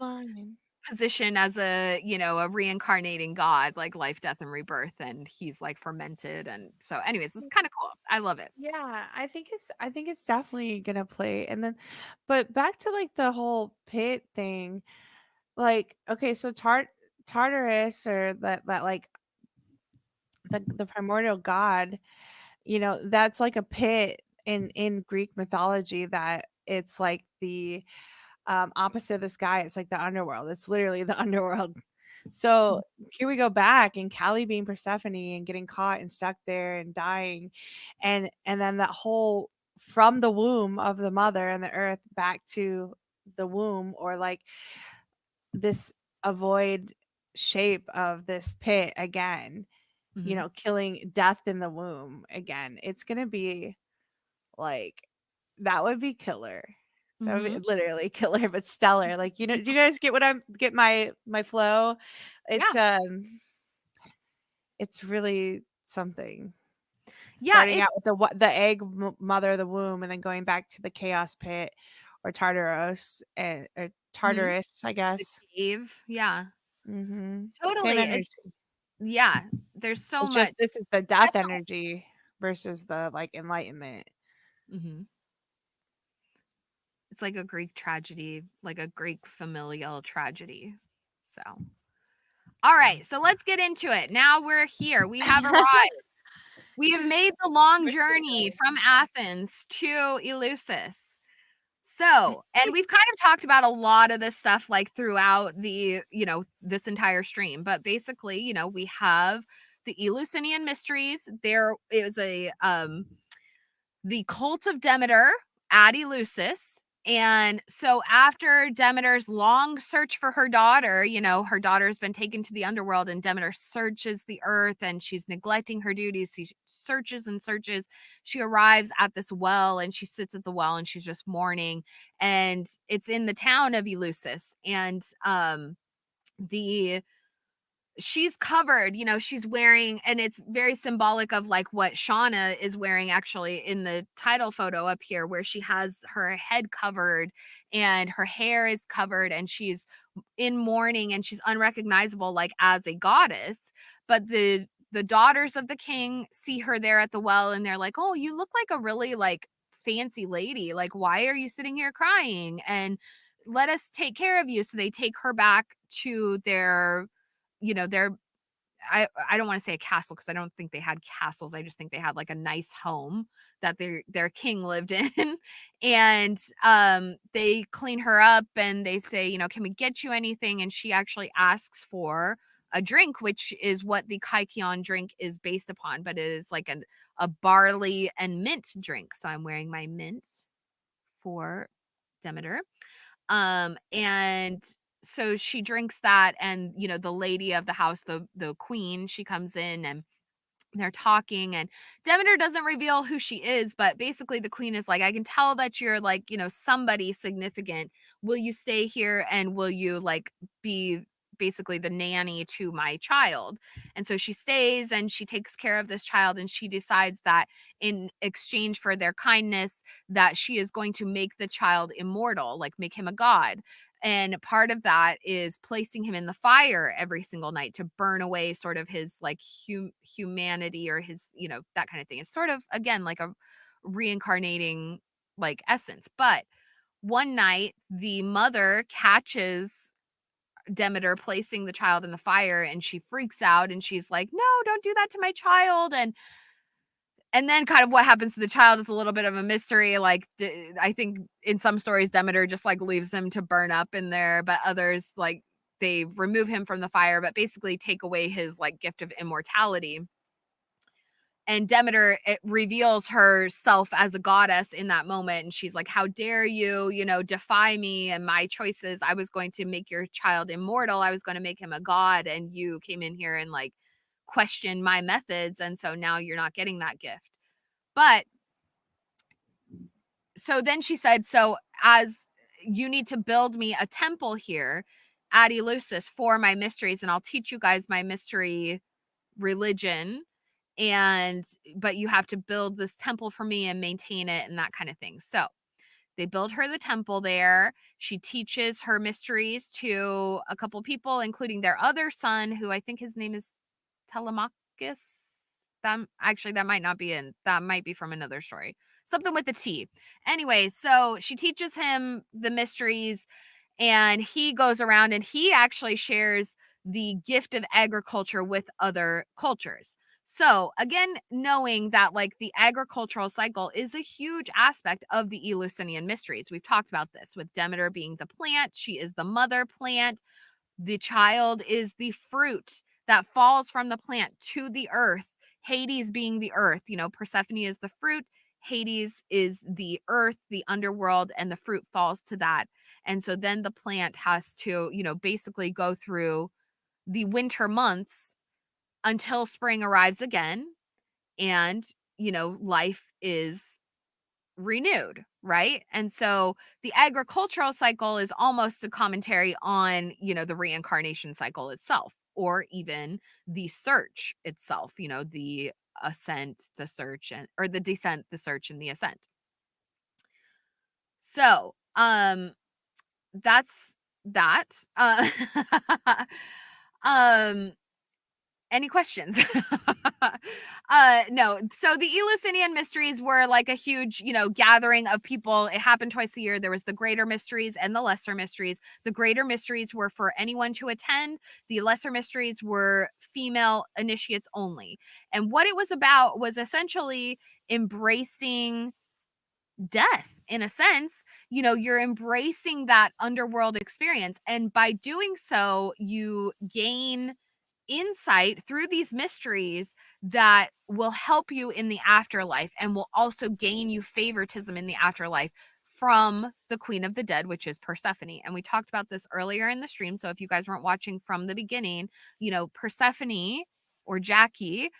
position as a, a reincarnating god, like life, death, and rebirth, and he's like fermented. And so anyways, it's kind of cool. I love it. Yeah, I think it's definitely gonna play. And then but back to like the whole pit thing, like okay, so Tartarus, or that like the primordial god, that's like a pit in Greek mythology, that it's like the opposite of the sky. It's like the underworld. It's literally the underworld. So here we go back, and Callie being Persephone and getting caught and stuck there and dying, and then that whole from the womb of the mother and the earth back to the womb, or like this avoid shape of this pit again, killing death in the womb again. It's gonna be like, that would be killer. That would be literally killer, but stellar. Like, do you guys get my flow? It's it's really something. Yeah, Starting out with the egg mother of the womb, and then going back to the chaos pit, or Tartaros, or Tartarus, I guess. the cave. Yeah. Same Totally. energy. Yeah. There's so It's much. just this is the death energy versus the like enlightenment. It's like a Greek tragedy, like a Greek familial tragedy. So, all right. So let's get into it. Now we're here. We have arrived. We have made the long journey from Athens to Eleusis. So, and we've kind of talked about a lot of this stuff like throughout the, this entire stream, but basically, we have the Eleusinian mysteries. There is the cult of Demeter at Eleusis. And so after Demeter's long search for her daughter, her daughter's been taken to the underworld, and Demeter searches the earth and she's neglecting her duties. She searches and searches. She arrives at this well and she sits at the well and she's just mourning. And it's in the town of Eleusis. And she's covered, she's wearing, and it's very symbolic of like what Shauna is wearing actually in the title photo up here, where she has her head covered and her hair is covered and she's in mourning and she's unrecognizable like as a goddess. But the daughters of the king see her there at the well and they're like, oh, you look like a really like fancy lady. Like, why are you sitting here crying? And let us take care of you. So they take her back to their I don't want to say a castle because I don't think they had castles. I just think they had like a nice home that their king lived in. And they clean her up and they say, can we get you anything? And she actually asks for a drink, which is what the Kaikion drink is based upon, but it is like a barley and mint drink. So I'm wearing my mint for Demeter. And so she drinks that, and the lady of the house, the queen, she comes in and they're talking, and Demeter doesn't reveal who she is, but basically the queen is like, I can tell that you're like, somebody significant. Will you stay here and will you like be basically the nanny to my child? And so she stays and she takes care of this child, and she decides that in exchange for their kindness that she is going to make the child immortal, like make him a god. And part of that is placing him in the fire every single night to burn away sort of his like humanity or his, that kind of thing. It's sort of, again, like a reincarnating like essence. But one night the mother catches Demeter placing the child in the fire and she freaks out and she's like, no, don't do that to my child. And then kind of what happens to the child is a little bit of a mystery. Like, I think in some stories, Demeter just like leaves him to burn up in there, but others like they remove him from the fire, but basically take away his like gift of immortality. And Demeter, it reveals herself as a goddess in that moment. And she's like, how dare you, defy me and my choices. I was going to make your child immortal. I was going to make him a god. And you came in here and like question my methods. And so now you're not getting that gift. But so then she said, so as you need to build me a temple here at Eleusis for my mysteries, and I'll teach you guys my mystery religion. But you have to build this temple for me and maintain it and that kind of thing. So they build her the temple there. She teaches her mysteries to a couple people, including their other son, who I think his name is Telemachus. That might not be that might be from another story. Something with the T. Anyway, so she teaches him the mysteries, and he goes around and he actually shares the gift of agriculture with other cultures. So again, knowing that like the agricultural cycle is a huge aspect of the Eleusinian mysteries. We've talked about this with Demeter being the plant. She is the mother plant. The child is the fruit that falls from the plant to the earth. Hades being the earth, Persephone is the fruit. Hades is the earth, the underworld, and the fruit falls to that. And so then the plant has to, basically go through the winter months until spring arrives again, and life is renewed, right? And so the agricultural cycle is almost a commentary on the reincarnation cycle itself, or even the search itself, the ascent, the search, or the descent, the search, and the ascent. So that's that. Any questions? No. So the Eleusinian mysteries were like a huge, gathering of people. It happened twice a year. There was the greater mysteries and the lesser mysteries. The greater mysteries were for anyone to attend. The lesser mysteries were female initiates only. And what it was about was essentially embracing death in a sense. You're embracing that underworld experience. And by doing so, you gain insight through these mysteries that will help you in the afterlife and will also gain you favoritism in the afterlife from the Queen of the Dead, which is Persephone. And we talked about this earlier in the stream. So if you guys weren't watching from the beginning, Persephone or Jackie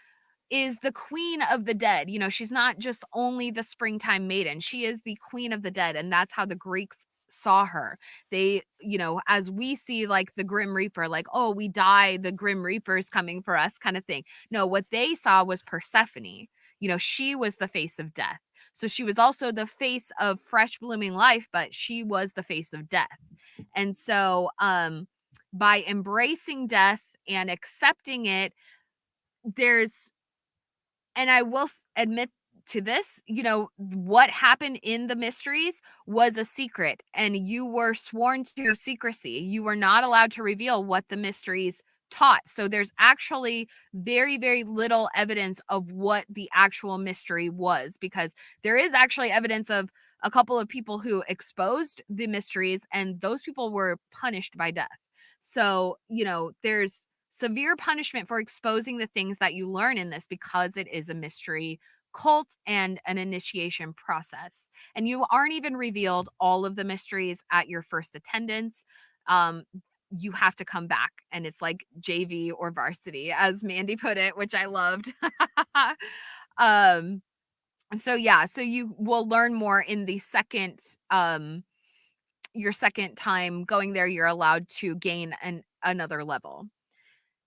is the Queen of the Dead. She's not just only the springtime maiden. She is the Queen of the Dead. And that's how the Greeks saw her. They, as we see like the Grim Reaper, like, oh, we die, the Grim Reaper's coming for us kind of thing. No, what they saw was Persephone. She was the face of death. So she was also the face of fresh blooming life, but she was the face of death. And so by embracing death and accepting it, and I will admit to this, what happened in the mysteries was a secret, and you were sworn to secrecy. You were not allowed to reveal what the mysteries taught. So there's actually very, very little evidence of what the actual mystery was, because there is actually evidence of a couple of people who exposed the mysteries, and those people were punished by death. So, there's severe punishment for exposing the things that you learn in this, because it is a mystery cult and an initiation process. And you aren't even revealed all of the mysteries at your first attendance. You have to come back, and it's like JV or varsity, as Mandy put it, which I loved. So you will learn more in the second your second time going there. You're allowed to gain another level.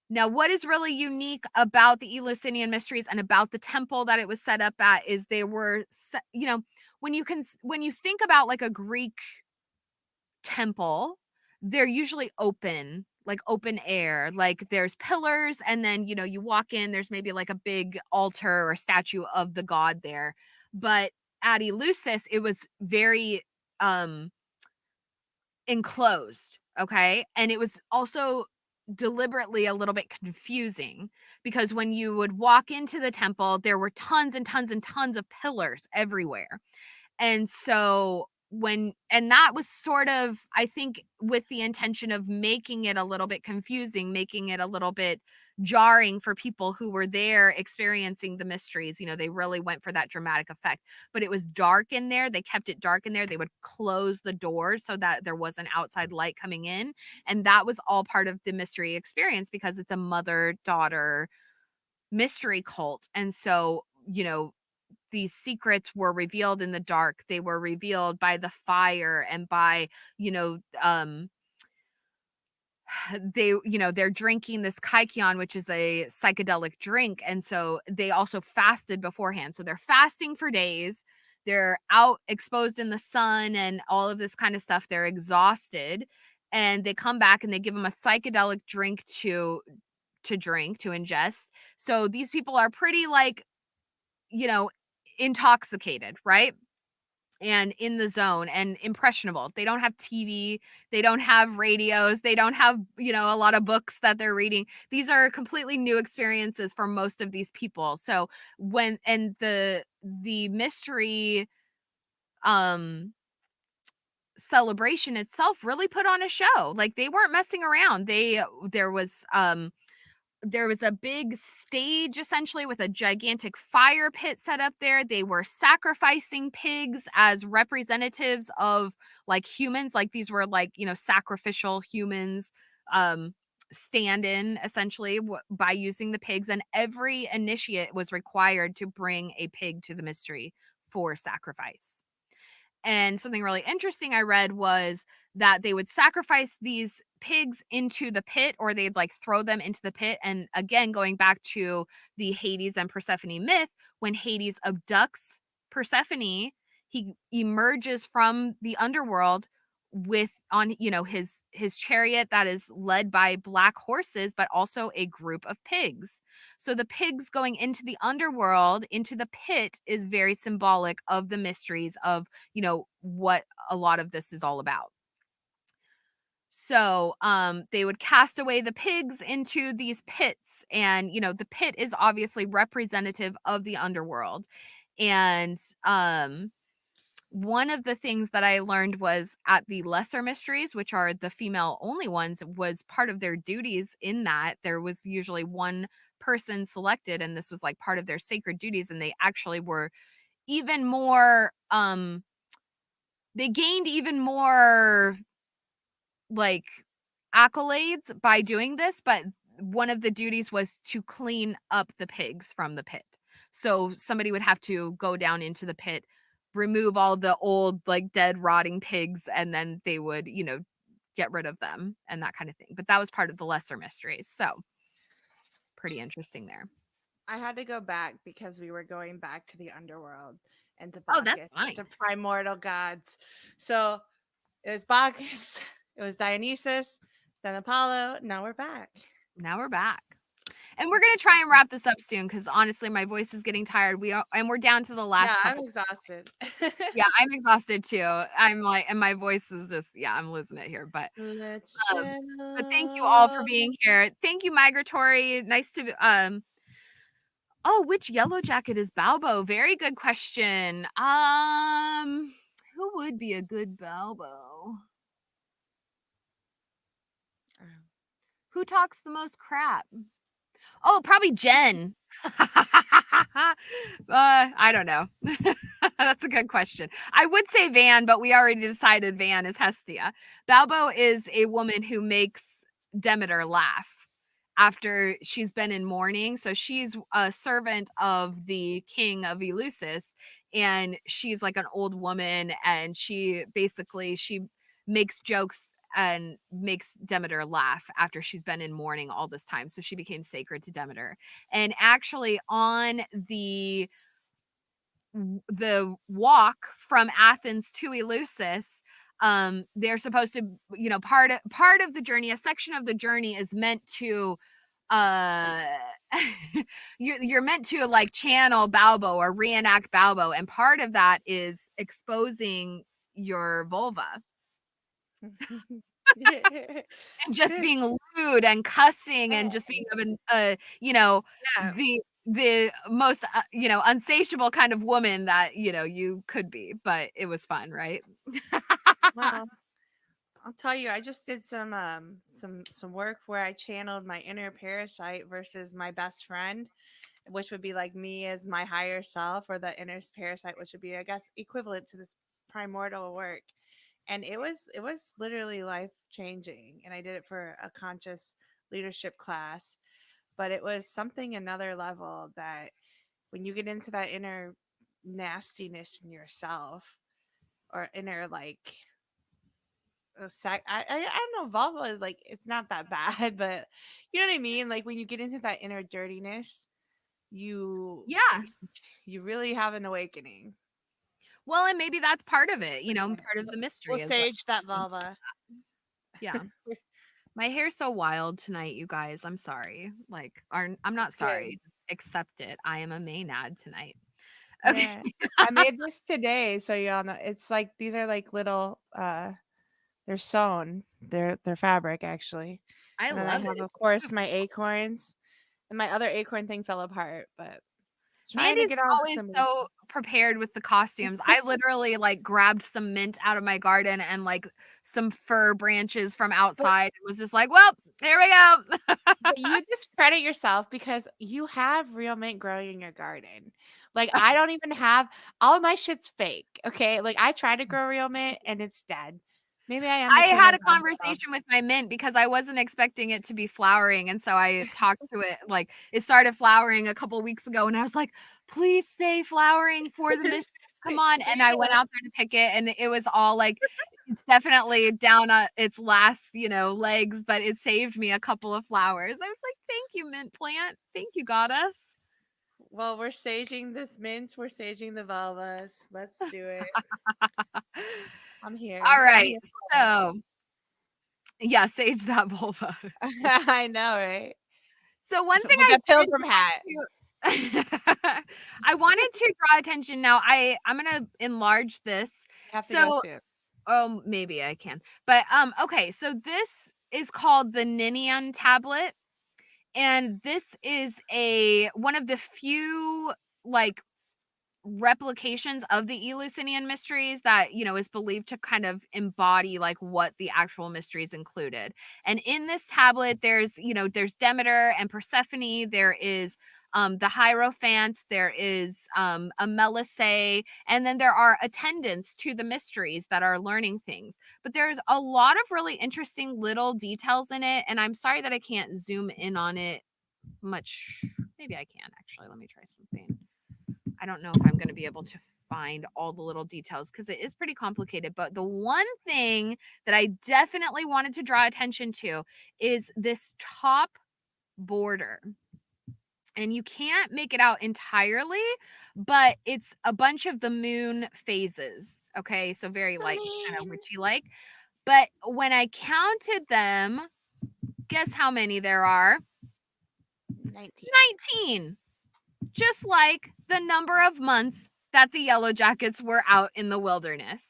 Now, what is really unique about the Eleusinian mysteries and about the temple that it was set up at is they were, when you think about like a Greek temple, they're usually open, like open air, like there's pillars, and then, you walk in, there's maybe like a big altar or statue of the god there. But at Eleusis, it was very enclosed. Okay. And it was also deliberately a little bit confusing, because when you would walk into the temple, there were tons and tons and tons of pillars everywhere. And so that was sort of, I think, with the intention of making it a little bit confusing, making it a little bit jarring for people who were there experiencing the mysteries. They really went for that dramatic effect. But it was dark in there. They kept it dark in there. They would close the doors so that there wasn't outside light coming in. And that was all part of the mystery experience, because it's a mother-daughter mystery cult. And so, these secrets were revealed in the dark. They were revealed by the fire and by, they're drinking this kykeon, which is a psychedelic drink. And so they also fasted beforehand. So they're fasting for days. They're out exposed in the sun and all of this kind of stuff. They're exhausted, and they come back and they give them a psychedelic drink to ingest. So these people are pretty like, intoxicated, right? And in the zone and impressionable. They don't have TV, they don't have radios, they don't have, a lot of books that they're reading. These are completely new experiences for most of these people. So the mystery celebration itself really put on a show. Like, they weren't messing around. There was a big stage, essentially, with a gigantic fire pit set up there. They were sacrificing pigs as representatives of like humans. Like, these were like, sacrificial humans, stand in essentially by using the pigs. And every initiate was required to bring a pig to the mystery for sacrifice. And something really interesting I read was that they would sacrifice these pigs into the pit, or they'd like throw them into the pit. And again, going back to the Hades and Persephone myth, when Hades abducts Persephone, he emerges from the underworld on his chariot that is led by black horses, but also a group of pigs. So the pigs going into the underworld, into the pit, is very symbolic of the mysteries of what a lot of this is all about. So they would cast away the pigs into these pits, and the pit is obviously representative of the underworld. And one of the things that I learned was at the lesser mysteries, which are the female only ones, was part of their duties in that there was usually one person selected, and this was like part of their sacred duties. And they actually were even more they gained even more like accolades by doing this, but one of the duties was to clean up the pigs from the pit. So somebody would have to go down into the pit, remove all the old, like dead, rotting pigs, and then they would, get rid of them and that kind of thing. But that was part of the lesser mysteries. So pretty interesting there. I had to go back because we were going back to the underworld and to Oh, that's Bacchus, fine. to primordial gods. So it was Bacchus, it was Dionysus, then Apollo. Now we're back. Now we're back. And we're gonna try and wrap this up soon because honestly, my voice is getting tired. We're down to the last couple. I'm exhausted. Yeah, I'm exhausted too. I'm like, and my voice is just, I'm losing it here. But thank you all for being here. Thank you, Migratory. Nice to oh, which yellow jacket is Balbo? Very good question. Who would be a good Balbo? Who talks the most crap? Oh, probably Jen. I don't know. That's a good question. I would say Van, but we already decided Van is Hestia. Balbo is a woman who makes Demeter laugh after she's been in mourning. So she's a servant of the king of Eleusis, and she's like an old woman, and she makes jokes and makes Demeter laugh after she's been in mourning all this time. So she became sacred to Demeter. And actually on the walk from Athens to Eleusis, they're supposed to, part of the journey, a section of the journey is meant to you're meant to like channel Balbo or reenact Balbo, and part of that is exposing your vulva. And just being lewd and cussing and just being the most unsatiable kind of woman that you could be. But it was fun, right? Well, I'll tell you, I just did some work where I channeled my inner parasite versus my best friend, which would be like me as my higher self, or the inner parasite, which would be, I guess, equivalent to this primordial work. And it was literally life changing. And I did it for a conscious leadership class, but it was something another level, that when you get into that inner nastiness in yourself, or inner like I don't know, vulva is like, it's not that bad, but you know what I mean? Like when you get into that inner dirtiness, you really have an awakening. Well, and maybe that's part of it, part of the mystery. We'll stage that vulva. Yeah. My hair's so wild tonight, you guys. I'm sorry. I'm not sorry. Accept it. I am a Maenad tonight. Okay. Yeah. I made this today, so y'all know. It's like, these are like little they're sewn. They're fabric, actually. I and then love I have, it. of course, my acorns. And my other acorn thing fell apart, but Mandy's always so prepared with the costumes. I literally grabbed some mint out of my garden and some fir branches from outside and was just like, well, here we go. But you discredit yourself because you have real mint growing in your garden. Like, I don't even have, all of my shit's fake. Okay. Like, I tried to grow real mint and it's dead. Maybe I am. I had a conversation with my mint because I wasn't expecting it to be flowering. And so I talked to it, it started flowering a couple weeks ago. And I was like, please stay flowering for the Misty. Come on. And I went out there to pick it. And it was all definitely down its last, legs. But it saved me a couple of flowers. I was like, thank you, mint plant. Thank you, goddess. Well, we're saging this mint. We're saging the vulvas. Let's do it. I'm here. All right. So, yeah, sage that vulva. I know, right? So one thing with a pilgrim hat. I wanted to draw attention. Now I'm gonna enlarge this. Oh, maybe I can. But okay, so this is called the Ninian tablet, and this is one of the few replications of the Eleusinian mysteries that, is believed to kind of embody like what the actual mysteries included. And in this tablet, there's Demeter and Persephone. There is the Hierophants. There is a Melissae, and then there are attendants to the mysteries that are learning things. But there's a lot of really interesting little details in it, and I'm sorry that I can't zoom in on it much. Maybe I can, actually. Let me try something. I don't know if I'm going to be able to find all the little details because it is pretty complicated. But the one thing that I definitely wanted to draw attention to is this top border. And you can't make it out entirely, but it's a bunch of the moon phases. Okay, so very like kind of witchy like. But when I counted them, guess how many there are? 19. Just like the number of months that the Yellowjackets were out in the wilderness.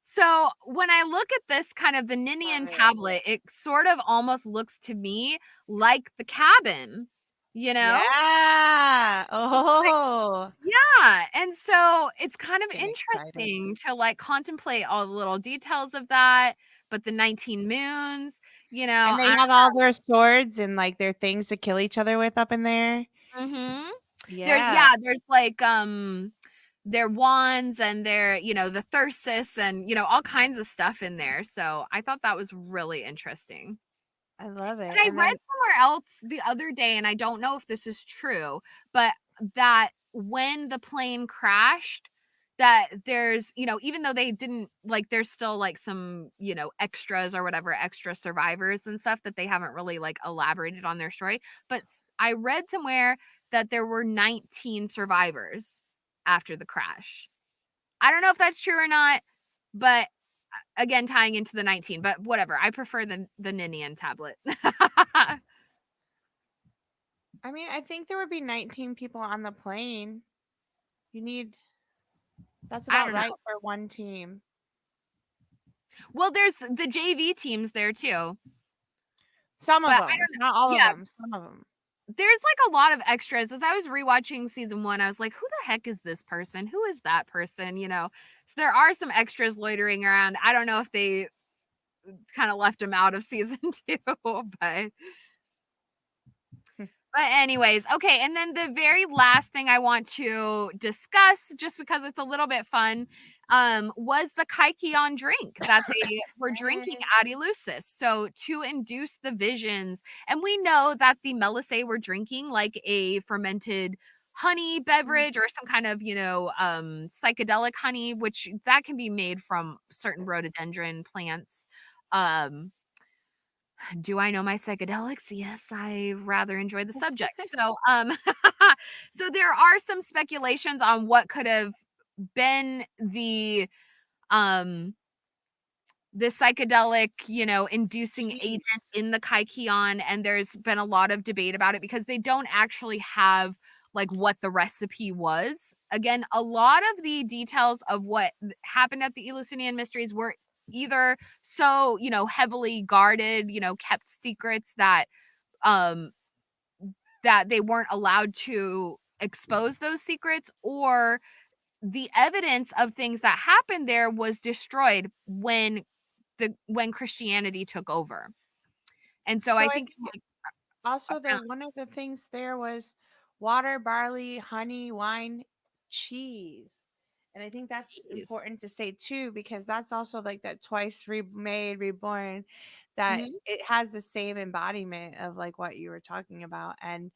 So when I look at this kind of the Ninian tablet, it sort of almost looks to me like the cabin, Yeah. Oh. Yeah. And so it's kind of Getting excited. interesting to like contemplate all the little details of that. But the 19 moons, And they have all their swords and like their things to kill each other with up in there. Mm-hmm. Yeah. There's like their wands and their, the Thyrsus and, all kinds of stuff in there. So I thought that was really interesting. I love it. And I read somewhere else the other day, and I don't know if this is true, but that when the plane crashed, that there's, even though they didn't like, there's still like some, extras or whatever, extra survivors and stuff that they haven't really like elaborated on their story. But I read somewhere that there were 19 survivors after the crash. I don't know if that's true or not, but again, tying into the 19, but whatever. I prefer the Ninian tablet. I mean, I think there would be 19 people on the plane. That's about right for one team. Well, there's the JV teams there too. Some of them, not all of them. Some of them. There's like a lot of extras. As I was rewatching season 1, I was like, who the heck is this person? Who is that person? So there are some extras loitering around. I don't know if they kind of left them out of season 2, but anyways, okay. And then the very last thing I want to discuss, just because it's a little bit fun, was the Kykeon drink that they were drinking at Eleusis. So to induce the visions, and we know that the Melissae were drinking like a fermented honey beverage or some kind of, psychedelic honey, which that can be made from certain rhododendron plants. Do I know my psychedelics? Yes, I rather enjoy the subject. So, so there are some speculations on what could have been the psychedelic, inducing agent in the Kykeon, and there's been a lot of debate about it because they don't actually have like what the recipe was. Again, a lot of the details of what happened at the Eleusinian mysteries were either so, heavily guarded, kept secrets that that they weren't allowed to expose those secrets, or the evidence of things that happened there was destroyed when Christianity took over. And so I think also one of the things there was water, barley, honey, wine, cheese. And I think that's important to say too, because that's also like that twice remade, reborn, that it has the same embodiment of like what you were talking about, and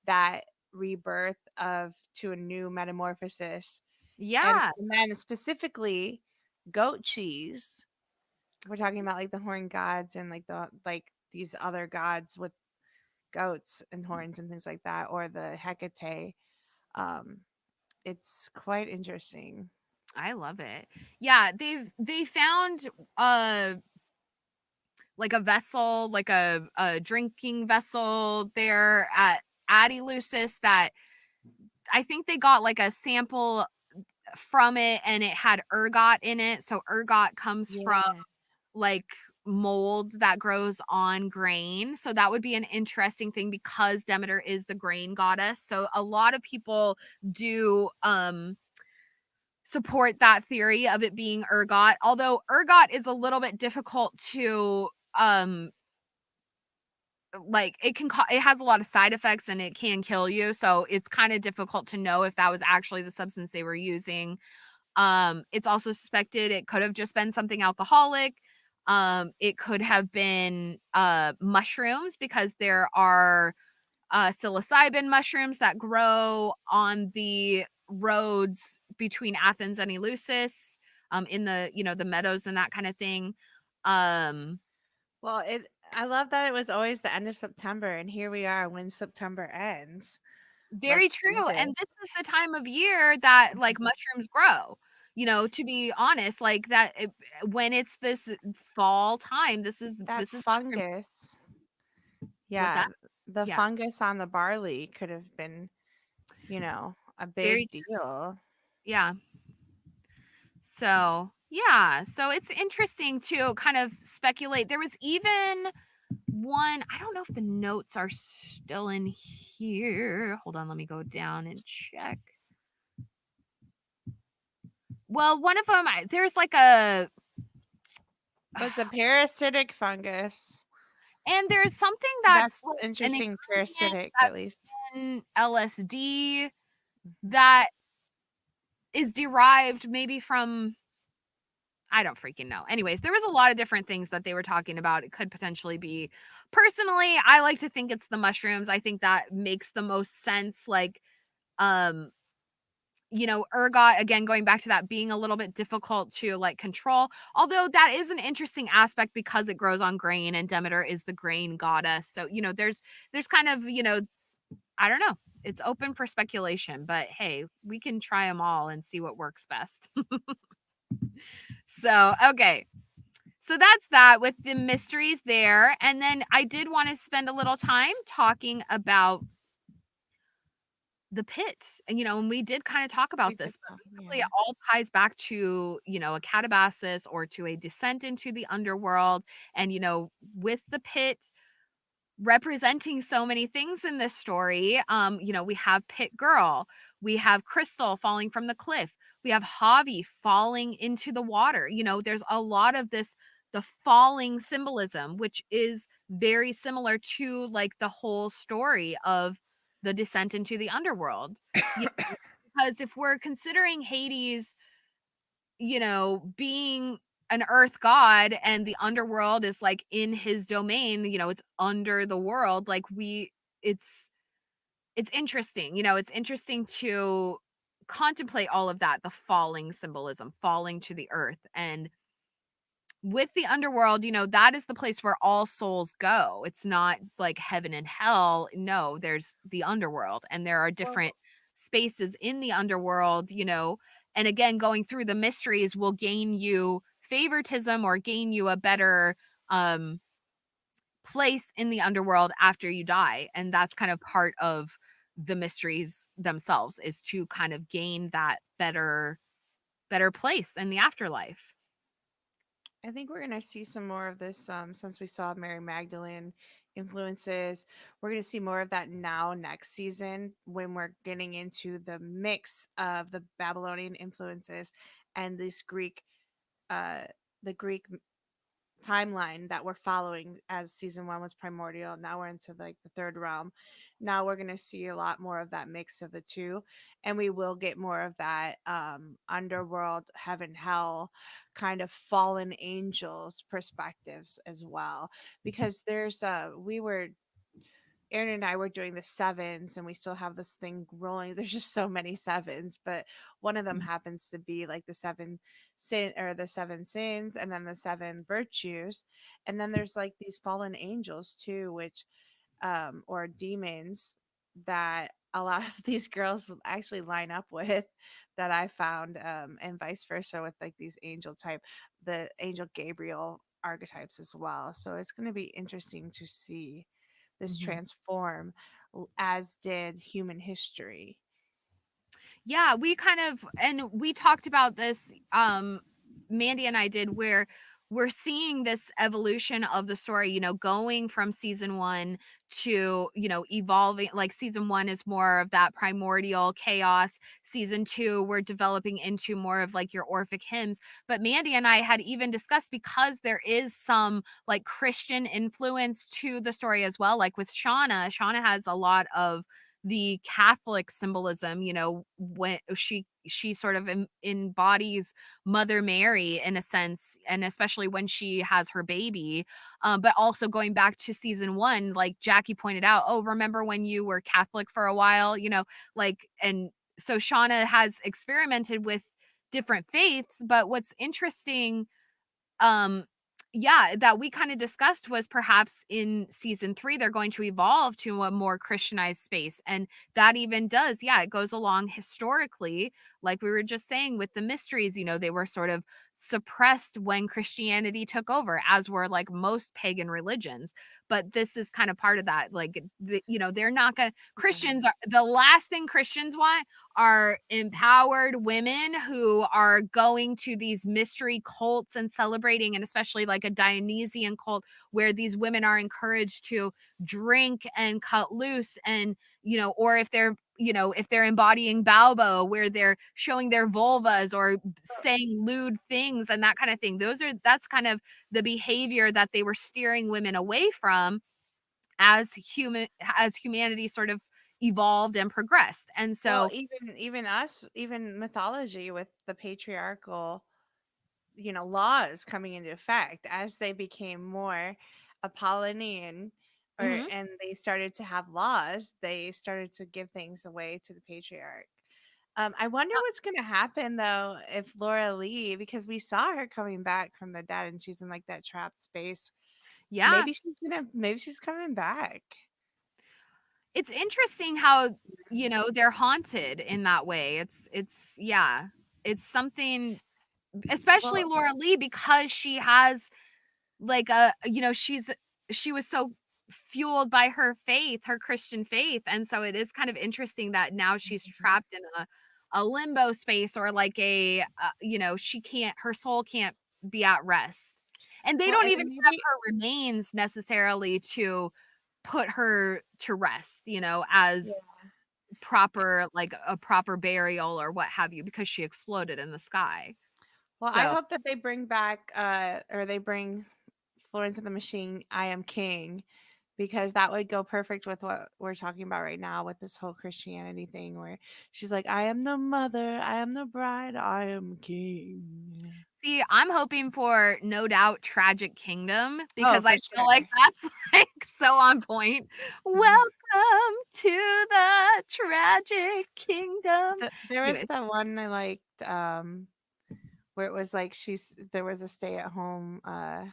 that rebirth to a new metamorphosis. Yeah. And then specifically goat cheese. We're talking about like the horn gods and like these other gods with goats and horns and things like that, or the Hecate. It's quite interesting. I love it. Yeah, they found like a vessel, like a drinking vessel there at Eleusis that I think they got like a sample from it, and it had ergot in it. So ergot comes from like mold that grows on grain. So that would be an interesting thing because Demeter is the grain goddess. So a lot of people do support that theory of it being ergot, although ergot is a little bit difficult to like it has a lot of side effects and it can kill you, so it's kind of difficult to know if that was actually the substance they were using. It's also suspected it could have just been something alcoholic. It could have been mushrooms, because there are psilocybin mushrooms that grow on the roads between Athens and Eleusis, in the, the meadows and that kind of thing. Well, I love that it was always the end of September, and here we are when September ends. Very Let's do true. And this. this is the time of year that like mushrooms grow. To be honest, like when it's this fall time, this is That mushroom. fungus. What's Yeah, that? the Yeah, fungus on the barley could have been, a very big deal. yeah. So yeah, so it's interesting to kind of speculate. There was even one, I don't know if the notes are still in here. Hold on, let me go down and check. Well, one of them, there's like a, But it's a parasitic fungus. and there's something That's that's like an interesting, ingredient parasitic at that's least. in LSD that is derived maybe from, I don't freaking know. Anyways, there was a lot of different things that they were talking about. It could potentially be. Personally, I like to think it's the mushrooms. I think that makes the most sense. Like, um, ergot, again, going back to that being a little bit difficult to like control. Although that is an interesting aspect because it grows on grain and Demeter is the grain goddess. So, there's kind of, I don't know. It's open for speculation, but hey, we can try them all and see what works best. So, okay. So that's that with the mysteries there. And then I did want to spend a little time talking about the pit. And we did kind of talk about this, but basically it all ties back to, a catabasis or to a descent into the underworld. And, with the pit representing so many things in this story, we have Pit Girl, we have Crystal falling from the cliff, we have Javi falling into the water. There's a lot of the falling symbolism, which is very similar to like the whole story of the descent into the underworld. Because if we're considering Hades, being an earth god and the underworld is like in his domain, it's under the world, like it's interesting. It's interesting to contemplate all of that, the falling symbolism, falling to the earth. And with the underworld, that is the place where all souls go. It's not like heaven and hell. No, there's the underworld, and there are different spaces in the underworld, and again, going through the mysteries will gain you favoritism or gain you a better place in the underworld after you die. And that's kind of part of the mysteries themselves, is to kind of gain that better place in the afterlife. I think we're gonna see some more of this since we saw Mary Magdalene influences. We're gonna see more of that now next season when we're getting into the mix of the Babylonian influences and this the Greek timeline that we're following, as season 1 was primordial. Now we're into like the third realm. Now we're going to see a lot more of that mix of the two, and we will get more of that underworld, heaven, hell, kind of fallen angels perspectives as well, because there's we were Aaron and I were doing the sevens, and we still have this thing rolling. There's just so many sevens, but one of them happens to be like the the seven sins, and then the seven virtues, and then there's like these fallen angels too, which or demons that a lot of these girls will actually line up with, that I found, and vice versa with like these the angel Gabriel archetypes as well. So it's going to be interesting to see this transform, as did human history. Yeah, we talked about this, Mandy and I did, where we're seeing this evolution of the story, you know, going from season 1 to, you know, evolving. Like season 1 is more of that primordial chaos. Season 2, we're developing into more of like your Orphic hymns. But Mandy and I had even discussed, because there is some like Christian influence to the story as well. Like with Shauna has a lot of the Catholic symbolism, you know, when she sort of embodies Mother Mary in a sense, and especially when she has her baby. But also going back to season 1, like Jackie pointed out, oh, remember when you were Catholic for a while, you know, like, and so Shauna has experimented with different faiths. But what's interesting, um yeah, that we kind of discussed was perhaps in season 3 they're going to evolve to a more Christianized space. And that even does, yeah, it goes along historically, like we were just saying with the mysteries, you know, they were sort of suppressed when Christianity took over, as were like most pagan religions. But this is kind of part of that, like you know, they're not gonna, Christians are, the last thing Christians want are empowered women who are going to these mystery cults and celebrating, and especially like a Dionysian cult where these women are encouraged to drink and cut loose, and, you know, or if they're, you know, if they're embodying Balbo, where they're showing their vulvas or saying lewd things and that kind of thing. That's kind of the behavior that they were steering women away from as humanity sort of evolved and progressed. And Well, so even us, even mythology with the patriarchal, laws coming into effect as they became more Apollonian, mhm. and they started to have laws, they started to give things away to the patriarch. I wonder what's gonna happen though if Laura Lee, because we saw her coming back from the dead and she's in like that trapped space. Yeah, Maybe she's coming back. it's interesting how, you know, they're haunted in that way. Yeah, it's something, especially Well, Laura Lee, because she has like a, you know, she was so fueled by her faith, her Christian faith. And so it is kind of interesting that now she's trapped in a limbo space, or like a, you know, she can't, her soul can't be at rest. And they well, don't and even have maybe her remains necessarily to put her to rest, you know, as yeah. proper, like a proper burial or what have you, because she exploded in the sky. Well, I So hope that they bring back or they bring Florence and the Machine, I Am King, because that would go perfect with what we're talking about right now with this whole Christianity thing where she's like, I am the mother, I am the bride, I am king. see, I'm hoping for No Doubt Tragic Kingdom, Oh, because I for feel like sure. that's like so on point. Welcome to the Tragic Kingdom. There was Anyways, that one I liked, where it was like there was a stay at home, oh,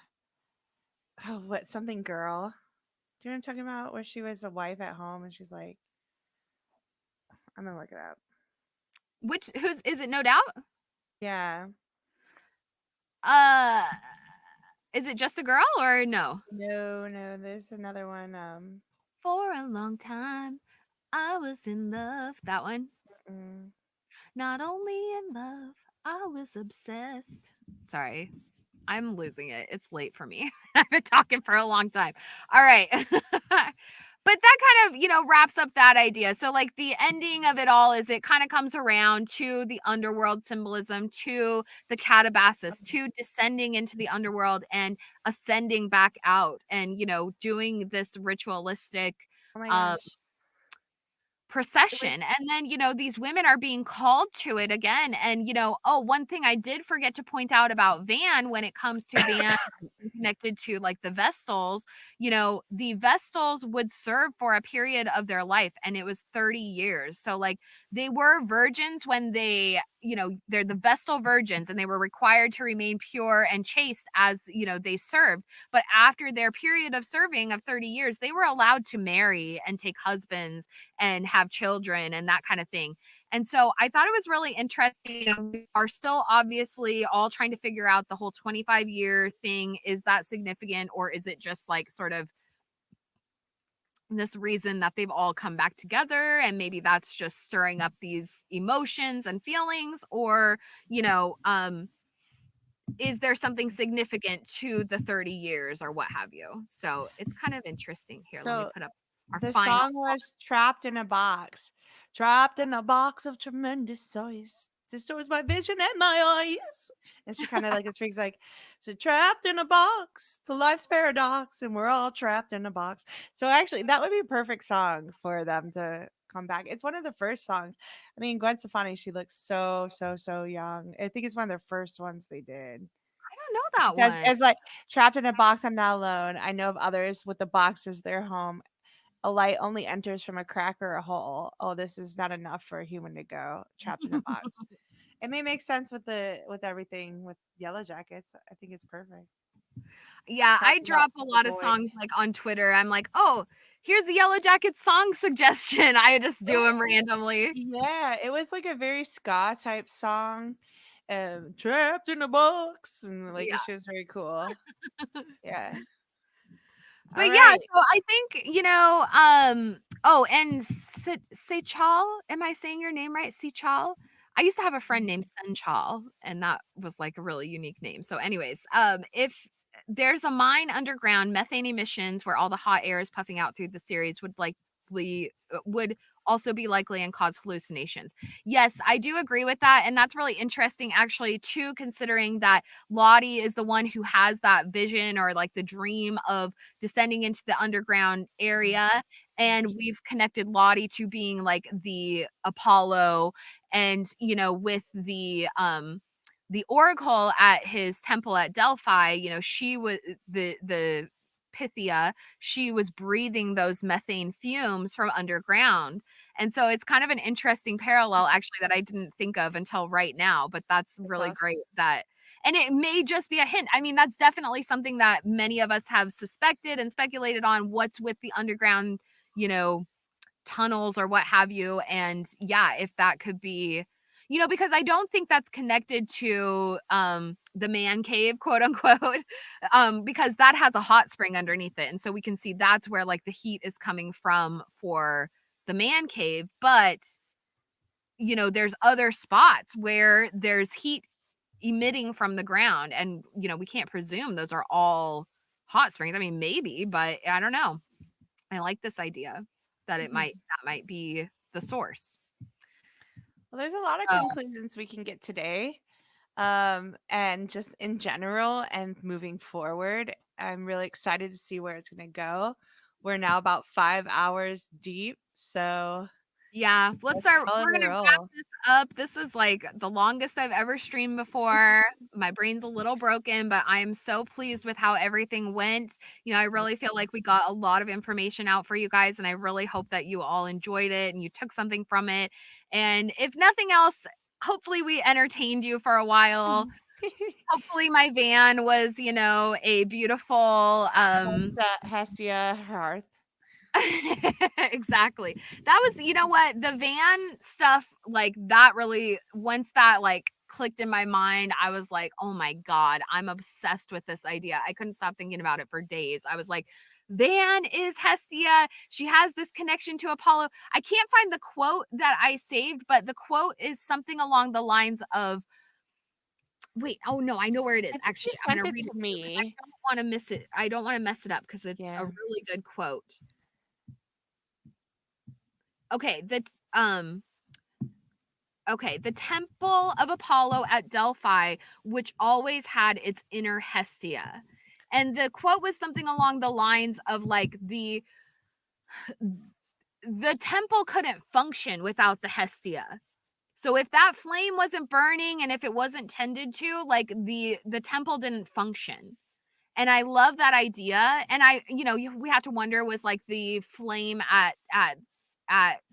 what, something girl. Do you know what I'm talking about? Where she was a wife at home and she's like, I'm gonna look it up. who's is it? No Doubt? Yeah. Uh is it Just a Girl or no? No, no, there's another one. For a long time I was in love. That one? Mm. Not only in love, I was obsessed. Sorry, I'm losing it. It's late for me. I've been talking for a long time. All right. But that kind of, you know, wraps up that idea. So like the ending of it all is it kind of comes around to the underworld symbolism, to the catabasis, to descending into the underworld and ascending back out, and, you know, doing this ritualistic Oh my um gosh. It was procession. And then, you know, these women are being called to it again. And, you know, oh, one thing I did forget to point out about Van, when it comes to Van connected to like the Vestals, you know, the Vestals would serve for a period of their life, and it was 30 years. So like they were virgins when they, you know, they're the Vestal virgins, and they were required to remain pure and chaste as, you know, they served. But after their period of serving of 30 years, they were allowed to marry and take husbands and have children and that kind of thing. And so I thought it was really interesting. You know, we are still obviously all trying to figure out the whole 25-year thing. Is that significant, or is it just like sort of this reason that they've all come back together, and maybe that's just stirring up these emotions and feelings? Or, you know, is there something significant to the 30 years or what have you? So it's kind of interesting. Here, let me So put up our the final. song was Trapped in a Box. Trapped in a box of tremendous size. Distorts my vision and my eyes. And she kind of like speaks like, so trapped in a box, the life's paradox, and we're all trapped in a box. So actually, that would be a perfect song for them to come back. It's one of the first songs. I mean, Gwen Stefani, she looks so young. I think it's one of the first ones they did. I don't know that It says, one. it's like trapped in a box, I'm not alone. I know of others with the box as their home. A light only enters from a crack or a hole. Oh, this is not enough for a human to go trapped in a box. It may make sense with everything with Yellowjackets. I think it's perfect. Yeah, I Talking about drop a the lot of void. songs like on Twitter. I'm like, oh, here's a Yellowjackets song suggestion. I just do them randomly. Yeah, it was like a very ska type song. Trapped in a box. And like Yeah. she was very cool. Yeah. But All yeah, right. so I think, oh, and Sechal, am I saying your name right? Sechal? I used to have a friend named Senchal, and that was like a really unique name. So anyways, if there's a mine underground, methane emissions where all the hot air is puffing out through the series would also be likely and cause hallucinations. Yes, I do agree with that, and that's really interesting actually too, considering that Lottie is the one who has that vision or like the dream of descending into the underground area, and we've connected Lottie to being like the Apollo, and with the oracle at his temple at Delphi, she was the Pythia, she was breathing those methane fumes from underground. And so it's kind of an interesting parallel actually that I didn't think of until right now, but that's really Awesome. great that, and it may just be a hint. I mean, that's definitely something that many of us have suspected and speculated on what's with the underground, tunnels or what have you. And yeah, if that could be, because I don't think that's connected to the man cave, quote unquote, because that has a hot spring underneath it. And so we can see that's where like the heat is coming from for the man cave. But there's other spots where there's heat emitting from the ground, and we can't presume those are all hot springs. I mean, maybe, but I don't know. I like this idea that that might be the source. Well, there's a lot of conclusions we can get today. And just in general and moving forward, I'm really excited to see where it's going to go. We're now about 5 hours deep, so Yeah, let's call it we're a gonna wrap roll. this up. This is like the longest I've ever streamed before. My brain's a little broken, but I am so pleased with how everything went. I really feel like we got a lot of information out for you guys, and I really hope that you all enjoyed it and you took something from it. And if nothing else, hopefully we entertained you for a while. Hopefully my van was, a beautiful Hestia hearth. exactly. That was, what, the van stuff, like that really, once that like clicked in my mind, I was like, oh my God, I'm obsessed with this idea. I couldn't stop thinking about it for days. I was like, Van is Hestia. She has this connection to Apollo. I can't find the quote that I saved, but the quote is something along the lines of, wait, oh no, I know where it is. I think you Actually, I'm sent gonna it read to it to you because I me. don't want to miss it. I don't want to mess it up because it's a Yeah. really good quote. Okay, the temple of Apollo at Delphi, which always had its inner Hestia. And the quote was something along the lines of like the temple couldn't function without the Hestia. So if that flame wasn't burning and if it wasn't tended to, like the temple didn't function. And I love that idea. And we have to wonder, was like the flame at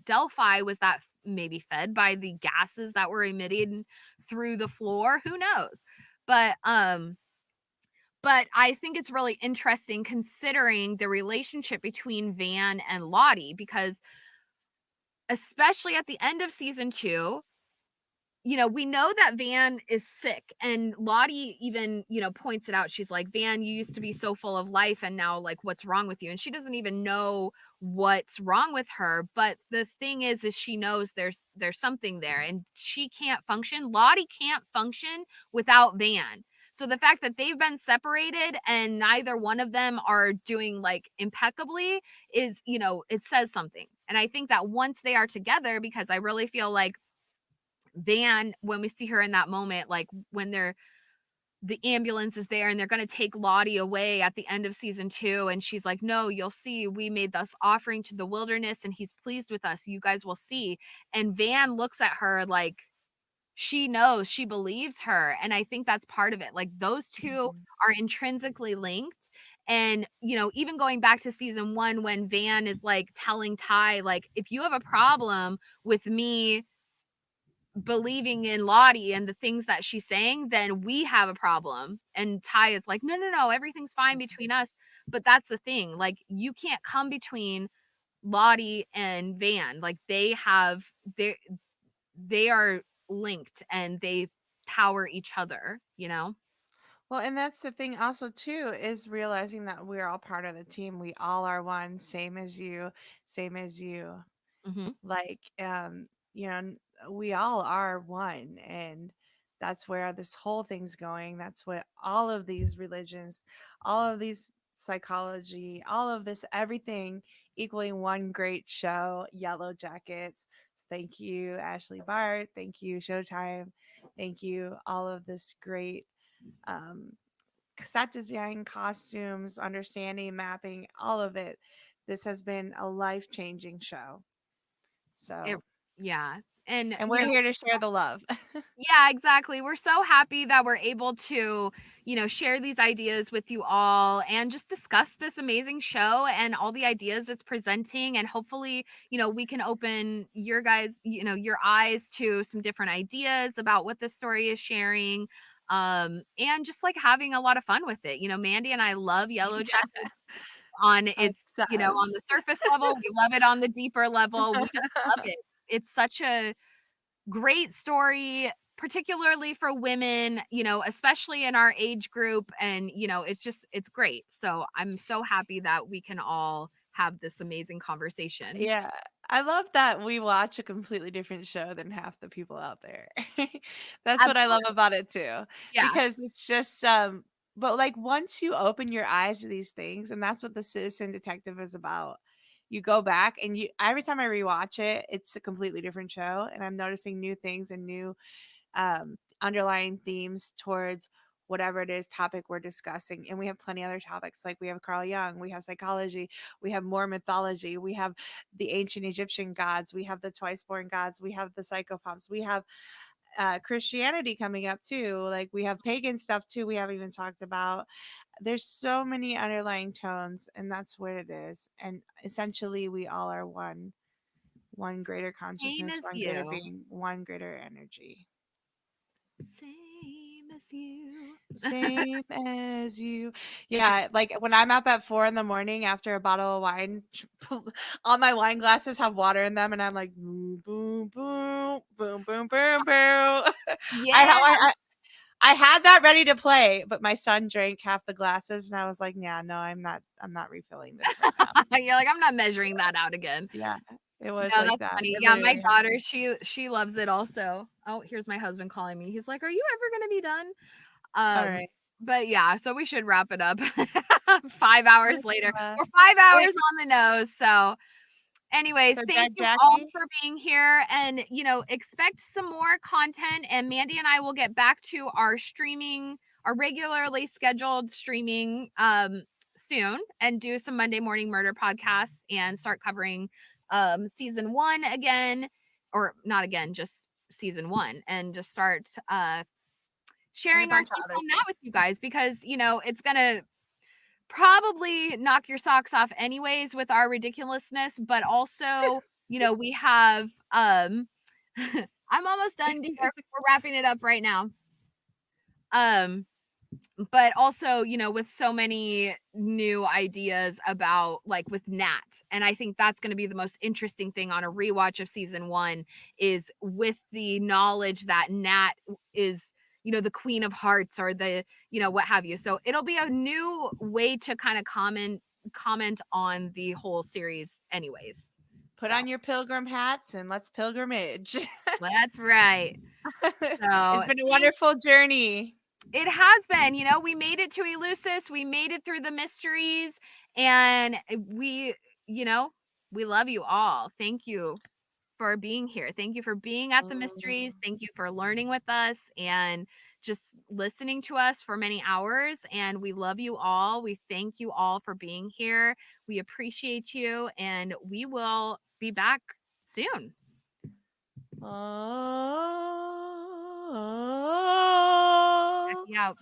Delphi, was that maybe fed by the gases that were emitted through the floor? Who knows? But I think it's really interesting considering the relationship between Van and Lottie, because especially at the end of season 2, we know that Van is sick, and Lottie even, points it out. She's like, Van, you used to be so full of life, and now like, what's wrong with you? And she doesn't even know what's wrong with her. But the thing is she knows there's something there, and she can't function. Lottie can't function without Van. So the fact that they've been separated and neither one of them are doing like impeccably is, it says something. And I think that once they are together, because I really feel like Van, when we see her in that moment, like when the ambulance is there and they're going to take Lottie away at the end of season 2, and she's like, no, you'll see, we made this offering to the wilderness and he's pleased with us, you guys will see. And Van looks at her like she knows, she believes her. And I think that's part of it. Like those two are intrinsically linked. And even going back to season 1, when Van is like telling Ty, like, if you have a problem with me believing in Lottie and the things that she's saying, then we have a problem. And Ty is like, no, everything's fine between us. But that's the thing, like, you can't come between Lottie and Van. Like they are linked and they power each other. Well, and that's the thing also too, is realizing that we're all part of the team. We all are one, same as you, same as you. Mm-hmm. Like, we all are one, and that's where this whole thing's going. That's what all of these religions, all of these psychology, all of this, everything equaling one great show, Yellowjackets. Thank you, Ashley Bart. Thank you, Showtime. Thank you, all of this great um, set design, costumes, understanding, mapping, all of it. This has been a life-changing show. So, Yeah. And we're here to share the love. yeah, exactly. We're so happy that we're able to, share these ideas with you all and just discuss this amazing show and all the ideas it's presenting. And hopefully, we can open your guys, your eyes to some different ideas about what this story is sharing. And just like having a lot of fun with it. Mandy and I love Yellowjackets on its, on the surface level. We love it on the deeper level. We just love it. It's such a great story, particularly for women, especially in our age group. And, it's great. So I'm so happy that we can all have this amazing conversation. Yeah. I love that we watch a completely different show than half the people out there. That's what I love about it too. Yeah. Because it's just but like once you open your eyes to these things, and that's what the Citizen Detective is about. You go back and every time I rewatch it, it's a completely different show, and I'm noticing new things and new underlying themes towards whatever it is topic we're discussing. And we have plenty other topics, like we have Carl Jung, we have psychology, we have more mythology, we have the ancient Egyptian gods, we have the twice born gods, we have the psychopops, we have Christianity coming up too, like we have pagan stuff too we haven't even talked about. There's so many underlying tones, and that's what it is. And essentially we all are one greater consciousness, one greater being, one greater energy. Same as you. Same as you. Yeah, like when I'm up at 4 a.m. after a bottle of wine, all my wine glasses have water in them, and I'm like boom, boom, boom, boom, boom, boom, boom. Yeah. I had that ready to play, but my son drank half the glasses, and I was like, yeah, no, I'm not refilling this right now. You're like, I'm not measuring that out again. Yeah, it was No, like that's that. funny. Yeah, my daughter, she loves it also. Oh, here's my husband calling me. He's like, are you ever gonna be done? All right. But yeah, so we should wrap it up 5 hours later. We're 5 hours on the nose. So anyways, thank you all for being here, and expect some more content, and Mandy and I will get back to our regularly scheduled streaming soon, and do some Monday morning murder podcasts and start covering season 1 again, or not again, just season 1, and just start sharing our thoughts on that with you guys, because it's gonna probably knock your socks off anyways with our ridiculousness, but also we have I'm almost done, dear. We're wrapping it up right now. But also, with so many new ideas about, like, with Nat. And I think that's going to be the most interesting thing on a rewatch of season 1, is with the knowledge that Nat is, the Queen of Hearts, or the, what have you. So it'll be a new way to kind of comment on the whole series anyways. Put on your pilgrim hats and let's pilgrimage. That's right. So it's been a wonderful journey. It has been, you know, we made it to Eleusis, we made it through the mysteries, and we, you know, we love you all. Thank you for being here. Thank you for being at the mysteries. Thank you for learning with us and just listening to us for many hours. And we love you all. We thank you all for being here. We appreciate you, and we will be back soon. Check you out.